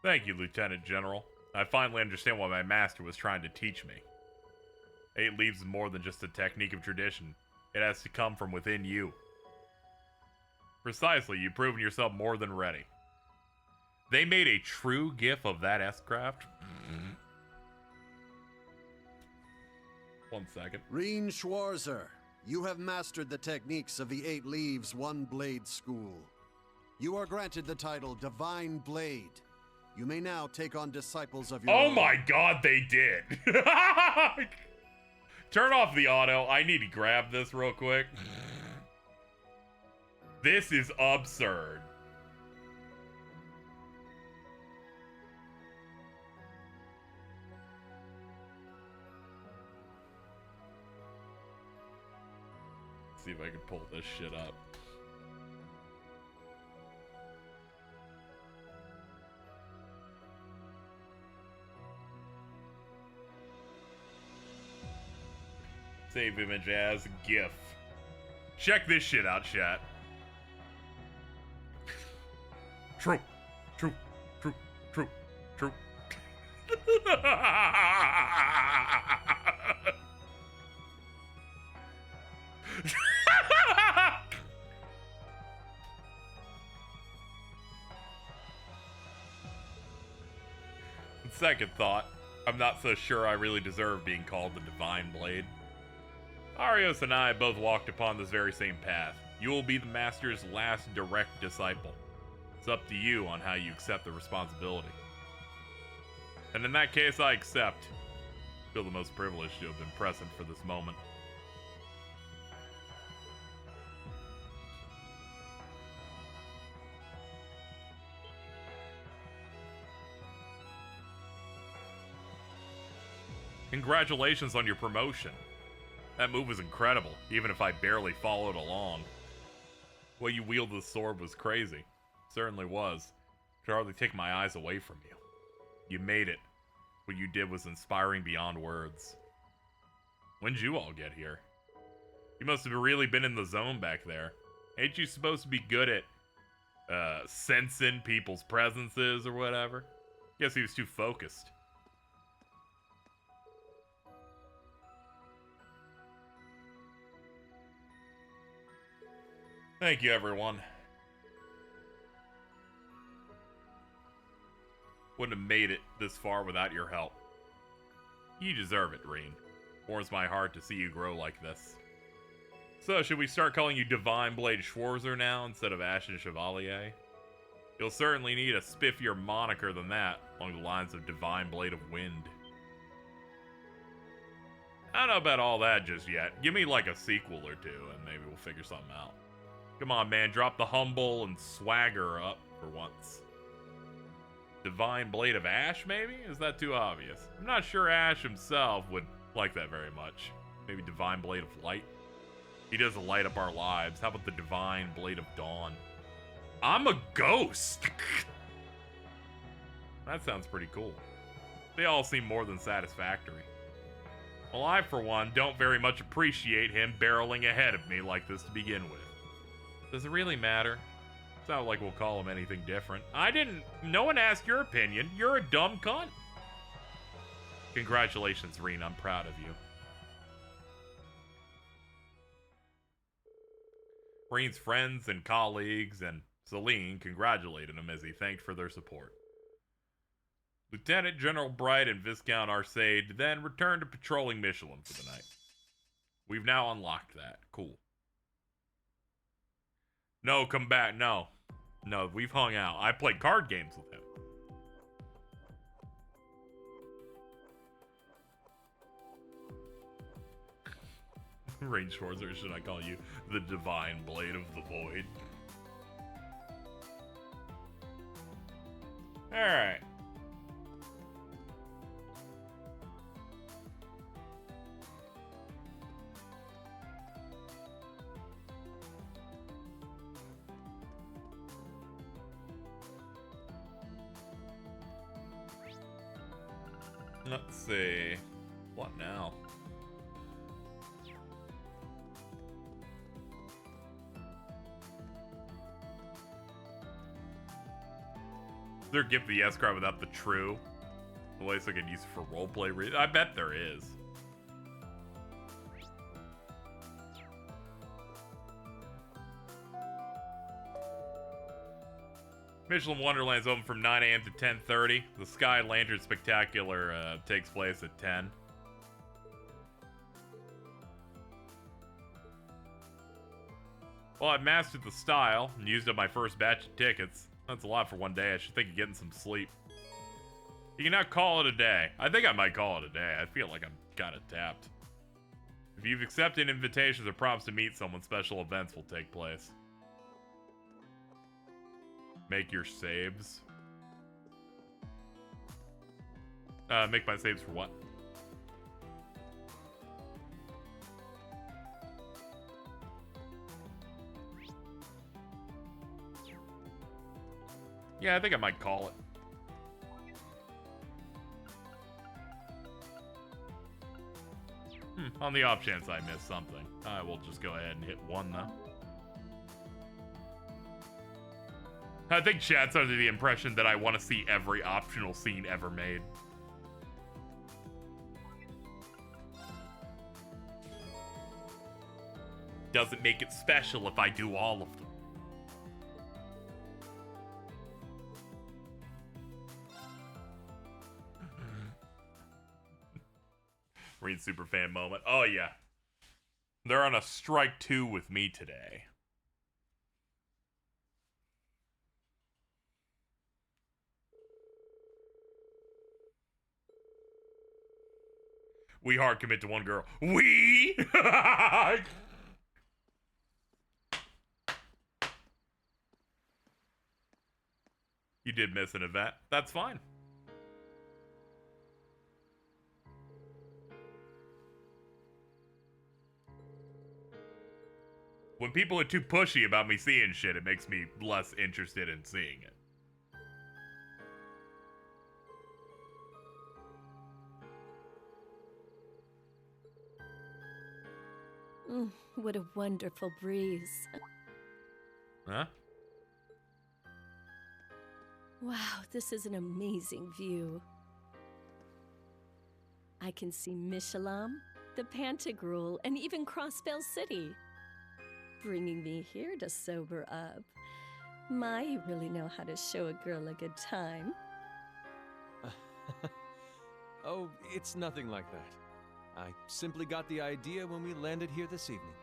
Speaker 1: Thank you, Lieutenant General. I finally understand what my master was trying to teach me. 8 leaves is more than just a technique of tradition. It has to come from within you. Precisely, you've proven yourself more than ready. They made a true gif of that S-Craft? One second.
Speaker 5: Reen Schwarzer, you have mastered the techniques of the 8 Leaves, 1 Blade School. You are granted the title Divine Blade. You may now take on disciples of your
Speaker 1: Oh
Speaker 5: own.
Speaker 1: my god, they did! Turn off the auto. I need to grab this real quick. This is absurd. Let's see if I can pull this shit up. Save image as GIF. Check this shit out, chat. True. True. True. True. True. Second thought, I'm not so sure I really deserve being called the Divine Blade. Arios and I both walked upon this very same path. You will be the Master's last direct disciple. It's up to you on how you accept the responsibility. And in that case, I accept. I feel the most privileged to have been present for this moment. Congratulations on your promotion. That move was incredible, even if I barely followed along. The way you wielded the sword was crazy. Certainly was. Could hardly take my eyes away from you. You made it. What you did was inspiring beyond words. When'd you all get here? You must have really been in the zone back there. Ain't you supposed to be good at sensing people's presences or whatever. Guess he was too focused. Thank you, everyone. Wouldn't have made it this far without your help. You deserve it, Reen. Warms my heart to see you grow like this. So, should we start calling you Divine Blade Schwarzer now instead of Ashen Chevalier? You'll certainly need a spiffier moniker than that, along the lines of Divine Blade of Wind. I don't know about all that just yet. Give me like a sequel or two, and maybe we'll figure something out. Come on, man, drop the humble and swagger up for once. Divine Blade of Ash, maybe? Is that too obvious? I'm not sure Ash himself would like that very much. Maybe Divine Blade of Light? He doesn't light up our lives. How about the Divine Blade of Dawn? I'm a ghost! That sounds pretty cool. They all seem more than satisfactory. Well, I, for one, don't very much appreciate him barreling ahead of me like this to begin with. Does it really matter? It's not like we'll call him anything different. No one asked your opinion. You're a dumb cunt. Congratulations, Reen. I'm proud of you. Reen's friends and colleagues and Celine congratulated him as he thanked for their support. Lieutenant General Bright and Viscount Arcade then returned to patrolling Michelin for the night. We've now unlocked that. Cool. No, come back. No, we've hung out. I played card games with him. Rain Schwarzer, should I call you the Divine Blade of the Void? Alright. Let's see. What now? Is there a gift the yes card without the true? The place I could use for roleplay reasons? I bet there is. Michelin Wonderland's open from 9 a.m. to 10:30. The Sky Lantern Spectacular takes place at 10. Well, I've mastered the style and used up my first batch of tickets. That's a lot for one day. I should think of getting some sleep. You can now call it a day. I think I might call it a day. I feel like I'm kind of tapped. If you've accepted invitations or prompts to meet someone, special events will take place. Make your saves. Make my saves for what? Yeah, I think I might call it. On the off chance I missed something, I will just go ahead and hit 1 though. I think chat's under the impression that I want to see every optional scene ever made. Doesn't make it special if I do all of them. Read Superfan moment. Oh, yeah. They're on a strike 2 with me today. We hard commit to one girl. We? You did miss an event. That's fine. When people are too pushy about me seeing shit, it makes me less interested in seeing it.
Speaker 10: What a wonderful breeze.
Speaker 1: Huh?
Speaker 18: Wow, this is an amazing view. I can see Mishalam, the Pantagruel, and even Crossbell City. Bringing me here to sober up. My, you really know how to show a girl a good time.
Speaker 14: Oh, it's nothing like that. I simply got the idea when we landed here this evening.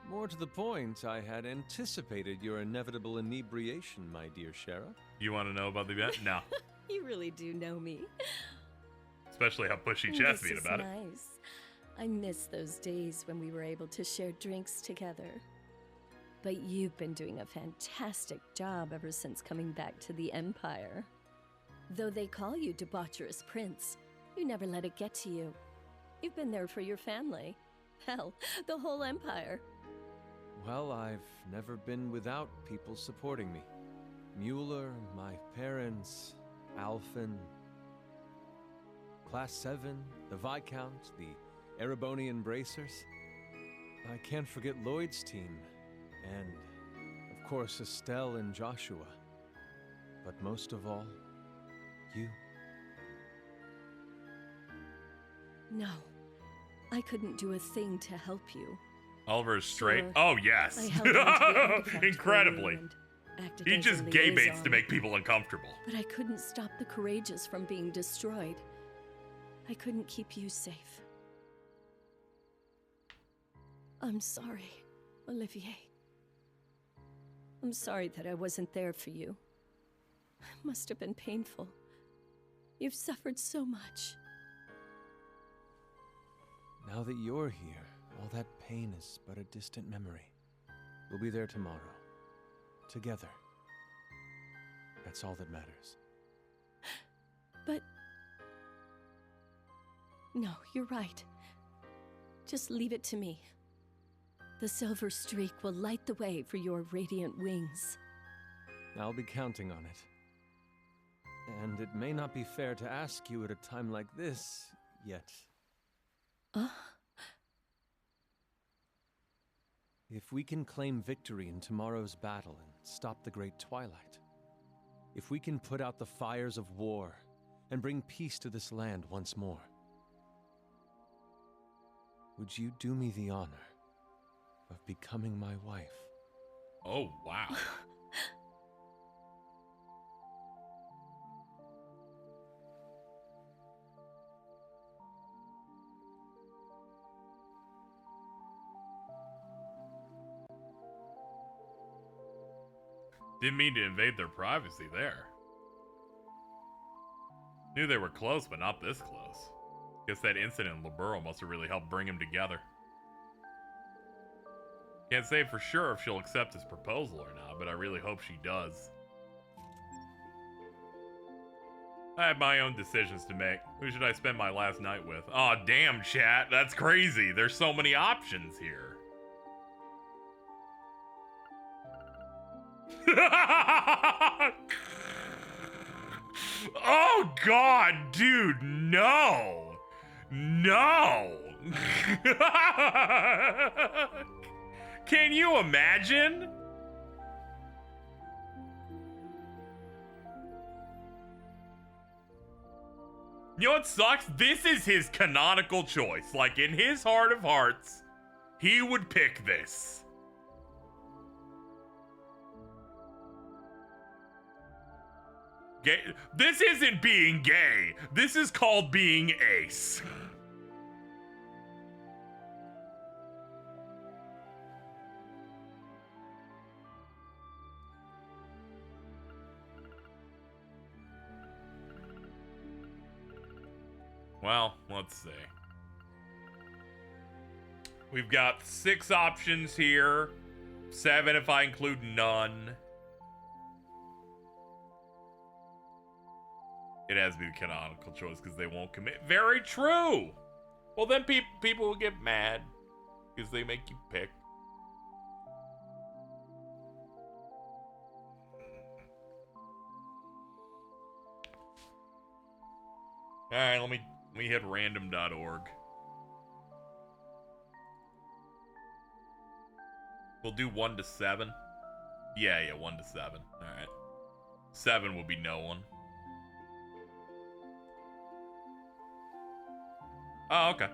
Speaker 14: More to the point, I had anticipated your inevitable inebriation, my dear Shara.
Speaker 1: You want to know about the event? No.
Speaker 18: You really do know me.
Speaker 1: Especially how pushy Chess being about it.
Speaker 18: Nice. I miss those days when we were able to share drinks together. But you've been doing a fantastic job ever since coming back to the Empire. Though they call you Debaucherous Prince, you never let it get to you. You've been there for your family. Hell, the whole Empire.
Speaker 14: Well, I've never been without people supporting me. Mueller, my parents, Alphen, Class 7, the Viscount, the Erebonian Bracers. I can't forget Lloyd's team, and, of course, Estelle and Joshua. But most of all, you.
Speaker 18: No, I couldn't do a thing to help you.
Speaker 1: Oliver's straight.
Speaker 18: Sure,
Speaker 1: Oh, yes.
Speaker 18: I held on to the artifact for
Speaker 1: Incredibly.
Speaker 18: you and acted
Speaker 1: He
Speaker 18: as
Speaker 1: just
Speaker 18: a
Speaker 1: gay baits
Speaker 18: liaison.
Speaker 1: to make people uncomfortable.
Speaker 18: But I couldn't stop the Courageous from being destroyed. I couldn't keep you safe. I'm sorry, Olivier. I'm sorry that I wasn't there for you. It must have been painful. You've suffered so much.
Speaker 14: Now that you're here, all that pain is but a distant memory. We'll be there tomorrow. Together. That's all that matters.
Speaker 18: But... No, you're right. Just leave it to me. The silver streak will light the way for your radiant wings.
Speaker 14: I'll be counting on it. And it may not be fair to ask you at a time like this, yet. If we can claim victory in tomorrow's battle and stop the Great Twilight, if we can put out the fires of war and bring peace to this land once more, would you do me the honor of becoming my wife?
Speaker 1: Oh, wow. Didn't mean to invade their privacy there. Knew they were close, but not this close. Guess that incident in Laburo must have really helped bring them together. Can't say for sure if she'll accept his proposal or not, but I really hope she does. I have my own decisions to make. Who should I spend my last night with? Aw, oh, damn, chat. That's crazy. There's so many options here. Oh, God, dude, no. No. Can you imagine? You know what sucks? This is his canonical choice. Like, in his heart of hearts, he would pick this. Gay. This isn't being gay. This is called being ace. Well, let's see. We've got 6 options here. 7 if I include none. It has to be the canonical choice because they won't commit. Very true! Well, then people will get mad because they make you pick. Alright, let me hit random.org. We'll do 1 to 7. Yeah, 1 to 7. Alright. 7 would be no one. Oh, okay.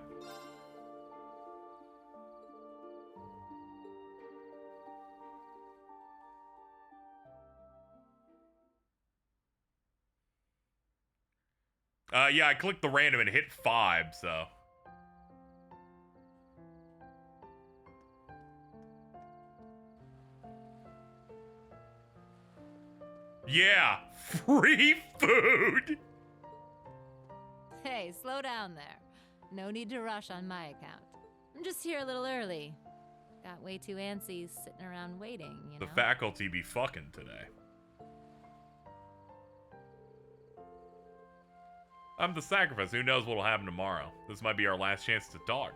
Speaker 1: Yeah, I clicked the random and hit 5, so. Yeah, free food!
Speaker 17: Hey, slow down there. No need to rush on my account. I'm just here a little early. Got way too antsy sitting around waiting, you know?
Speaker 1: The faculty be fucking today. I'm the sacrifice. Who knows what'll happen tomorrow? This might be our last chance to talk.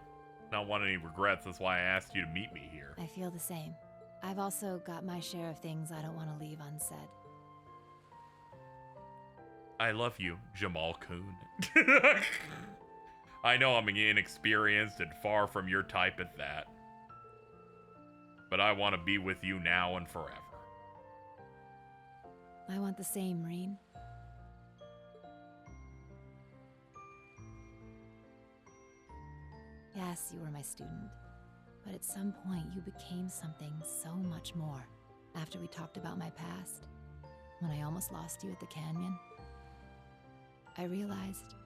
Speaker 1: Not want any regrets. That's why I asked you to meet me here.
Speaker 17: I feel the same. I've also got my share of things I don't want to leave unsaid.
Speaker 1: I love you, Jamal Kuhn. I know I'm inexperienced and far from your type at that. But I want to be with you now and forever.
Speaker 17: I want the same, Reen. Yes, you were my student. But at some point, you became something so much more. After we talked about my past, when I almost lost you at the canyon, I realized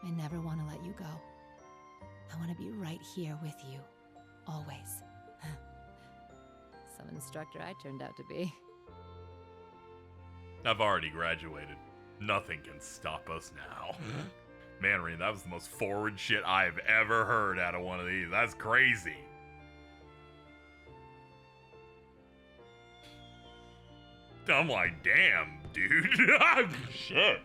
Speaker 17: I never want to let you go. I want to be right here with you, always. Some instructor I turned out to be.
Speaker 1: I've already graduated. Nothing can stop us now. Man, Reen, that was the most forward shit I've ever heard out of one of these. That's crazy. I'm like, damn, dude. Shit.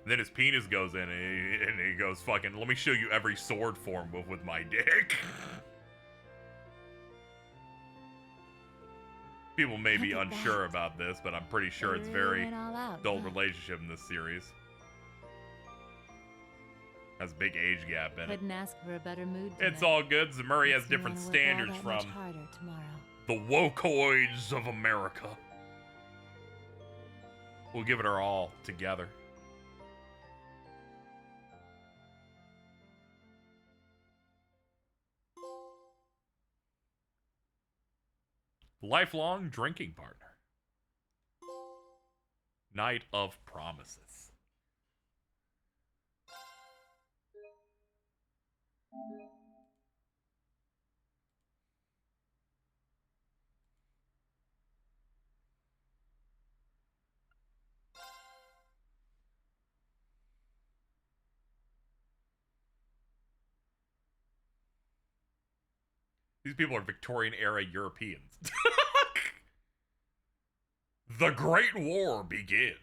Speaker 1: Then his penis goes in and he goes, fucking, let me show you every sword form with my dick. People may be unsure about this, but I'm pretty sure it's very adult relationship in this series. Has a big age gap in it.
Speaker 17: Couldn't ask for a better mood.
Speaker 1: It's all good. Zamuri has different standards from the wokoids of America. We'll give it our all together. Lifelong drinking partner. Night of Promises. These people are Victorian era Europeans. The Great War begins.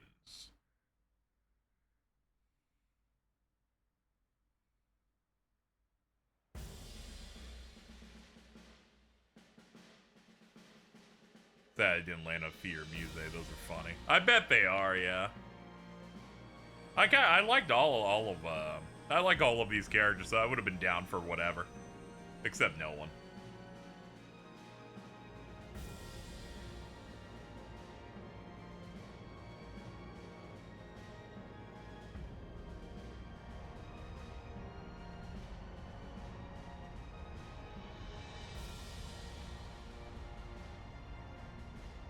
Speaker 1: Sad I didn't land on Fear Muse. Those are funny. I bet they are, yeah. I liked I like all of these characters, so I would have been down for whatever. Except no one.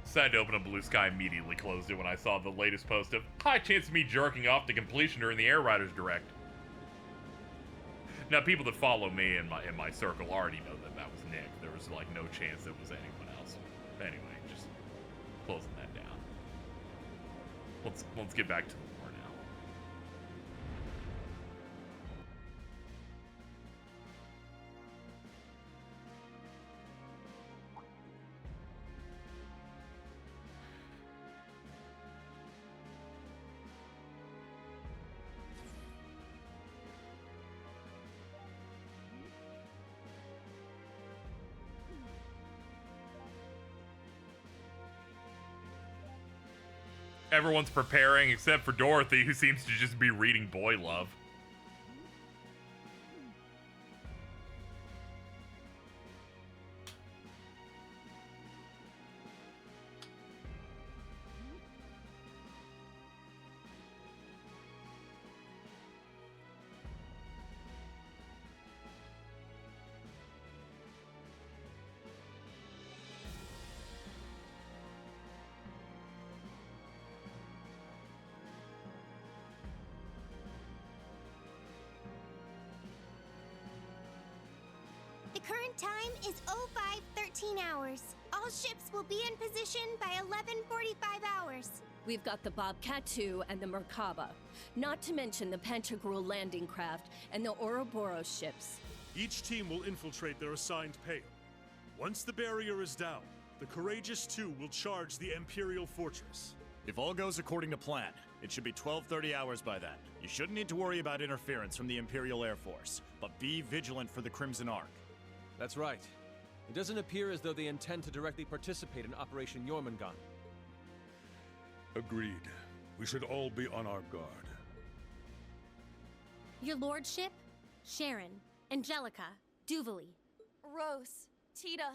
Speaker 1: Decided to open up Blue Sky, immediately closed it when I saw the latest post of high chance of me jerking off to completion during the Air Riders Direct. Now, people that follow me in my circle already know that was Nick. There was like no chance it was anyone else. Anyway, just closing that down. Let's get back to the war now. Everyone's preparing except for Dorothy, who seems to just be reading Boy Love.
Speaker 7: The current time is 05:13 hours. All ships will be in position by 11:45 hours.
Speaker 18: We've got the Bobcat 2 and the Merkaba, not to mention the Pantagruel landing craft and the Ouroboros ships.
Speaker 12: Each team will infiltrate their assigned pale. Once the barrier is down, the Courageous 2 will charge the Imperial Fortress.
Speaker 19: If all goes according to plan, it should be 12:30 hours by then. You shouldn't need to worry about interference from the Imperial Air Force, but be vigilant for the Crimson Ark.
Speaker 14: That's right. It doesn't appear as though they intend to directly participate in Operation Jormungand.
Speaker 3: Agreed. We should all be on our guard.
Speaker 9: Your lordship, Sharon, Angelica, Duvali.
Speaker 13: Rose, Tita,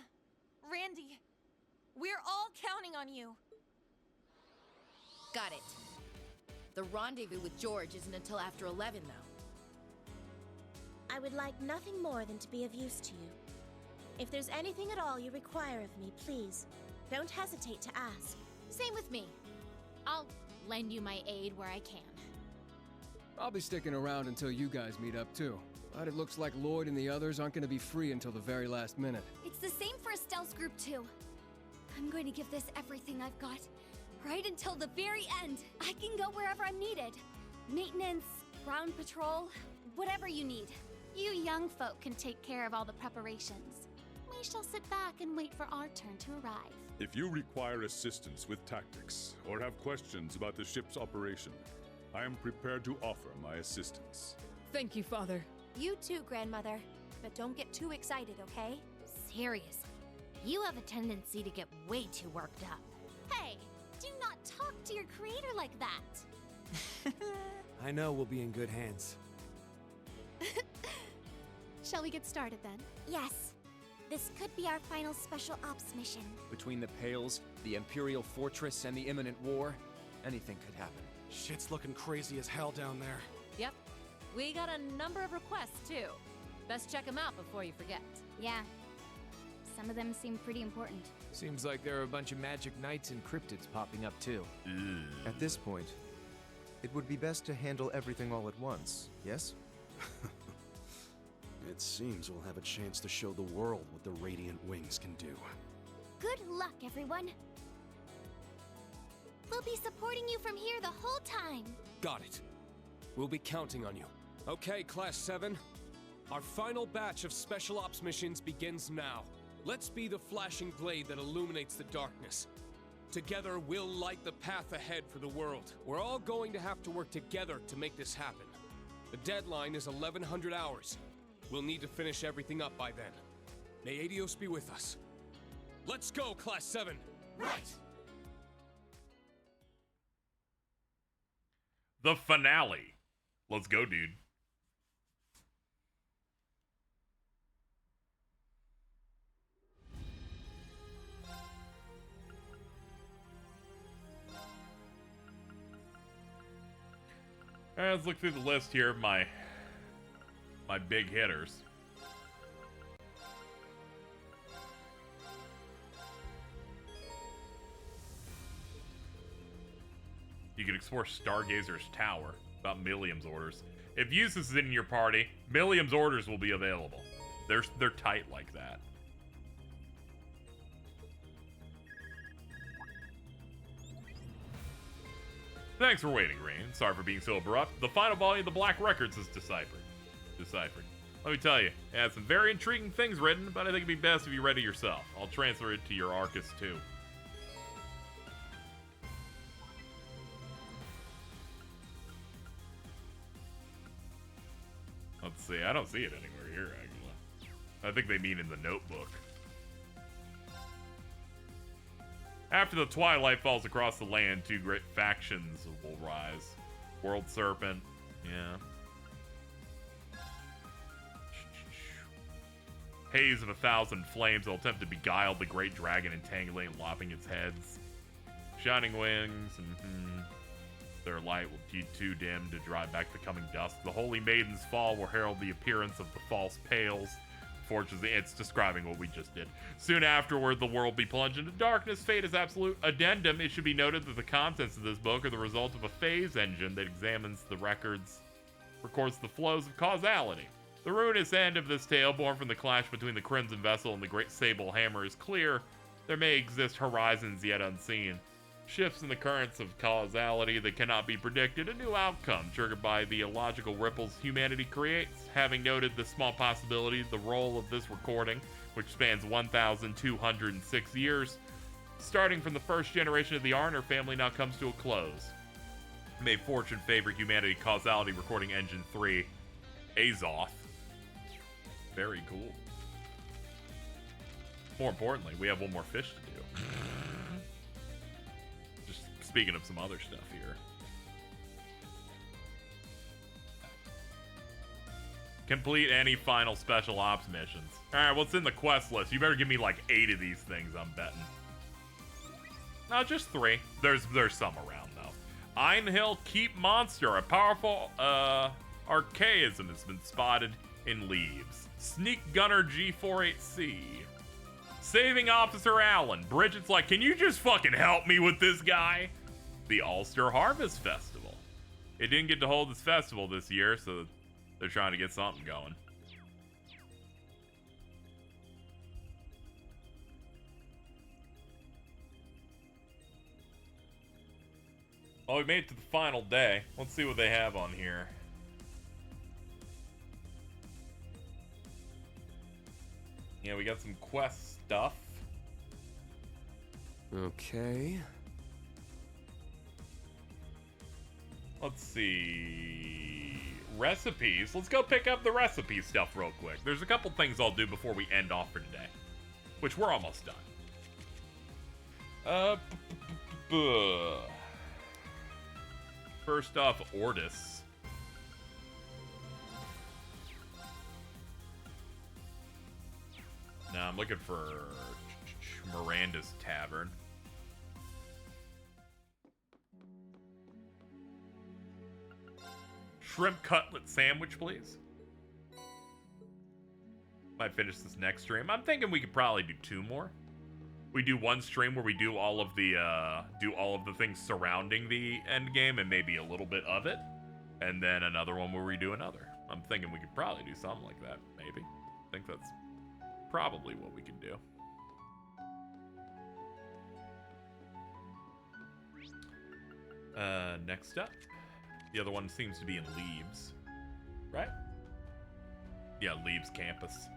Speaker 13: Randy, we're all counting on you.
Speaker 10: Got it. The rendezvous with George isn't until after 11, though.
Speaker 9: I would like nothing more than to be of use to you. If there's anything at all you require of me, please, don't hesitate to ask.
Speaker 2: Same with me. I'll lend you my aid where I can.
Speaker 20: I'll be sticking around until you guys meet up too. But it looks like Lloyd and the others aren't going to be free until the very last minute.
Speaker 16: It's the same for Estelle's group too. I'm going to give this everything I've got. Right until the very end. I can go wherever I'm needed. Maintenance, ground patrol, whatever you need. You young folk can take care of all the preparations. We shall sit back and wait for our turn to arrive.
Speaker 3: If you require assistance with tactics or have questions about the ship's operation, I am prepared to offer my assistance.
Speaker 10: Thank you, Father.
Speaker 9: You too, Grandmother. But don't get too excited, okay?
Speaker 2: Seriously, you have a tendency to get way too worked up.
Speaker 7: Hey, do not talk to your creator like that.
Speaker 21: I know we'll be in good hands.
Speaker 27: Shall we get started then?
Speaker 7: Yes. This could be our final special ops mission.
Speaker 22: Between the Pales, the Imperial Fortress, and the imminent war, anything could happen.
Speaker 21: Shit's looking crazy as hell down there.
Speaker 17: Yep. We got a number of requests, too. Best check them out before you forget.
Speaker 16: Yeah. Some of them seem pretty important.
Speaker 22: Seems like there are a bunch of magic knights and cryptids popping up, too.
Speaker 23: At this point, it would be best to handle everything all at once, yes?
Speaker 6: It seems we'll have a chance to show the world what the Radiant Wings can do.
Speaker 7: Good luck, everyone. We'll be supporting you from here the whole time.
Speaker 8: Got it. We'll be counting on you. Okay, Class 7. Our final batch of Special Ops missions begins now. Let's be the flashing blade that illuminates the darkness. Together, we'll light the path ahead for the world. We're all going to have to work together to make this happen. The deadline is 1100 hours. We'll need to finish everything up by then. May Adios be with us. Let's go, Class 7!
Speaker 1: Right! The finale. Let's go, dude. All right, let's look through the list here of my big hitters. You can explore Stargazer's Tower, about Milliam's orders. If Eustace is in your party, Milliam's orders will be available. They're tight like that. Thanks for waiting, Rain. Sorry for being so abrupt. The final volume of the Black Records is deciphered. Let me tell you, it has some very intriguing things written, but I think it'd be best if you read it yourself. I'll transfer it to your Orchis too. Let's see, I don't see it anywhere here, actually. I think they mean in the notebook. After the twilight falls across the land, two great factions will rise. World Serpent, yeah. Haze of 1,000 flames will attempt to beguile the great dragon, entangling and lopping its heads. Shining wings, their light will be too dim to drive back the coming dusk. The holy maiden's fall will herald the appearance of the false pales. Fortunately, it's describing what we just did. Soon afterward, the world will be plunged into darkness. Fate is absolute. Addendum, it should be noted that the contents of this book are the result of a phase engine that examines the records, records the flows of causality. The ruinous end of this tale, born from the clash between the Crimson Vessel and the Great Sable Hammer, is clear. There may exist horizons yet unseen. Shifts in the currents of causality that cannot be predicted, a new outcome triggered by the illogical ripples humanity creates. Having noted the small possibility, the role of this recording, which spans 1,206 years, starting from the first generation of the Arner family, now comes to a close. May fortune favor humanity. Causality Recording Engine 3, Azoth. Very cool. More importantly, we have one more fish to do. Just speaking of some other stuff here. Complete any final special ops missions. Alright, what's in the quest list? You better give me like 8 of these things, I'm betting. No, just 3. There's some around, though. Einhill Keep Monster. A powerful archaism has been spotted in leaves. Sneak Gunner G48C. Saving Officer Allen. Bridget's like, can you just fucking help me with this guy? The Ulster Harvest Festival. It didn't get to hold its festival this year, so they're trying to get something going. Oh, we made it to the final day. Let's see what they have on here. Yeah, we got some quest stuff.
Speaker 8: Okay.
Speaker 1: Let's see. Recipes. Let's go pick up the recipe stuff real quick. There's a couple things I'll do before we end off for today, which we're almost done. First off, Orchis. Now I'm looking for Miranda's Tavern. Shrimp cutlet sandwich, please. Might finish this next stream. I'm thinking we could probably do 2 more. We do one stream where we do all of the things surrounding the end game and maybe a little bit of it, and then another one where we do another. I'm thinking we could probably do something like that. Maybe. I think that's probably what we can do. Next up, the other one seems to be in Leaves, right? Yeah, Leaves campus.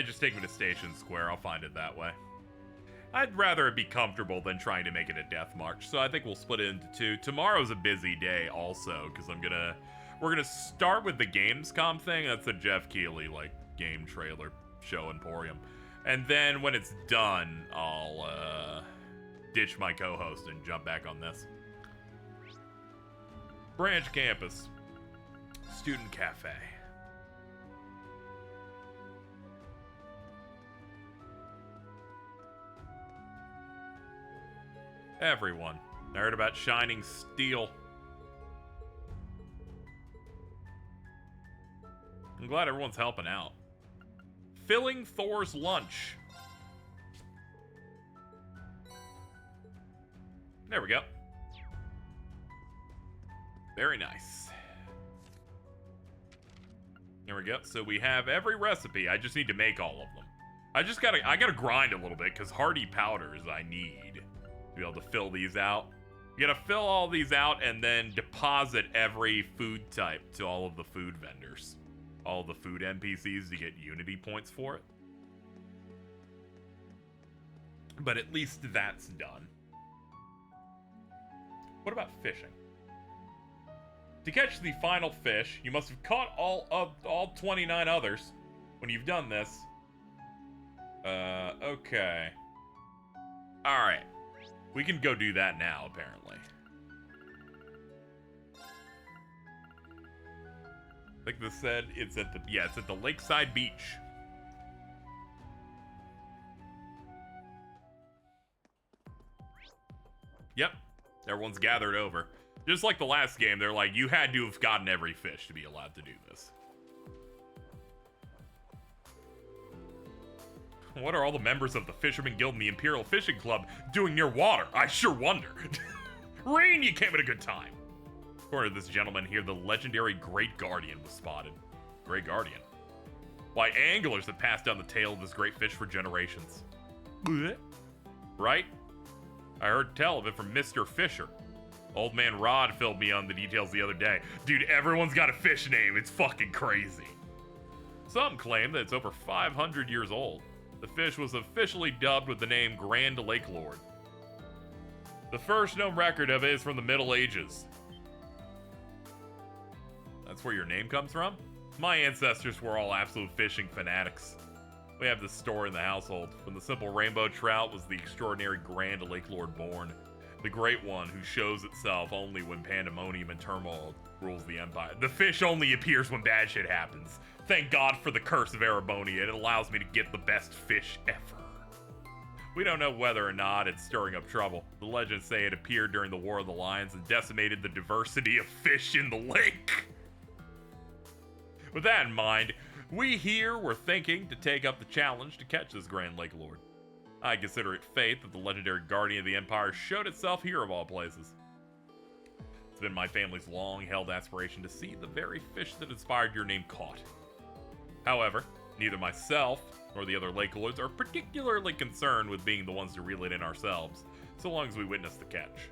Speaker 1: Just take me to Station Square. I'll find it that way. I'd rather it be comfortable than trying to make it a death march, so I think we'll split it into 2. Tomorrow's a busy day also, because we're gonna start with the Gamescom thing. That's the Jeff Keighley, like, game trailer show Emporium. And then when it's done, I'll, ditch my co-host and jump back on this. Branch Campus. Student Cafe. Everyone. I heard about Shining Steel. I'm glad everyone's helping out. Filling Thor's lunch. There we go. Very nice. There we go. So we have every recipe. I just need to make all of them. I gotta grind a little bit because hardy powders I need to be able to fill these out. You gotta fill all these out and then deposit every food type to all of the food vendors. All the food NPCs to get Unity points for it. But at least that's done. What about fishing? To catch the final fish, you must have caught all 29 others. When you've done this. Okay. Alright. We can go do that now, apparently. I think this said it's at the Lakeside Beach. Yep. Everyone's gathered over. Just like the last game, they're like, you had to have gotten every fish to be allowed to do this. What are all the members of the Fisherman Guild and the Imperial Fishing Club doing near water? I sure wonder. Rain, you came at a good time. According to this gentleman here, the legendary Great Guardian was spotted. Great Guardian? Why, anglers have passed down the tale of this great fish for generations. Blech. Right? I heard tell of it from Mr. Fisher. Old man Rod filled me on the details the other day. Dude, everyone's got a fish name. It's fucking crazy. Some claim that it's over 500 years old. The fish was officially dubbed with the name Grand Lake Lord. The first known record of it is from the Middle Ages. That's where your name comes from? My ancestors were all absolute fishing fanatics. We have this story in the household. When the simple rainbow trout was the extraordinary Grand Lake Lord born. The great one who shows itself only when pandemonium and turmoil rules the empire. The fish only appears when bad shit happens. Thank God for the curse of Erebonia. It allows me to get the best fish ever. We don't know whether or not it's stirring up trouble. The legends say it appeared during the War of the Lions and decimated the diversity of fish in the lake. With that in mind, we here were thinking to take up the challenge to catch this Grand Lake Lord. I consider it fate that the legendary Guardian of the Empire showed itself here of all places. It's been my family's long-held aspiration to see the very fish that inspired your name caught. However, neither myself nor the other Lake Lords are particularly concerned with being the ones to reel it in ourselves, so long as we witness the catch.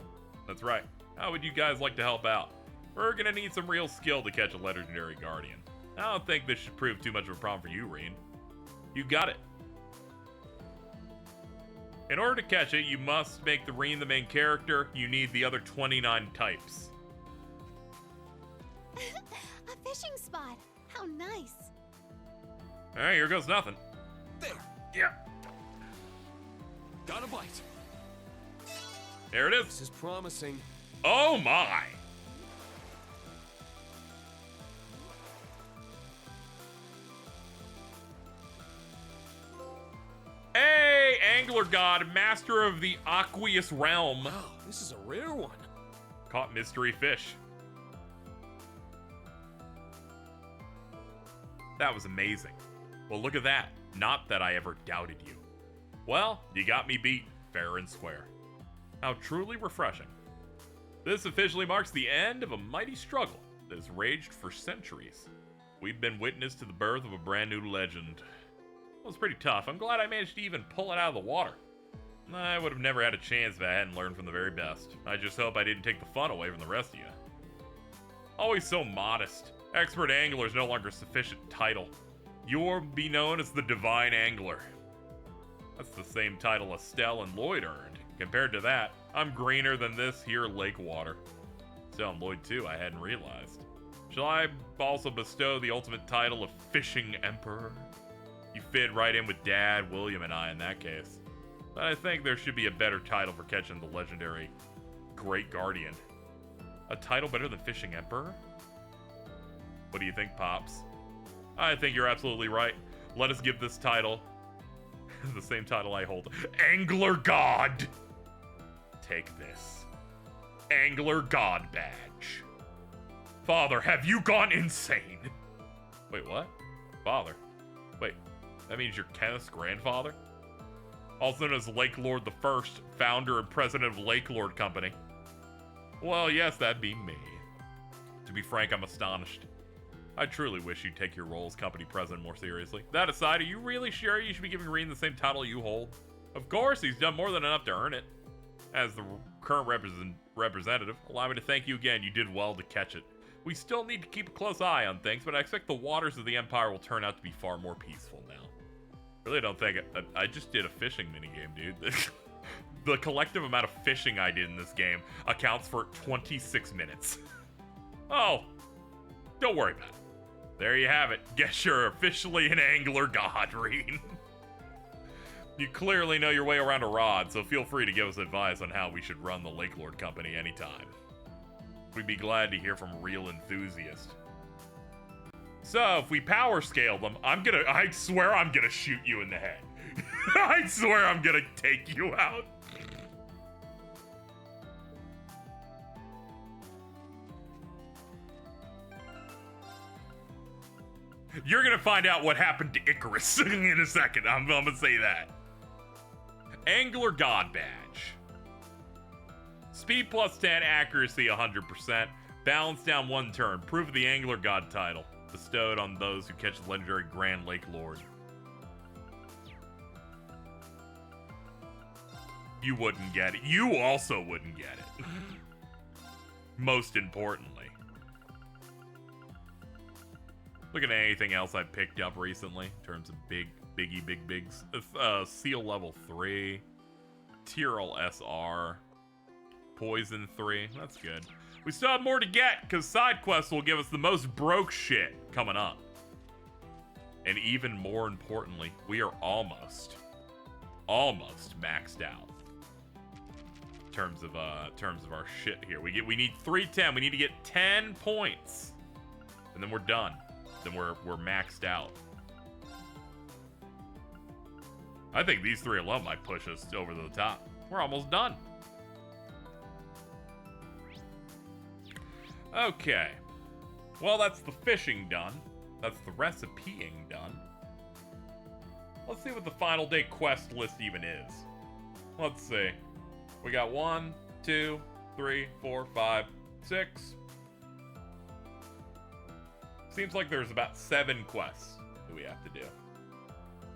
Speaker 1: That's right. How would you guys like to help out? We're gonna need some real skill to catch a legendary Guardian. I don't think this should prove too much of a problem for you, Reen. You got it. In order to catch it, you must make the Reen the main character. You need the other 29 types.
Speaker 7: A fishing spot. How nice.
Speaker 1: Alright, here goes nothing.
Speaker 8: There.
Speaker 1: Yeah.
Speaker 8: Got a bite.
Speaker 1: There it is.
Speaker 8: This is promising.
Speaker 1: Oh my! Hey, Angler God, master of the aqueous realm.
Speaker 8: Wow, this is a rare one.
Speaker 1: Caught mystery fish. That was amazing. Well, look at that. Not that I ever doubted you. Well, you got me beat, fair and square. How truly refreshing. This officially marks the end of a mighty struggle that has raged for centuries. We've been witness to the birth of a brand new legend. It was pretty tough. I'm glad I managed to even pull it out of the water. I would have never had a chance if I hadn't learned from the very best. I just hope I didn't take the fun away from the rest of you. Always so modest. Expert Angler is no longer a sufficient title. You'll be known as the Divine Angler. That's the same title Estelle and Lloyd earned. Compared to that, I'm greener than this here lake water. Estelle and Lloyd too, I hadn't realized. Shall I also bestow the ultimate title of Fishing Emperor? You fit right in with Dad, William, and I in that case. But I think there should be a better title for catching the legendary Great Guardian. A title better than Fishing Emperor? What do you think, Pops? I think you're absolutely right. Let us give this title the same title I hold. Angler God! Take this. Angler God badge. Father, have you gone insane? Wait, what? Father? Wait, that means you're Kenneth's grandfather? Also known as Lake Lord the First, founder and president of Lake Lord Company. Well, yes, that'd be me. To be frank, I'm astonished. I truly wish you'd take your role as company president more seriously. That aside, are you really sure you should be giving Reen the same title you hold? Of course, he's done more than enough to earn it. As the current representative, allow me to thank you again. You did well to catch it. We still need to keep a close eye on things, but I expect the waters of the Empire will turn out to be far more peaceful now. Really don't think it. I just did a fishing minigame, dude. The collective amount of fishing I did in this game accounts for 26 minutes. Oh, don't worry about it. There you have it. Guess you're officially an Angler God, Reen. You clearly know your way around a rod, so feel free to give us advice on how we should run the Lake Lord Company anytime. We'd be glad to hear from a real enthusiast. So, if we power scale them, I swear I'm gonna shoot you in the head. I swear I'm gonna take you out. You're gonna find out what happened to Icarus in a second. I'm gonna say that. Angler God Badge. Speed plus 10, accuracy 100%. Balance down 1 turn. Proof of the Angler God title. Bestowed on those who catch the legendary Grand Lake Lord. You wouldn't get it. You also wouldn't get it. Most importantly. Looking at anything else I picked up recently in terms of big bigs. Seal level 3. Tyrrell SR. Poison 3. That's good. We still have more to get, because side quests will give us the most broke shit coming up. And even more importantly, we are almost maxed out. In terms of our shit here. We need 310. We need to get 10 points. And then we're done. Then we're maxed out. I think these 3 alone might push us over the top. We're almost done. Okay. Well, that's the fishing done. That's the recipeing done. Let's see what the final day quest list even is. Let's see. We got 1, 2, 3, 4, 5, 6. Seems like there's about 7 quests that we have to do.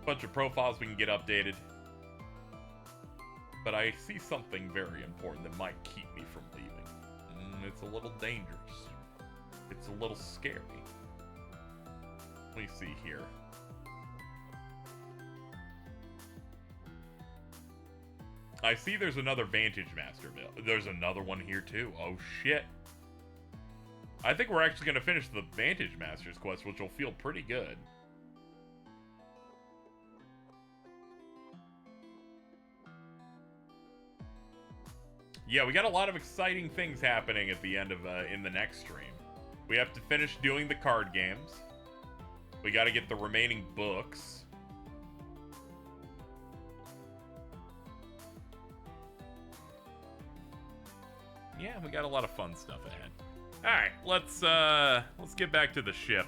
Speaker 1: Bunch of profiles we can get updated. But I see something very important that might keep me from leaving. It's a little dangerous. It's a little scary. Let me see here. I see there's another Vantage Master bill. There's another one here too. Oh shit. I think we're actually going to finish the Vantage Masters quest, which will feel pretty good. Yeah, we got a lot of exciting things happening at the end of in the next stream. We have to finish doing the card games. We got to get the remaining books. Yeah, we got a lot of fun stuff ahead. All right, let's get back to the ship.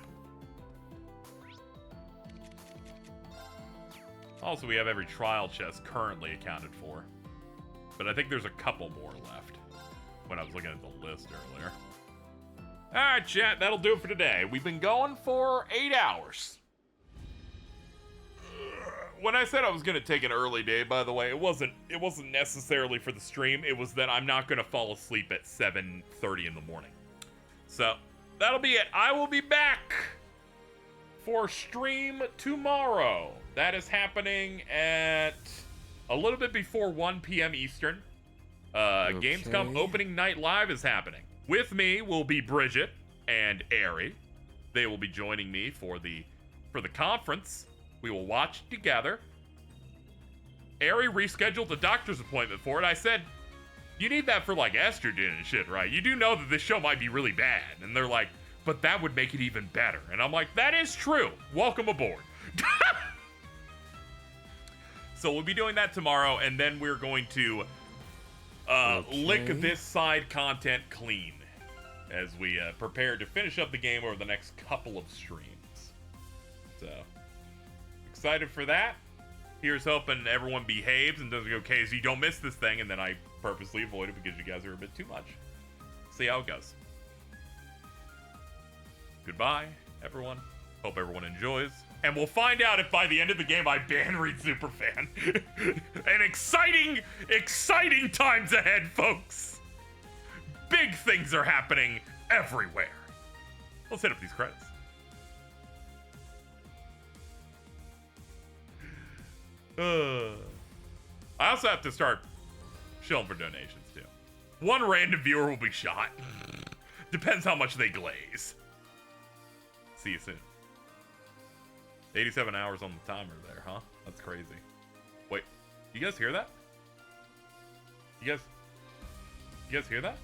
Speaker 1: Also, we have every trial chest currently accounted for. But I think there's a couple more left when I was looking at the list earlier. All right, chat, that'll do it for today. We've been going for 8 hours. When I said I was going to take an early day, by the way, it wasn't necessarily for the stream. It was that I'm not going to fall asleep at 7:30 in the morning. So, that'll be it. I will be back for stream tomorrow. That is happening at a little bit before 1 p.m. Eastern. Gamescom opening night live is happening. With me will be Bridget and Ari. They will be joining me for the conference. We will watch together. Ari rescheduled a doctor's appointment for it. I said, you need that for like estrogen and shit, right? You do know that this show might be really bad. And they're like, but that would make it even better. And I'm like, that is true. Welcome aboard. So we'll be doing that tomorrow, and then we're going to lick this side content clean as we prepare to finish up the game over the next couple of streams. So, excited for that. Here's hoping everyone behaves and doesn't go, KZ, don't miss this thing, and then I purposely avoid it because you guys are a bit too much. See how it goes. Goodbye, everyone. Hope everyone enjoys. And we'll find out if by the end of the game I ban Reed Superfan. And exciting times ahead, folks. Big things are happening everywhere. Let's hit up these credits. I also have to start shilling for donations, too. One random viewer will be shot. Depends how much they glaze. See you soon. 87 hours on the timer there, huh? That's crazy. Wait, you guys hear that? You guys hear that?